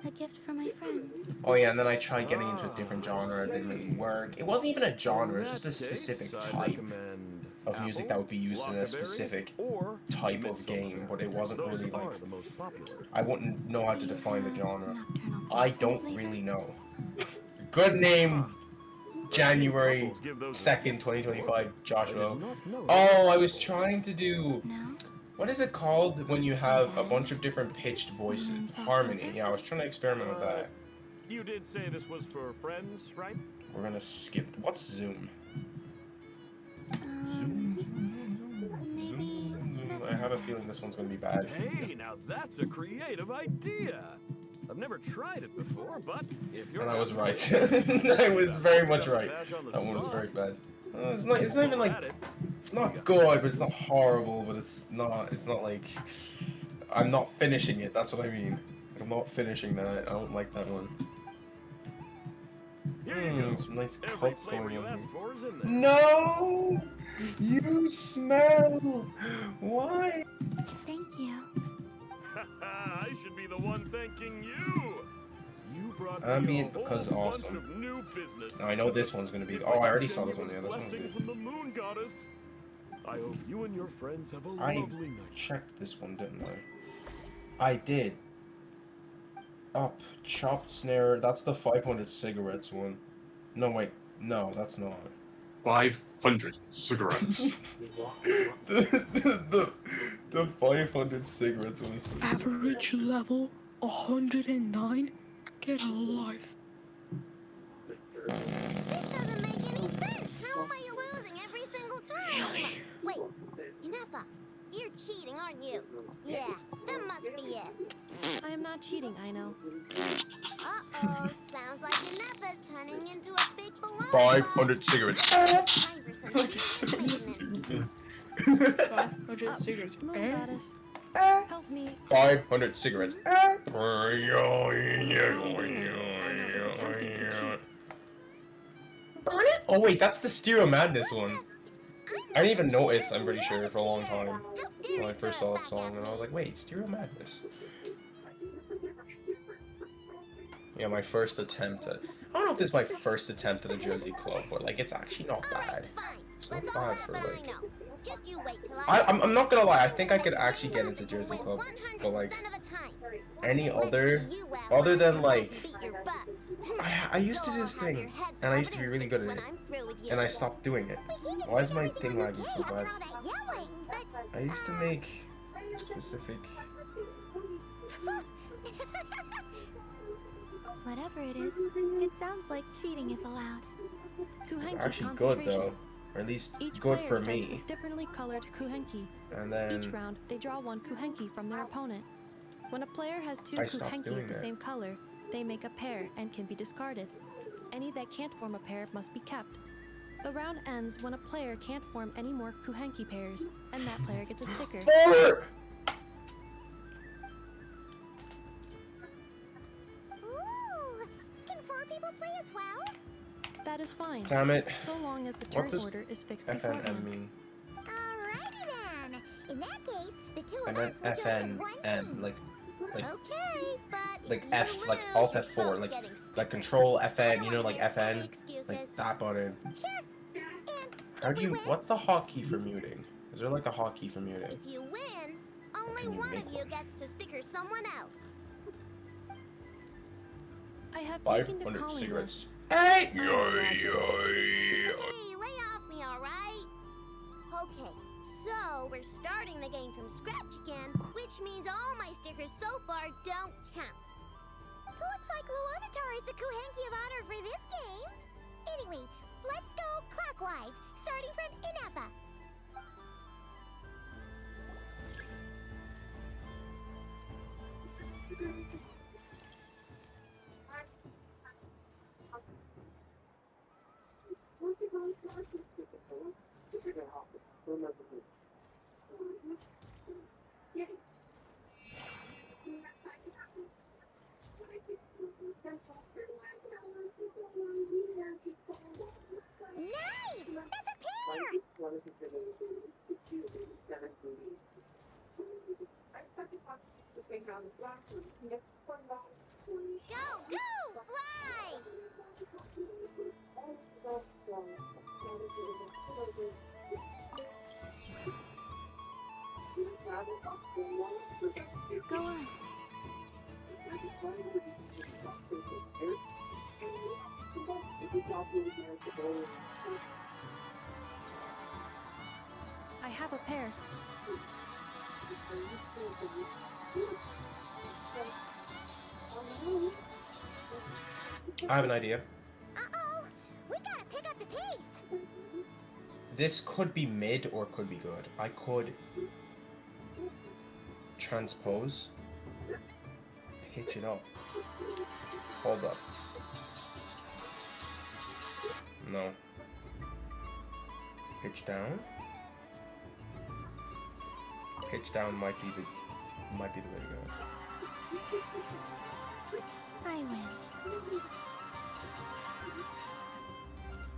A gift for my friends. Oh yeah, and then I tried getting into a different genre. It didn't really work. It wasn't even a genre. It's just a specific type of music that would be used in a specific type of game. But it wasn't really like. I wouldn't know how to define the genre. I don't really know. Good name. January 2nd, 2025, Joshua. Oh, I was trying to do... What is it called when you have a bunch of different pitched voices? Harmony. Yeah, I was trying to experiment with that. You did say this was for friends, right? We're gonna skip... What's Zoom? Zoom. I have a feeling this one's gonna be bad. Hey, now that's a creative idea. I've never tried it before, but if you're... And I was right. I was very much right. That one was very bad. It's not even like... It's not good, but it's not horrible, but it's not like... I'm not finishing it, that's what I mean. I'm not finishing that, I don't like that one. Some nice cuts going on here. No! You smell! Why? Thank you. I should be the one thanking you. You brought Ambient me a because whole awesome. bunch of new business. Now, I know this one's gonna be. It's Oh, like I already a saw this one. Yeah, this one's blessing good. from the moon goddess. I hope you and your friends have a I lovely night. checked this one, didn't I? I did. Up, chopped snare. That's the 500 cigarettes one. No, wait. No, that's not. 500 cigarettes. the 500 cigarettes one. Average level 109? Get a life. This doesn't make any sense. How am I losing every single time? Wait, Inefa, you're cheating, aren't you? Yeah, that must be it. I am not cheating, I know. Uh-oh, sounds like Inefa's turning into a big balloon. 500 cigarettes. Time for some so stupid. 500 cigarettes. Moon goddess, help me. 500 cigarettes. Oh wait, that's the Stereo Madness one. I didn't even notice, I'm pretty sure, for a long time when I first saw that song, and I was like, wait, Stereo Madness. Yeah, my first attempt at... don't know if this is my first attempt at a Jersey club, but like it's actually not bad. It's not bad for like. Just you wait till I'm not gonna lie. I think I could actually get into Jersey club, but like any other than like I used to do this thing and I used to be really good at it, and I stopped doing it. Why is my thing lagging so bad? I used to make specific. Whatever it is, it sounds like cheating is allowed. Kuhenki Actually good though, or at least Each good player for starts me. with differently colored kuhenki. And then Each round, they draw one kuhenki from their opponent. When a player has two I stopped kuhenki doing of the that. same color, they make a pair and can be discarded. Any that can't form a pair must be kept. The round ends when a player can't form any more kuhenki pairs, and that player gets a sticker. Ooh, can 4 people play as well? That is fine. Damn it. So long as the What turn does order is fixed FNM beforehand. mean? Alrighty then. In that case, the two And of then us will join as one FNM, team. like Okay, but like if F, you like lose, Alt you're F4, both like getting Control FN, I you know, don't like hear any FN, excuses. like that button. Sure. And How do you? What's the hotkey for muting? Is there like a hotkey for muting? if you win, only can you one make of you gets to sticker someone else. I have taken to 500 calling cigarettes. this. Hey! Hey, lay off me, alright? Okay, so we're starting the game from scratch again, which means all my stickers so far don't count. Looks like Luonatar is the Kuhenki of honor for this game. Anyway, let's go clockwise, starting from Inafa. Nice! That's a pair! Go, go, fly! Go on. I have a pair. I have an idea. Uh-oh! We gotta pick up the pace! This could be mid or could be good. I could transpose, pitch it up. Hold up. No. Pitch down. Pitch down might be the way to go. I win.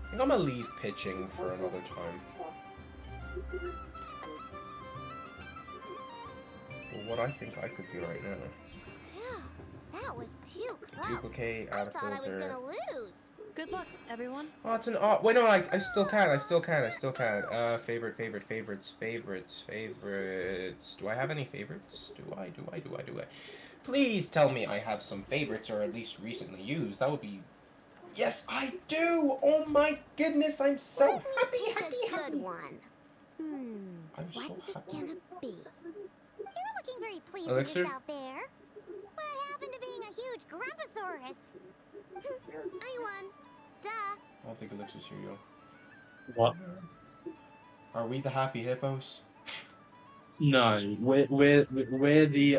I think I'm gonna leave pitching for another time. But what I think I could do right now. Phew, that was too close. Duplicate, add a I thought I was filter. gonna lose. Good luck, everyone. Oh, it's an wait, no, I still can. Favorites. Do I have any favorites? Do I? Please tell me I have some favorites, or at least recently used. That would be. Yes, I do. Oh my goodness, I'm so happy. Good one. I'm so What's it happy. gonna be? You're looking very pleased Elixir? with yourself there. What happened to being a huge Grumposaurus? I won. Duh. I don't think Elixir's here, yo. What? Are we the happy hippos? No, we're the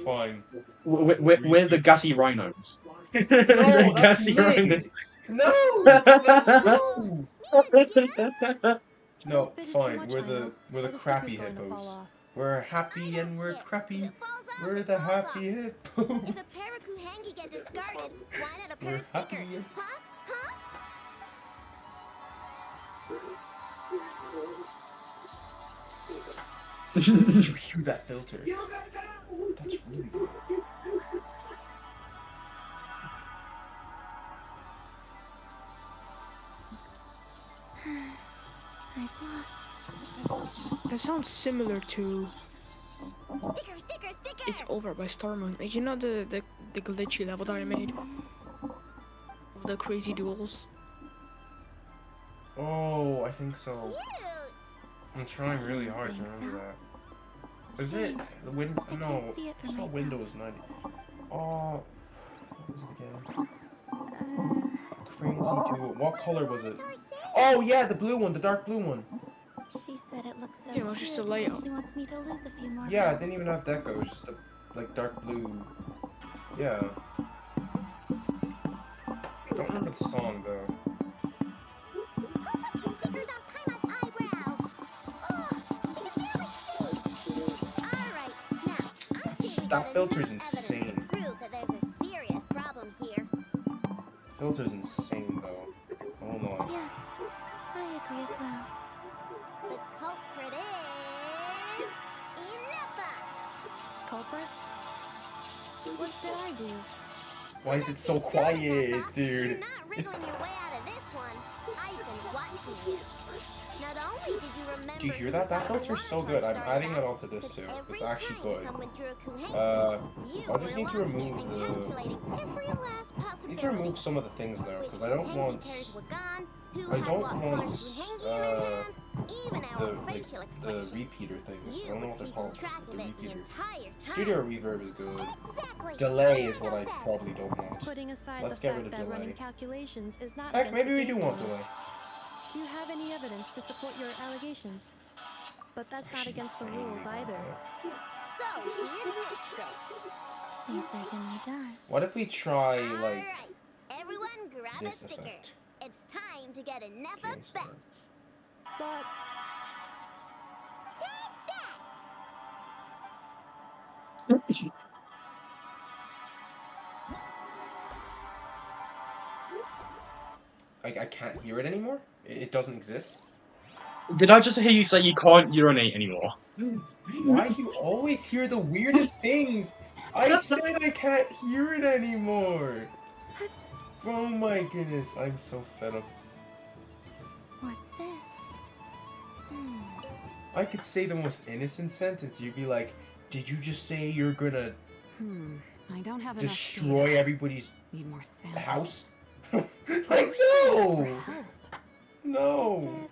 Fine. We're the gassy rhinos. No, The that's gassy me. rhinos. No. No, Fidget too fine. much, We're I the know, we're the or the crappy sticker's going to fall hippos. off. We're happy and we're crappy. We're the happy hippos. If a pair of Kuhengi get discarded, why not a pair We're of stickers? happy. Huh? Huh? Did you hear that filter? That's really good. I've lost. That sounds similar to Sticker. It's Over by Star Moon. Like, you know the glitchy level that I made? Of the crazy duels? Oh, I think so. I'm trying really hard to remember that. Is it the Windows? No, it's not Windows 90. Oh, what was it again? Crazy duel. What color was it? Oh yeah, the blue one, the dark blue one. She said it looks so Yeah, it was just a cute layout. that she wants me to lose a few more Yeah, it pounds. didn't even have deco. It was just a like dark blue. Yeah. I don't remember the song though. That filter's insane. Filter's insane though. Hold on. Yes, I agree as well. The culprit is Ineppa. Culprit? What did I do? Why is it so quiet, dude? Wriggling your way out of this one. I've been watching you. Not only did you remember. Do you hear that? That filter's so good. I'm adding it onto this too. It's actually good. I'll just need to remove some of the things there because I don't want the repeater things. I don't know what they're called. The repeater. Studio reverb is good. Delay is what I probably don't want. Putting aside Let's the get fact rid of that delay. running calculations is not Heck, against maybe the we do game want laws. delay. Do you have any evidence to support your allegations? But that's not against the rules either. So she admits it. She certainly does. What if we try like Everyone grab a this sticker. effect? It's time to get Ineppa back. But I can't hear it anymore? It doesn't exist? Did I just hear you say you can't urinate anymore? Why do you always hear the weirdest things? I said I can't hear it anymore! Oh my goodness, I'm so fed up. What's this? I could say the most innocent sentence, you'd be like, did you just say you're gonna I don't have destroy everybody's Need more samples. house? Like, no! No!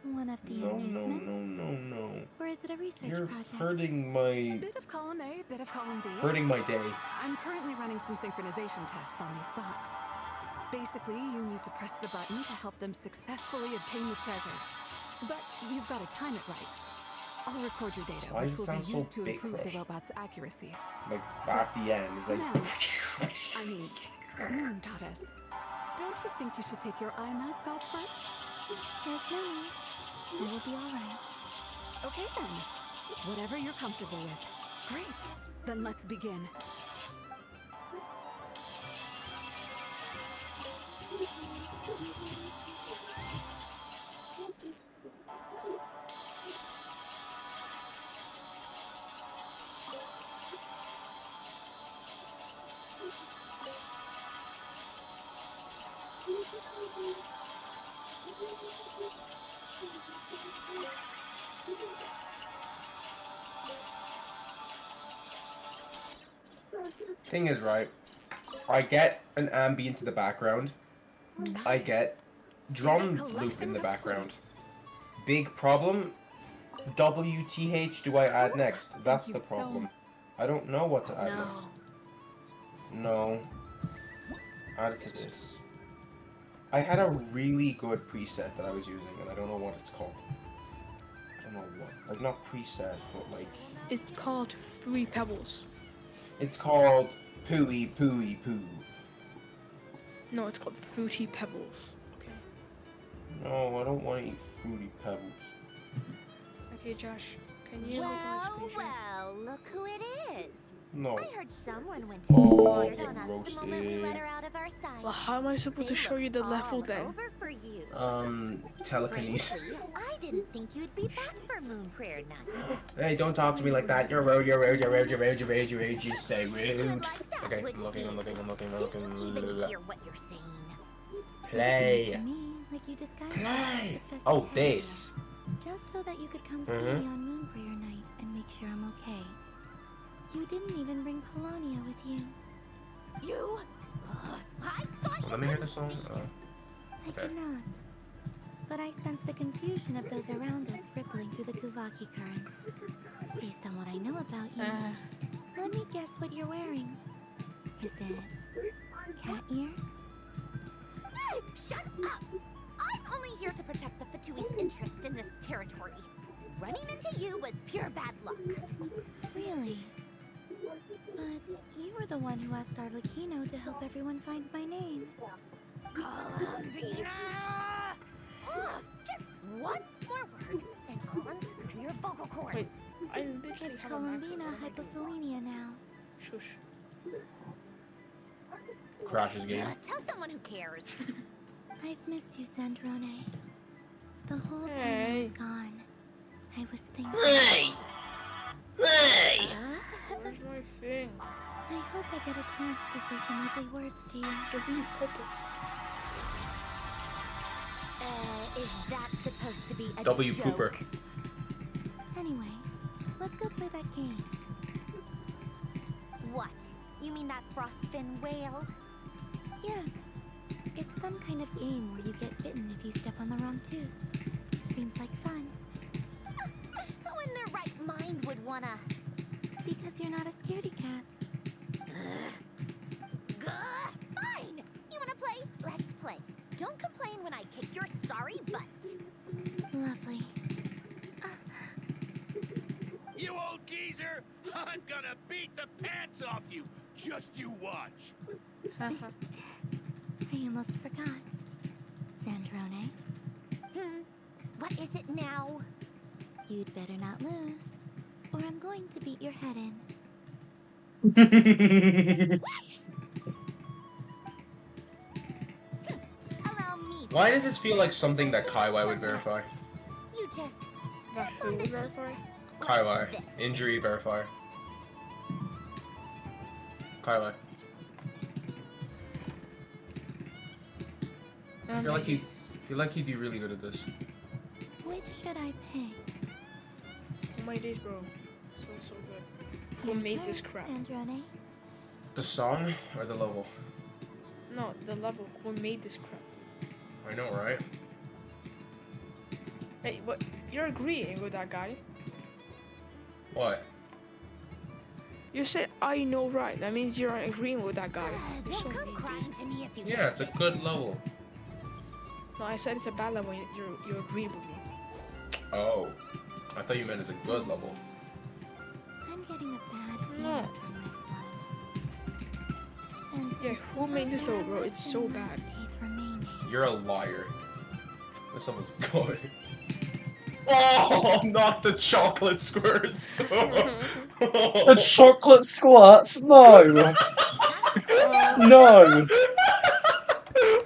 One of the No, amusements? no. Or is it a research You're project? hurting my... Bit of column A, bit of column B. hurting my day. I'm currently running some synchronization tests on these spots. Basically, you need to press the button to help them successfully obtain the treasure. But you've got to time it right. I'll record your data, Why which does it will be sound so used to Big improve the Crush? robot's accuracy. Like, at the end, it's like... Now, I mean, Goddess, don't you think you should take your eye mask off first? There's no need. I will be alright. Okay then. Whatever you're comfortable with. Great. Then let's begin. Thing is, right, I get an ambient in the background. I get drum loop in the background. Big problem. WTH do I add next? That's the problem. I don't know what to add next. No. Add it to this. I had a really good preset that I was using, and I don't know what it's called. I don't know what. Like, not preset, but like... it's called Free Pebbles. It's called Pooey Pooey Poo. No, it's called Fruity Pebbles. No, I don't want to eat Fruity Pebbles. Okay, Josh, can you look on the screen share? Well, look who it is. No. I heard someone went to Oh, on us the moment we let her out of our sight. Well, how am I supposed to show you the level then? Over for you. Telekinesis. I didn't think you'd be back for Moon Prayer Night. Hey, don't talk to me like that. You're rude, you're rude, you're rude, you're rude, you're rude, you're rude, you say rude. Okay, I'm looking. Even hear what you're saying. Play. It seems to me like you disguised Play. yourself with festive Oh, headgear, this. just so that you could come see Mhm. me on Moonbriar night and make sure I'm okay. You didn't even bring Polonia with you. You? I thought Let me hear the song. I Okay. could not. But I sense the confusion of those around us rippling through the Kuvaki currents. Based on what I know about you, let me guess what you're wearing. Is it cat ears? Shut up! I'm only here to protect the Fatui's interest in this territory. Running into you was pure bad luck. Really? But you were the one who asked Arlecchino to help everyone find my name. Columbina! Ugh, just one more word, and I'll unscrew your vocal cords. Wait, I literally It's have a Columbina hyposelenia now. Shush. Crashes game. Tell someone who cares. I've missed you, Sandrone. The whole time I was gone, I was thinking. Hey! Hey! Where's my thing? I hope I get a chance to say some ugly words to you. Is that supposed to be a W. joke? Pooper. Anyway, let's go play that game. What? You mean that frostfin whale? Yes. It's some kind of game where you get bitten if you step on the wrong tooth. Seems like fun. Who in their right mind would wanna? Because you're not a scaredy cat. Fine! You wanna play? Let's play. Don't complain when I kick your sorry butt. Lovely. You old geezer! I'm gonna beat the pants off you! Just you watch! I almost forgot. Sandrone? What is it now? You'd better not lose, or I'm going to beat your head in. Allow me to. Why does this feel like something that Kaiwai would verify? You just Who would verify? Kaiwai. Injury verifier. Kaiwai. I feel like he'd be really good at this. Which should I pick? Oh my days, bro. So good. Who made this crap? Sandrone? The song or the level? No, the level. Who made this crap? I know, right? Hey, what? You're agreeing with that guy? What? You said I know, right? That means you're agreeing with that guy. You're Don't so come mean, crying to me if you Yeah, it's a good level. No, I said it's a bad level. You agreed with me. Oh. I thought you meant it's a good level. I'm getting a bad feeling No. from this one. Yeah, who made this level, bro? It's so bad. You're a liar. This one was good. Oh, not the chocolate squirts. The chocolate squirts? No. No.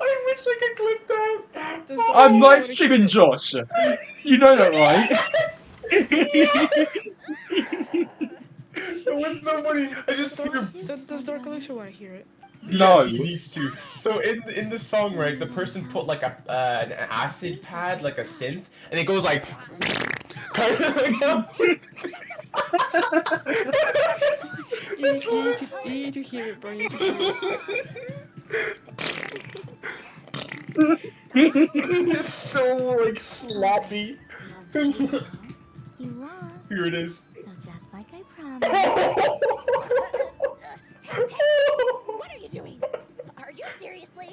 I wish I could clip that. I'm live streaming, Josh. You know that, right? It was so funny. I just hear. Does Dark Elixir want to hear it? No. Yes, he needs to. So in the song, right, the person put like an acid pad, like a synth, and it goes like. You need to hear it, bro. You need to hear it. It's so like sloppy. You lost. Here it is. So just like I promised. What are you doing? Are you seriously?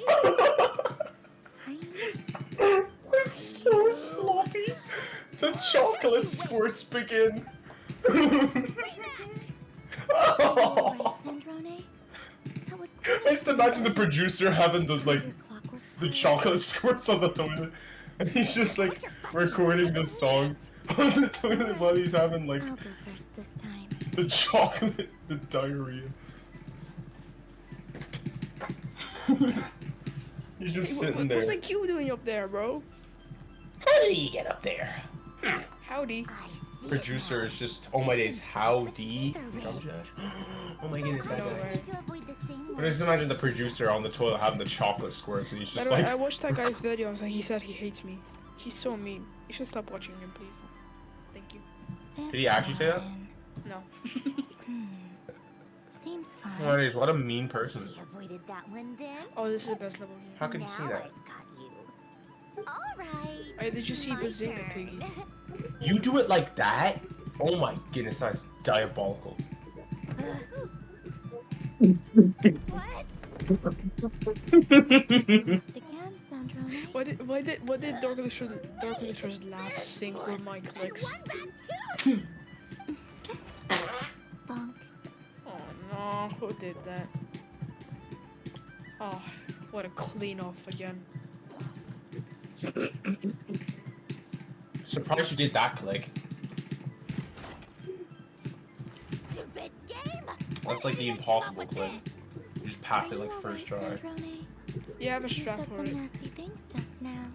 It's so sloppy. The chocolate squirts begin. Sandrone? That was I just imagine the producer having the chocolate squirts on the toilet, and he's just like recording this song on the toilet while he's having like I'll go first this time. the chocolate, the diarrhea. He's just sitting What's there. my Q doing up there, bro? How did you get up there? Howdy. I producer is just, oh my days, howdy. Oh my goodness, that guy. But just imagine the producer on the toilet having the chocolate squirts and he's just like... I watched that guy's videos and he said he hates me. He's so mean. You should stop watching him, please. Thank you. Did he actually say that? No. Seems fun. Oh my days, what a mean person. Avoided that one then. Oh, this is the best level here. How could you see that? Alright. Did you see Bazinga Piggy? You do it like that? Oh my goodness, that's diabolical. Why did Dark Elixir's laugh sync with my clicks? Oh no, who did that? Oh, what a clean off again. Surprised you did that click. Stupid game. That's like the impossible click. You just pass it like first try. You have a strat for it. Nasty things just now.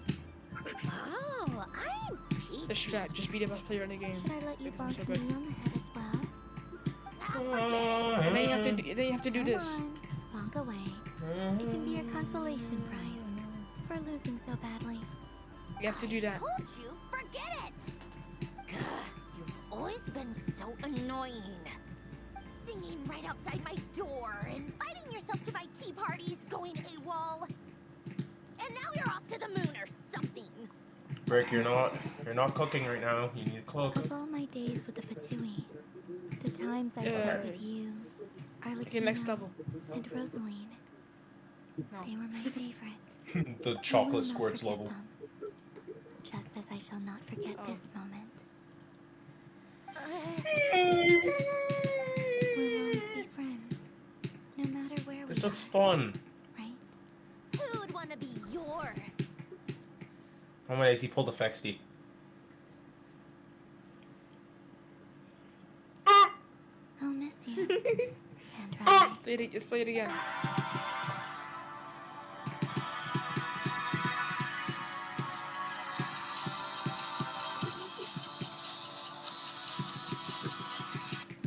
Oh, I'm cheating. The strat, just be the best player in the game. Should I let you bonk so me on the head as well? And then you have to do this. Bonk away. It can be your consolation prize for losing so badly. You have to do that. Told you, forget it. Gah, you've always been so annoying. Singing right outside my door, inviting yourself to my tea parties, going AWOL. And now you're off to the moon or something. Brick, you're not cooking right now. You need to cook. Of all my days with the Fatui, the times I spent with you, Okay, next level. and Rosaline, they were my favorite. The chocolate squirts level. Just as I shall not forget this moment. We'll always be friends, no matter where This we looks are. fun. Who would want to be your? Oh my days, he pulled a Fexty. I'll miss you, Sandra. Let's play it again.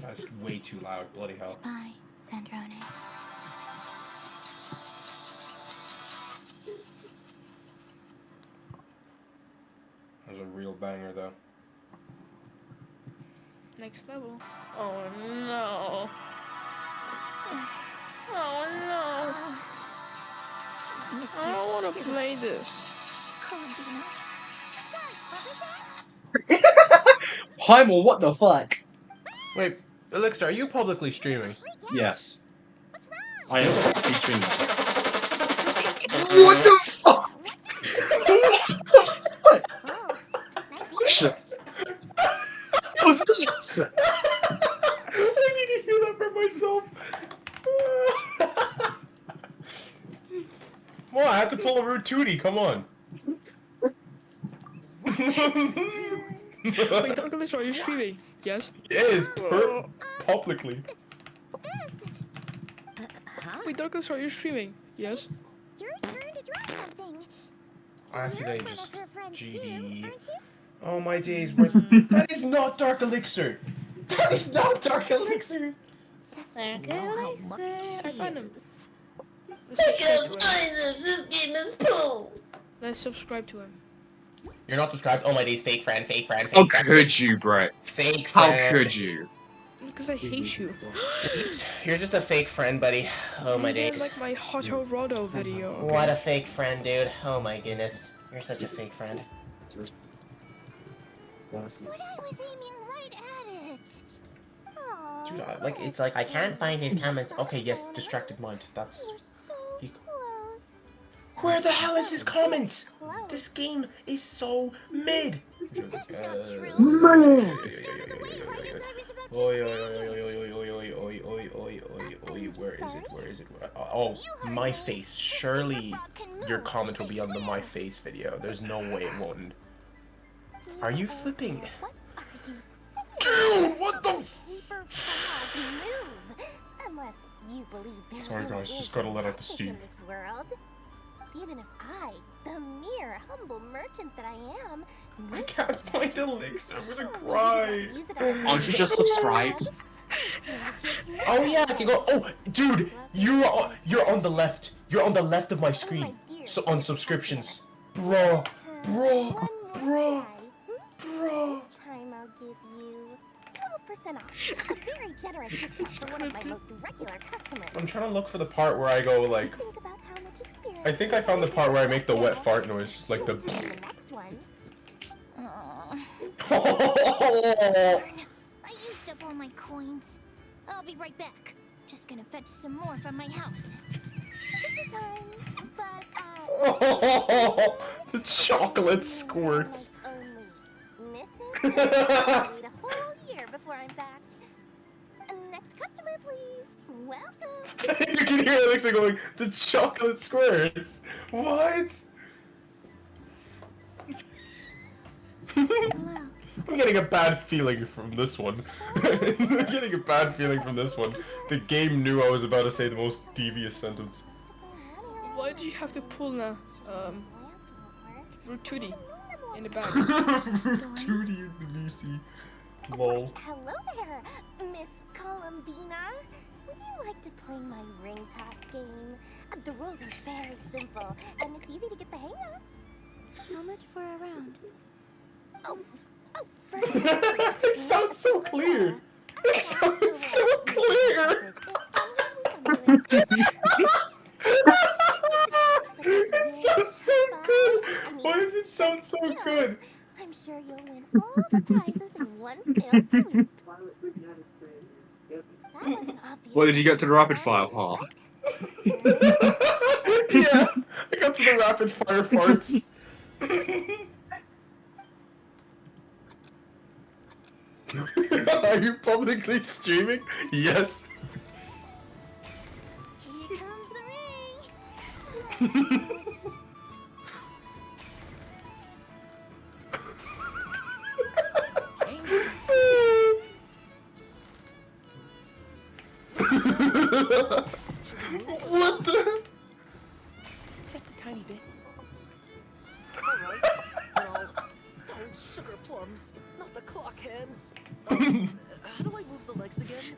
That's way too loud. Bloody hell. Bye, Sandrone. That was a real banger, though. Next level. Oh no. Oh no. I don't want to play this. Primal, what the fuck? Wait, Elixir, are you publicly streaming? Yes. I am publicly streaming. What the fuck? Shit. What's this? I need to hear that for myself. Come on, I have to pull a rude tootie. Come on. Wait, Dark Elixir, are you streaming? Yes? Yes, publicly. Wait, Dark Elixir, are you streaming? Yes? Your turn to draw something. I accidentally You're just one of her friends GD. too, aren't you? Oh my days, that is not Dark Elixir! That is not Dark Elixir! I found him. This game is poo. Let's subscribe to him. You're not subscribed? Oh my days, fake friend, fake friend, fake How friend. could you, Brett? Fake How friend. could you? Because I hate you. You're just a fake friend, buddy. Oh my You didn't days. like my Hotto Rodo video. Okay? What a fake friend, dude. Oh my goodness. You're such a fake friend. But I was aiming right at it. Aww. Dude, it's like I can't find his comments. Okay, yes, distracted mind. That's... He... Where the hell is his comments? This game is so mid. Where is it? Where is it? Oh, my face. Surely your comment will be on the my face video. There's no way it won't. Are you flipping? Dude, what the? Unless you believe there Sorry really guys, is just gotta let out the magic steam. in this world. Even if I, the mere humble merchant that I am, I can't find Elixir. I'm gonna cry. Aren't you just subscribed? Oh yeah, I can go. Oh, dude, you're on the left. You're on the left of my screen. So on subscriptions, bro. This time I'll give you 12% off. A very generous discount for one of my most regular customers. I'm trying to look for the part where I go like. Just think about how much experience I think I found the part where I make the wet fart noise, like the. the next one. I used up all my coins. I'll be right back. Just gonna fetch some more from my house. Take your time, but The chocolate squirts. I'll wait a whole year before I'm back. Next customer, please. Welcome. You can hear Alexa going, the chocolate squirts. What? I'm getting a bad feeling from this one. I'm getting a bad feeling from this one. The game knew I was about to say the most devious sentence. Why do you have to pull a Rutudi in the back? Rutudi in the VC. Lol. Hello there, Miss Columbina. Would you like to play my ring toss game? The rules are very simple, and it's easy to get the hang of. How much for a round? It sounds so clear. It sounds so clear. It sounds so good. Why does it sound so good? I'm sure you'll win all the prizes in one fell swoop. That was an obvious. Well, did you get to the rapid fire part? Yeah, I got to the rapid fire farts. Are you publicly streaming? Yes. Here comes the What the? Just a tiny bit. Alright. No, don't sugar plums. Not the clock hands. How do I move the legs again?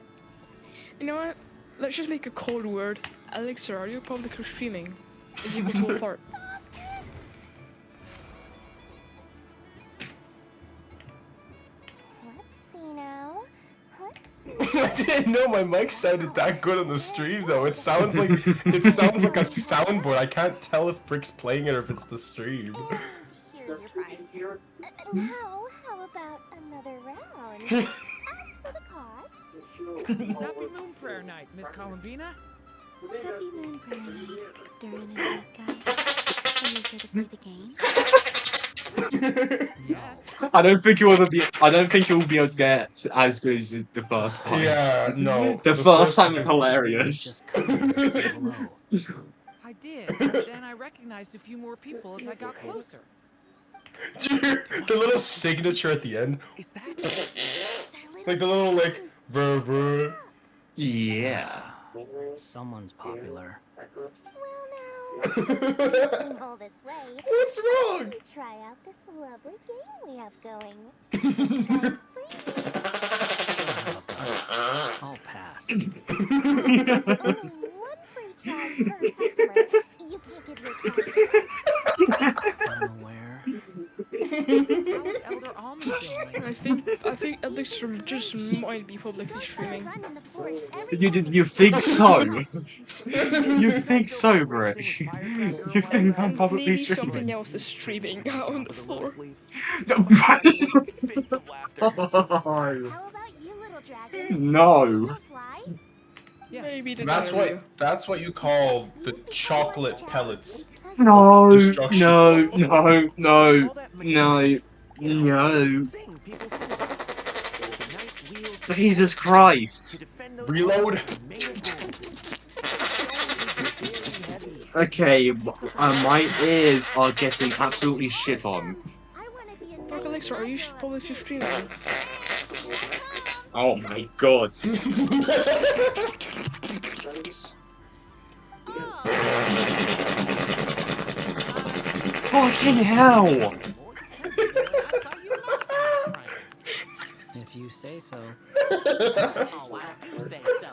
You know what? Let's just make a code word. Elixir, are you publicly streaming? Is equal to a fart. Let's see now. I didn't know my mic sounded that good on the stream though. It sounds like a soundboard. I can't tell if Brick's playing it or if it's the stream. Here's your prize. Now, how about another round? As for the cost... Happy Moon Prayer Night, Miss Columbina. Happy Moon Prayer Night, Durin and that guy. Are you here to play the game? I don't think you'll be able to get as good as the first time. Yeah, no. The first time was hilarious. I did, but then I recognized a few more people as I got closer. Dude, the little signature at the end. Like the little like brr brr. Yeah. Someone's popular. all this way. What's wrong? Try out this lovely game we have going. I'll pass. Only one free try per customer. You can't give your I'm aware. Elder Almond doing? I think Elixir just might be publicly streaming. You think so? You think so, Brick? You think I'm publicly Maybe streaming? something else is streaming out on the floor. No. Maybe the That's what you call the chocolate pellets. No, Destruction. no. Jesus Christ. Reload. Okay, my ears are getting absolutely shit on. Dark Elixir, are you publicly streaming? Oh my god. Fucking hell! If you say so. Oh, I do say so.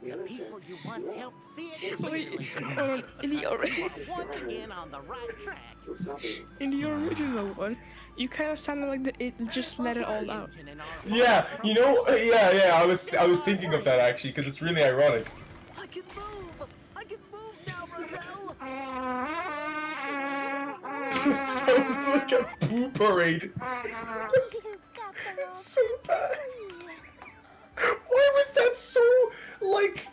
The people you once helped see it clearly. You are once again on the right track. In the original one, you kind of sounded like it just let it all out. Yeah, you know, yeah. I was thinking of that actually because it's really ironic. I can move! I can move now, Roselle! It sounds like a poo parade. It's so bad. Why was that so, like,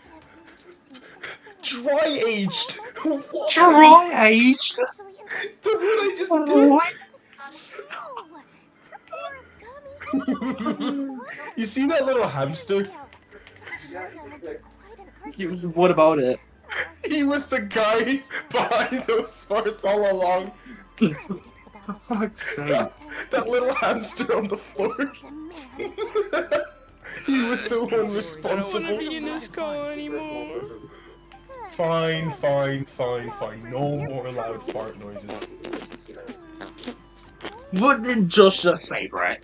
dry-aged? Dry-aged? The one I just did? What? You see that little hamster? What about it? He was the guy behind those parts all along. For fuck's sake. That little hamster on the floor. He was the one I don't responsible. want to be in this car anymore. Fine. No more loud fart noises. What did Josh just say, Brett?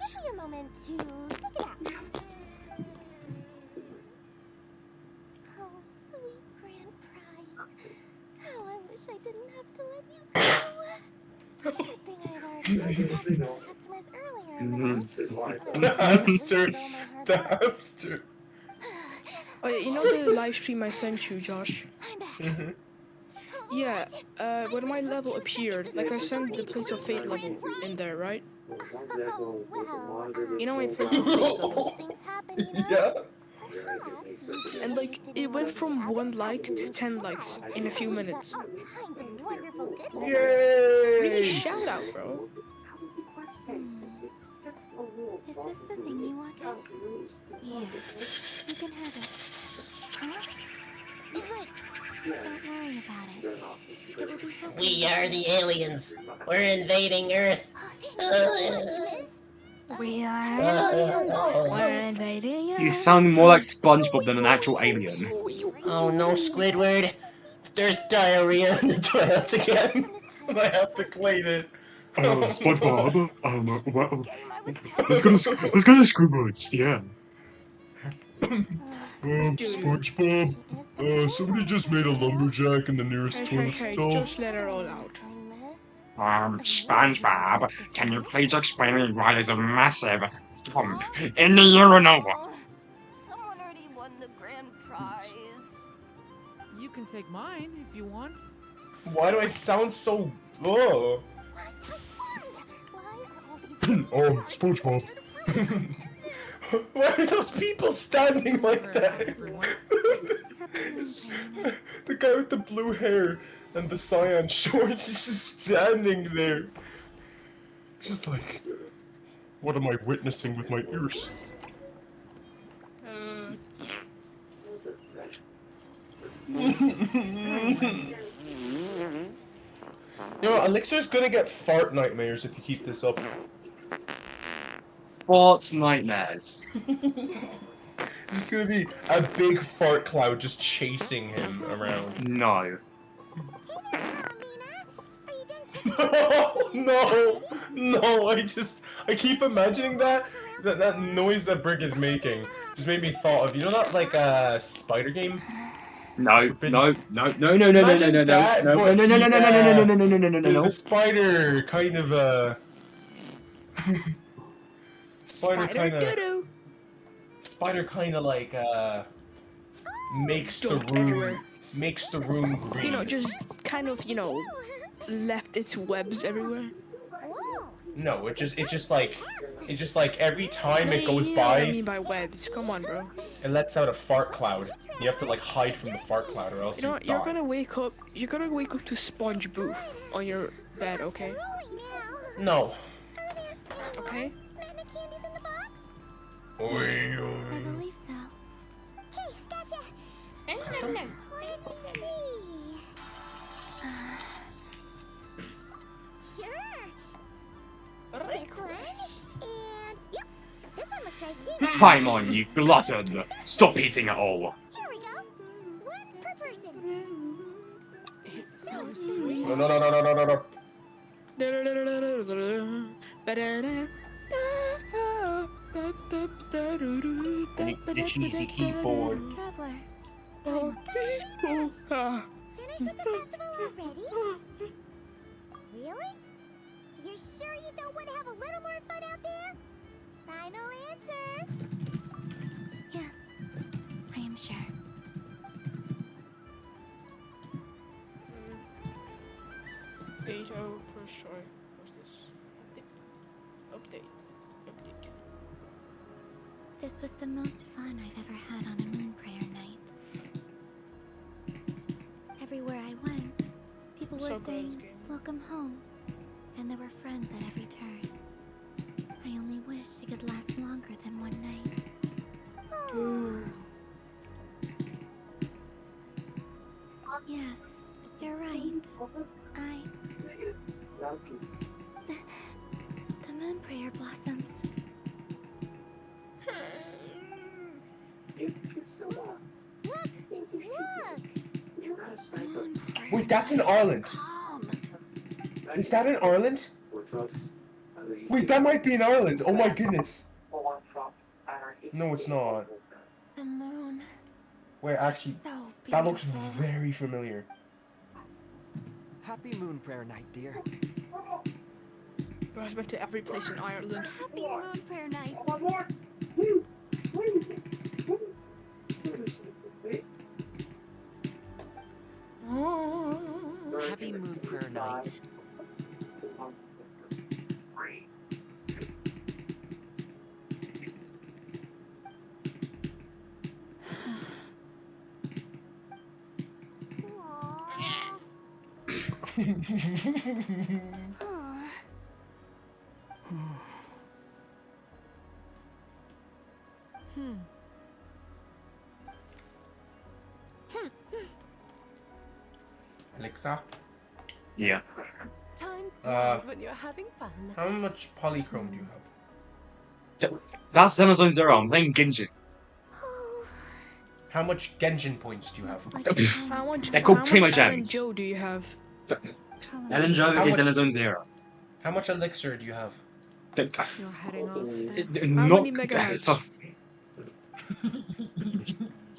The hamster. The hamster. Oh yeah, you know the live stream I sent you, Josh? Yeah, when my level appeared, like I sent the Plate of Fate level in there, right? You know my Plate of Fate level? Yeah. And like, it went from 1 like to 10 likes in a few minutes. Yay! Really shout out, bro. Is this the thing you wanted? Yeah, you can have it. Huh? Good. Don't worry about it. It will be helpful. We are the aliens. We're invading Earth. We are aliens. We're invading You sound more like SpongeBob than an actual alien. Oh no, Squidward. There's diarrhea in the toilets again. And I have to clean it. SpongeBob. Well, let's go to Squidward's, yeah. SpongeBob. Somebody just made a lumberjack in the nearest toilet Hey, stall. just let her all out. SpongeBob, can you please explain me why there's a massive dump in the urinal? Someone already won the grand prize. You can take mine if you want. Why do I sound so... Oh. Oh, SpongeBob. Why are those people standing like that? The guy with the blue hair and the cyan shorts is just standing there. Just like, what am I witnessing with my ears? You know, Elixir's gonna get fart nightmares if you keep this up. What nightmares? Just gonna be a big fart cloud just chasing him around. No. No, I keep imagining that noise that Brick is making just made me thought of, you know that like spider game? No. The spider kind of Spider kind of like makes the room green. You know, just kind of, you know, left its webs everywhere. No, it just like every time it goes You know by, what I mean by webs. Come on, bro. it lets out a fart cloud. You have to like hide from the fart cloud or else You know you what? die. You're gonna wake up to Sponge Booth on your bed, okay? No. Okay? Oi, oi. I believe so. Let's see. Sure. This one, and yep, this one looks right too. Come on, you glutton! Stop eating it all! Here we go. One per person. It's so sweet. No. Let her And the cheesy keyboard. Traveler, Oh, finished with the festival already? Really? You're sure you don't want to have a little more fun out there? Final answer. Yes, I am sure. Data first try. What's this? Update. This was the most fun I've ever had on a moon prayer night. Everywhere I went, people were saying, "Welcome home," and there were friends at every turn. I only wish it could last longer than one night. Yes, you're right. The moon prayer blossoms. Wait, that's in Ireland. Is that in Ireland? Wait, that might be in Ireland. Oh my goodness. No, it's not. The moon. Wait, actually, that looks very familiar. Happy moon prayer night, dear. I've been to every place in Ireland. Happy moon prayer night. Happy moon prayer night. Alexa? Yeah. Time Uh, flies when you're having fun. How much polychrome do you have? That's Amazon Zero. I'm playing Genshin. How much Genshin points do you have? They're called Primo Ellen Gems. Joe do you have? Ellen Joe How is much- Amazon Zero. How much elixir do you have? You're heading off How many megahertz?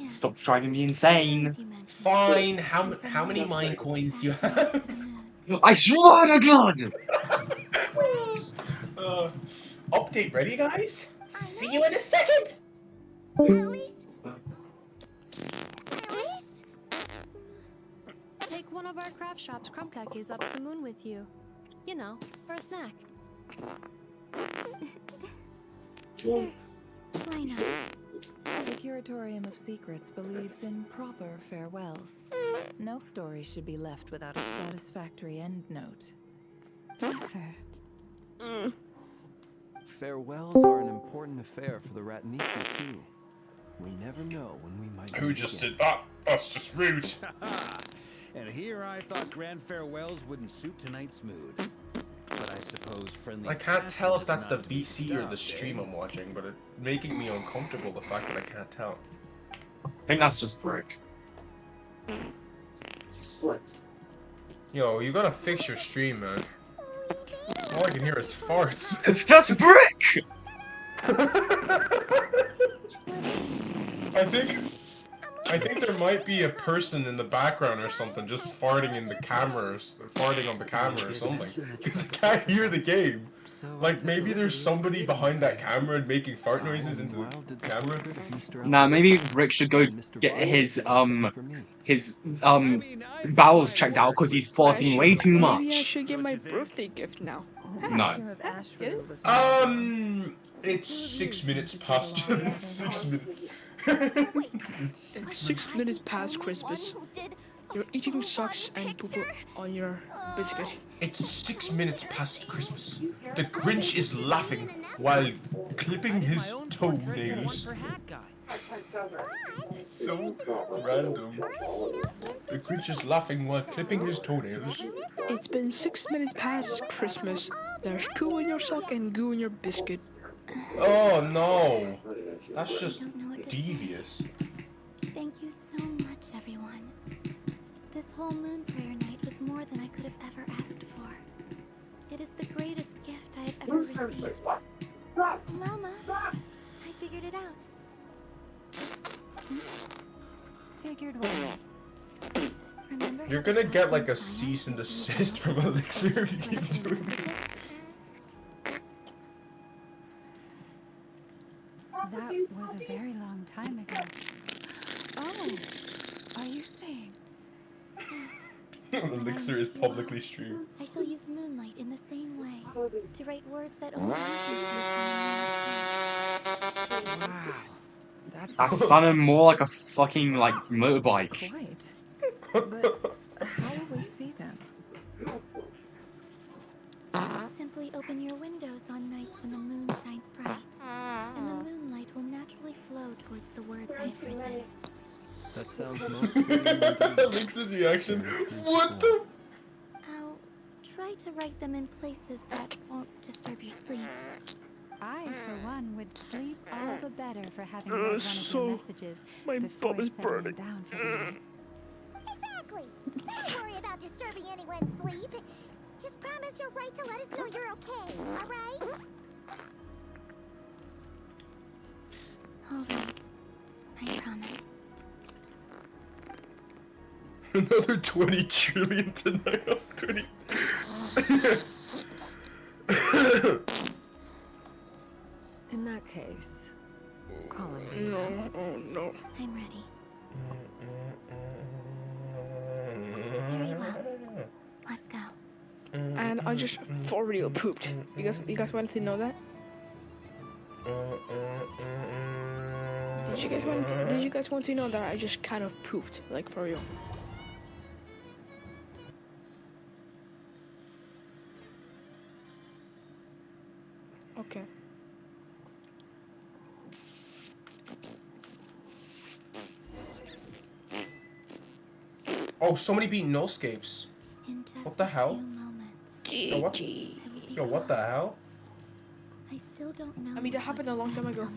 Stop driving me insane. Fine. How many mine coins do you have? I swear to God! Update ready, guys? See you in a second. Take one of our craft shop's crumb cookies up the moon with you. You know, for a snack. Sure. Why not? The Curatorium of Secrets believes in proper farewells. No story should be left without a satisfactory endnote. Never. Farewells are an important affair for the Ratniki, too. We never know when we might. Who just did that? That's just rude. And here I thought grand farewells wouldn't suit tonight's mood. But I suppose friendly. I can't tell if passion that's is the not to be VC or the stopped, stream eh? I'm watching, but it's making me uncomfortable, the fact that I can't tell. I think that's just Brick. Yo, you gotta fix your stream, man. All I can hear is farts. It's just Brick! I think there might be a person in the background or something just farting in the cameras, farting on the camera or something. Because I can't hear the game. Like maybe there's somebody behind that camera and making fart noises into the camera. Nah, maybe Rick should go get his bowels checked out because he's farting way too Maybe I much. should get my birthday gift now. No. It's 6 minutes past. It's 6 minutes. It's 6 minutes past Christmas. You're eating socks and poo on your biscuit. It's 6 minutes past Christmas. The Grinch is laughing while clipping his toenails. So random. The Grinch is laughing while clipping his toenails. It's been 6 minutes past Christmas. There's poo in your sock and goo in your biscuit. Oh no! That's just devious. Thank you so much, everyone. This whole moon prayer night was more than I could have ever asked for. It is the greatest gift I have ever received. Llama, I figured it out. Figured what? Remember You're how the gonna get like a Frostmoon cease and Scions desist from Elixir if you keep doing it. That was a very long time ago. Oh, are you saying? Elixir is publicly streamed. I shall use moonlight in the same way to write words that only you can see upon the moon itself. Wow. That sounded more like a fucking like motorbike. Quite. But how will we see them? Simply open your windows on nights when the moon shines bright, and the moonlight will naturally flow towards the words I have written. That sounds most fitting. Elixir's reaction. What the? I'll try to write them in places that won't disturb your sleep. I, for one, would sleep all the better for having read one of your messages my before bum is settling burning. down for the night. Exactly. Don't worry about disturbing anyone's sleep. Just promise you'll write to let us know you're okay, alright? Alright. I promise. Another 20 trillion tonight. 20. In that case, Colin. No, oh no. I'm ready. Very well. Let's go. And I just for real pooped. You guys want to know that? Did you guys want to know that I just kind of pooped, like for real? Okay. Oh, somebody beat no escapes. What the hell? Yo, what? Yo, what the hell? I still don't know. I mean, that happened a long time ago.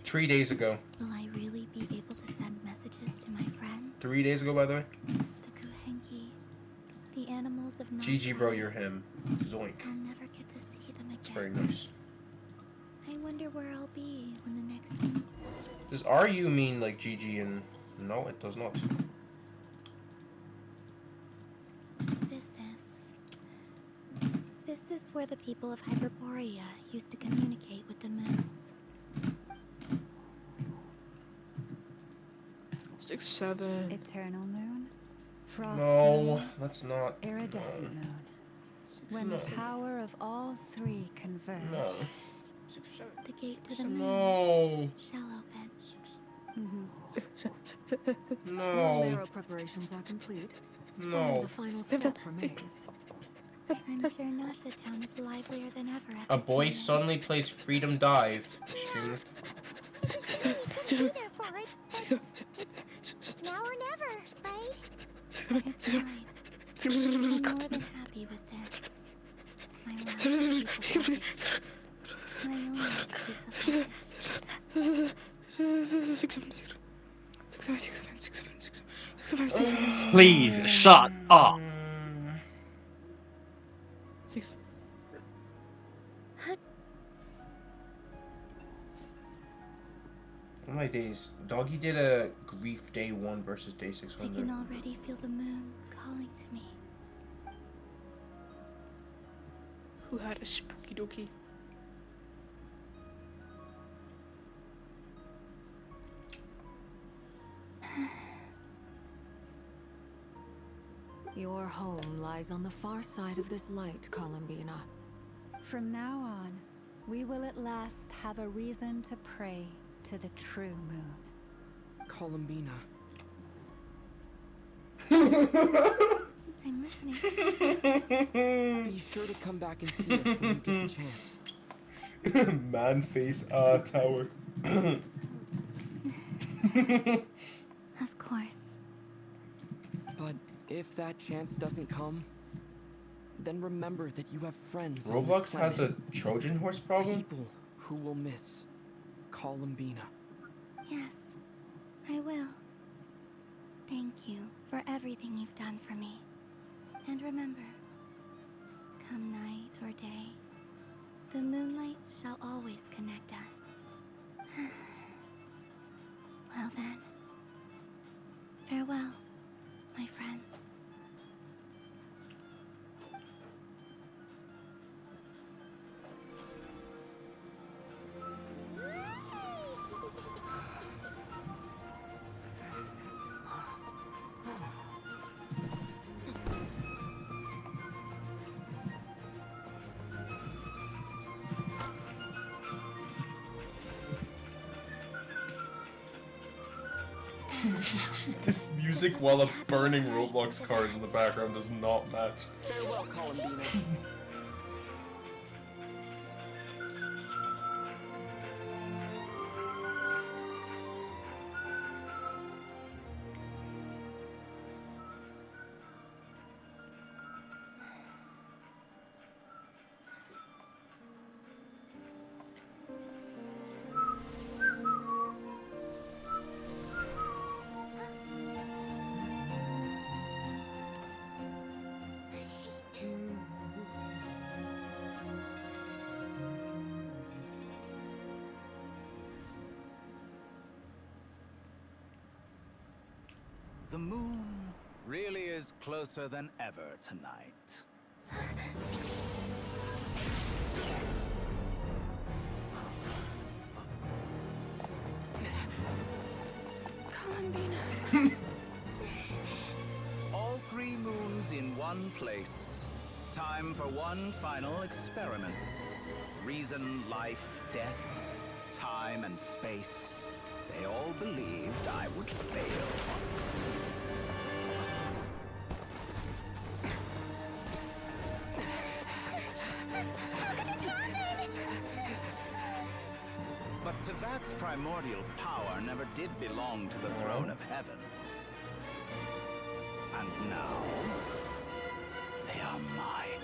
3 days ago. Will I really be able to send messages to my friends? 3 days ago, by the way. The Kuhenki, the animals of North GG, bro, you're him. Zoink. I'll never get to see them again. It's very nice. I wonder where I'll be when the next. Does RU mean like GG and... No, it does not. This is where the people of Hyperborea used to communicate with the moons. 6, 7. Eternal moon? Frost No, moon? that's not. Iridescent moon. When the power of all three converge. No. The gate to the moon No. shall open. No. Marrow preparations are complete. No. Only the final step remains. I'm sure Nasha Town is livelier than ever at A this boy moment. suddenly plays Freedom Dive. Stream. Be there for it. Now or never, right? It's fine. I'm more than happy with this. My last piece of luggage. My only piece of luggage. Please shut up. One of my days, Doggy did a grief day 1 versus day I 600. can already feel the moon calling to me. Who had a spooky dookie? Your home lies on the far side of this light, Columbina. From now on, we will at last have a reason to pray to the true moon. Columbina. I'm listening. Be sure to come back and see us when you get the chance. Man face tower. Of course. But if that chance doesn't come, then remember that you have friends on Roblox this has a planet. Trojan horse problem? People who will miss Columbina. Yes, I will. Thank you for everything you've done for me. And remember, Come night or day, the moonlight shall always connect us. Well then, farewell, my friends. This music while a burning Roblox card in the background does not match. Farewell, Columbina. The moon really is closer than ever tonight. Columbina. All 3 moons in one place. Time for one final experiment. Reason, life, death, time and space. They all believed I would fail. But Teyvat's primordial power never did belong to the throne of heaven. And now, they are mine.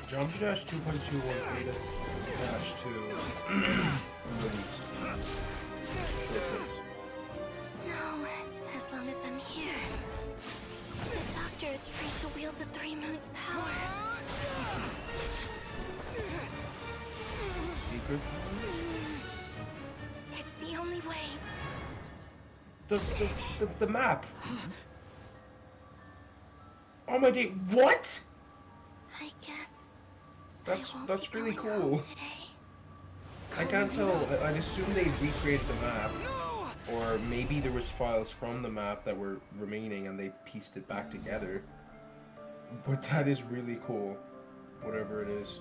Geometry Dash 2.21 beta dash 2 release. No, as long as I'm here. The Doctor is free to wield the 3 moons' power. Secret? It's the only way. The map. Oh my day, what? I guess That's really cool. I can't tell. I'd assume they recreated the map, or maybe there was files from the map that were remaining and they pieced it back together. But that is really cool, whatever it is.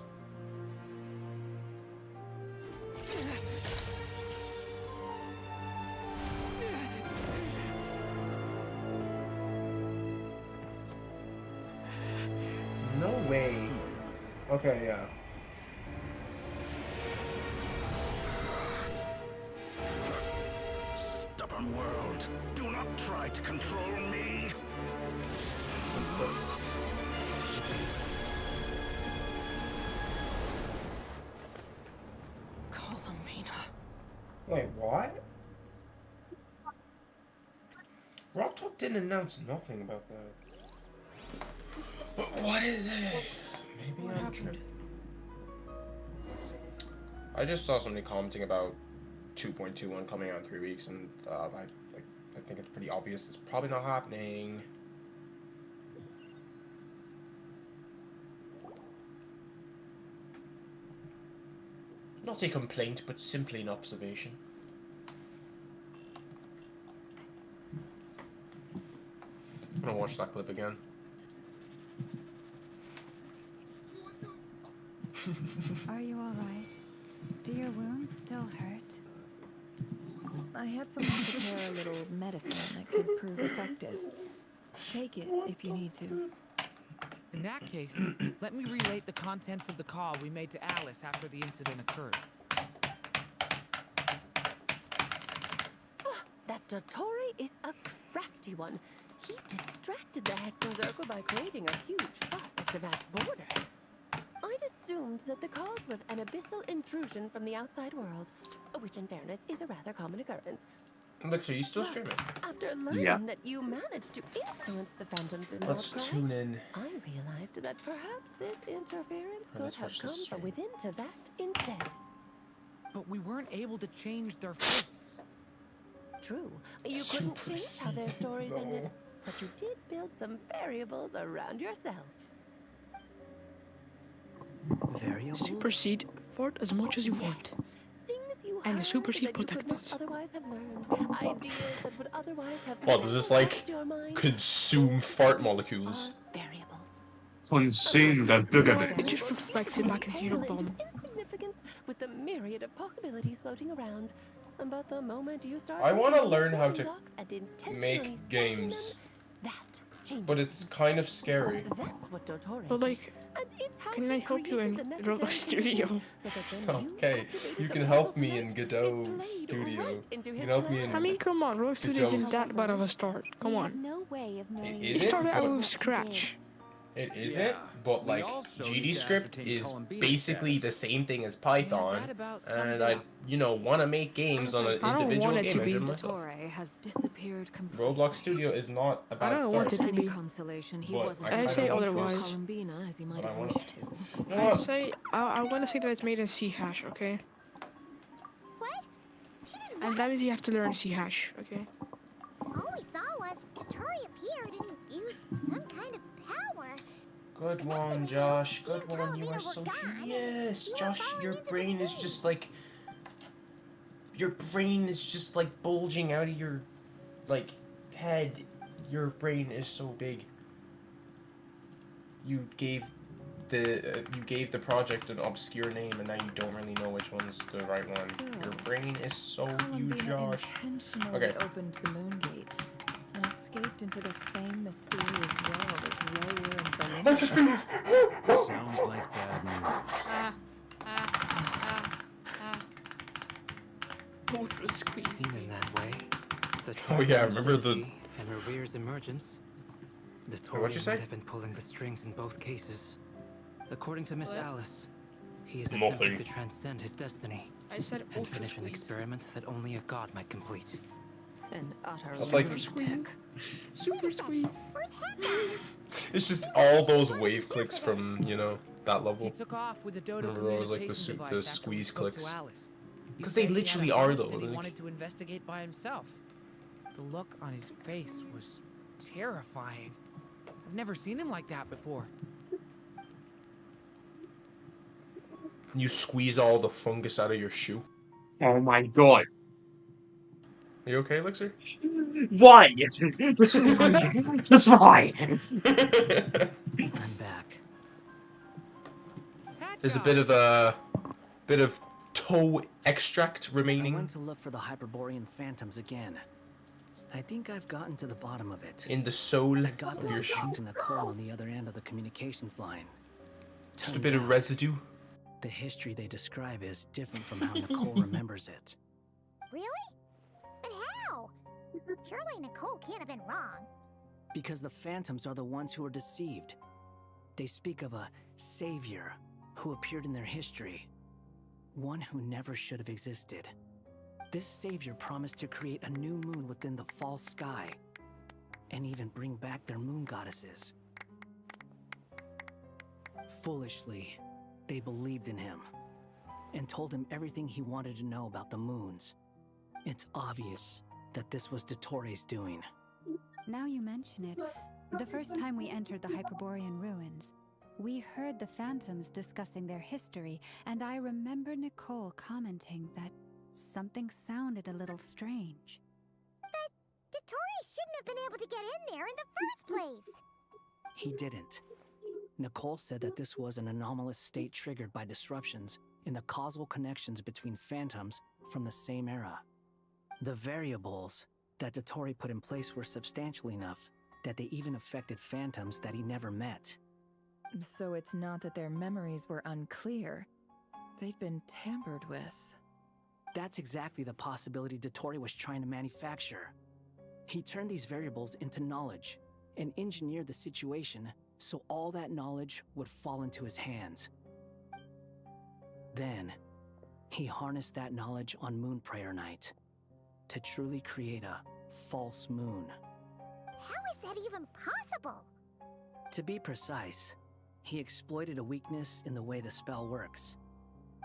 No way. Okay, yeah. Stubborn world, do not try to control me. Columbina. Wait, what? Rock Talk didn't announce nothing about that. What is it? Maybe I'm tripping. I just saw somebody commenting about 2.21 coming out in 3 weeks, and I think it's pretty obvious it's probably not happening. Not a complaint, but simply an observation. I'm gonna watch that clip again. Are you alright? Do your wounds still hurt? I had someone prepare a little medicine that could prove effective. Take it if you need to. In that case, let me relate the contents of the call we made to Alice after the incident occurred. That Dotori is a crafty one. He distracted the Hexen Circle by creating a huge fuss at Javad's border. I'd assumed that the cause was an abyssal intrusion from the outside world, which in fairness is a rather common occurrence. Look, so you still streaming? After learning that you managed to influence the Phantoms in Let's Nordcry, tune in. I realized that perhaps this interference could have come from within Teyvat instead. But we weren't able to change their fates. True, you couldn't change how their stories ended, but you did build some variables around yourself. Supersede, fart as much as you want. And the supersede protects. What, does this like consume fart molecules? Consume the booger. It just reflects it back into your bomb. With the myriad of possibilities floating around. But the moment you start I want to learn how to make games, but it's kind of scary. But like, can I help you in Roblox Studio? Okay, you can help me in Godot Studio. You can help me in. I mean, come on, Roblox Studio isn't that bad of a start. Come on. It started out with Scratch. It isn't, but like GDScript is basically the same thing as Python, and I, want to make games on an individual game engine myself. Has disappeared completely. Roblox Studio is not a bad start. Any consolation, he wasn't I say otherwise. Columbina as he might have wished to. I say I want to say that it's made in C hash, okay? And that means you have to learn C hash, okay? All we saw was Dotori appeared and used some kind of power. Good one, Josh. Good one. You are so genius. Josh, your brain is just like... Your brain is just like bulging out of your, like, head. Your brain is so big. You gave the project an obscure name, and now you don't really know which one's the right one. Your brain is so huge, Josh. Intentionally opened the moon gate and escaped into the same mysterious world as Rayur and Valinor. Sounds like bad news. Seen in that way, the Oh yeah, remember the... and Revere's emergence. The What'd you say? might have been pulling the strings in both cases. According to Miss Alice, he is Nothing. attempting to transcend his destiny and finish an squeeze. experiment that only a god might complete. An utter That's like... Super squeeze. It's just all those wave clicks from, that level. He took off with the Dodo Remember always like communication the device after we squeeze spoke to clicks. Alice. He Because said they he had a literally are hunch though. that he Like, wanted to investigate by himself. The look on his face was terrifying. I've never seen him like that before. you squeeze all the fungus out of your shoe. Oh my god. Are you okay, Elixir? Why? That's why. I'm back. There's a bit of toe extract remaining. I went to look for the Hyperborean phantoms again. I think I've gotten to the bottom of it. In the sole I got of them your to shoe. talk to Nicole on the other end of the communications line. Just a bit of residue. The history they describe is different from how Nicole remembers it. Really? But how? Surely Nicole can't have been wrong. Because the phantoms are the ones who are deceived. They speak of a savior who appeared in their history. One who never should have existed. This savior promised to create a new moon within the false sky, and even bring back their moon goddesses. Foolishly, they believed in him, and told him everything he wanted to know about the moons. It's obvious that this was Dotori's doing. Now you mention it, the first time we entered the Hyperborean ruins, we heard the phantoms discussing their history, and I remember Nicole commenting that something sounded a little strange. But Dotori shouldn't have been able to get in there in the first place. He didn't. Nicole said that this was an anomalous state triggered by disruptions in the causal connections between phantoms from the same era. The variables that Dotori put in place were substantial enough that they even affected phantoms that he never met. So it's not that their memories were unclear. They'd been tampered with. That's exactly the possibility Dotori was trying to manufacture. He turned these variables into knowledge and engineered the situation so all that knowledge would fall into his hands. Then, he harnessed that knowledge on Moon Prayer Night to truly create a false moon. How is that even possible? To be precise, he exploited a weakness in the way the spell works.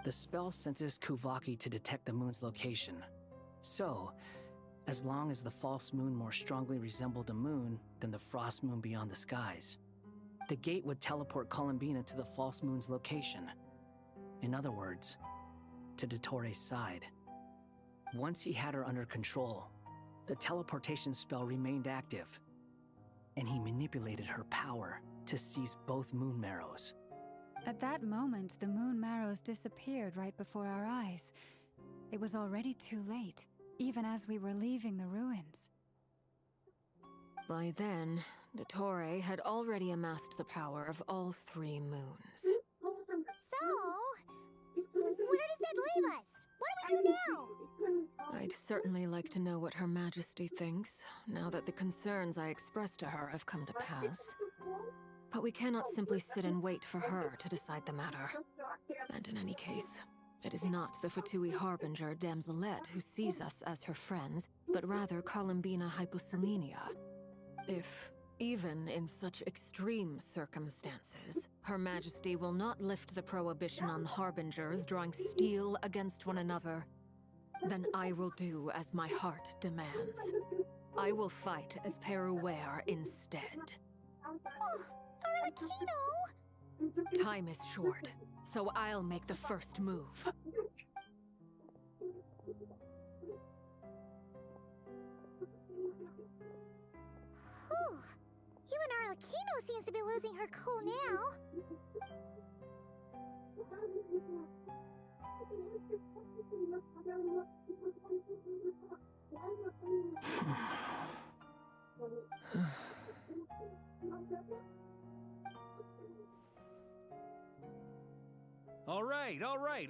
The spell senses Kuvaki to detect the moon's location. So, as long as the false moon more strongly resembled a moon than the frost moon beyond the skies, the gate would teleport Columbina to the false moon's location. In other words, to Dottoro's side. Once he had her under control, the teleportation spell remained active, and he manipulated her power to seize both moon marrows. At that moment, the moon marrows disappeared right before our eyes. It was already too late, even as we were leaving the ruins. By then, Dottore had already amassed the power of all 3 moons. So, where does that leave us? What do we do now? I'd certainly like to know what Her Majesty thinks, now that the concerns I expressed to her have come to pass. But we cannot simply sit and wait for her to decide the matter. And in any case, it is not the Fatui Harbinger Damselette who sees us as her friends, but rather Columbina Hyposelenia. If, even in such extreme circumstances, Her Majesty will not lift the prohibition on Harbingers drawing steel against one another, then I will do as my heart demands. I will fight as Peruware instead. Oh, Arlecchino! Time is short, so I'll make the first move. Whew. Even Arlecchino seems to be losing her cool now.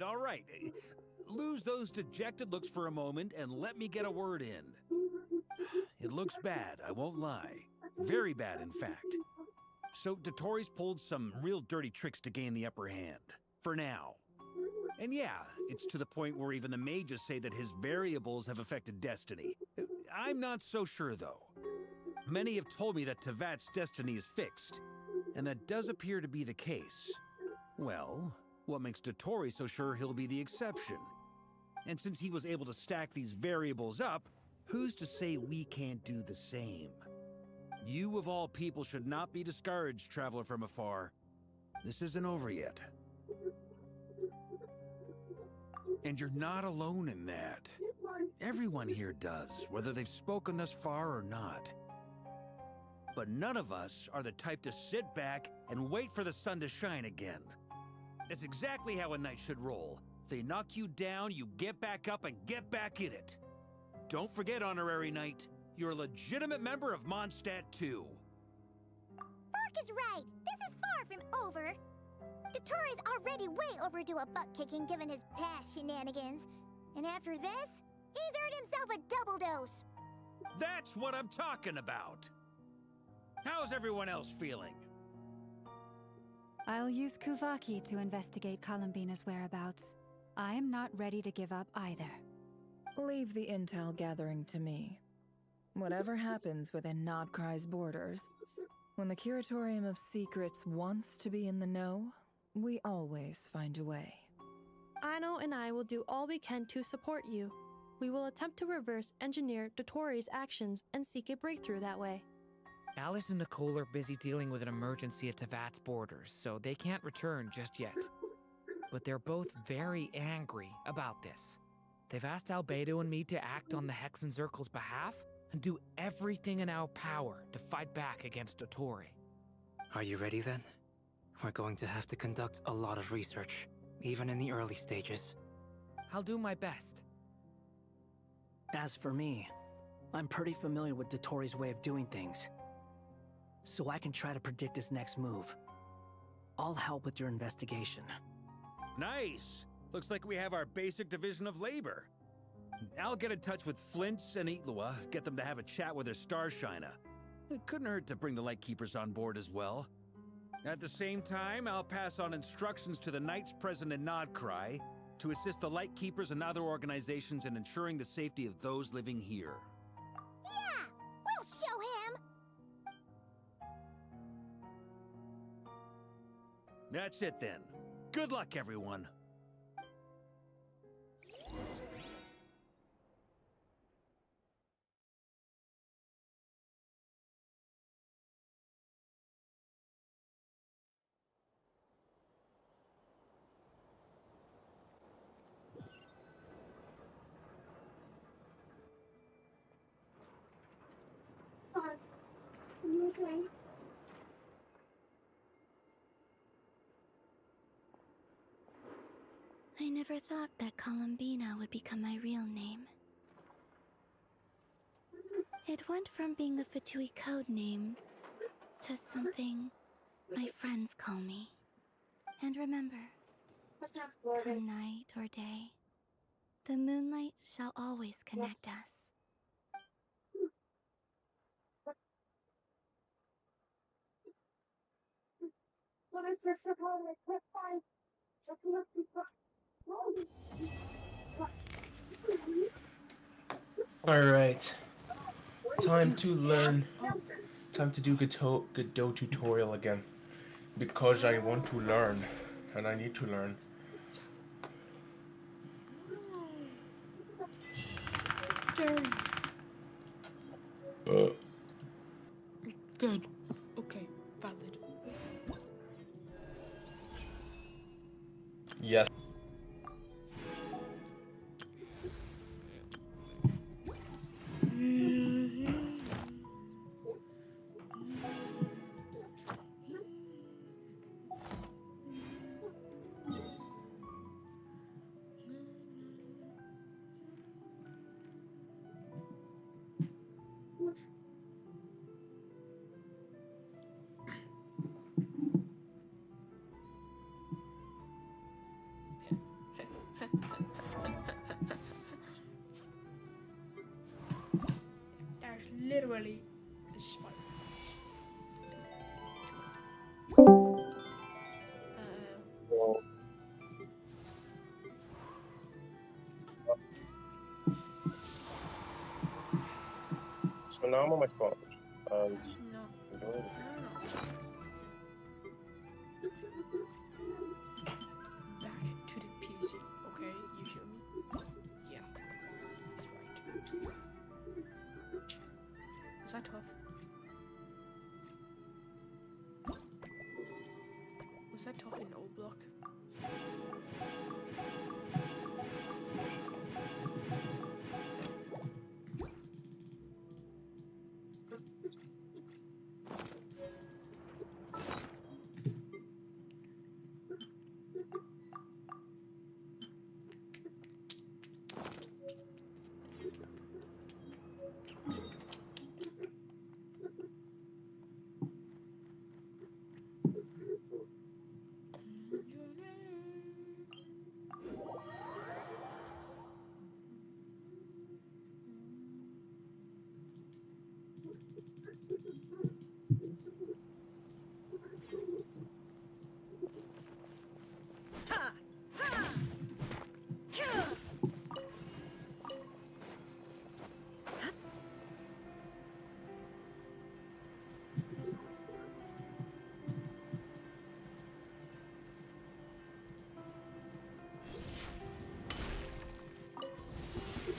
All right. Lose those dejected looks for a moment and let me get a word in. It looks bad, I won't lie. Very bad, in fact. So Dottori's pulled some real dirty tricks to gain the upper hand. For now. And yeah, it's to the point where even the mages say that his variables have affected destiny. I'm not so sure, though. Many have told me that Tevat's destiny is fixed, and that does appear to be the case. Well, what makes Dottori so sure he'll be the exception? And since he was able to stack these variables up, who's to say we can't do the same? You, of all people, should not be discouraged, traveler from afar. This isn't over yet. And you're not alone in that. Everyone here does, whether they've spoken thus far or not. But none of us are the type to sit back and wait for the sun to shine again. That's exactly how a knight should roll. If they knock you down, you get back up and get back in it. Don't forget, Honorary Knight, you're a legitimate member of Mondstadt too. Mark is right. This is far from over. Dottoro's already way overdue a butt-kicking given his past shenanigans. And after this, he's earned himself a double dose. That's what I'm talking about. How's everyone else feeling? I'll use Kuvaki to investigate Columbina's whereabouts. I am not ready to give up either. Leave the intel gathering to me. Whatever happens within Nodcry's borders, when the Curatorium of Secrets wants to be in the know, we always find a way. Ano and I will do all we can to support you. We will attempt to reverse engineer Dottoro's actions and seek a breakthrough that way. Alice and Nicole are busy dealing with an emergency at Tevat's borders, so they can't return just yet. But they're both very angry about this. They've asked Albedo and me to act on the Hexen Circle's behalf and do everything in our power to fight back against Dottore. Are you ready then? We're going to have to conduct a lot of research, even in the early stages. I'll do my best. As for me, I'm pretty familiar with Dottori's way of doing things, so I can try to predict his next move. I'll help with your investigation. Nice! Looks like we have our basic division of labor. I'll get in touch with Flints and Eatlua, get them to have a chat with their Starshiner. It couldn't hurt to bring the Lightkeepers on board as well. At the same time, I'll pass on instructions to the Knights present in Nodcry to assist the Lightkeepers and other organizations in ensuring the safety of those living here. Yeah, we'll show him. That's it then. Good luck, everyone. I never thought that Columbina would become my real name. It went from being a Fatui code name to something my friends call me. And remember, come night or day, the moonlight shall always connect us. Alright. Time to learn. Time to do Godot tutorial again. Because I want to learn. And I need to learn. Good. Okay, valid. Yes. There's literally a spot. So now I'm on my phone. No. Back to the PC, okay? You hear me? Yeah. That's right. Was that tough? Was that tough in O block?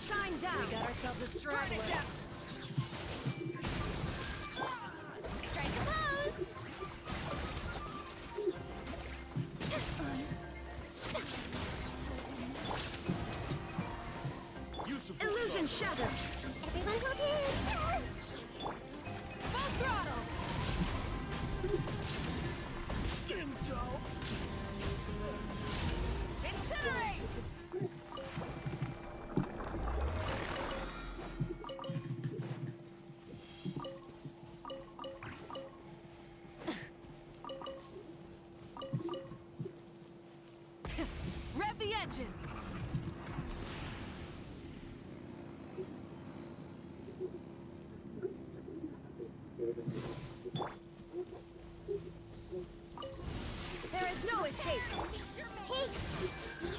Shine down! We got ourselves a straggler. Strike a pose! Illusion shatter! Everyone hold in! Full throttle! Incinerate! Rev the engines! Hey,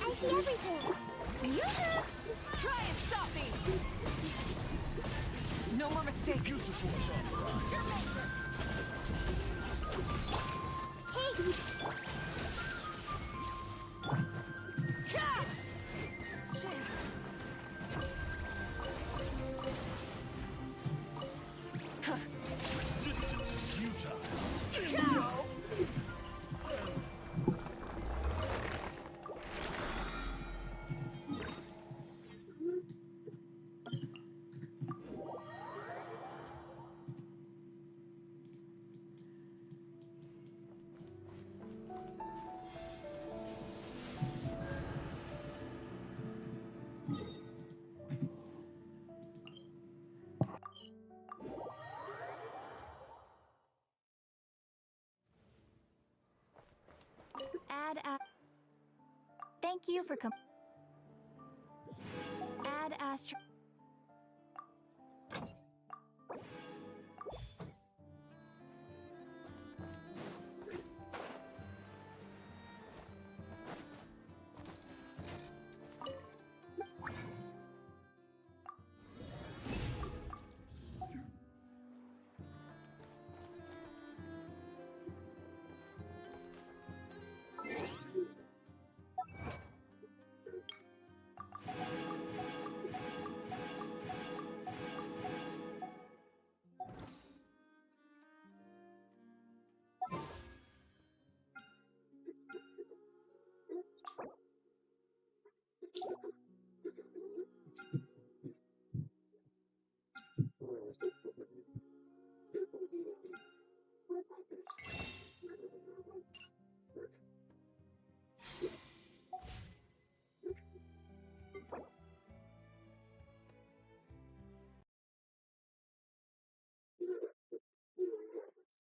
I see everything. Try and stop me! No more mistakes. Thank you for Ad Astro.